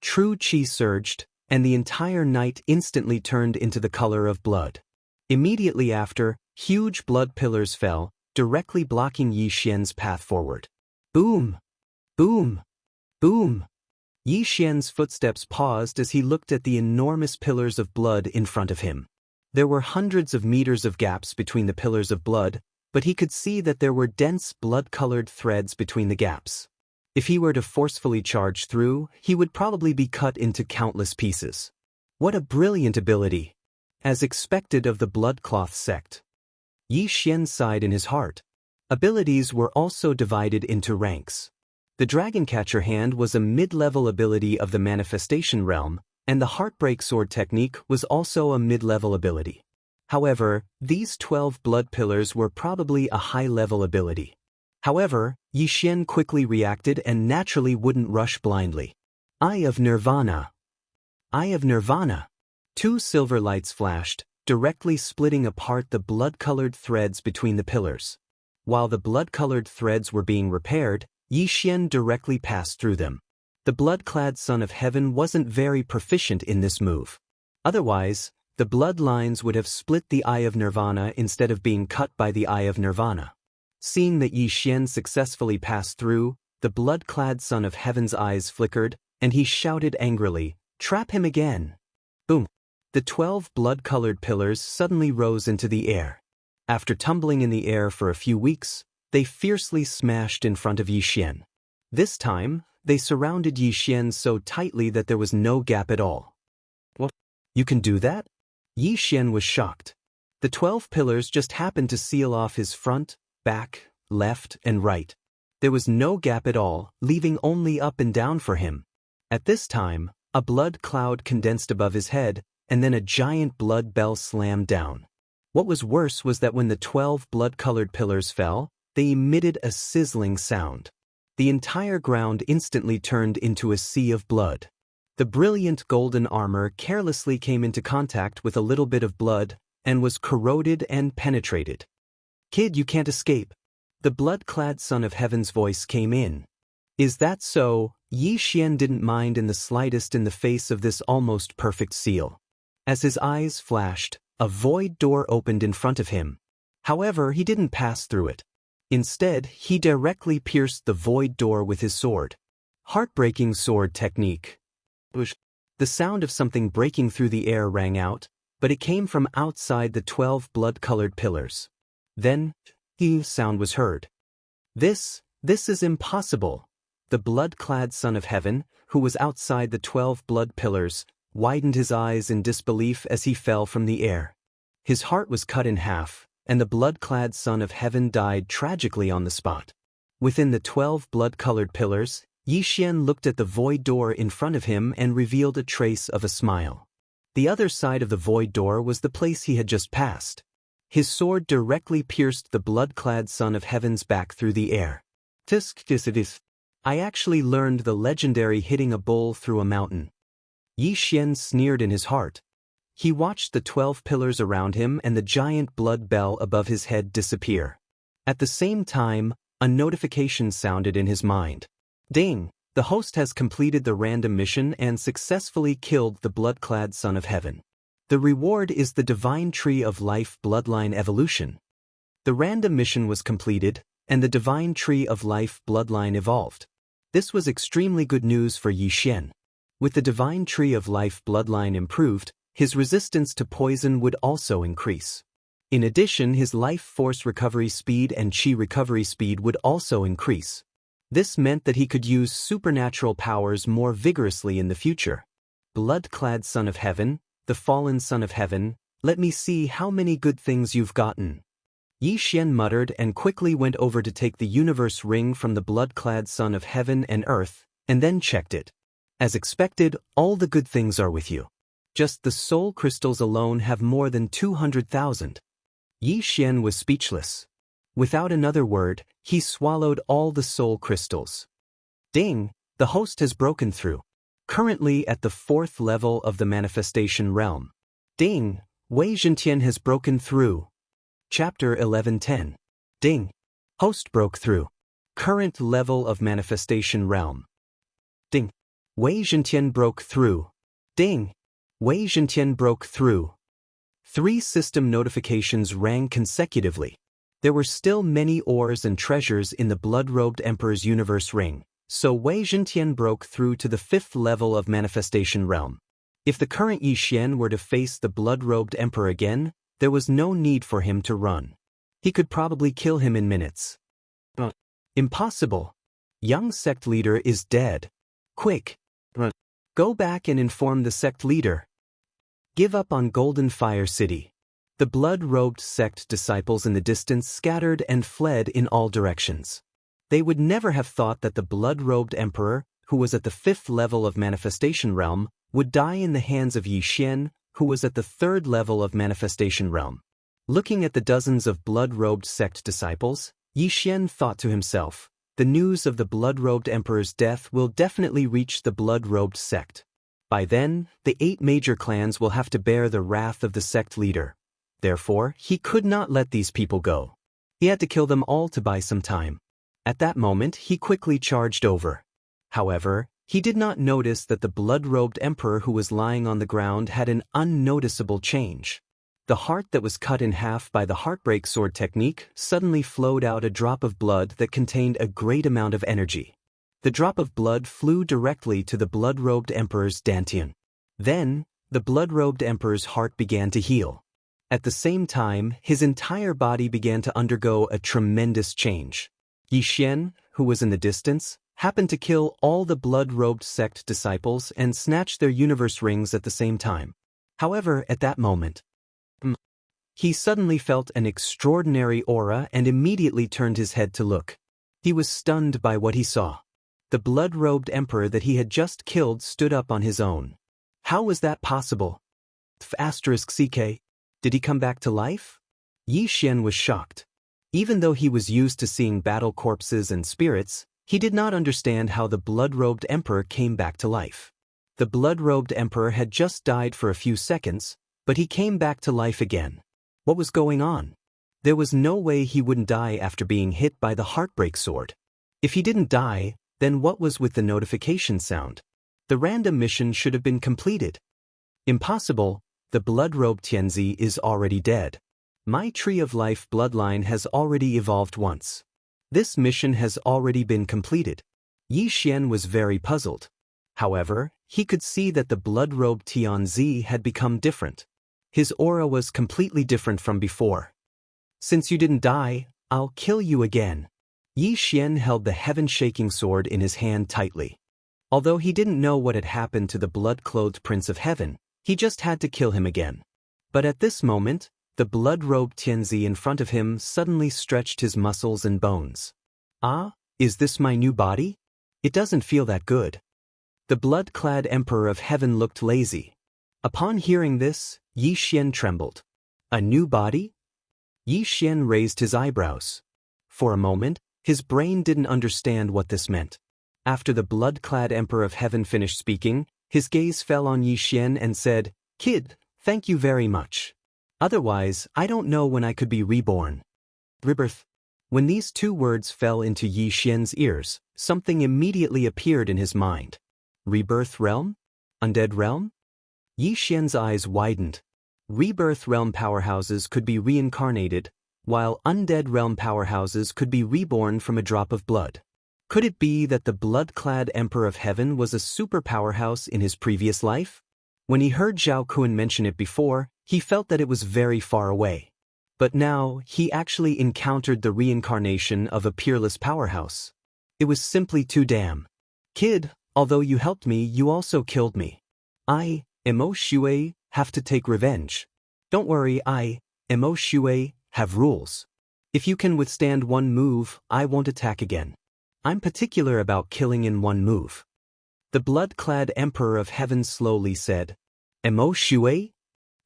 True qi surged, and the entire night instantly turned into the color of blood. Immediately after, huge blood pillars fell, directly blocking Yi Xian's path forward. Boom! Boom! Boom! Yi Xian's footsteps paused as he looked at the enormous pillars of blood in front of him. There were hundreds of meters of gaps between the pillars of blood, but he could see that there were dense blood-colored threads between the gaps. If he were to forcefully charge through, he would probably be cut into countless pieces. What a brilliant ability! As expected of the Bloodcloth sect. Yi Xian sighed in his heart. Abilities were also divided into ranks. The Dragoncatcher Hand was a mid-level ability of the Manifestation realm, and the Heartbreak Sword technique was also a mid-level ability. However, these 12 blood pillars were probably a high-level ability. However, Yi Xian quickly reacted and naturally wouldn't rush blindly. Eye of Nirvana! Eye of Nirvana! 2 silver lights flashed, directly splitting apart the blood-colored threads between the pillars. While the blood-colored threads were being repaired, Yi Xian directly passed through them. The blood-clad son of heaven wasn't very proficient in this move. Otherwise, the bloodlines would have split the Eye of Nirvana instead of being cut by the Eye of Nirvana. Seeing that Yi Xian successfully passed through, the blood-clad son of heaven's eyes flickered, and he shouted angrily, "Trap him again!" Boom! The 12 blood-colored pillars suddenly rose into the air. After tumbling in the air for a few weeks, they fiercely smashed in front of Yi Xian. This time, they surrounded Yi Xian so tightly that there was no gap at all. What? You can do that? Yi Xian was shocked. The 12 pillars just happened to seal off his front, back, left, and right. There was no gap at all, leaving only up and down for him. At this time, a blood cloud condensed above his head, and then a giant blood bell slammed down. What was worse was that when the 12 blood-colored pillars fell, they emitted a sizzling sound. The entire ground instantly turned into a sea of blood. The brilliant golden armor carelessly came into contact with a little bit of blood, and was corroded and penetrated. "Kid, you can't escape." The blood-clad son of heaven's voice came in. Is that so? Yi Xian didn't mind in the slightest in the face of this almost perfect seal. As his eyes flashed, a void door opened in front of him. However, he didn't pass through it. Instead, he directly pierced the void door with his sword. Heartbreaking sword technique. The sound of something breaking through the air rang out, but it came from outside the 12 blood-colored pillars. Then, the sound was heard. This is impossible. The blood-clad son of heaven, who was outside the 12 blood pillars, widened his eyes in disbelief as he fell from the air. His heart was cut in half, and the blood-clad son of heaven died tragically on the spot. Within the 12 blood-colored pillars, Yi Xian looked at the void door in front of him and revealed a trace of a smile. The other side of the void door was the place he had just passed. His sword directly pierced the blood-clad son of heaven's back through the air. I actually learned the legendary hitting a bull through a mountain. Yi Xian sneered in his heart. He watched the 12 pillars around him and the giant blood bell above his head disappear. At the same time, a notification sounded in his mind. Ding! The host has completed the random mission and successfully killed the blood-clad son of heaven. The reward is the Divine Tree of Life Bloodline Evolution. The random mission was completed, and the Divine Tree of Life Bloodline evolved. This was extremely good news for Yi Xian. With the Divine Tree of Life Bloodline improved, his resistance to poison would also increase. In addition, his life force recovery speed and qi recovery speed would also increase. This meant that he could use supernatural powers more vigorously in the future. Blood-clad son of heaven, the fallen son of heaven, let me see how many good things you've gotten. Yi Xian muttered and quickly went over to take the universe ring from the blood-clad son of heaven and earth, and then checked it. As expected, all the good things are with you. Just the soul crystals alone have more than 200,000. Yi Xian was speechless. Without another word, he swallowed all the soul crystals. Ding! The host has broken through. Currently at the 4th level of the manifestation realm. Ding! Wei Zhentian has broken through. Chapter 11:10. Ding! Host broke through. Current level of manifestation realm. Ding! Wei Zhentian broke through. Ding! Wei Zhentian broke through. 3 system notifications rang consecutively. There were still many ores and treasures in the blood-robed Emperor's universe ring, so Wei Zhentian broke through to the 5th level of manifestation realm. If the current Yi Xian were to face the blood-robed Emperor again, there was no need for him to run. He could probably kill him in minutes. Impossible. Young sect leader is dead. Quick. Go back and inform the sect leader. Give up on Golden Fire City. The blood-robed sect disciples in the distance scattered and fled in all directions. They would never have thought that the blood-robed emperor, who was at the 5th level of manifestation realm, would die in the hands of Yi Xian, who was at the 3rd level of manifestation realm. Looking at the dozens of blood-robed sect disciples, Yi Xian thought to himself, the news of the blood-robed emperor's death will definitely reach the blood-robed sect. By then, the 8 major clans will have to bear the wrath of the sect leader. Therefore, he could not let these people go. He had to kill them all to buy some time. At that moment, he quickly charged over. However, he did not notice that the blood-robed emperor who was lying on the ground had an unnoticeable change. The heart that was cut in half by the heartbreak sword technique suddenly flowed out a drop of blood that contained a great amount of energy. The drop of blood flew directly to the blood-robed emperor's dantian. Then, the blood-robed emperor's heart began to heal. At the same time, his entire body began to undergo a tremendous change. Yi Xian, who was in the distance, happened to kill all the blood-robed sect disciples and snatch their universe rings at the same time. However, at that moment, he suddenly felt an extraordinary aura and immediately turned his head to look. He was stunned by what he saw. The blood-robed emperor that he had just killed stood up on his own. How was that possible? *CK. Did he come back to life? Yi Xian was shocked. Even though he was used to seeing battle corpses and spirits, he did not understand how the blood-robed emperor came back to life. The blood-robed emperor had just died for a few seconds, but he came back to life again. What was going on? There was no way he wouldn't die after being hit by the heartbreak sword. If he didn't die, then what was with the notification sound? The random mission should have been completed. Impossible, the blood-robed Tianzi is already dead. My Tree of Life bloodline has already evolved once. This mission has already been completed. Yi Xian was very puzzled. However, he could see that the blood-robed Tianzi had become different. His aura was completely different from before. Since you didn't die, I'll kill you again. Yi Xian held the heaven-shaking sword in his hand tightly. Although he didn't know what had happened to the blood-clothed Prince of Heaven, he just had to kill him again. But at this moment, the blood-robed Tianzi in front of him suddenly stretched his muscles and bones. Ah, is this my new body? It doesn't feel that good. The blood-clad Emperor of Heaven looked lazy. Upon hearing this, Yi Xian trembled. A new body? Yi Xian raised his eyebrows. For a moment, his brain didn't understand what this meant. After the blood-clad Emperor of Heaven finished speaking, his gaze fell on Yi Xian and said, "Kid, thank you very much. Otherwise, I don't know when I could be reborn." Rebirth. When these 2 words fell into Yi Xian's ears, something immediately appeared in his mind. Rebirth realm? Undead realm? Yi Xian's eyes widened. Rebirth realm powerhouses could be reincarnated, while undead realm powerhouses could be reborn from a drop of blood. Could it be that the blood-clad Emperor of Heaven was a super powerhouse in his previous life? When he heard Zhao Kun mention it before, he felt that it was very far away. But now, he actually encountered the reincarnation of a peerless powerhouse. It was simply too damn. Kid, although you helped me, you also killed me. I, Emo Shui, have to take revenge. Don't worry, I, Emo Shui, have rules. If you can withstand one move, I won't attack again. I'm particular about killing in one move. The blood-clad Emperor of Heaven slowly said, Emo Shui?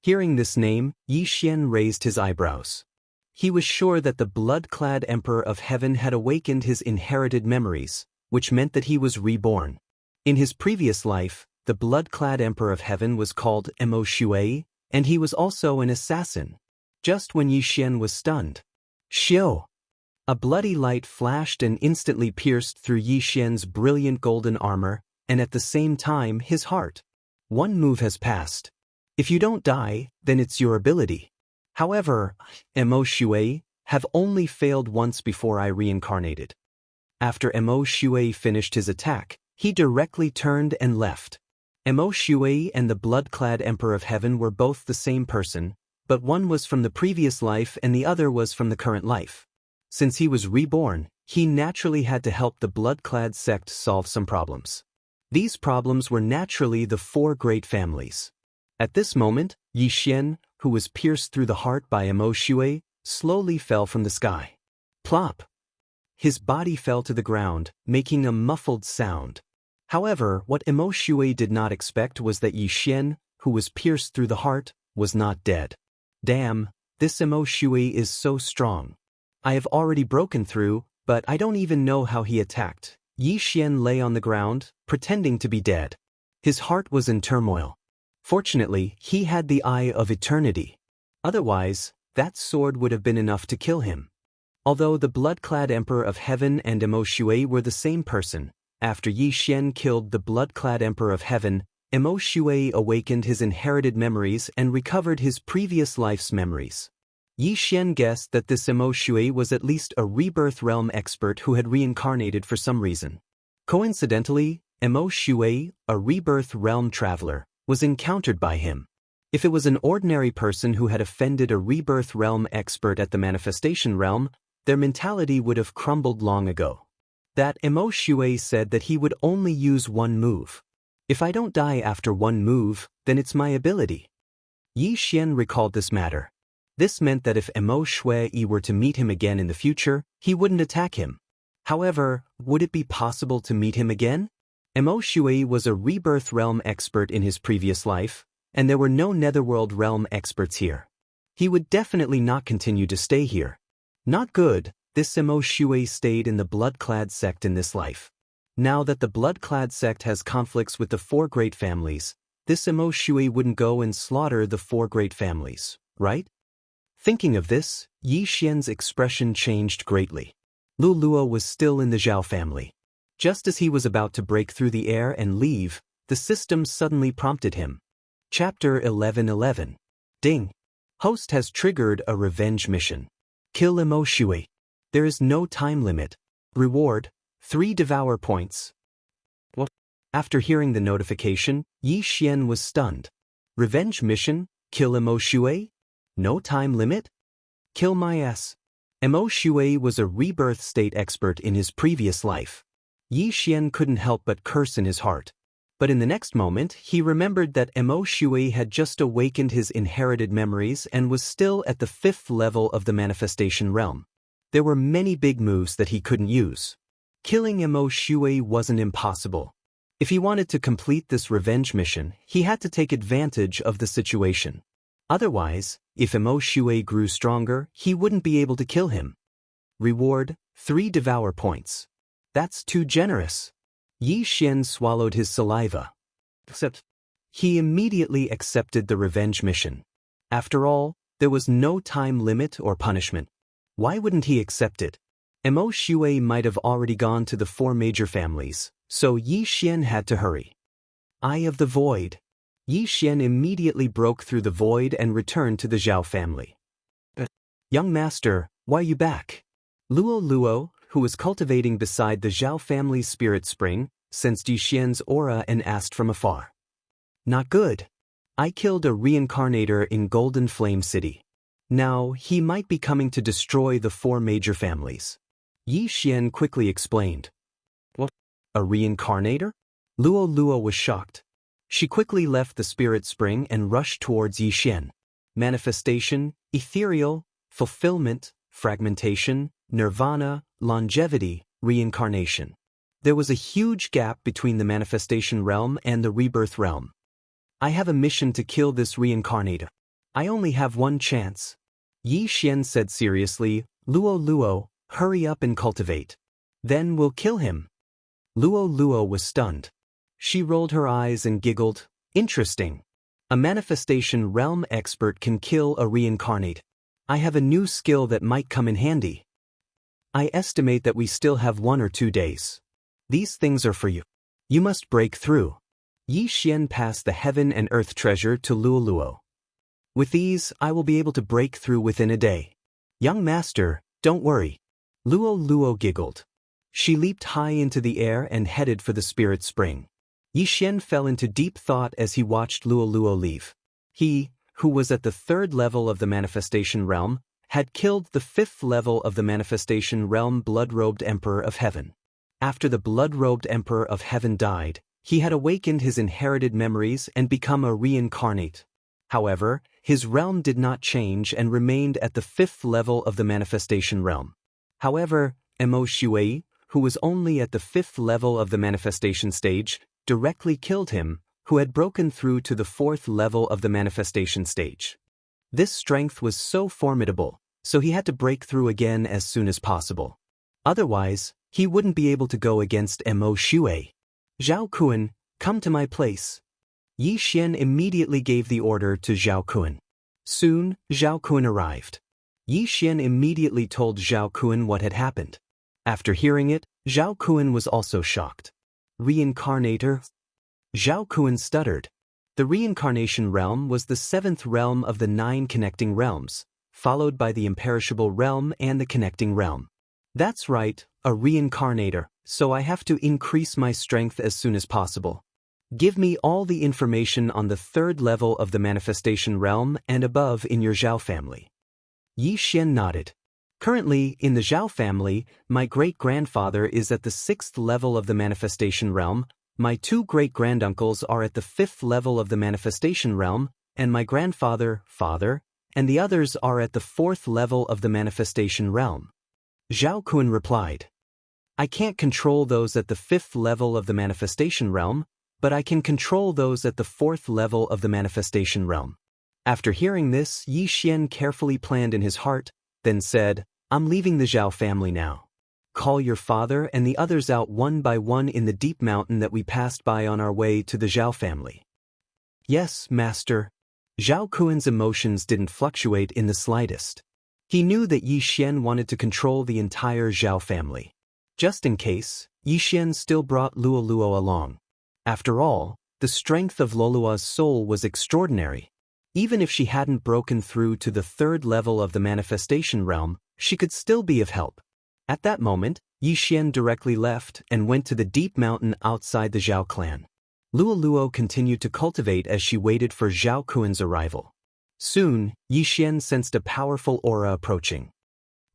Hearing this name, Yi Xian raised his eyebrows. He was sure that the blood-clad Emperor of Heaven had awakened his inherited memories, which meant that he was reborn. In his previous life, the blood-clad Emperor of Heaven was called Mo Shui, and he was also an assassin. Just when Yi Xian was stunned, Xiu! A bloody light flashed and instantly pierced through Yi Xian's brilliant golden armor, and at the same time his heart. One move has passed. If you don't die, then it's your ability. However, Mo Shui have only failed once before I reincarnated. After Mo Shui finished his attack, he directly turned and left. Mo Shui and the blood-clad Emperor of Heaven were both the same person, but one was from the previous life and the other was from the current life. Since he was reborn, he naturally had to help the blood-clad sect solve some problems. These problems were naturally the four great families. At this moment, Yi Xian, who was pierced through the heart by Mo Shui, slowly fell from the sky. Plop! His body fell to the ground, making a muffled sound. However, what Mo Shui did not expect was that Yi Xian, who was pierced through the heart, was not dead. Damn, this Mo Shui is so strong. I have already broken through, but I don't even know how he attacked. Yi Xian lay on the ground, pretending to be dead. His heart was in turmoil. Fortunately, he had the Eye of Eternity. Otherwise, that sword would have been enough to kill him. Although the blood-clad Emperor of Heaven and Mo Shui were the same person, after Yi Xian killed the blood-clad Emperor of Heaven, Mo Shui awakened his inherited memories and recovered his previous life's memories. Yi Xian guessed that this Mo Shui was at least a rebirth realm expert who had reincarnated for some reason. Coincidentally, Mo Shui, a rebirth realm traveler, was encountered by him. If it was an ordinary person who had offended a rebirth realm expert at the manifestation realm, their mentality would have crumbled long ago. That Mo Shui said that he would only use one move. If I don't die after one move, then it's my ability. Yi Xian recalled this matter. This meant that if Mo Shui were to meet him again in the future, he wouldn't attack him. However, would it be possible to meet him again? Mo Shui was a rebirth realm expert in his previous life, and there were no netherworld realm experts here. He would definitely not continue to stay here. Not good, this Mo Shui stayed in the blood-clad sect in this life. Now that the blood-clad sect has conflicts with the four great families, this Mo Shui wouldn't go and slaughter the four great families, right? Thinking of this, Yi Xian's expression changed greatly. Lu Luo was still in the Zhao family. Just as he was about to break through the air and leave, the system suddenly prompted him. Chapter 1111. Ding. Host has triggered a revenge mission. Kill Mo Shui. There is no time limit. Reward, 3 devour points. What? After hearing the notification, Yi Xian was stunned. Revenge mission? Kill Mo Shui? No time limit? Kill my ass. Mo Shui was a rebirth state expert in his previous life. Yi Xian couldn't help but curse in his heart. But in the next moment, he remembered that Mo Shui had just awakened his inherited memories and was still at the 5th level of the manifestation realm. There were many big moves that he couldn't use. Killing Mo Shui wasn't impossible. If he wanted to complete this revenge mission, he had to take advantage of the situation. Otherwise, if Mo Shui grew stronger, he wouldn't be able to kill him. Reward, 3 devour points. That's too generous. Yi Xian swallowed his saliva. Except, he immediately accepted the revenge mission. After all, there was no time limit or punishment. Why wouldn't he accept it? Mo Shui might have already gone to the 4 major families, so Yi Xian had to hurry. Eye of the Void. Yi Xian immediately broke through the void and returned to the Zhao family. Young master, why are you back? Luo Luo, who was cultivating beside the Zhao family's spirit spring, sensed Yi Xian's aura and asked from afar. Not good. I killed a reincarnator in Golden Flame City. Now, he might be coming to destroy the 4 major families. Yi Xian quickly explained. What? A reincarnator? Luo Luo was shocked. She quickly left the spirit spring and rushed towards Yi Xian. Manifestation, ethereal, fulfillment, fragmentation, nirvana, longevity, reincarnation. There was a huge gap between the manifestation realm and the rebirth realm. I have a mission to kill this reincarnator. I only have one chance. Yi Xian said seriously, Luo Luo, hurry up and cultivate. Then we'll kill him. Luo Luo was stunned. She rolled her eyes and giggled, interesting. A manifestation realm expert can kill a reincarnate. I have a new skill that might come in handy. I estimate that we still have 1 or 2 days. These things are for you. You must break through. Yi Xian passed the heaven and earth treasure to Luo Luo. With these, I will be able to break through within a day. Young master, don't worry. Luo Luo giggled. She leaped high into the air and headed for the spirit spring. Yi Xian fell into deep thought as he watched Luo Luo leave. He, who was at the 3rd level of the manifestation realm, had killed the 5th level of the manifestation realm blood-robed Emperor of Heaven. After the blood-robed Emperor of Heaven died, he had awakened his inherited memories and become a reincarnate. However, his realm did not change and remained at the 5th level of the manifestation realm. However, Mo Shui, who was only at the 5th level of the manifestation stage, directly killed him, who had broken through to the 4th level of the manifestation stage. This strength was so formidable, so he had to break through again as soon as possible. Otherwise, he wouldn't be able to go against Mo Shui. Zhao Kun, come to my place. Yi Xian immediately gave the order to Zhao Kun. Soon, Zhao Kun arrived. Yi Xian immediately told Zhao Kun what had happened. After hearing it, Zhao Kun was also shocked. Reincarnator? Zhao Kun stuttered. The reincarnation realm was the 7th realm of the 9 connecting realms, followed by the imperishable realm and the connecting realm. That's right, a reincarnator, so I have to increase my strength as soon as possible. Give me all the information on the 3rd level of the manifestation realm and above in your Zhao family. Yi Xian nodded. Currently, in the Zhao family, my great-grandfather is at the 6th level of the manifestation realm, my 2 great-granduncles are at the 5th level of the manifestation realm, and my grandfather, father, and the others are at the 4th level of the manifestation realm. Zhao Kun replied. I can't control those at the 5th level of the manifestation realm, but I can control those at the 4th level of the manifestation realm. After hearing this, Yi Xian carefully planned in his heart, then said, I'm leaving the Zhao family now. Call your father and the others out one by one in the deep mountain that we passed by on our way to the Zhao family. Yes, master. Zhao Kun's emotions didn't fluctuate in the slightest. He knew that Yi Xian wanted to control the entire Zhao family. Just in case, Yi Xian still brought Luo Luo along. After all, the strength of Luoluo's soul was extraordinary. Even if she hadn't broken through to the 3rd level of the manifestation realm, she could still be of help. At that moment, Yi Xian directly left and went to the deep mountain outside the Zhao clan. Luo Luo continued to cultivate as she waited for Zhao Kun's arrival. Soon, Yi Xian sensed a powerful aura approaching.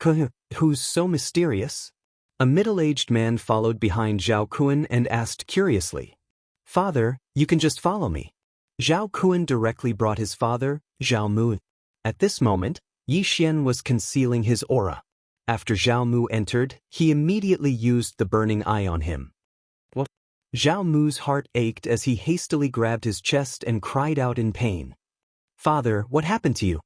Who's so mysterious? A middle-aged man followed behind Zhao Kun and asked curiously, Father, you can just follow me. Zhao Kun directly brought his father, Zhao Mu. At this moment, Yi Xian was concealing his aura. After Zhao Mu entered, he immediately used the burning eye on him. What? Zhao Mu's heart ached as he hastily grabbed his chest and cried out in pain. Father, what happened to you?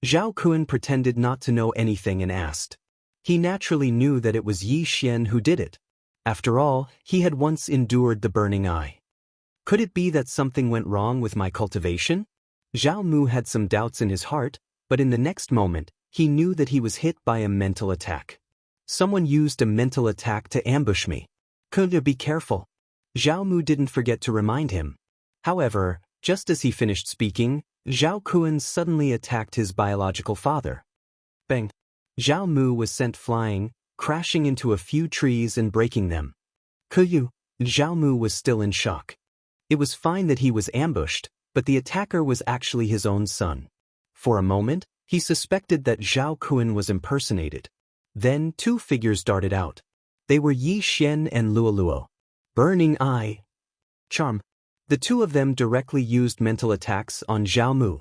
Zhao Kun pretended not to know anything and asked. He naturally knew that it was Yi Xian who did it. After all, he had once endured the burning eye. Could it be that something went wrong with my cultivation? Zhao Mu had some doubts in his heart, but in the next moment, he knew that he was hit by a mental attack. Someone used a mental attack to ambush me. Could you be careful? Zhao Mu didn't forget to remind him. However, just as he finished speaking, Zhao Kun suddenly attacked his biological father. Bang! Zhao Mu was sent flying, crashing into a few trees and breaking them. Kuyu! Zhao Mu was still in shock. It was fine that he was ambushed, but the attacker was actually his own son. For a moment, he suspected that Zhao Kun was impersonated. Then 2 figures darted out. They were Yi Xian and Luo Luo. Burning Eye. Charm. The 2 of them directly used mental attacks on Zhao Mu.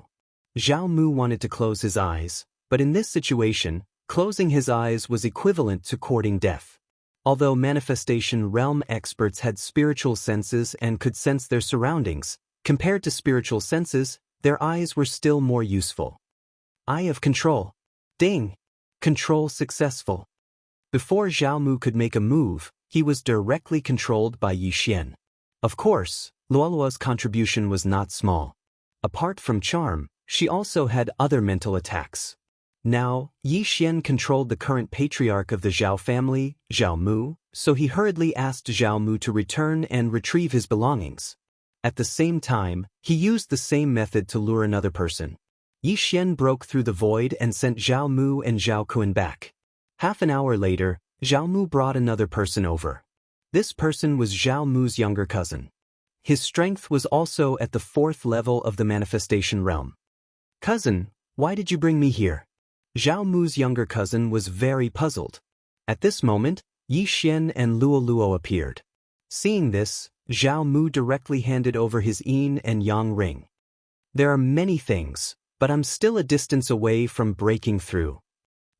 Zhao Mu wanted to close his eyes, but in this situation, closing his eyes was equivalent to courting death. Although manifestation realm experts had spiritual senses and could sense their surroundings, compared to spiritual senses, their eyes were still more useful. Eye of control. Ding! Control successful. Before Zhao Mu could make a move, he was directly controlled by Yi Xian. Of course, Luoluo's contribution was not small. Apart from charm, she also had other mental attacks. Now, Yi Xian controlled the current patriarch of the Zhao family, Zhao Mu, so he hurriedly asked Zhao Mu to return and retrieve his belongings. At the same time, he used the same method to lure another person. Yi Xian broke through the void and sent Zhao Mu and Zhao Kun back. Half an hour later, Zhao Mu brought another person over. This person was Zhao Mu's younger cousin. His strength was also at the 4th level of the manifestation realm. Cousin, why did you bring me here? Zhao Mu's younger cousin was very puzzled. At this moment, Yi Xian and Luoluo appeared. Seeing this, Zhao Mu directly handed over his yin and yang ring. There are many things, but I'm still a distance away from breaking through.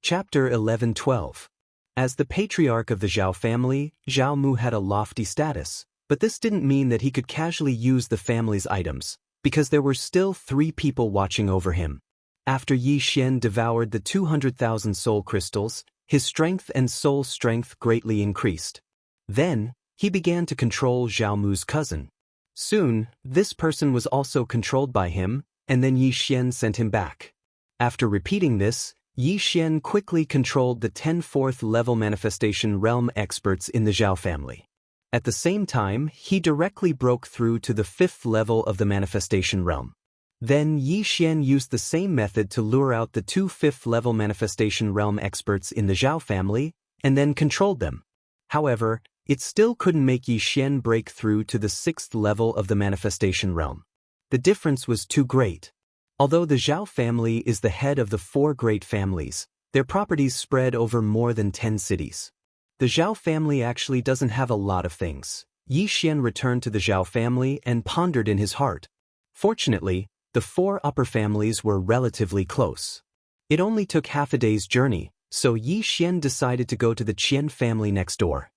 Chapter 11-12. As the patriarch of the Zhao family, Zhao Mu had a lofty status, but this didn't mean that he could casually use the family's items, because there were still 3 people watching over him. After Yi Xian devoured the 200,000 soul crystals, his strength and soul strength greatly increased. Then, he began to control Zhao Mu's cousin. Soon, this person was also controlled by him, and then Yi Xian sent him back. After repeating this, Yi Xian quickly controlled the 10 4th level manifestation realm experts in the Zhao family. At the same time, he directly broke through to the 5th level of the manifestation realm. Then Yi Xian used the same method to lure out the 2 5th level manifestation realm experts in the Zhao family, and then controlled them. However, it still couldn't make Yi Xian break through to the 6th level of the manifestation realm. The difference was too great. Although the Zhao family is the head of the 4 great families, their properties spread over more than 10 cities. The Zhao family actually doesn't have a lot of things. Yi Xian returned to the Zhao family and pondered in his heart. Fortunately, the 4 upper families were relatively close. It only took half a day's journey, so Yi Xian decided to go to the Qian family next door.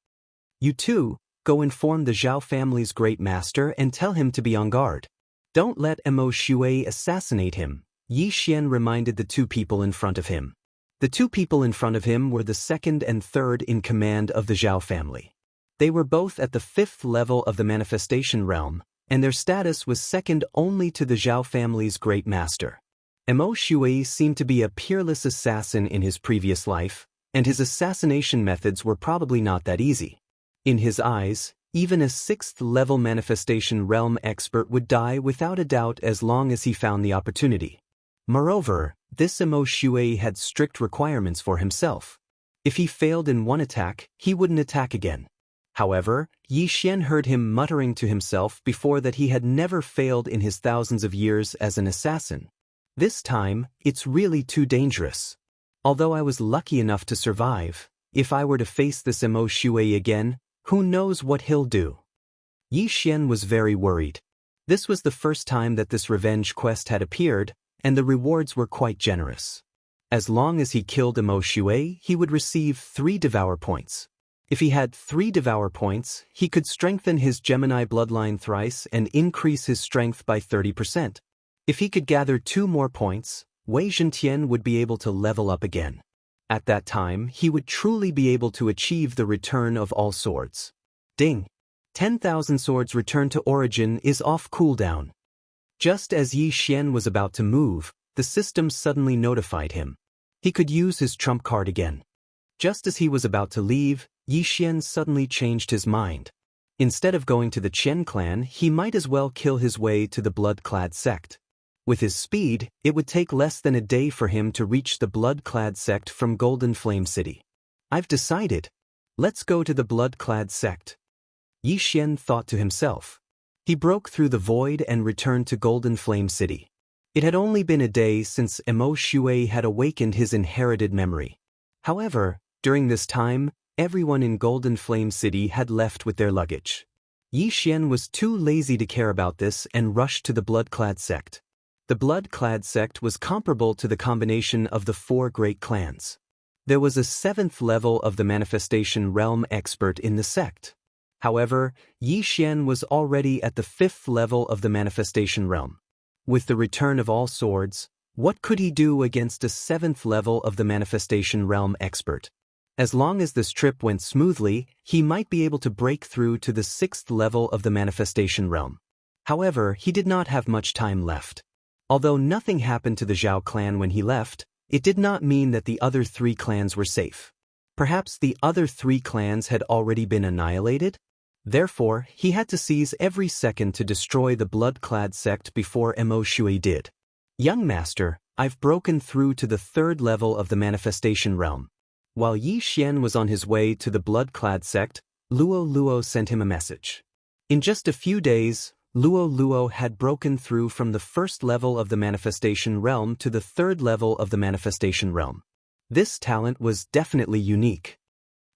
You two, go inform the Zhao family's great master and tell him to be on guard. Don't let Mo Shui assassinate him, Yi Xian reminded the 2 people in front of him. The 2 people in front of him were the 2nd and 3rd in command of the Zhao family. They were both at the 5th level of the manifestation realm, and their status was second only to the Zhao family's great master. Mo Shui seemed to be a peerless assassin in his previous life, and his assassination methods were probably not that easy. In his eyes, even a 6th level manifestation realm expert would die without a doubt as long as he found the opportunity. Moreover, this Mo Shui had strict requirements for himself. If he failed in one attack, he wouldn't attack again. However, Yi Xian heard him muttering to himself before that he had never failed in his thousands of years as an assassin. This time, it's really too dangerous. Although I was lucky enough to survive, if I were to face this Mo Shui again, who knows what he'll do? Yi Xian was very worried. This was the first time that this revenge quest had appeared, and the rewards were quite generous. As long as he killed Mo Shui, he would receive 3 Devour points. If he had 3 Devour points, he could strengthen his Gemini bloodline thrice and increase his strength by 30%. If he could gather 2 more points, Wei Zhentian would be able to level up again. At that time, he would truly be able to achieve the return of all swords. Ding! 10,000 swords return to origin is off cooldown. Just as Yi Xian was about to move, the system suddenly notified him. He could use his trump card again. Just as he was about to leave, Yi Xian suddenly changed his mind. Instead of going to the Qian clan, he might as well kill his way to the blood-clad sect. With his speed, it would take less than a day for him to reach the blood-clad sect from Golden Flame City. I've decided. Let's go to the blood-clad sect. Yi Xian thought to himself. He broke through the void and returned to Golden Flame City. It had only been a day since Mo Shui had awakened his inherited memory. However, during this time, everyone in Golden Flame City had left with their luggage. Yi Xian was too lazy to care about this and rushed to the blood-clad sect. The blood-clad sect was comparable to the combination of the 4 great clans. There was a 7th level of the manifestation realm expert in the sect. However, Yi Xian was already at the 5th level of the manifestation realm. With the return of all swords, What could he do against a 7th level of the Manifestation Realm expert? As long as this trip went smoothly, he might be able to break through to the 6th level of the Manifestation Realm. However, he did not have much time left. Although nothing happened to the Zhao clan when he left, it did not mean that the other 3 clans were safe. Perhaps the other 3 clans had already been annihilated? Therefore, he had to seize every second to destroy the blood-clad sect before Mo Shui did. Young master, I've broken through to the 3rd level of the Manifestation Realm. While Yi Xian was on his way to the blood-clad sect, Luo Luo sent him a message. In just a few days, Luo Luo had broken through from the 1st level of the Manifestation Realm to the 3rd level of the Manifestation Realm. This talent was definitely unique.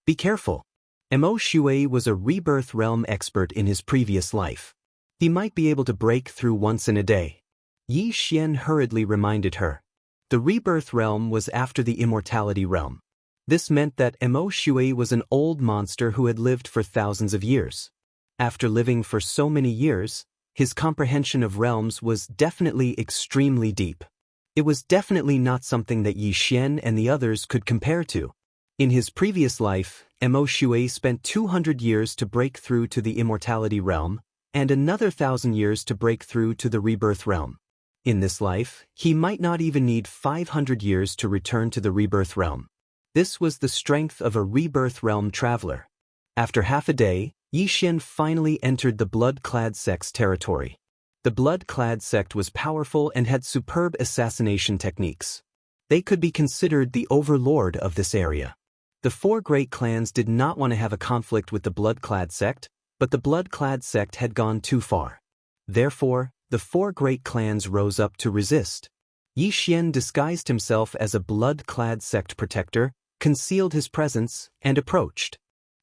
Be careful. Mo Shui was a rebirth realm expert in his previous life. He might be able to break through once in a day. Yi Xian hurriedly reminded her. The rebirth realm was after the immortality realm. This meant that Mo Shui was an old monster who had lived for thousands of years. After living for so many years, his comprehension of realms was definitely extremely deep. It was definitely not something that Yi Xian and the others could compare to. In his previous life, Mo Shui spent 200 years to break through to the immortality realm, and another 1,000 years to break through to the rebirth realm. In this life, he might not even need 500 years to return to the rebirth realm. This was the strength of a rebirth realm traveler. After half a day, Yi Xian finally entered the blood-clad sect's territory. The blood-clad sect was powerful and had superb assassination techniques. They could be considered the overlord of this area. The 4 great clans did not want to have a conflict with the blood-clad sect, but the blood-clad sect had gone too far. Therefore, the 4 great clans rose up to resist. Yi Xian disguised himself as a blood-clad sect protector, concealed his presence, and approached.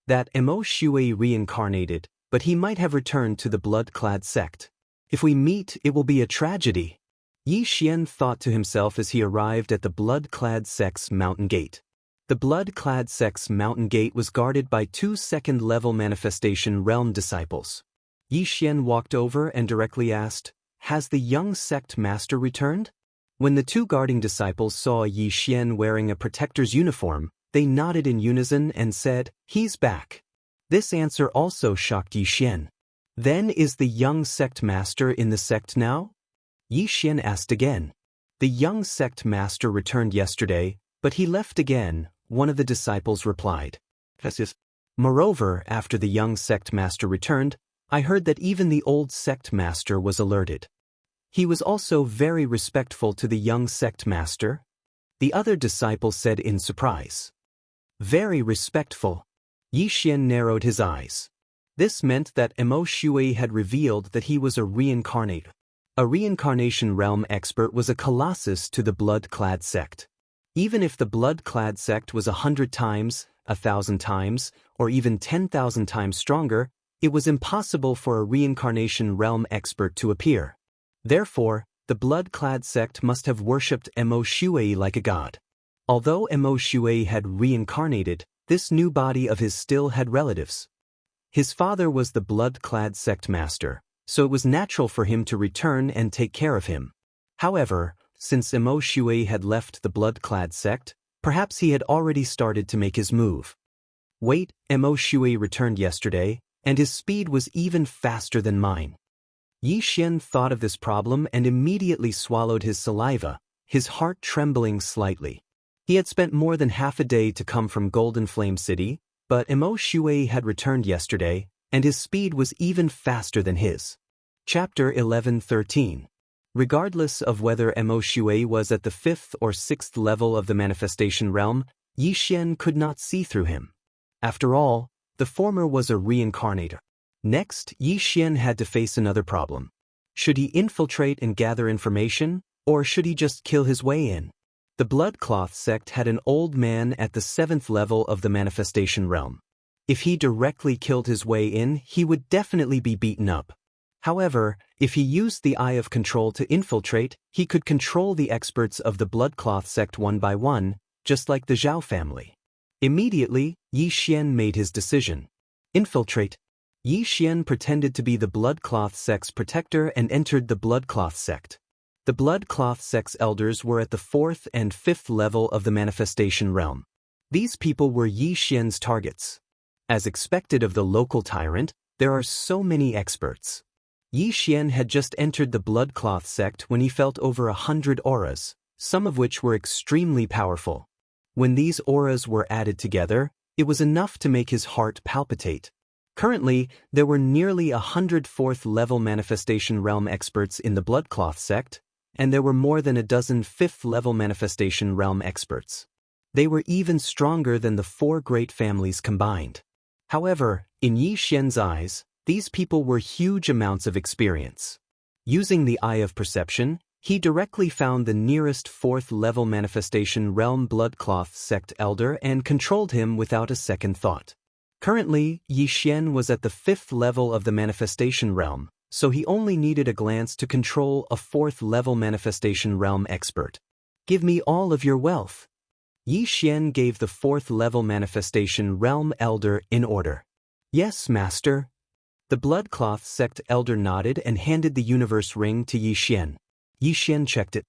That Mo Shui reincarnated, but he might have returned to the blood-clad sect. If we meet, it will be a tragedy. Yi Xian thought to himself as he arrived at the blood-clad sect's mountain gate. The blood-clad sect's mountain gate was guarded by 2 2nd-level Manifestation Realm disciples. Yi Xian walked over and directly asked, "Has the young sect master returned?" When the 2 guarding disciples saw Yi Xian wearing a protector's uniform, they nodded in unison and said, "He's back." This answer also shocked Yi Xian. "Then is the young sect master in the sect now?" Yi Xian asked again. "The young sect master returned yesterday, but he left again," one of the disciples replied. "Moreover, after the young sect master returned, I heard that even the old sect master was alerted. He was also very respectful to the young sect master," the other disciple said in surprise. "Very respectful." Yi Xian narrowed his eyes. This meant that Mo Shui had revealed that he was a reincarnator. A reincarnation realm expert was a colossus to the blood-clad sect. Even if the blood-clad sect was 100 times, 1,000 times, or even 10,000 times stronger, it was impossible for a reincarnation realm expert to appear. Therefore, the blood-clad sect must have worshipped Mo Shui like a god. Although Mo Shui had reincarnated, this new body of his still had relatives. His father was the blood-clad sect master, so it was natural for him to return and take care of him. However, since Mo Shui had left the blood-clad sect, perhaps he had already started to make his move. Wait, Mo Shui returned yesterday, and his speed was even faster than mine. Yi Xian thought of this problem and immediately swallowed his saliva, his heart trembling slightly. He had spent more than half a day to come from Golden Flame City, but Mo Shui had returned yesterday, and his speed was even faster than his. Chapter 11:13. Regardless of whether Mo Shui was at the 5th or 6th level of the Manifestation Realm, Yi Xian could not see through him. After all, the former was a reincarnator. Next, Yi Xian had to face another problem. Should he infiltrate and gather information, or should he just kill his way in? The Bloodcloth sect had an old man at the 7th level of the Manifestation Realm. If he directly killed his way in, he would definitely be beaten up. However, if he used the Eye of Control to infiltrate, he could control the experts of the Bloodcloth sect one by one, just like the Zhao family. Immediately, Yi Xian made his decision. Infiltrate. Yi Xian pretended to be the Bloodcloth sect's protector and entered the Bloodcloth sect. The The blood cloth sect's elders were at the 4th and 5th level of the manifestation realm. These people were Yi Xian's targets. As expected of the local tyrant, there are so many experts. Yi Xian had just entered the blood cloth sect when he felt over 100 auras, some of which were extremely powerful. When these auras were added together, it was enough to make his heart palpitate. Currently, there were nearly 100 4th level manifestation realm experts in the blood cloth sect, and there were more than a dozen 5th level manifestation realm experts. They were even stronger than the 4 great families combined. However, in Yi Xian's eyes, these people were huge amounts of experience. Using the eye of perception, he directly found the nearest 4th level manifestation realm blood cloth sect elder and controlled him without a second thought. Currently, Yi Xian was at the 5th level of the manifestation realm, so he only needed a glance to control a 4th level manifestation realm expert. "Give me all of your wealth." Yi Xian gave the 4th level manifestation realm elder in order. "Yes, master." The blood cloth sect elder nodded and handed the universe ring to Yi Xian. Yi Xian checked it.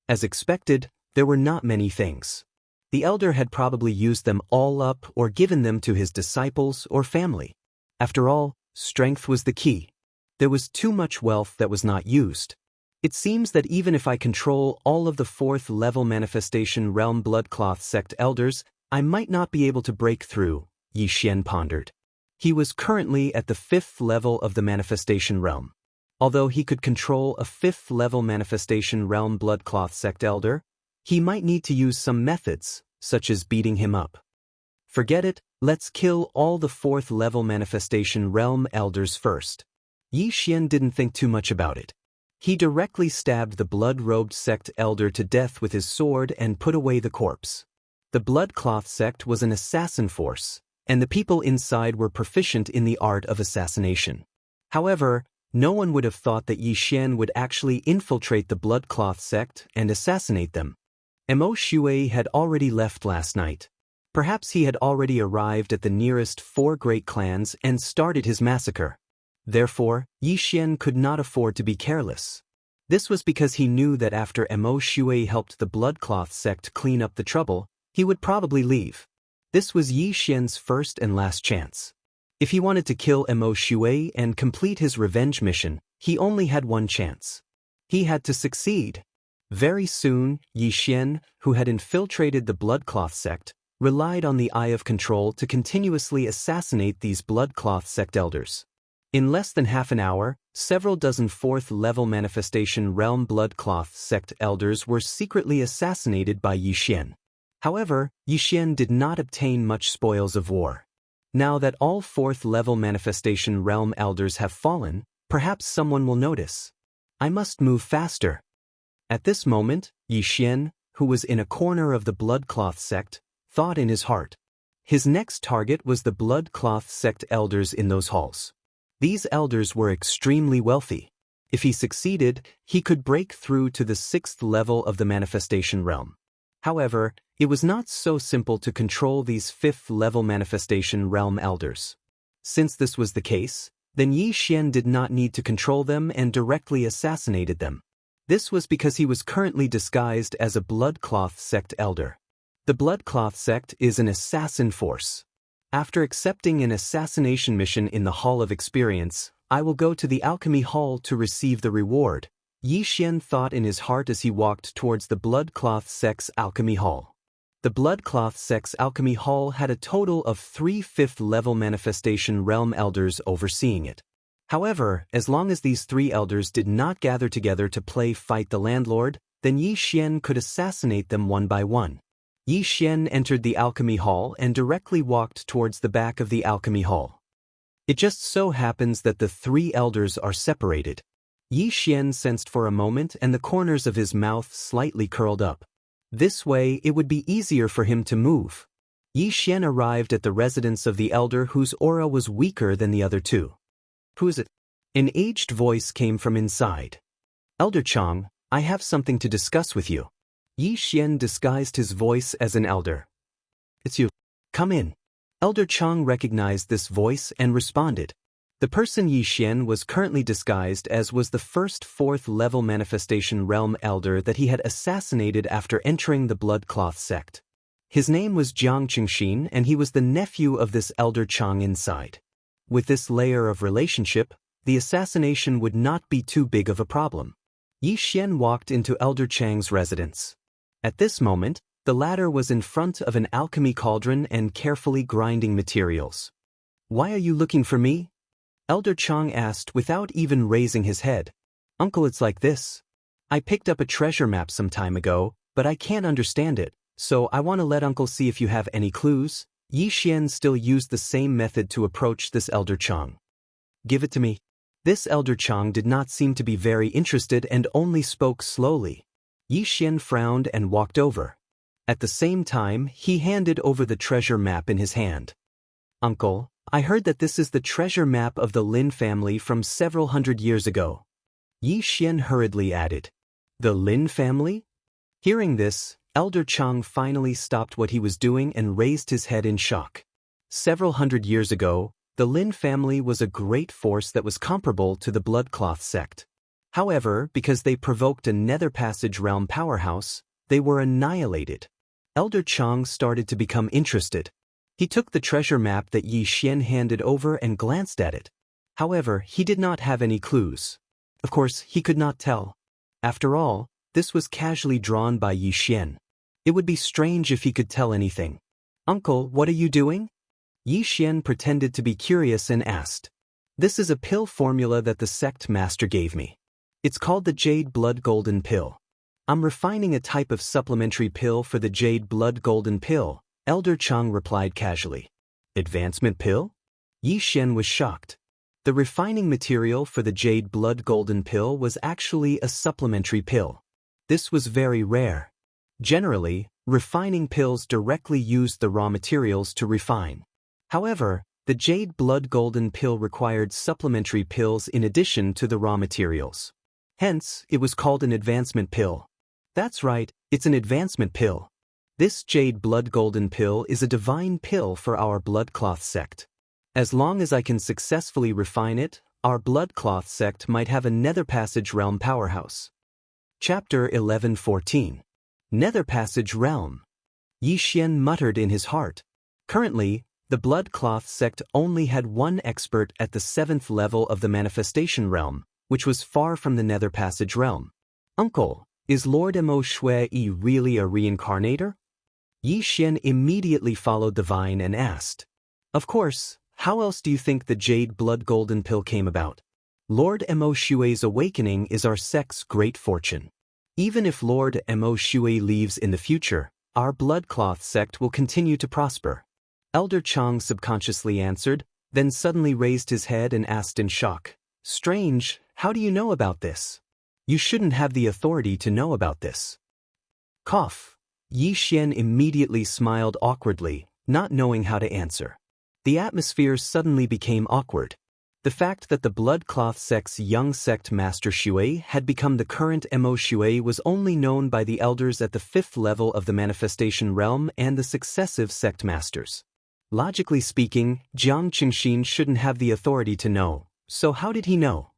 As expected, there were not many things. The elder had probably used them all up or given them to his disciples or family. After all, strength was the key. There was too much wealth that was not used. It seems that even if I control all of the 4th level manifestation realm blood cloth sect elders, I might not be able to break through, Yi Xian pondered. He was currently at the 5th level of the manifestation realm. Although he could control a 5th level manifestation realm blood cloth sect elder, he might need to use some methods, such as beating him up. Forget it, let's kill all the 4th level manifestation realm elders first. Yi Xian didn't think too much about it. He directly stabbed the blood-robed sect elder to death with his sword and put away the corpse. The blood cloth sect was an assassin force, and the people inside were proficient in the art of assassination. However, no one would have thought that Yi Xian would actually infiltrate the blood cloth sect and assassinate them. Mo Shui had already left last night. Perhaps he had already arrived at the nearest 4 great clans and started his massacre. Therefore, Yi Xian could not afford to be careless. This was because he knew that after Mo Shui helped the blood cloth sect clean up the trouble, he would probably leave. This was Yi Xian's first and last chance. If he wanted to kill Mo Shui and complete his revenge mission, he only had one chance. He had to succeed. Very soon, Yi Xian, who had infiltrated the blood cloth sect, relied on the eye of control to continuously assassinate these blood cloth sect elders. In less than half an hour, several dozen 4th level manifestation realm blood cloth sect elders were secretly assassinated by Yi Xian. However, Yi Xian did not obtain much spoils of war. Now that all 4th level manifestation realm elders have fallen, perhaps someone will notice. I must move faster. At this moment, Yi Xian, who was in a corner of the blood cloth sect, thought in his heart. His next target was the blood cloth sect elders in those halls. These elders were extremely wealthy. If he succeeded, he could break through to the 6th level of the manifestation realm. However, it was not so simple to control these 5th level manifestation realm elders. Since this was the case, then Yi Xian did not need to control them and directly assassinated them. This was because he was currently disguised as a blood cloth sect elder. The blood cloth sect is an assassin force. After accepting an assassination mission in the Hall of Experience, I will go to the Alchemy Hall to receive the reward, Yi Xian thought in his heart as he walked towards the blood cloth sect's Alchemy Hall. The blood cloth sect's Alchemy Hall had a total of 3 5th level manifestation realm elders overseeing it. However, as long as these 3 elders did not gather together to play fight the landlord, then Yi Xian could assassinate them one by one. Yi Xian entered the Alchemy Hall and directly walked towards the back of the Alchemy Hall. It just so happens that the 3 elders are separated. Yi Xian sensed for a moment and the corners of his mouth slightly curled up. This way it would be easier for him to move. Yi Xian arrived at the residence of the elder whose aura was weaker than the other 2. Who is it? An aged voice came from inside. Elder Chang, I have something to discuss with you. Yi Xian disguised his voice as an elder. It's you. Come in. Elder Chang recognized this voice and responded. The person Yi Xian was currently disguised as was the first fourth-level manifestation realm elder that he had assassinated after entering the Bloodcloth sect. His name was Jiang Qingxin, and he was the nephew of this elder Chang inside. With this layer of relationship, the assassination would not be too big of a problem. Yi Xian walked into Elder Chang's residence. At this moment, the latter was in front of an alchemy cauldron and carefully grinding materials. "Why are you looking for me?" Elder Chang asked without even raising his head. "Uncle, it's like this. I picked up a treasure map some time ago, but I can't understand it, so I want to let Uncle see if you have any clues." Yi Xian still used the same method to approach this Elder Chang. "Give it to me." This Elder Chang did not seem to be very interested and only spoke slowly. Yi Xian frowned and walked over. At the same time, he handed over the treasure map in his hand. "Uncle, I heard that this is the treasure map of the Lin family from several hundred years ago." Yi Xian hurriedly added. "The Lin family?" Hearing this, Elder Chang finally stopped what he was doing and raised his head in shock. Several hundred years ago, the Lin family was a great force that was comparable to the Bloodcloth sect. However, because they provoked a Nether Passage realm powerhouse, they were annihilated. Elder Chang started to become interested. He took the treasure map that Yi Xian handed over and glanced at it. However, he did not have any clues. Of course, he could not tell. After all, this was casually drawn by Yi Xian. It would be strange if he could tell anything. "Uncle, what are you doing?" Yi Xian pretended to be curious and asked. "This is a pill formula that the sect master gave me. It's called the Jade Blood Golden Pill. I'm refining a type of supplementary pill for the Jade Blood Golden Pill," Elder Chang replied casually. "Advancement pill?" Yi Xian was shocked. The refining material for the Jade Blood Golden Pill was actually a supplementary pill. This was very rare. Generally, refining pills directly used the raw materials to refine. However, the Jade Blood Golden Pill required supplementary pills in addition to the raw materials. Hence, it was called an advancement pill. That's right, it's an advancement pill. This Jade Blood Golden Pill is a divine pill for our Bloodcloth sect. As long as I can successfully refine it, our Bloodcloth sect might have a Nether Passage realm powerhouse. Chapter 11:14. Nether Passage Realm. Yi Xian muttered in his heart. Currently, the Bloodcloth sect only had one expert at the 7th level of the Manifestation realm, which was far from the Nether Passage realm. "Uncle, is Lord Mo Shui really a reincarnator?" Yi Xian immediately followed the vine and asked. "Of course, how else do you think the Jade Blood Golden Pill came about? Lord Mo Shui's awakening is our sect's great fortune. Even if Lord Mo Shui leaves in the future, our Bloodcloth sect will continue to prosper." Elder Chang subconsciously answered, then suddenly raised his head and asked in shock. "Strange, how do you know about this? You shouldn't have the authority to know about this." Cough. Yi Xian immediately smiled awkwardly, not knowing how to answer. The atmosphere suddenly became awkward. The fact that the Bloodcloth sect's young sect master Shui had become the current Mo Shui was only known by the elders at the 5th level of the Manifestation realm and the successive sect masters. Logically speaking, Jiang Qingxin shouldn't have the authority to know, so how did he know?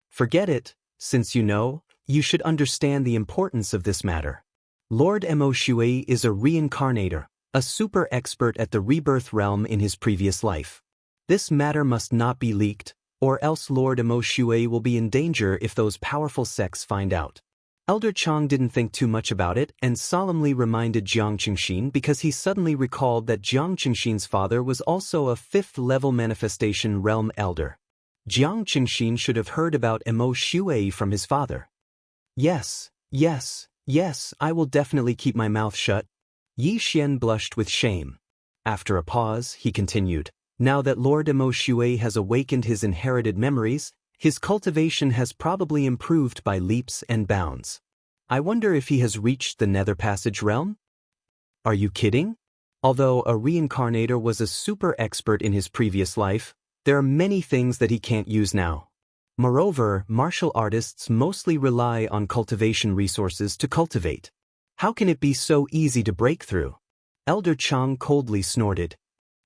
Forget it. Since you know, you should understand the importance of this matter. Lord Mo Shui is a reincarnator, a super expert at the rebirth realm in his previous life. This matter must not be leaked, or else Lord Mo Shui will be in danger if those powerful sects find out. Elder Chang didn't think too much about it and solemnly reminded Jiang Qingxin because he suddenly recalled that Jiang Qingxin's father was also a 5th-level Manifestation realm elder. Jiang Qingxin should have heard about Mo Shui from his father. Yes, I will definitely keep my mouth shut." Yi Xian blushed with shame. After a pause, he continued, "Now that Lord Mo Shui has awakened his inherited memories, his cultivation has probably improved by leaps and bounds. I wonder if he has reached the Nether Passage realm?" Are you kidding? Although a reincarnator was a super expert in his previous life, there are many things that he can't use now. Moreover, martial artists mostly rely on cultivation resources to cultivate. How can it be so easy to break through? Elder Chang coldly snorted.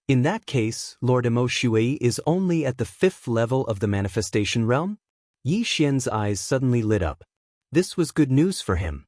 In that case, Lord Emo Shui is only at the 5th level of the manifestation realm? Yi Xian's eyes suddenly lit up. This was good news for him.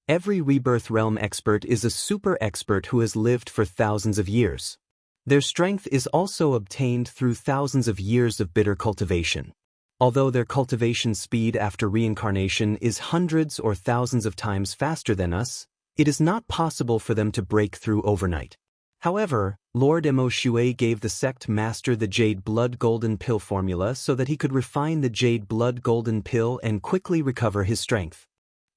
Every rebirth realm expert is a super expert who has lived for thousands of years. Their strength is also obtained through thousands of years of bitter cultivation. Although their cultivation speed after reincarnation is hundreds or thousands of times faster than us, it is not possible for them to break through overnight. However, Lord Emo Shui gave the sect master the Jade Blood Golden Pill formula so that he could refine the Jade Blood Golden Pill and quickly recover his strength.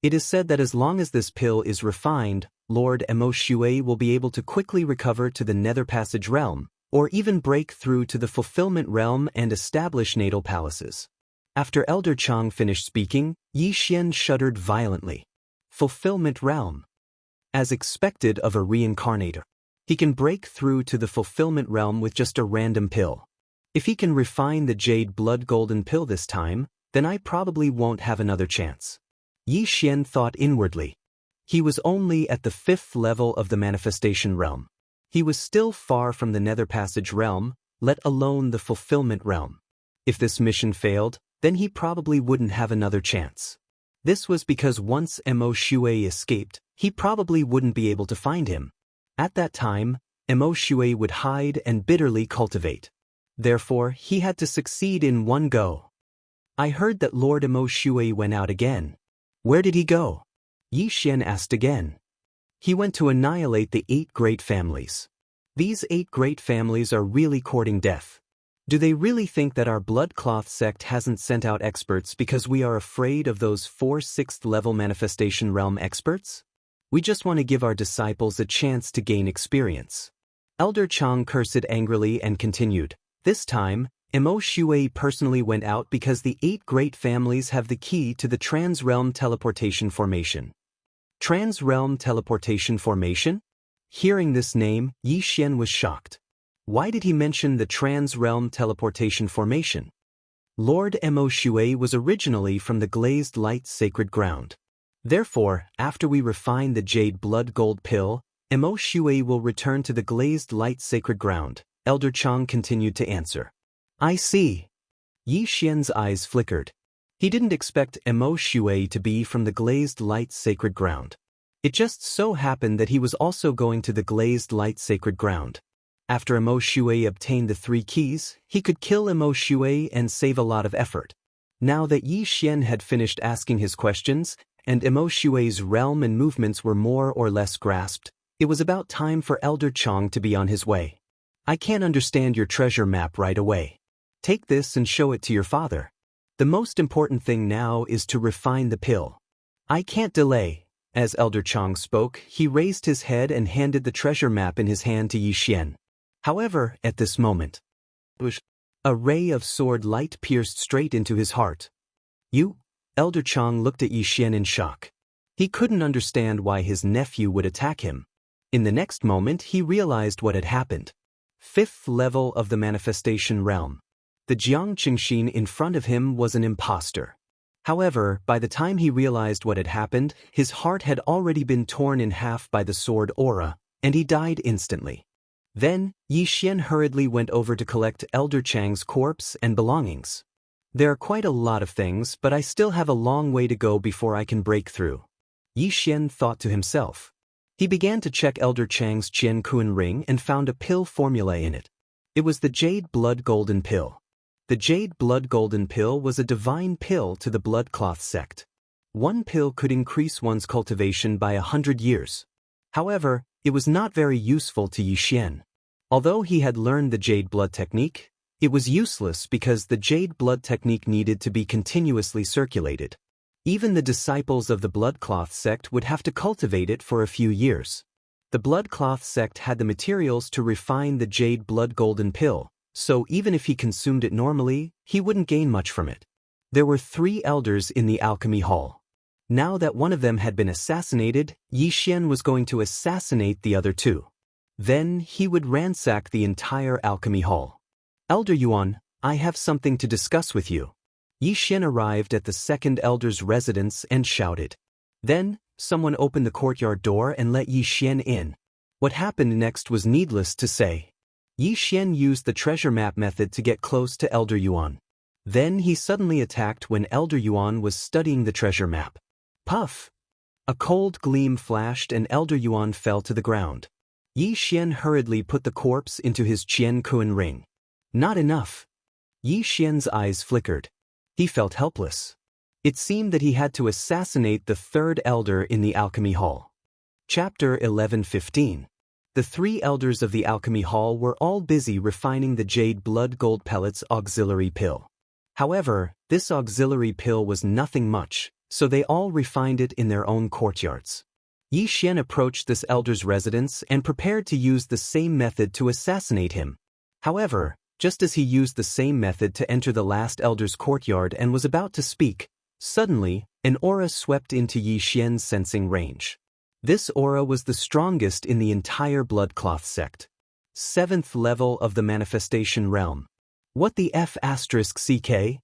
It is said that as long as this pill is refined, Lord Emo Shui will be able to quickly recover to the Nether Passage realm, or even break through to the Fulfillment realm and establish natal palaces. After Elder Chang finished speaking, Yi Xian shuddered violently. Fulfillment realm. As expected of a reincarnator. He can break through to the Fulfillment realm with just a random pill. If he can refine the Jade Blood Golden Pill this time, then I probably won't have another chance. Yi Xian thought inwardly. He was only at the 5th level of the manifestation realm. He was still far from the Nether Passage realm, let alone the Fulfillment realm. If this mission failed, then he probably wouldn't have another chance. This was because once Emo Shui escaped, he probably wouldn't be able to find him. At that time, Emo Shui would hide and bitterly cultivate. Therefore, he had to succeed in one go. I heard that Lord Emo Shui went out again. Where did he go? Yi Xian asked again. He went to annihilate the 8 great families. These 8 great families are really courting death. Do they really think that our Bloodcloth sect hasn't sent out experts because we are afraid of those 4 6th level manifestation realm experts? We just want to give our disciples a chance to gain experience. Elder Chang cursed angrily and continued. This time, Emo Shui personally went out because the 8 great families have the key to the Trans-Realm Teleportation Formation. Trans-Realm Teleportation Formation? Hearing this name, Yi Xian was shocked. Why did he mention the Trans-Realm Teleportation Formation? Lord Emo Shui was originally from the Glazed Light Sacred Ground. Therefore, after we refine the Jade Blood Gold Pill, Emo Shui will return to the Glazed Light Sacred Ground. Elder Chang continued to answer. I see. Yi Xian's eyes flickered. He didn't expect Emo Shui to be from the Glazed Light Sacred Ground. It just so happened that he was also going to the Glazed Light Sacred Ground. After Emo Shui obtained the 3 keys, he could kill Emo Shui and save a lot of effort. Now that Yi Xian had finished asking his questions, and Emo Shui's realm and movements were more or less grasped, it was about time for Elder Chang to be on his way. I can't understand your treasure map right away. Take this and show it to your father. The most important thing now is to refine the pill. I can't delay. As Elder Chang spoke, he raised his head and handed the treasure map in his hand to Yi Xian. However, at this moment, a ray of sword light pierced straight into his heart. You? Elder Chang looked at Yi Xian in shock. He couldn't understand why his nephew would attack him. In the next moment, he realized what had happened. 5th level of the manifestation realm. The Jiang Qingxin in front of him was an imposter. However, by the time he realized what had happened, his heart had already been torn in half by the sword aura, and he died instantly. Then, Yi Xian hurriedly went over to collect Elder Chang's corpse and belongings. There are quite a lot of things, but I still have a long way to go before I can break through. Yi Xian thought to himself. He began to check Elder Chang's Qian Kun ring and found a pill formula in it. It was the Jade Blood Golden Pill. The Jade Blood Golden Pill was a divine pill to the Bloodcloth sect. 1 pill could increase one's cultivation by 100 years. However, it was not very useful to Yi Xian. Although he had learned the Jade Blood technique, it was useless because the Jade Blood technique needed to be continuously circulated. Even the disciples of the Bloodcloth sect would have to cultivate it for a few years. The Bloodcloth sect had the materials to refine the Jade Blood Golden Pill, so even if he consumed it normally, he wouldn't gain much from it. There were 3 elders in the alchemy hall. Now that one of them had been assassinated, Yi Xian was going to assassinate the other 2. Then he would ransack the entire alchemy hall. Elder Yuan, I have something to discuss with you. Yi Xian arrived at the 2nd elder's residence and shouted. Then, someone opened the courtyard door and let Yi Xian in. What happened next was needless to say. Yi Xian used the treasure map method to get close to Elder Yuan. Then he suddenly attacked when Elder Yuan was studying the treasure map. Puff! A cold gleam flashed and Elder Yuan fell to the ground. Yi Xian hurriedly put the corpse into his Qian Kun ring. Not enough. Yi Xian's eyes flickered. He felt helpless. It seemed that he had to assassinate the third elder in the alchemy hall. Chapter 11:15. The three elders of the alchemy hall were all busy refining the jade blood gold pellets auxiliary pill. However, this auxiliary pill was nothing much, so they all refined it in their own courtyards. Yi Xian approached this elder's residence and prepared to use the same method to assassinate him. However, just as he used the same method to enter the last elder's courtyard and was about to speak, suddenly, an aura swept into Yi Xian's sensing range. This aura was the strongest in the entire Bloodcloth sect. 7th level of the manifestation realm. What the F***CK?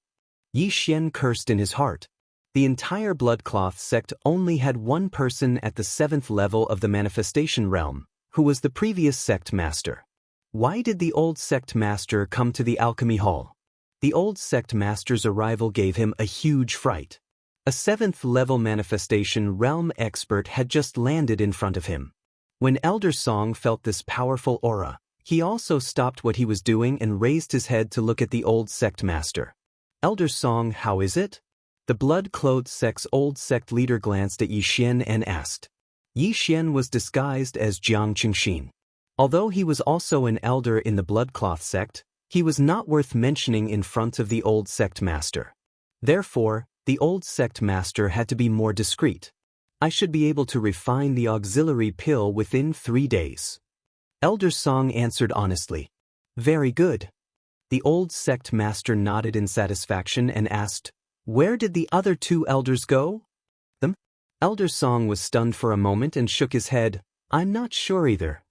Yi Xian cursed in his heart. The entire Bloodcloth sect only had one person at the 7th level of the manifestation realm, who was the previous sect master. Why did the old sect master come to the alchemy hall? The old sect master's arrival gave him a huge fright. A 7th level manifestation realm expert had just landed in front of him. When Elder Song felt this powerful aura, he also stopped what he was doing and raised his head to look at the old sect master. Elder Song, how is it? The blood-clothed sect's old sect leader glanced at Yi Xian and asked. Yi Xian was disguised as Jiang Qingxin. Although he was also an elder in the Bloodcloth sect, he was not worth mentioning in front of the old sect master. Therefore, the old sect master had to be more discreet. I should be able to refine the auxiliary pill within 3 days. Elder Song answered honestly. Very good. The old sect master nodded in satisfaction and asked, where did the other 2 elders go? Them? Elder Song was stunned for a moment and shook his head. I'm not sure either.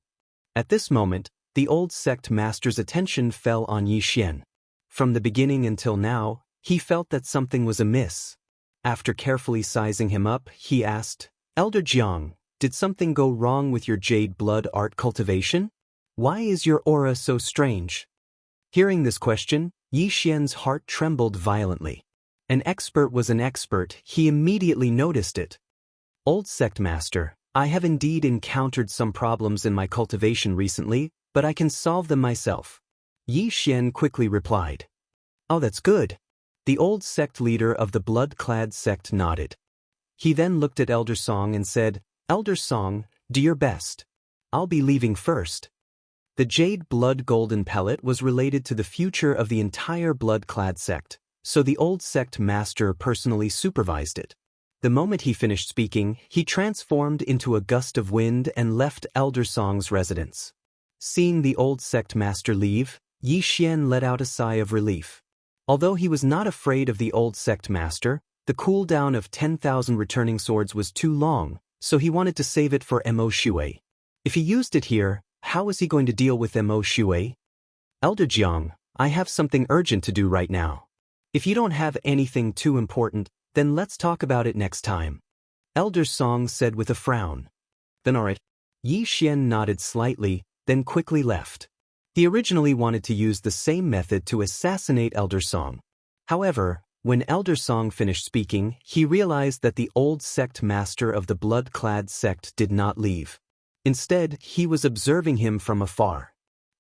At this moment, the old sect master's attention fell on Yi Xian. From the beginning until now, he felt that something was amiss. After carefully sizing him up, he asked, Elder Jiang, did something go wrong with your jade blood art cultivation? Why is your aura so strange? Hearing this question, Yi Xian's heart trembled violently. An expert was an expert, he immediately noticed it. Old sect master, I have indeed encountered some problems in my cultivation recently, but I can solve them myself. Yi Xian quickly replied. Oh, that's good. The old sect leader of the blood-clad sect nodded. He then looked at Elder Song and said, Elder Song, do your best. I'll be leaving first. The jade blood golden pellet was related to the future of the entire blood-clad sect, so the old sect master personally supervised it. The moment he finished speaking, he transformed into a gust of wind and left Elder Song's residence. Seeing the old sect master leave, Yi Xian let out a sigh of relief. Although he was not afraid of the old sect master, the cooldown of 10,000 returning swords was too long, so he wanted to save it for Mo Shui. If he used it here, how was he going to deal with Mo Shui? Elder Jiang, I have something urgent to do right now. If you don't have anything too important, then let's talk about it next time. Elder Song said with a frown. Then alright. Yi Xian nodded slightly, then quickly left. He originally wanted to use the same method to assassinate Elder Song. However, when Elder Song finished speaking, he realized that the old sect master of the blood-clad sect did not leave. Instead, he was observing him from afar.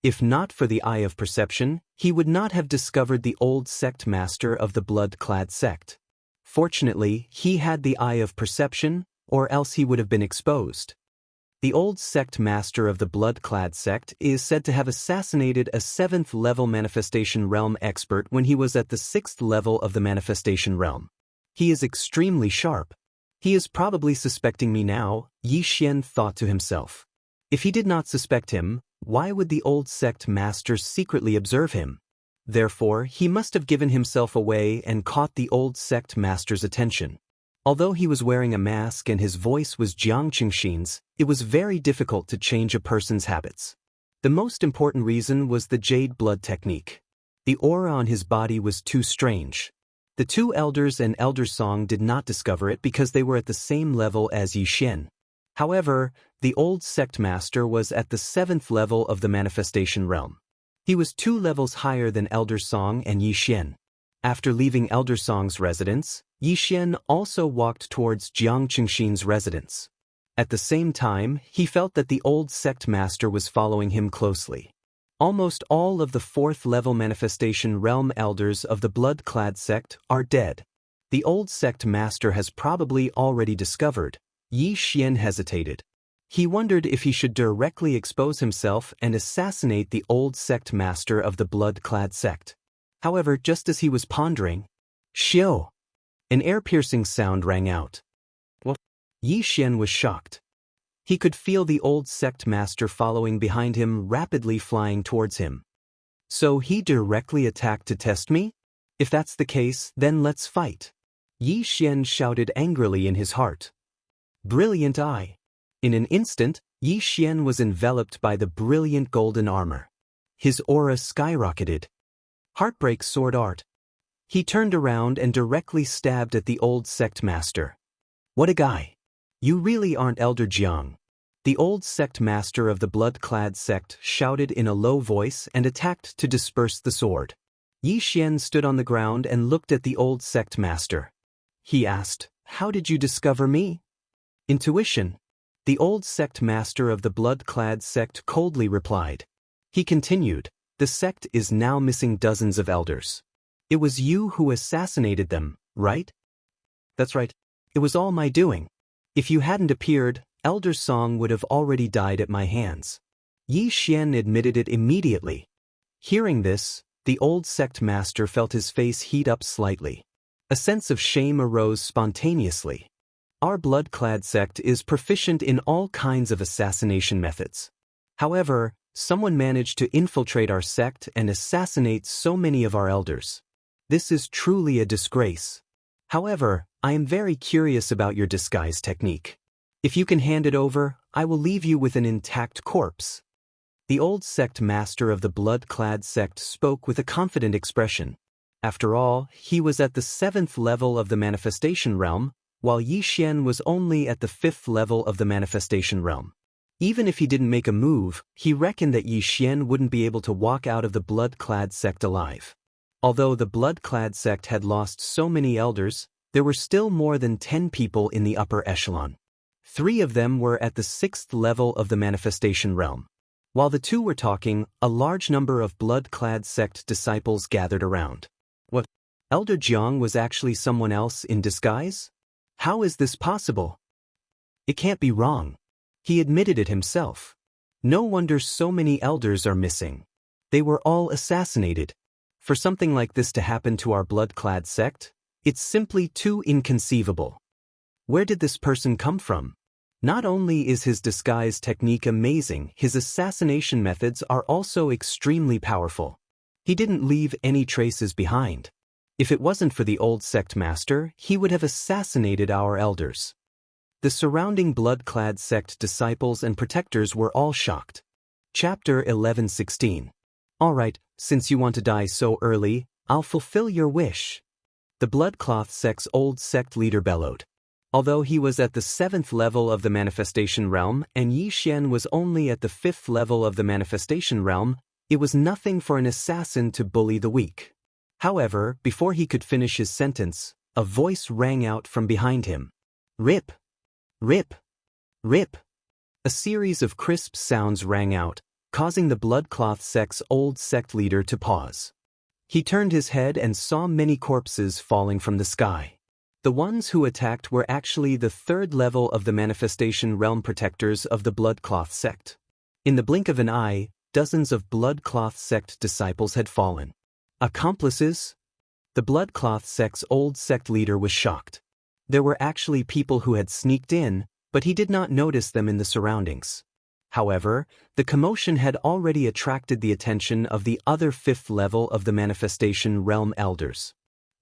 If not for the eye of perception, he would not have discovered the old sect master of the blood-clad sect. Fortunately, he had the eye of perception, or else he would have been exposed. The old sect master of the blood-clad sect is said to have assassinated a 7th level manifestation realm expert when he was at the 6th level of the manifestation realm. He is extremely sharp. He is probably suspecting me now, Yi Xian thought to himself. If he did not suspect him, why would the old sect master secretly observe him? Therefore, he must have given himself away and caught the old sect master's attention. Although he was wearing a mask and his voice was Jiang Qingxin's, it was very difficult to change a person's habits. The most important reason was the jade blood technique. The aura on his body was too strange. The 2 elders and Elder Song did not discover it because they were at the same level as Yi Xian. However, the old sect master was at the 7th level of the manifestation realm. He was 2 levels higher than Elder Song and Yi Xian. After leaving Elder Song's residence, Yi Xian also walked towards Jiang Qingxin's residence. At the same time, he felt that the old sect master was following him closely. Almost all of the 4th-level manifestation realm elders of the blood-clad sect are dead. The old sect master has probably already discovered. Yi Xian hesitated. He wondered if he should directly expose himself and assassinate the old sect master of the blood-clad sect. However, just as he was pondering, "Xiao!" an ear-piercing sound rang out. What? Yi Xian was shocked. He could feel the old sect master following behind him, rapidly flying towards him. So he directly attacked to test me? If that's the case, then let's fight. Yi Xian shouted angrily in his heart. Brilliant eye. In an instant, Yi Xian was enveloped by the brilliant golden armor. His aura skyrocketed. Heartbreak sword art. He turned around and directly stabbed at the old sect master. What a guy. You really aren't Elder Jiang. The old sect master of the blood-clad sect shouted in a low voice and attacked to disperse the sword. Yi Xian stood on the ground and looked at the old sect master. He asked, "How did you discover me?" Intuition. The old sect master of the blood-clad sect coldly replied. He continued, "The sect is now missing dozens of elders. It was you who assassinated them, right?" "That's right. It was all my doing. If you hadn't appeared, Elder Song would have already died at my hands." Yi Xian admitted it immediately. Hearing this, the old sect master felt his face heat up slightly. A sense of shame arose spontaneously. Our blood-clad sect is proficient in all kinds of assassination methods. However, someone managed to infiltrate our sect and assassinate so many of our elders. This is truly a disgrace. However, I am very curious about your disguise technique. If you can hand it over, I will leave you with an intact corpse. The old sect master of the blood-clad sect spoke with a confident expression. After all, he was at the 7th level of the manifestation realm, while Yi Xian was only at the 5th level of the manifestation realm. Even if he didn't make a move, he reckoned that Yi Xian wouldn't be able to walk out of the blood-clad sect alive. Although the blood-clad sect had lost so many elders, there were still more than 10 people in the upper echelon. 3 of them were at the 6th level of the manifestation realm. While the 2 were talking, a large number of blood-clad sect disciples gathered around. What? Elder Jiang was actually someone else in disguise? How is this possible? It can't be wrong. He admitted it himself. No wonder so many elders are missing. They were all assassinated. For something like this to happen to our blood-clad sect, it's simply too inconceivable. Where did this person come from? Not only is his disguise technique amazing, his assassination methods are also extremely powerful. He didn't leave any traces behind. If it wasn't for the old sect master, he would have assassinated our elders. The surrounding blood-clad sect disciples and protectors were all shocked. Chapter 11:16. All right, since you want to die so early, I'll fulfill your wish. The bloodcloth sect's old sect leader bellowed. Although he was at the 7th level of the manifestation realm and Yi Xian was only at the 5th level of the manifestation realm, it was nothing for an assassin to bully the weak. However, before he could finish his sentence, a voice rang out from behind him. Rip! Rip! Rip! A series of crisp sounds rang out, causing the bloodcloth sect's old sect leader to pause. He turned his head and saw many corpses falling from the sky. The ones who attacked were actually the 3rd level of the manifestation realm protectors of the bloodcloth sect. In the blink of an eye, dozens of bloodcloth sect disciples had fallen. Accomplices? The bloodcloth sect's old sect leader was shocked. There were actually people who had sneaked in, but he did not notice them in the surroundings. However, the commotion had already attracted the attention of the other 5th level of the manifestation realm elders.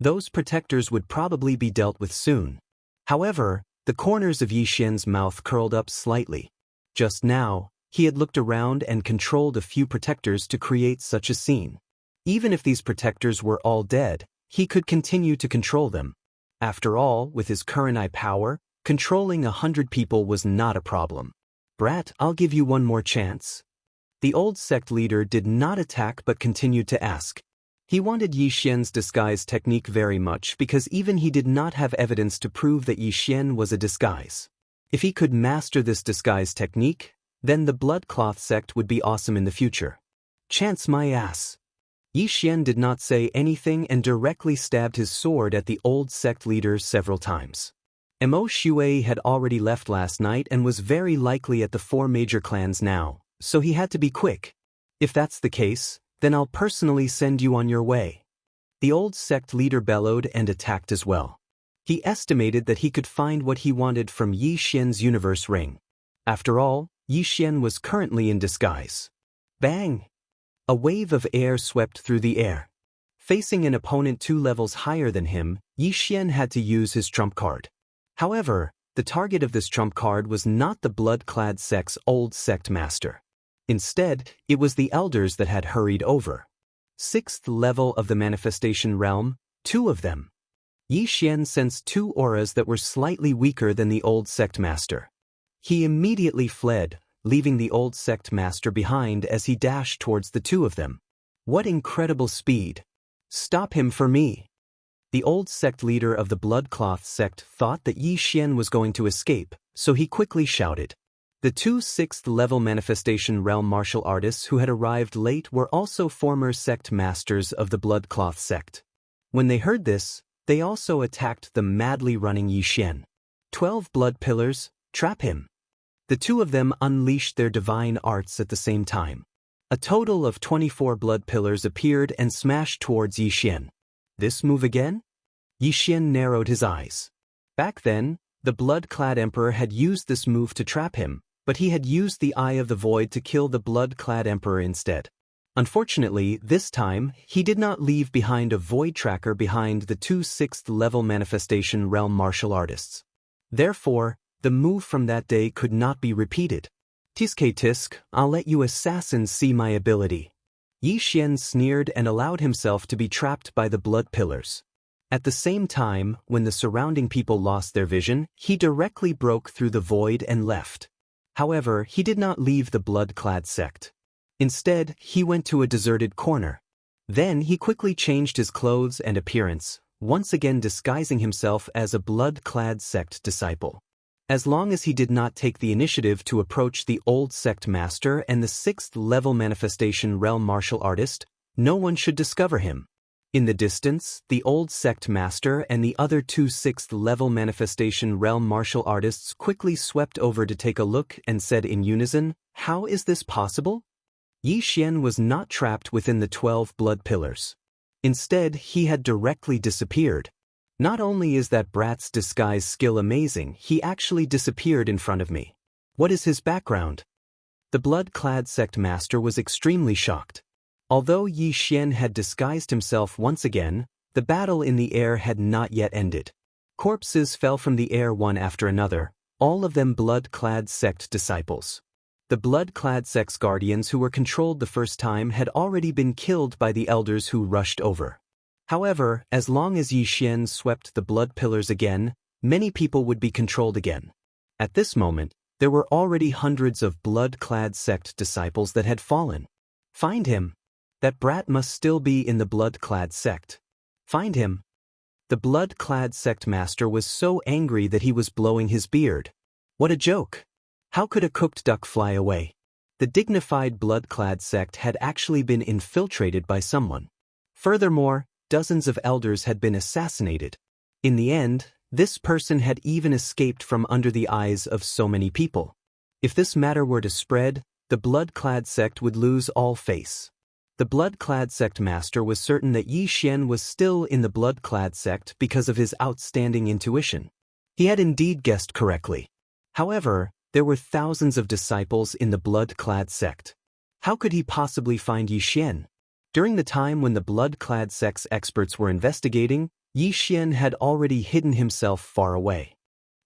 Those protectors would probably be dealt with soon. However, the corners of Yi Xian's mouth curled up slightly. Just now, he had looked around and controlled a few protectors to create such a scene. Even if these protectors were all dead, he could continue to control them. After all, with his current eye power, controlling 100 people was not a problem. Brat, I'll give you one more chance. The old sect leader did not attack but continued to ask. He wanted Yi Xian's disguise technique very much because even he did not have evidence to prove that Yi Xian was a disguise. If he could master this disguise technique, then the blood cloth sect would be awesome in the future. Chance my ass. Yi Xian did not say anything and directly stabbed his sword at the old sect leader several times. Mo Shui had already left last night and was very likely at the 4 major clans now, so he had to be quick. If that's the case, then I'll personally send you on your way. The old sect leader bellowed and attacked as well. He estimated that he could find what he wanted from Yi Xian's universe ring. After all, Yi Xian was currently in disguise. Bang! A wave of air swept through the air. Facing an opponent 2 levels higher than him, Yi Xian had to use his trump card. However, the target of this trump card was not the blood-clad sect's old sect master. Instead, it was the elders that had hurried over. 6th level of the manifestation realm, 2 of them. Yi Xian sensed 2 auras that were slightly weaker than the old sect master. He immediately fled, leaving the old sect master behind as he dashed towards the 2 of them. What incredible speed! Stop him for me! The old sect leader of the bloodcloth sect thought that Yi Xian was going to escape, so he quickly shouted. The 2 6th level manifestation realm martial artists who had arrived late were also former sect masters of the bloodcloth sect. When they heard this, they also attacked the madly running Yi Xian. 12 blood pillars, trap him. The 2 of them unleashed their divine arts at the same time. A total of 24 blood pillars appeared and smashed towards Yi Xian. This move again? Yi Xian narrowed his eyes. Back then, the blood-clad emperor had used this move to trap him, but he had used the Eye of the Void to kill the blood-clad emperor instead. Unfortunately, this time, he did not leave behind a void tracker behind the 2 6th level manifestation realm martial artists. Therefore, the move from that day could not be repeated. Tisk tisk, I'll let you assassins see my ability. Yi Xian sneered and allowed himself to be trapped by the blood pillars. At the same time, when the surrounding people lost their vision, he directly broke through the void and left. However, he did not leave the blood-clad sect. Instead, he went to a deserted corner. Then he quickly changed his clothes and appearance, once again disguising himself as a blood-clad sect disciple. As long as he did not take the initiative to approach the old sect master and the 6th level manifestation realm martial artist, no one should discover him. In the distance, the old sect master and the other 2 6th level manifestation realm martial artists quickly swept over to take a look and said in unison, "How is this possible?" Yi Xian was not trapped within the 12 blood pillars. Instead, he had directly disappeared. Not only is that brat's disguise skill amazing, he actually disappeared in front of me. What is his background? The blood-clad sect master was extremely shocked. Although Yi Xian had disguised himself once again, the battle in the air had not yet ended. Corpses fell from the air one after another, all of them blood-clad sect disciples. The blood-clad sect's guardians who were controlled the first time had already been killed by the elders who rushed over. However, as long as Yi Xian swept the blood pillars again, many people would be controlled again. At this moment, there were already hundreds of blood-clad sect disciples that had fallen. Find him. That brat must still be in the blood-clad sect. Find him. The blood-clad sect master was so angry that he was blowing his beard. What a joke! How could a cooked duck fly away? The dignified blood-clad sect had actually been infiltrated by someone. Furthermore, dozens of elders had been assassinated. In the end, this person had even escaped from under the eyes of so many people. If this matter were to spread, the blood-clad sect would lose all face. The blood-clad sect master was certain that Yi Xian was still in the blood-clad sect because of his outstanding intuition. He had indeed guessed correctly. However, there were thousands of disciples in the blood-clad sect. How could he possibly find Yi Xian? During the time when the blood-clad sect's experts were investigating, Yi Xian had already hidden himself far away.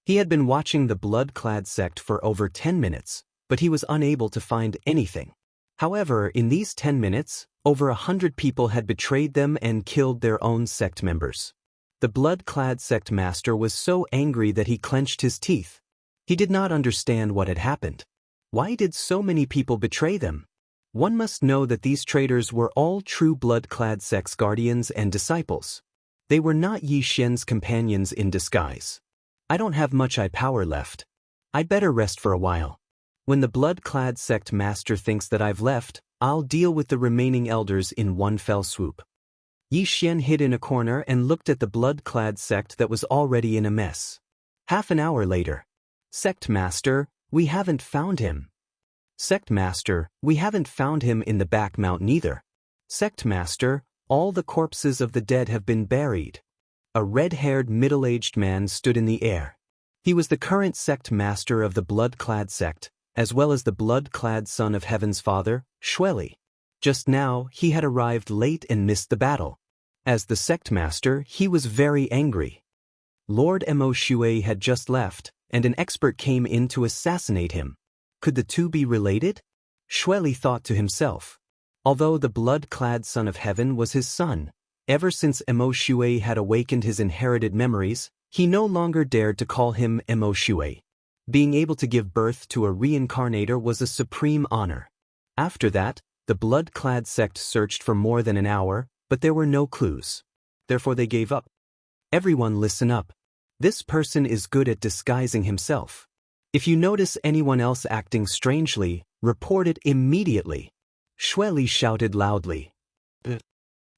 He had been watching the blood-clad sect for over 10 minutes, but he was unable to find anything. However, in these 10 minutes, over 100 people had betrayed them and killed their own sect members. The blood-clad sect master was so angry that he clenched his teeth. He did not understand what had happened. Why did so many people betray them? One must know that these traders were all true blood-clad sect's guardians and disciples. They were not Yi Xian's companions in disguise. I don't have much eye power left. I'd better rest for a while. When the blood-clad sect master thinks that I've left, I'll deal with the remaining elders in one fell swoop. Yi Xian hid in a corner and looked at the blood-clad sect that was already in a mess. Half an hour later. Sect master, we haven't found him. Sect master, we haven't found him in the back mountain either. Sect master, all the corpses of the dead have been buried. A red-haired middle-aged man stood in the air. He was the current sect master of the blood-clad sect, as well as the blood-clad son of Heaven's father, Xueli. Just now, he had arrived late and missed the battle. As the sect master, he was very angry. Lord Mo Shui had just left, and an expert came in to assassinate him. Could the two be related? Xueli thought to himself. Although the blood-clad son of heaven was his son, ever since Mo Shui had awakened his inherited memories, he no longer dared to call him Mo Shui. Being able to give birth to a reincarnator was a supreme honor. After that, the blood-clad sect searched for more than an hour, but there were no clues. Therefore they gave up. Everyone listen up. This person is good at disguising himself. If you notice anyone else acting strangely, report it immediately. Xueli shouted loudly.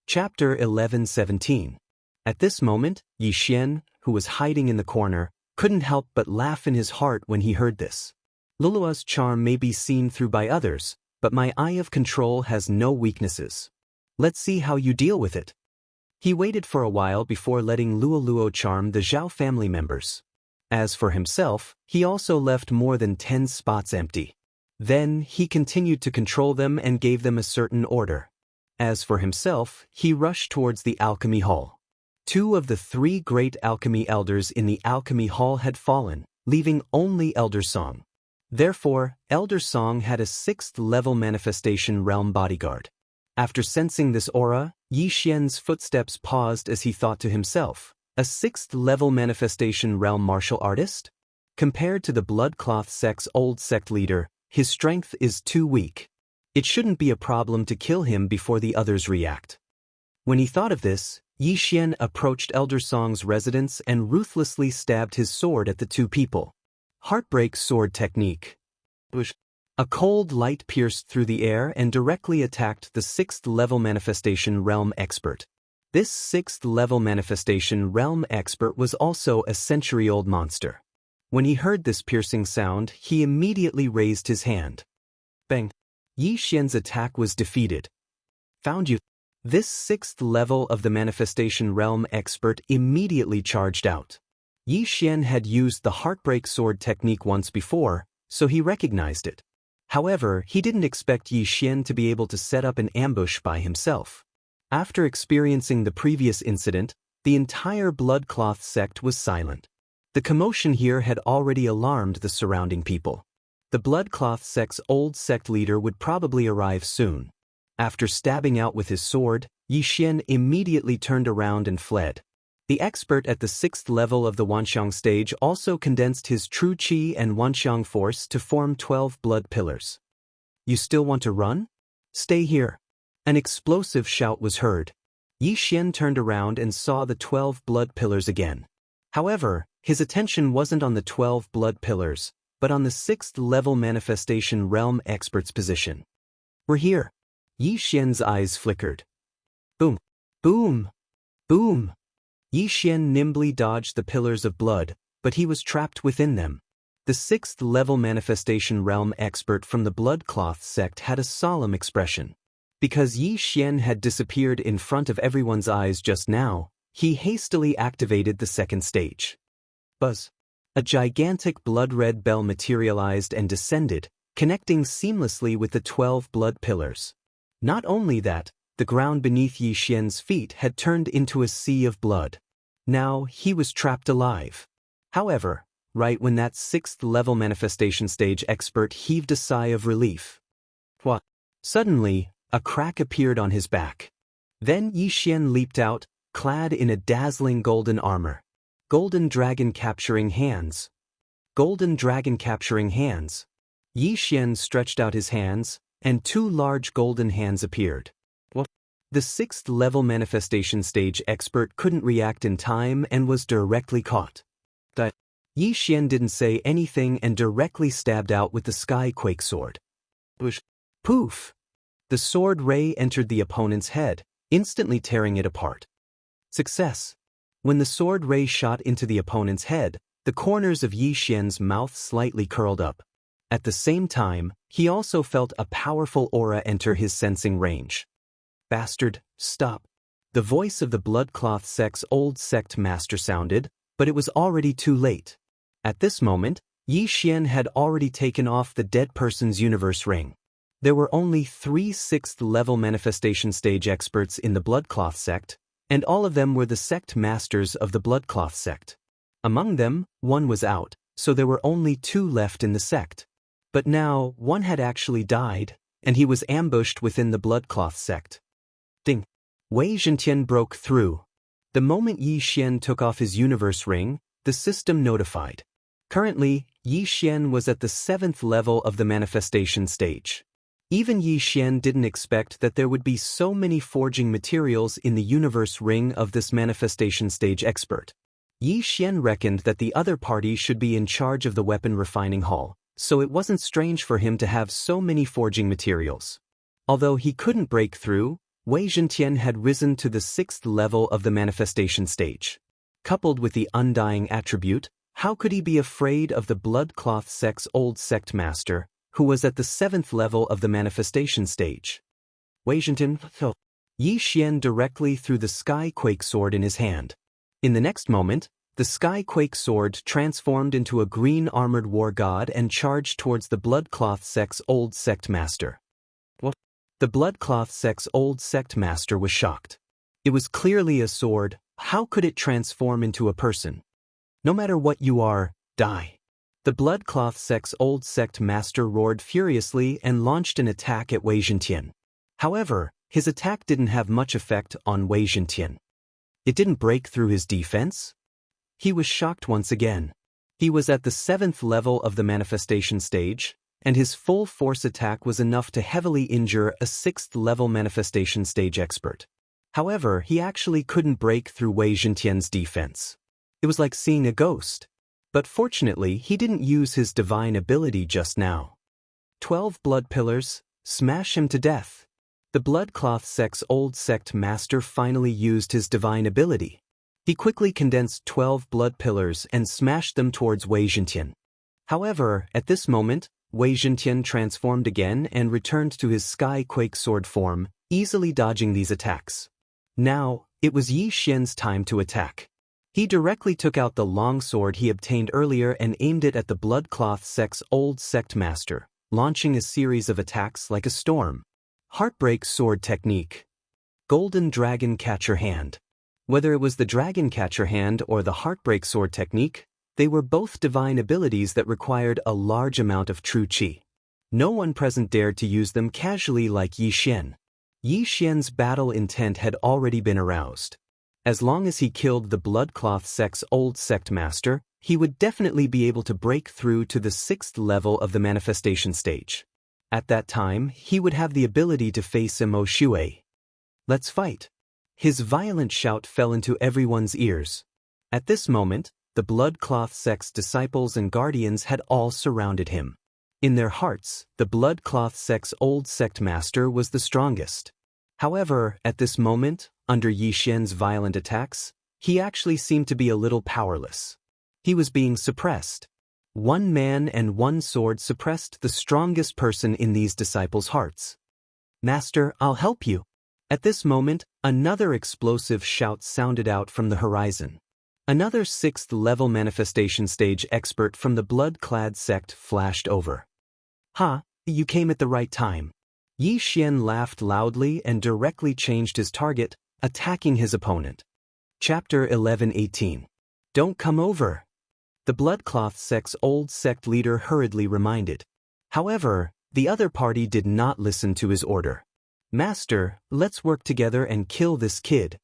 Chapter 11:17. At this moment, Yi Xian, who was hiding in the corner, couldn't help but laugh in his heart when he heard this. Lulua's charm may be seen through by others, but my eye of control has no weaknesses. Let's see how you deal with it. He waited for a while before letting Luo charm the Zhao family members. As for himself, he also left more than 10 spots empty. Then, he continued to control them and gave them a certain order. As for himself, he rushed towards the alchemy hall. 2 of the 3 great alchemy elders in the alchemy hall had fallen, leaving only Elder Song. Therefore, Elder Song had a 6th-level manifestation realm bodyguard. After sensing this aura, Yi Xian's footsteps paused as he thought to himself, a 6th-level manifestation realm martial artist? Compared to the Bloodcloth sect's old sect leader, his strength is too weak. It shouldn't be a problem to kill him before the others react. When he thought of this, Yi Xian approached Elder Song's residence and ruthlessly stabbed his sword at the 2 people. Heartbreak sword technique. A cold light pierced through the air and directly attacked the 6th-level manifestation realm expert. This 6th-level manifestation realm expert was also a century-old monster. When he heard this piercing sound, he immediately raised his hand. Bang! Yi Xian's attack was defeated. Found you. This 6th level of the manifestation realm expert immediately charged out. Yi Xian had used the Heartbreak sword technique once before, so he recognized it. However, he didn't expect Yi Xian to be able to set up an ambush by himself. After experiencing the previous incident, the entire Bloodcloth sect was silent. The commotion here had already alarmed the surrounding people. The Bloodcloth sect's old sect leader would probably arrive soon. After stabbing out with his sword, Yi Xian immediately turned around and fled. The expert at the 6th level of the Wanxiang stage also condensed his true qi and Wanxiang force to form 12 blood pillars. You still want to run? Stay here. An explosive shout was heard. Yi Xian turned around and saw the 12 blood pillars again. However, his attention wasn't on the 12 blood pillars, but on the 6th level manifestation realm expert's position. We're here. Yi Xian's eyes flickered. Boom! Boom! Boom! Yi Xian nimbly dodged the pillars of blood, but he was trapped within them. The 6th level manifestation realm expert from the Bloodcloth sect had a solemn expression. Because Yi Xian had disappeared in front of everyone's eyes just now, he hastily activated the 2nd stage. Buzz! A gigantic blood-red bell materialized and descended, connecting seamlessly with the 12 blood pillars. Not only that, the ground beneath Yi Xian's feet had turned into a sea of blood. Now, he was trapped alive. However, right when that 6th level manifestation stage expert heaved a sigh of relief. What? Suddenly, a crack appeared on his back. Then Yi Xian leaped out, clad in a dazzling golden armor. Golden dragon capturing hands. Golden dragon capturing hands. Yi Xian stretched out his hands, and two large golden hands appeared. What? The sixth-level manifestation stage expert couldn't react in time and was directly caught. Yi Xian didn't say anything and directly stabbed out with the Skyquake sword. Poof! The sword ray entered the opponent's head, instantly tearing it apart. Success! When the sword ray shot into the opponent's head, the corners of Yi Xian's mouth slightly curled up. At the same time, he also felt a powerful aura enter his sensing range. Bastard, stop! The voice of the Bloodcloth sect's old sect master sounded, but it was already too late. At this moment, Yi Xian had already taken off the dead person's universe ring. There were only 3 sixth-level manifestation stage experts in the Bloodcloth sect, and all of them were the sect masters of the Bloodcloth sect. Among them, one was out, so there were only 2 left in the sect. But now, one had actually died, and he was ambushed within the Bloodcloth sect. Ding! Wei Zhentian broke through. The moment Yi Xian took off his universe ring, the system notified. Currently, Yi Xian was at the 7th level of the manifestation stage. Even Yi Xian didn't expect that there would be so many forging materials in the universe ring of this manifestation stage expert. Yi Xian reckoned that the other party should be in charge of the weapon refining hall, so it wasn't strange for him to have so many forging materials. Although he couldn't break through, Wei Zhentian had risen to the 6th level of the manifestation stage. Coupled with the undying attribute, how could he be afraid of the Bloodcloth sect's old sect master, who was at the 7th level of the manifestation stage? Wei Zhentian, Yi Xian directly threw the Skyquake sword in his hand. In the next moment, the Skyquake sword transformed into a green armored war god and charged towards the Bloodcloth sect's old sect master. What? The Bloodcloth sect's old sect master was shocked. It was clearly a sword. How could it transform into a person? No matter what you are, die. The Bloodcloth sect's old sect master roared furiously and launched an attack at Wei Zhentian. However, his attack didn't have much effect on Wei Zhentian. It didn't break through his defense. He was shocked once again. He was at the 7th level of the manifestation stage, and his full force attack was enough to heavily injure a 6th-level manifestation stage expert. However, he actually couldn't break through Wei Zhentian's defense. It was like seeing a ghost. But fortunately, he didn't use his divine ability just now. 12 blood pillars, smash him to death. The Bloodcloth sect's old sect master finally used his divine ability. He quickly condensed 12 blood pillars and smashed them towards Wei Zhentian. However, at this moment, Wei Zhentian transformed again and returned to his Skyquake sword form, easily dodging these attacks. Now, it was Yi Xian's time to attack. He directly took out the long sword he obtained earlier and aimed it at the Bloodcloth sect's old sect master, launching a series of attacks like a storm. Heartbreak sword technique. Golden dragon catcher hand. Whether it was the dragon catcher hand or the heartbreak sword technique, they were both divine abilities that required a large amount of true qi. No one present dared to use them casually like Yi Xian. Yi Xian's battle intent had already been aroused. As long as he killed the Bloodcloth sect's old sect master, he would definitely be able to break through to the 6th level of the manifestation stage. At that time, he would have the ability to face Mo Shui. Let's fight. His violent shout fell into everyone's ears. At this moment, the Bloodcloth sect's disciples and guardians had all surrounded him. In their hearts, the Bloodcloth sect's old sect master was the strongest. However, at this moment, under Yi Xian's violent attacks, he actually seemed to be a little powerless. He was being suppressed. One man and one sword suppressed the strongest person in these disciples' hearts. Master, I'll help you. At this moment, another explosive shout sounded out from the horizon. Another 6th-level manifestation stage expert from the blood-clad sect flashed over. Ha, you came at the right time. Yi Xian laughed loudly and directly changed his target, attacking his opponent. Chapter 1118. Don't come over. The Bloodcloth sect's old sect leader hurriedly reminded. However, the other party did not listen to his order. Master, let's work together and kill this kid.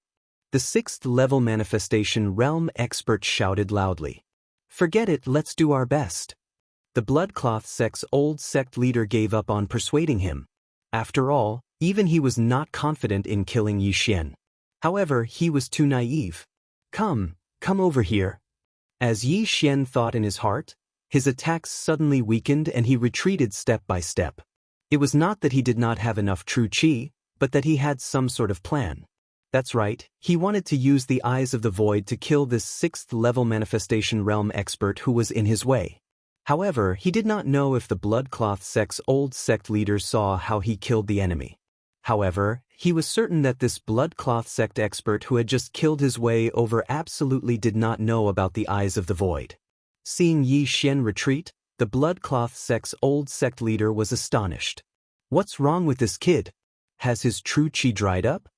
The 6th-level manifestation realm expert shouted loudly. Forget it, let's do our best. The Bloodcloth sect's old sect leader gave up on persuading him. After all, even he was not confident in killing Yi Xian. However, he was too naive. Come over here. As Yi Xian thought in his heart, his attacks suddenly weakened and he retreated step by step. It was not that he did not have enough true qi, but that he had some sort of plan. That's right, he wanted to use the Eyes of the Void to kill this 6th-level manifestation realm expert who was in his way. However, he did not know if the Bloodcloth sect's old sect leader saw how he killed the enemy. However, he was certain that this Bloodcloth sect expert who had just killed his way over absolutely did not know about the Eyes of the Void. Seeing Yi Xian retreat, the Bloodcloth sect's old sect leader was astonished. What's wrong with this kid? Has his true qi dried up?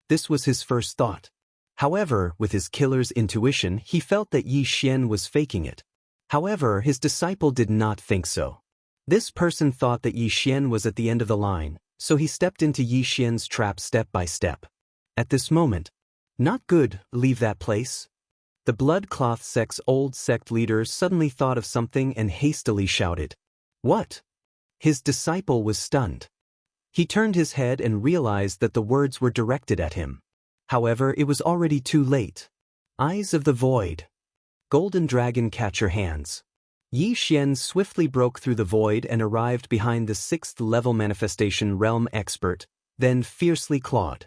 This was his first thought. However, with his killer's intuition, he felt that Yi Xian was faking it. However, his disciple did not think so. This person thought that Yi Xian was at the end of the line, so he stepped into Yi Xian's trap step by step. At this moment, not good, leave that place. The Bloodcloth sect's old sect leader suddenly thought of something and hastily shouted. What? His disciple was stunned. He turned his head and realized that the words were directed at him. However, it was already too late. Eyes of the Void. Golden Dragon Catcher Hands. Yi Xian swiftly broke through the void and arrived behind the 6th-level manifestation realm expert, then fiercely clawed.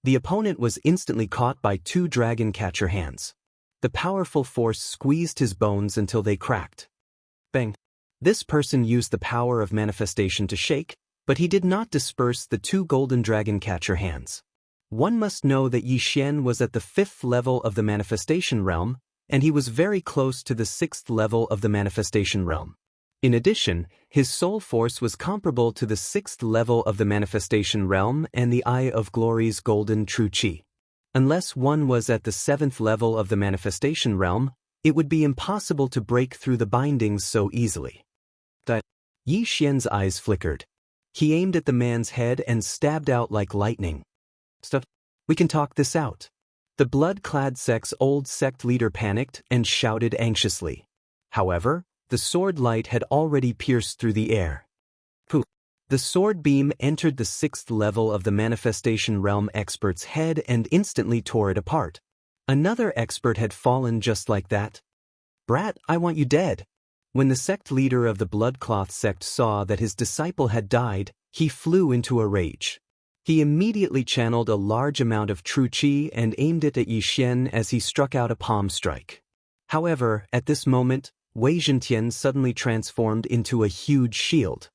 The opponent was instantly caught by 2 dragon catcher hands. The powerful force squeezed his bones until they cracked. Bang! This person used the power of manifestation to shake, but he did not disperse the 2 golden dragon catcher hands. One must know that Yi Xian was at the 5th level of the manifestation realm, and he was very close to the 6th level of the manifestation realm. In addition, his soul force was comparable to the 6th level of the manifestation realm and the Eye of Glory's golden true qi. Unless one was at the 7th level of the manifestation realm, it would be impossible to break through the bindings so easily. Yi Xian's eyes flickered. He aimed at the man's head and stabbed out like lightning. Stuff. We can talk this out. The blood-clad sect's old sect leader panicked and shouted anxiously. However, the sword light had already pierced through the air. Poof! The sword beam entered the 6th level of the manifestation realm expert's head and instantly tore it apart. Another expert had fallen just like that. Brat, I want you dead. When the sect leader of the Bloodcloth sect saw that his disciple had died, he flew into a rage. He immediately channeled a large amount of true qi and aimed it at Yi Xian as he struck out a palm strike. However, at this moment, Wei Zhentian suddenly transformed into a huge shield.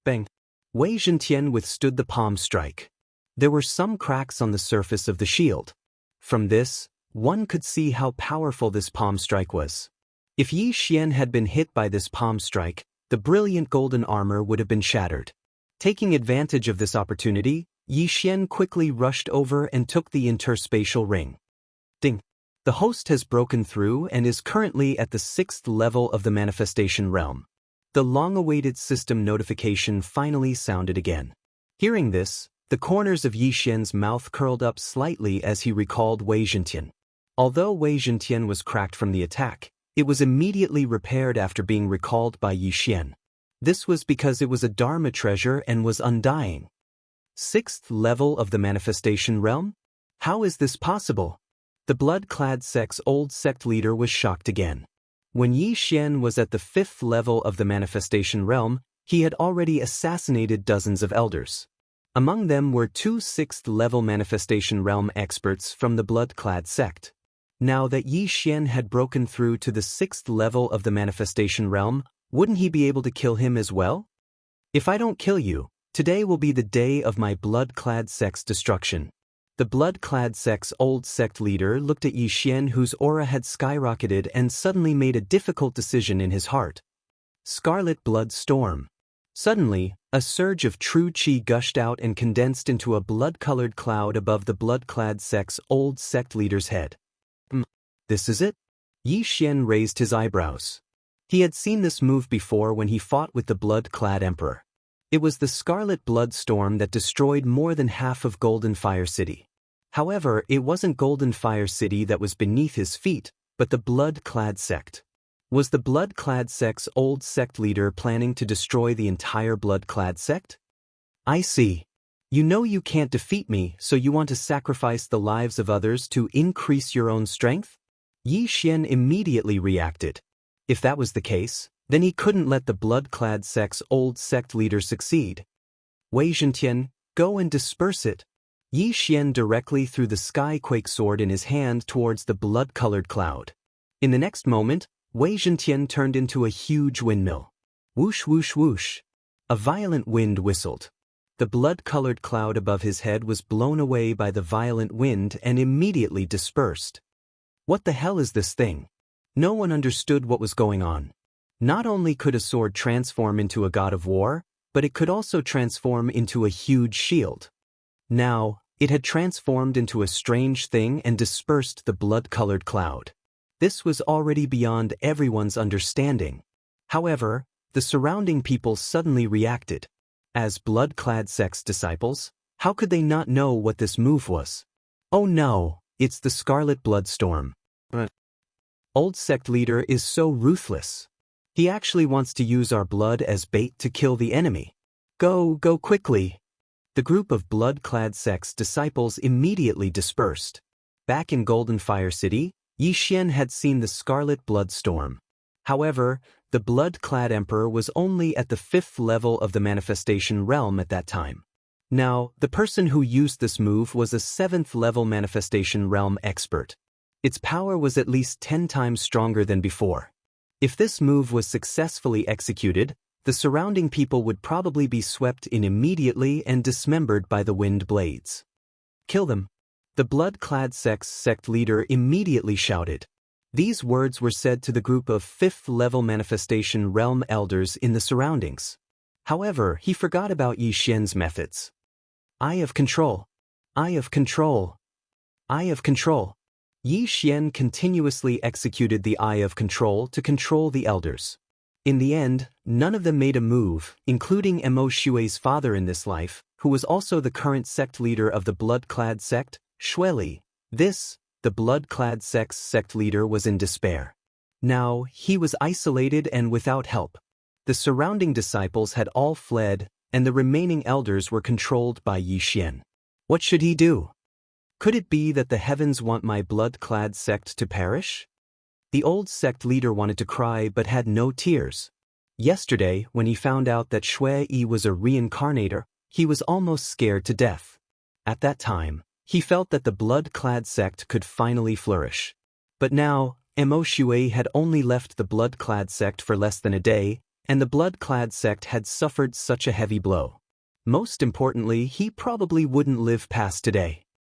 Bang! Wei Zhentian withstood the palm strike. There were some cracks on the surface of the shield. From this, one could see how powerful this palm strike was. If Yi Xian had been hit by this palm strike, the brilliant golden armor would have been shattered. Taking advantage of this opportunity, Yi Xian quickly rushed over and took the interspatial ring. Ding! The host has broken through and is currently at the 6th level of the manifestation realm. The long-awaited system notification finally sounded again. Hearing this, the corners of Yi Xian's mouth curled up slightly as he recalled Wei Zhentian. Although Wei Zhentian was cracked from the attack, it was immediately repaired after being recalled by Yi Xian. This was because it was a Dharma treasure and was undying. 6th level of the manifestation realm? How is this possible? The blood-clad sect's old sect leader was shocked again. When Yi Xian was at the 5th level of the manifestation realm, he had already assassinated dozens of elders. Among them were 2 6th-level manifestation realm experts from the blood-clad sect. Now that Yi Xian had broken through to the 6th level of the manifestation realm, wouldn't he be able to kill him as well? If I don't kill you, today will be the day of my blood-clad sect's destruction. The blood-clad sect's old sect leader looked at Yi Xian, whose aura had skyrocketed, and suddenly made a difficult decision in his heart. Scarlet Blood Storm. Suddenly, a surge of true qi gushed out and condensed into a blood-colored cloud above the blood-clad sect's old sect leader's head. This is it? Yi Xian raised his eyebrows. He had seen this move before when he fought with the blood-clad emperor. It was the Scarlet Blood Storm that destroyed more than half of Golden Fire City. However, it wasn't Golden Fire City that was beneath his feet, but the blood-clad sect. Was the blood-clad sect's old sect leader planning to destroy the entire blood-clad sect? I see. You know you can't defeat me, so you want to sacrifice the lives of others to increase your own strength? Yi Xian immediately reacted. If that was the case, then he couldn't let the blood-clad sect's old sect leader succeed. Wei Zhentian, go and disperse it. Yi Xian directly threw the sky-quake sword in his hand towards the blood-colored cloud. In the next moment, Wei Zhentian turned into a huge windmill. Whoosh whoosh whoosh. A violent wind whistled. The blood-colored cloud above his head was blown away by the violent wind and immediately dispersed. What the hell is this thing? No one understood what was going on. Not only could a sword transform into a god of war, but it could also transform into a huge shield. Now, it had transformed into a strange thing and dispersed the blood-colored cloud. This was already beyond everyone's understanding. However, the surrounding people suddenly reacted. As blood-clad sect's disciples, how could they not know what this move was? Oh no, it's the Scarlet Bloodstorm. Old sect leader is so ruthless. He actually wants to use our blood as bait to kill the enemy. Go quickly. The group of blood-clad sect's disciples immediately dispersed. Back in Golden Fire City, Yi Xian had seen the Scarlet Bloodstorm. However, the blood-clad emperor was only at the 5th level of the manifestation realm at that time. Now, the person who used this move was a 7th level manifestation realm expert. Its power was at least 10 times stronger than before. If this move was successfully executed, the surrounding people would probably be swept in immediately and dismembered by the wind blades. Kill them. The blood-clad sect's sect leader immediately shouted. These words were said to the group of 5th level manifestation realm elders in the surroundings. However, he forgot about Yi Xian's methods. Eye of control. Eye of control. Eye of control. Yi Xian continuously executed the Eye of Control to control the elders. In the end, none of them made a move, including Mo Xue's father in this life, who was also the current sect leader of the blood-clad sect, Xueli. The blood-clad sect's sect leader was in despair. Now, he was isolated and without help. The surrounding disciples had all fled, and the remaining elders were controlled by Yi Xian. What should he do? Could it be that the heavens want my blood-clad sect to perish? The old sect leader wanted to cry but had no tears. Yesterday, when he found out that Xuei was a reincarnator, he was almost scared to death. At that time, he felt that the blood-clad sect could finally flourish. But now, Mo Xue had only left the blood-clad sect for less than a day, and the blood-clad sect had suffered such a heavy blow. Most importantly, he probably wouldn't live past today.